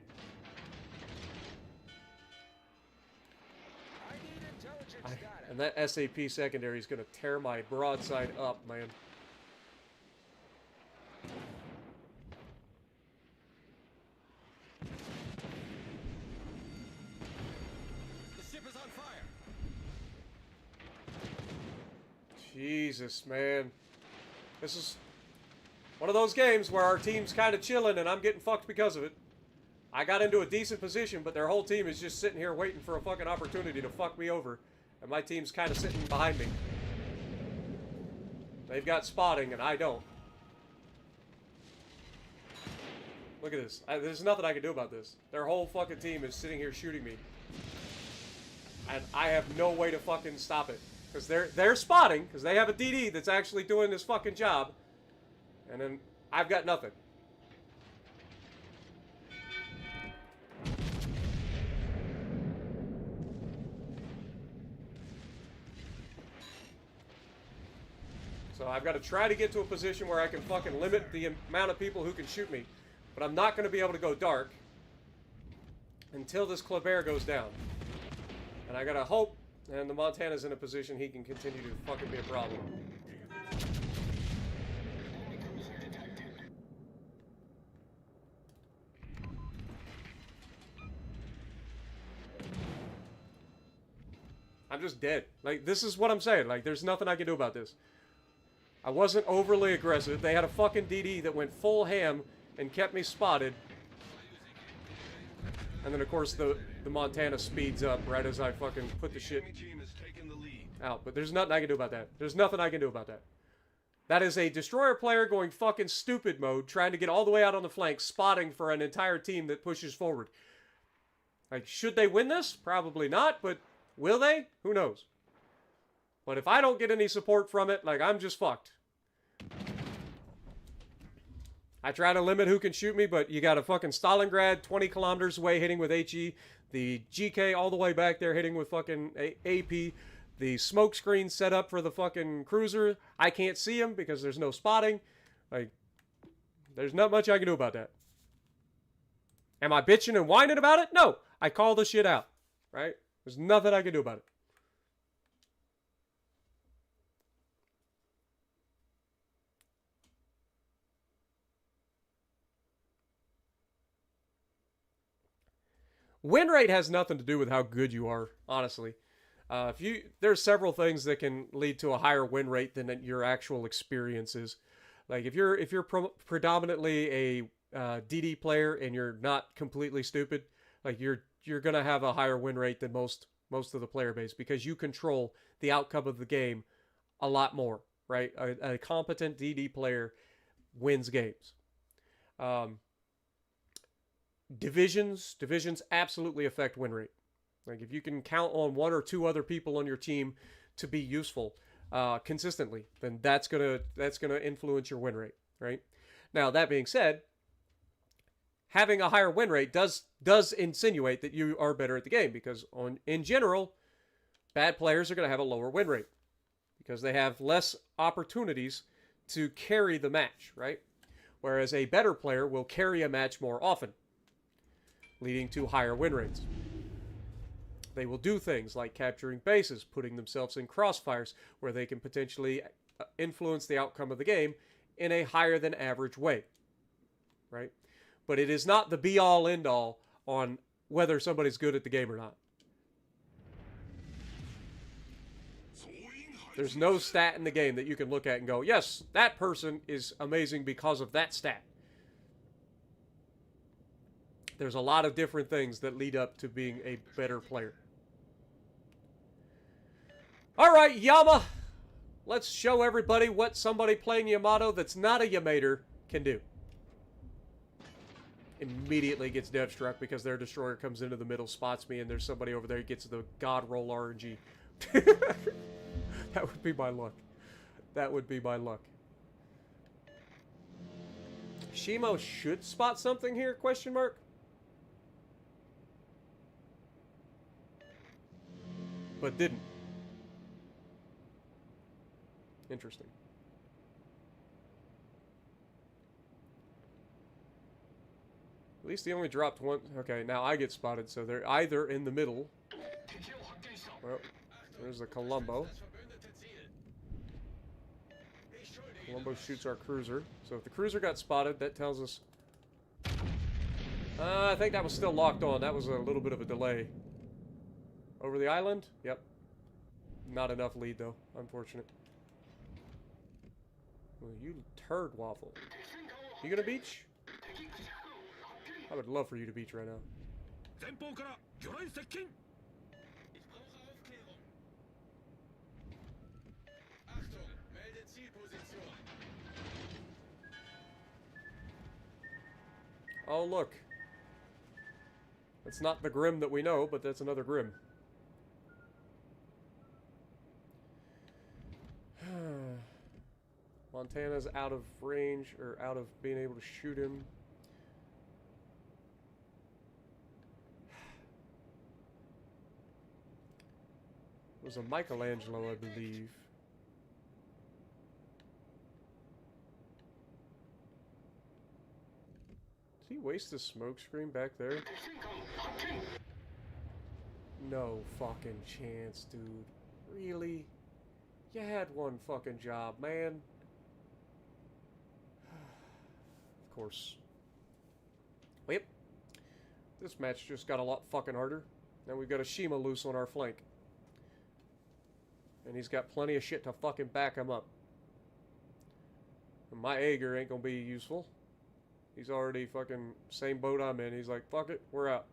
need intelligence data. And that SAP secondary is going to tear my broadside up, man. The ship is on fire. Jesus, man. This is one of those games where our team's kind of chilling and I'm getting fucked because of it. I got into a decent position, but their whole team is just sitting here waiting for a fucking opportunity to fuck me over. And my team's kind of sitting behind me. They've got spotting and I don't. Look at this. There's nothing I can do about this. Their whole fucking team is sitting here shooting me. And I have no way to fucking stop it. Because they're spotting, because they have a DD that's actually doing this fucking job. And then I've got nothing. So I've got to try to get to a position where I can fucking limit the amount of people who can shoot me. But I'm not going to be able to go dark until this Kleber goes down. And I got to hope, and the Montana's in a position he can continue to fucking be a problem. I'm just dead. Like, this is what I'm saying. Like, there's nothing I can do about this. I wasn't overly aggressive. They had a fucking DD that went full ham and kept me spotted. And then, of course, the Montana speeds up right as I fucking put the shit Team has taken the lead. out. But there's nothing I can do about that. There's nothing I can do about that. That is a destroyer player going fucking stupid mode, trying to get all the way out on the flank, spotting for an entire team that pushes forward. Like, should they win this? Probably not, but will they? Who knows? But if I don't get any support from it, like, I'm just fucked. I try to limit who can shoot me, but you got a fucking Stalingrad 20 kilometers away hitting with HE. The GK all the way back there hitting with fucking AP. The smoke screen set up for the fucking cruiser. I can't see him because there's no spotting. Like, there's not much I can do about that. Am I bitching and whining about it? No. I call the shit out. Right? There's nothing I can do about it. Win rate has nothing to do with how good you are, honestly. There's several things that can lead to a higher win rate than your actual experiences. Like if you're predominantly a DD player and you're not completely stupid, like you're gonna have a higher win rate than most of the player base because you control the outcome of the game a lot more, right? A competent DD player wins games. Divisions absolutely affect win rate. Like if you can count on one or two other people on your team to be useful consistently, then that's gonna influence your win rate, right? Now that being said, having a higher win rate does insinuate that you are better at the game because in general, bad players are gonna have a lower win rate because they have less opportunities to carry the match, right? Whereas a better player will carry a match more often, leading to higher win rates. They will do things like capturing bases, putting themselves in crossfires where they can potentially influence the outcome of the game in a higher than average way, right? But it is not the be-all, end-all on whether somebody's good at the game or not. There's no stat in the game that you can look at and go, yes, that person is amazing because of that stat. There's a lot of different things that lead up to being a better player. All right, Yama. Let's show everybody what somebody playing Yamato that's not a Yamater can do. Immediately gets dev struck because their destroyer comes into the middle, spots me, and there's somebody over there who gets the god roll RNG. That would be my luck. That would be my luck. Shimo should spot something here, question mark? But didn't. Interesting. At least he only dropped one. Okay, now I get spotted, so they're either in the middle. Well, there's the Colombo. Colombo shoots our cruiser. So if the cruiser got spotted, that tells us... I think that was still locked on. That was a little bit of a delay. Over the island? Yep. Not enough lead, though. Unfortunate. Well, you turd waffle. You gonna beach? I would love for you to beach right now. Ich brauche Aufklärung. Achtung, melde Zielposition. Oh, look. That's not the Grim that we know, but that's another Grim. Montana's out of range, or out of being able to shoot him. It was a Michelangelo, I believe. Did he waste his smoke screen back there? No fucking chance, dude. Really? You had one fucking job, man. Of course. Well, yep. This match just got a lot fucking harder. Now we've got a Shima loose on our flank. And he's got plenty of shit to fucking back him up. And my Aegir ain't gonna be useful. He's already fucking same boat I'm in. He's like, fuck it, we're out.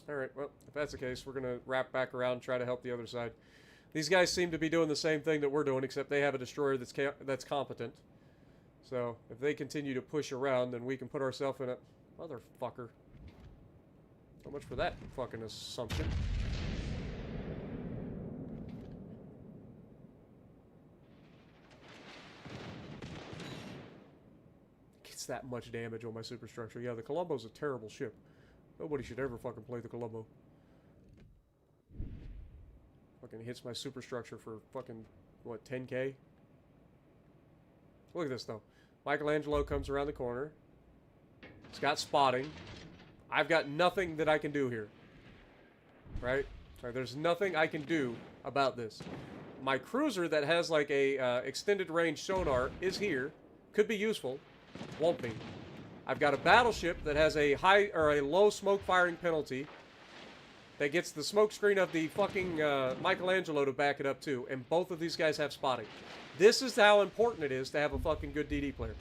Alright, well, if that's the case, we're gonna wrap back around and try to help the other side. These guys seem to be doing the same thing that we're doing, except they have a destroyer that's competent. So, if they continue to push around, then we can put ourselves in a... Motherfucker. So much for that fucking assumption. Gets that much damage on my superstructure. Yeah, the Colombo's a terrible ship. Nobody should ever fucking play the Colombo. Fucking hits my superstructure for fucking, what, 10k? Look at this, though. Michelangelo comes around the corner. He's got spotting. I've got nothing that I can do here. Right? There's nothing I can do about this. My cruiser that has like a extended range sonar is here. Could be useful. Won't be. I've got a battleship that has a high or a low smoke firing penalty that gets the smoke screen of the fucking Michelangelo to back it up too. And both of these guys have spotting. This is how important it is to have a fucking good DD player.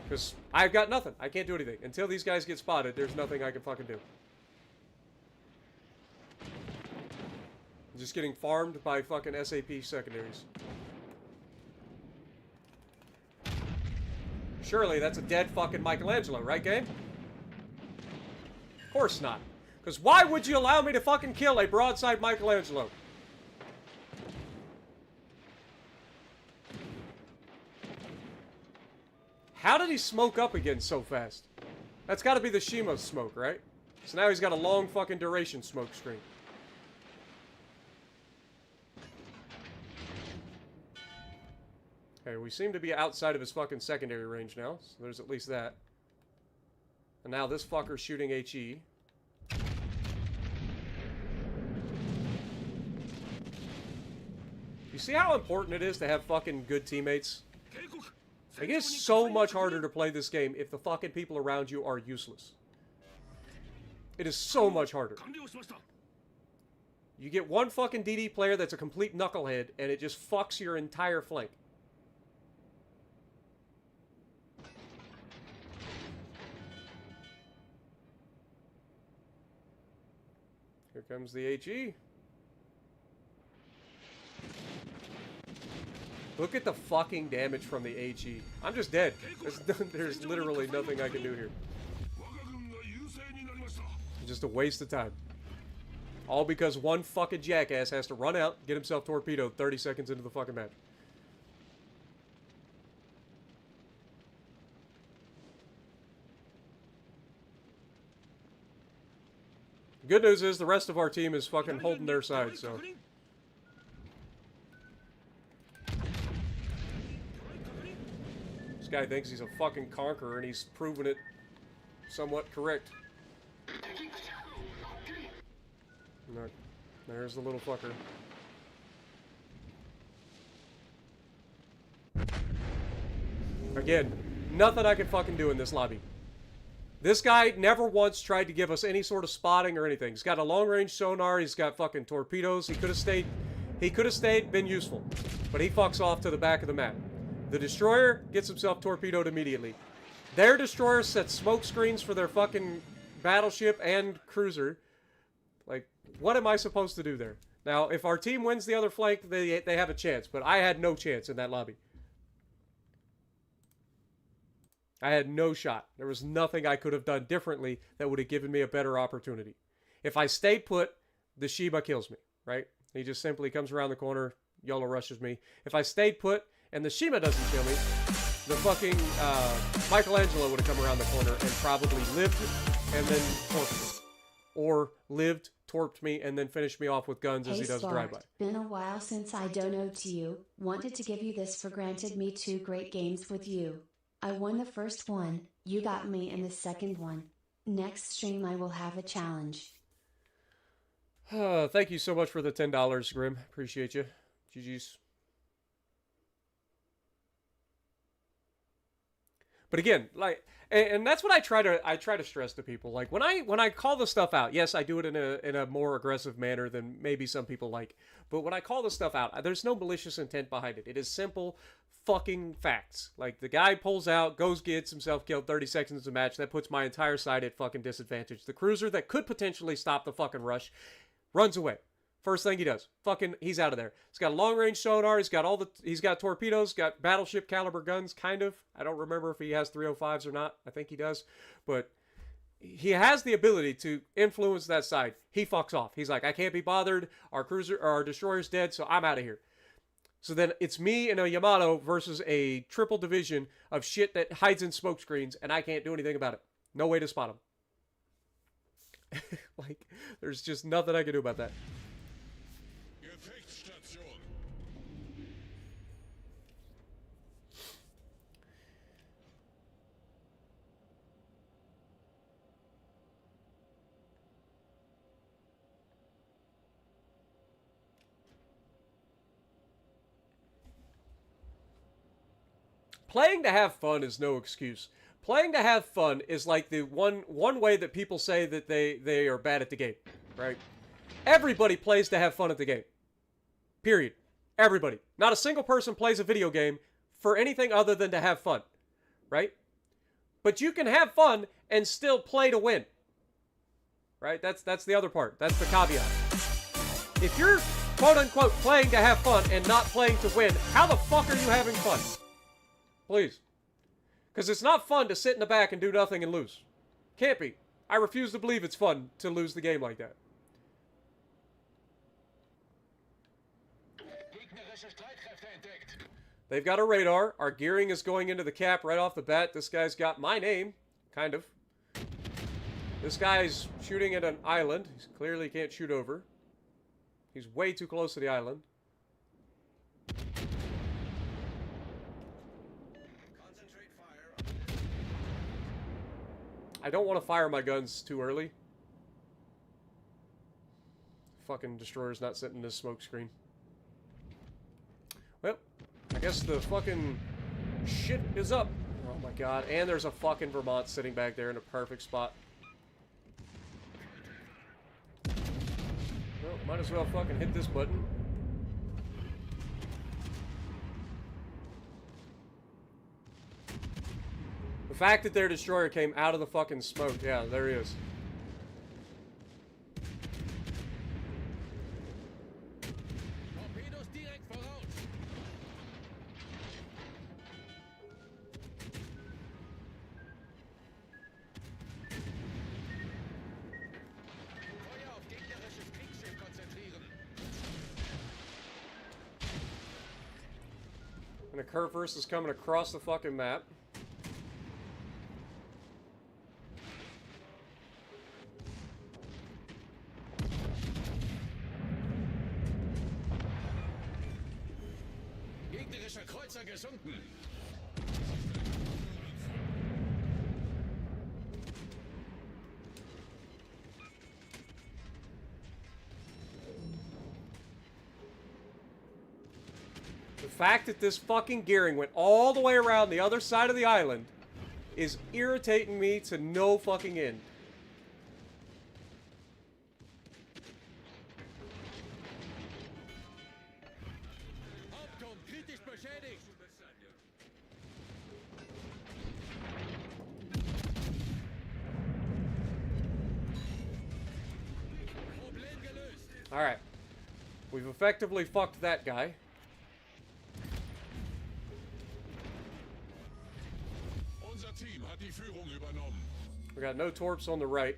Because I've got nothing. I can't do anything. Until these guys get spotted, there's nothing I can fucking do. I'm just getting farmed by fucking SAP secondaries. Surely that's a dead fucking Michelangelo, right, game? Of course not. Because why would you allow me to fucking kill a broadside Michelangelo? How did he smoke up again so fast? That's got to be the Shima smoke, right? So now he's got a long fucking duration smoke screen. Okay, we seem to be outside of his fucking secondary range now, so there's at least that. And now this fucker's shooting HE. You see how important it is to have fucking good teammates? Like, it is so much harder to play this game if the fucking people around you are useless. It is so much harder. You get one fucking DD player that's a complete knucklehead, and it just fucks your entire flank. Here comes the HE. Look at the fucking damage from the HE. I'm just dead. There's literally nothing I can do here. It's just a waste of time. All because one fucking jackass has to run out, get himself torpedoed 30 seconds into the fucking match. The good news is the rest of our team is fucking holding their side, so... This guy thinks he's a fucking conqueror, and he's proven it somewhat correct. No, there's the little fucker. Again, nothing I can fucking do in this lobby. This guy never once tried to give us any sort of spotting or anything. He's got a long-range sonar. He's got fucking torpedoes. He could have stayed. He could have stayed, been useful, but he fucks off to the back of the map. The destroyer gets himself torpedoed immediately. Their destroyer sets smoke screens for their fucking battleship and cruiser. Like, what am I supposed to do there? Now, if our team wins the other flank, they have a chance, but I had no chance in that lobby. I had no shot. There was nothing I could have done differently that would have given me a better opportunity. If I stayed put, the Sheba kills me, right? He just simply comes around the corner, YOLO rushes me. If I stayed put and the Shima doesn't kill me, the fucking Michelangelo would have come around the corner and probably lived and then torped me. Or lived, torped me, and then finished me off with guns as he does drive-by. Been a while since I donoed to you. Wanted to give you this for granted me 2 great games with you. I won the first one, you got me in the second one. Next stream I will have a challenge. Thank you so much for the $10, Grim. Appreciate you. GG's. But again, like, and that's what I try to stress to people. Like, when I call the stuff out, yes, I do it in a more aggressive manner than maybe some people like. But when I call the stuff out, there's no malicious intent behind it. It is simple fucking facts. Like, the guy pulls out, gets himself killed 30 seconds into the match. That puts my entire side at fucking disadvantage. The cruiser that could potentially stop the fucking rush runs away. First thing he does, fucking, he's out of there. He's got a long-range sonar. He's got torpedoes. Got battleship caliber guns, kind of. I don't remember if he has 305s or not. I think he does, but he has the ability to influence that side. He fucks off. He's like, I can't be bothered. Our cruiser, or our destroyer's dead, so I'm out of here. So then it's me and a Yamato versus a triple division of shit that hides in smoke screens, and I can't do anything about it. No way to spot him. Like, there's just nothing I can do about that. Gefechtsstation. Playing to have fun is no excuse. Playing to have fun is like the one way that people say that they are bad at the game, right? Everybody plays to have fun at the game. Period. Everybody. Not a single person plays a video game for anything other than to have fun, right? But you can have fun and still play to win, right? That's the other part. That's the caveat. If you're quote-unquote playing to have fun and not playing to win, how the fuck are you having fun? Please. Because it's not fun to sit in the back and do nothing and lose. Can't be. I refuse to believe it's fun to lose the game like that. They've got a radar. Our gearing is going into the cap right off the bat. This guy's got my name. Kind of. This guy's shooting at an island. He clearly can't shoot over. He's way too close to the island. I don't want to fire my guns too early. Fucking destroyer's not sitting in this smoke screen. Well, I guess the fucking shit is up. Oh my god. And there's a fucking Vermont sitting back there in a perfect spot. Well, might as well fucking hit this button. The fact that their destroyer came out of the fucking smoke. Yeah, there he is. Torpedos direkt voraus. Feuer auf gegnerisches Kriegsschiff konzentrieren. And a Kurfürst is coming across the fucking map. Gegnerischer Kreuzer gesunken. The fact that this fucking gearing went all the way around the other side of the island is irritating me to no fucking end. Hauptturm kritisch beschädigt. Problem gelöst. Alright. We've effectively fucked that guy. Unser Team hat die Führung übernommen. We got no torps on the right.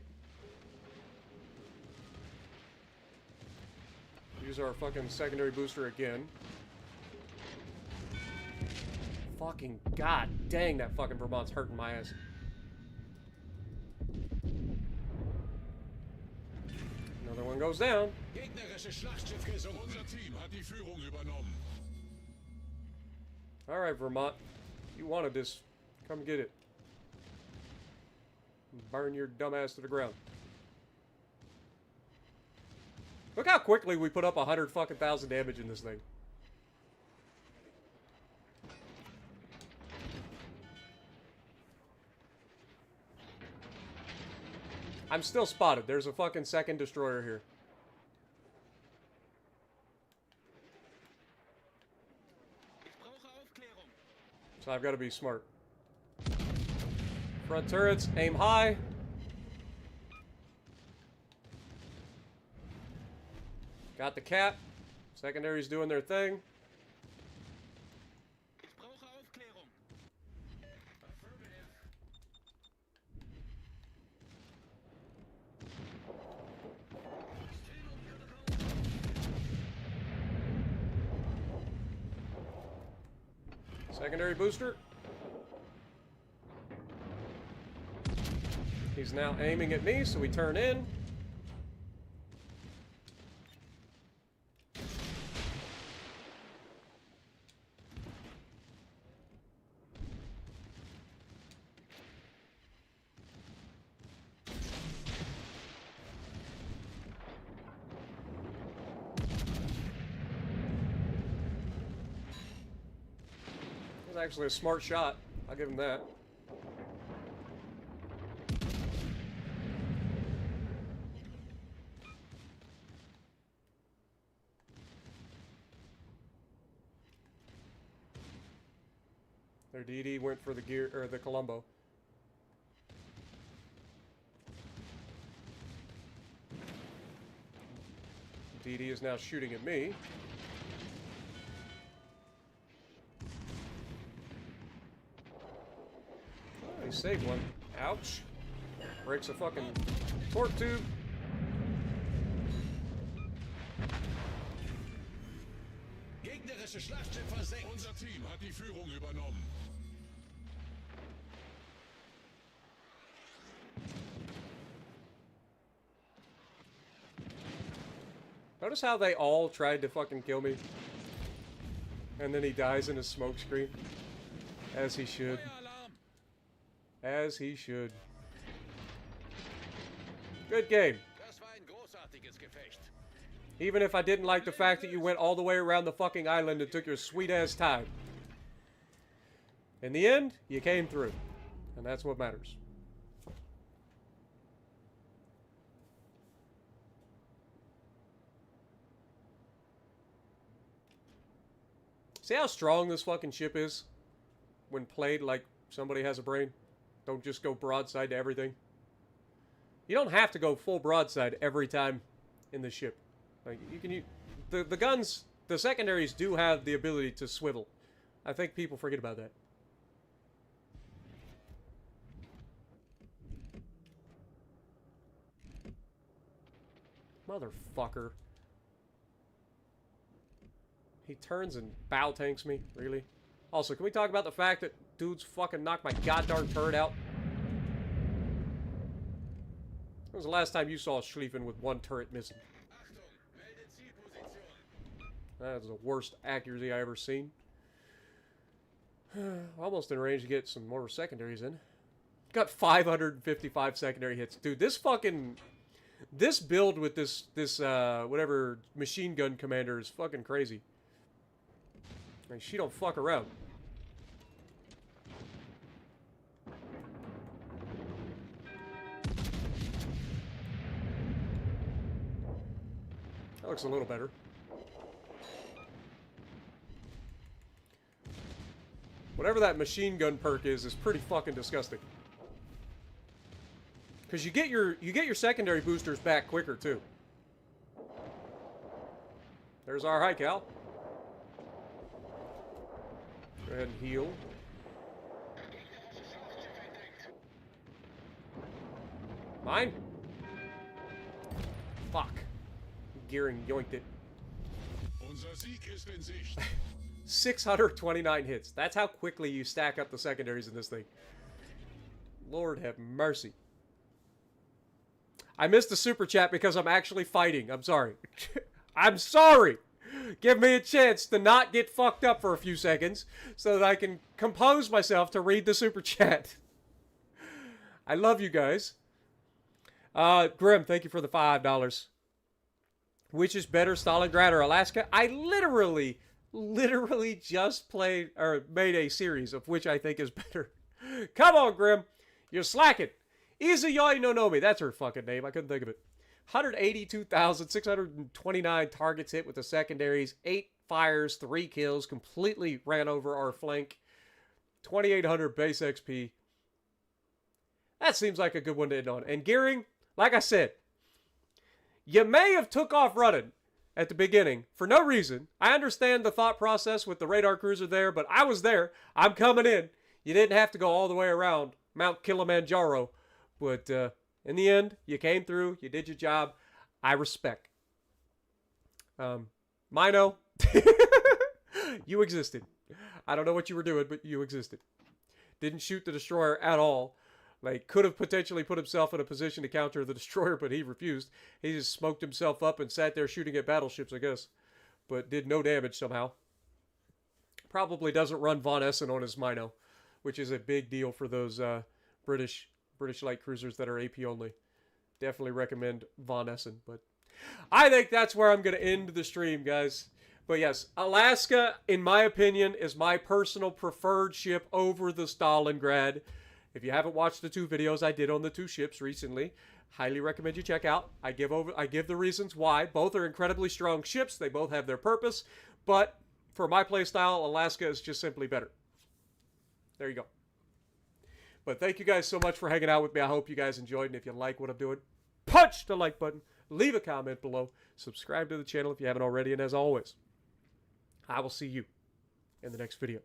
Use our fucking secondary booster again. Fucking god dang, that fucking Vermont's hurting my ass. Another one goes down. Gegnerisches Schlachtschiff gesunken. Unser Team hat die Führung übernommen. Alright, Vermont. You wanted this. Come get it. Burn your dumb ass to the ground. Look how quickly we put up 100 fucking thousand damage in this thing. I'm still spotted. There's a fucking second destroyer here. Ich brauche Aufklärung. So I've got to be smart. Front turrets, aim high. Got the cap. Secondary's doing their thing. Ich brauche Aufklärung. Secondary booster. He's now aiming at me, so we turn in. That was actually a smart shot. I'll give him that. Their DD went for the gear or the Columbo. DD is now shooting at me. Oh, he saved one. Ouch. Breaks a fucking torque tube. Gegnerisches Schlachtschiff versenkt. Unser Team hat die Führung übernommen. Notice how they all tried to fucking kill me. And then he dies in a smoke screen. As he should. Feueralarm. As he should. Good game. Das war ein großartiges Gefecht. Even if I didn't like the fact that you went all the way around the fucking island and took your sweet-ass time. In the end, you came through. And that's what matters. See how strong this fucking ship is? When played like somebody has a brain. Don't just go broadside to everything. You don't have to go full broadside every time in the ship. Like, you can use... The guns, the secondaries do have the ability to swivel. I think people forget about that. Motherfucker. He turns and bow tanks me, really? Also, can we talk about the fact that dudes fucking knocked my goddamn turret out? When was the last time you saw a Schlieffen with one turret missing? Achtung, melde Zielposition. That is the worst accuracy I ever seen. Almost in range to get some more secondaries in. Got 555 secondary hits. Dude, this fucking... This build with this whatever machine gun commander is fucking crazy. Like, she don't fuck around. That looks a little better. Whatever that machine gun perk is pretty fucking disgusting. Because you get your secondary boosters back quicker too. There's our high cal. Go ahead and heal. Mine? Fuck. Gearing yoinked it. Unser Sieg ist in Sicht. 629 hits. That's how quickly you stack up the secondaries in this thing. Lord have mercy. I missed the super chat because I'm actually fighting. I'm sorry. I'm sorry. Give me a chance to not get fucked up for a few seconds so that I can compose myself to read the super chat. I love you guys. Grim, thank you for the $5. Which is better, Stalingrad or Alaska? I literally just played or made a series of which I think is better. Come on, Grim. You're slacking. Izuyoi no Nomi. That's her fucking name. I couldn't think of it. 182,629 targets hit with the secondaries. 8 fires, 3 kills. Completely ran over our flank. 2,800 base XP. That seems like a good one to end on. And gearing, like I said, you may have took off running at the beginning for no reason. I understand the thought process with the radar cruiser there, but I was there. I'm coming in. You didn't have to go all the way around Mount Kilimanjaro. But in the end, you came through. You did your job. I respect. Mino, you existed. I don't know what you were doing, but you existed. Didn't shoot the destroyer at all. Like, could have potentially put himself in a position to counter the destroyer, but he refused. He just smoked himself up and sat there shooting at battleships, I guess. But did no damage somehow. Probably doesn't run Von Essen on his Mino, which is a big deal for those British light cruisers that are AP only. Definitely recommend Von Essen. But I think that's where I'm going to end the stream, guys. But yes, Alaska, in my opinion, is my personal preferred ship over the Stalingrad. If you haven't watched the 2 videos I did on the 2 ships recently, highly recommend you check out. I give the reasons why. Both are incredibly strong ships. They both have their purpose. But for my playstyle, Alaska is just simply better. There you go. But thank you guys so much for hanging out with me. I hope you guys enjoyed. And if you like what I'm doing, punch the like button. Leave a comment below. Subscribe to the channel if you haven't already. And as always, I will see you in the next video.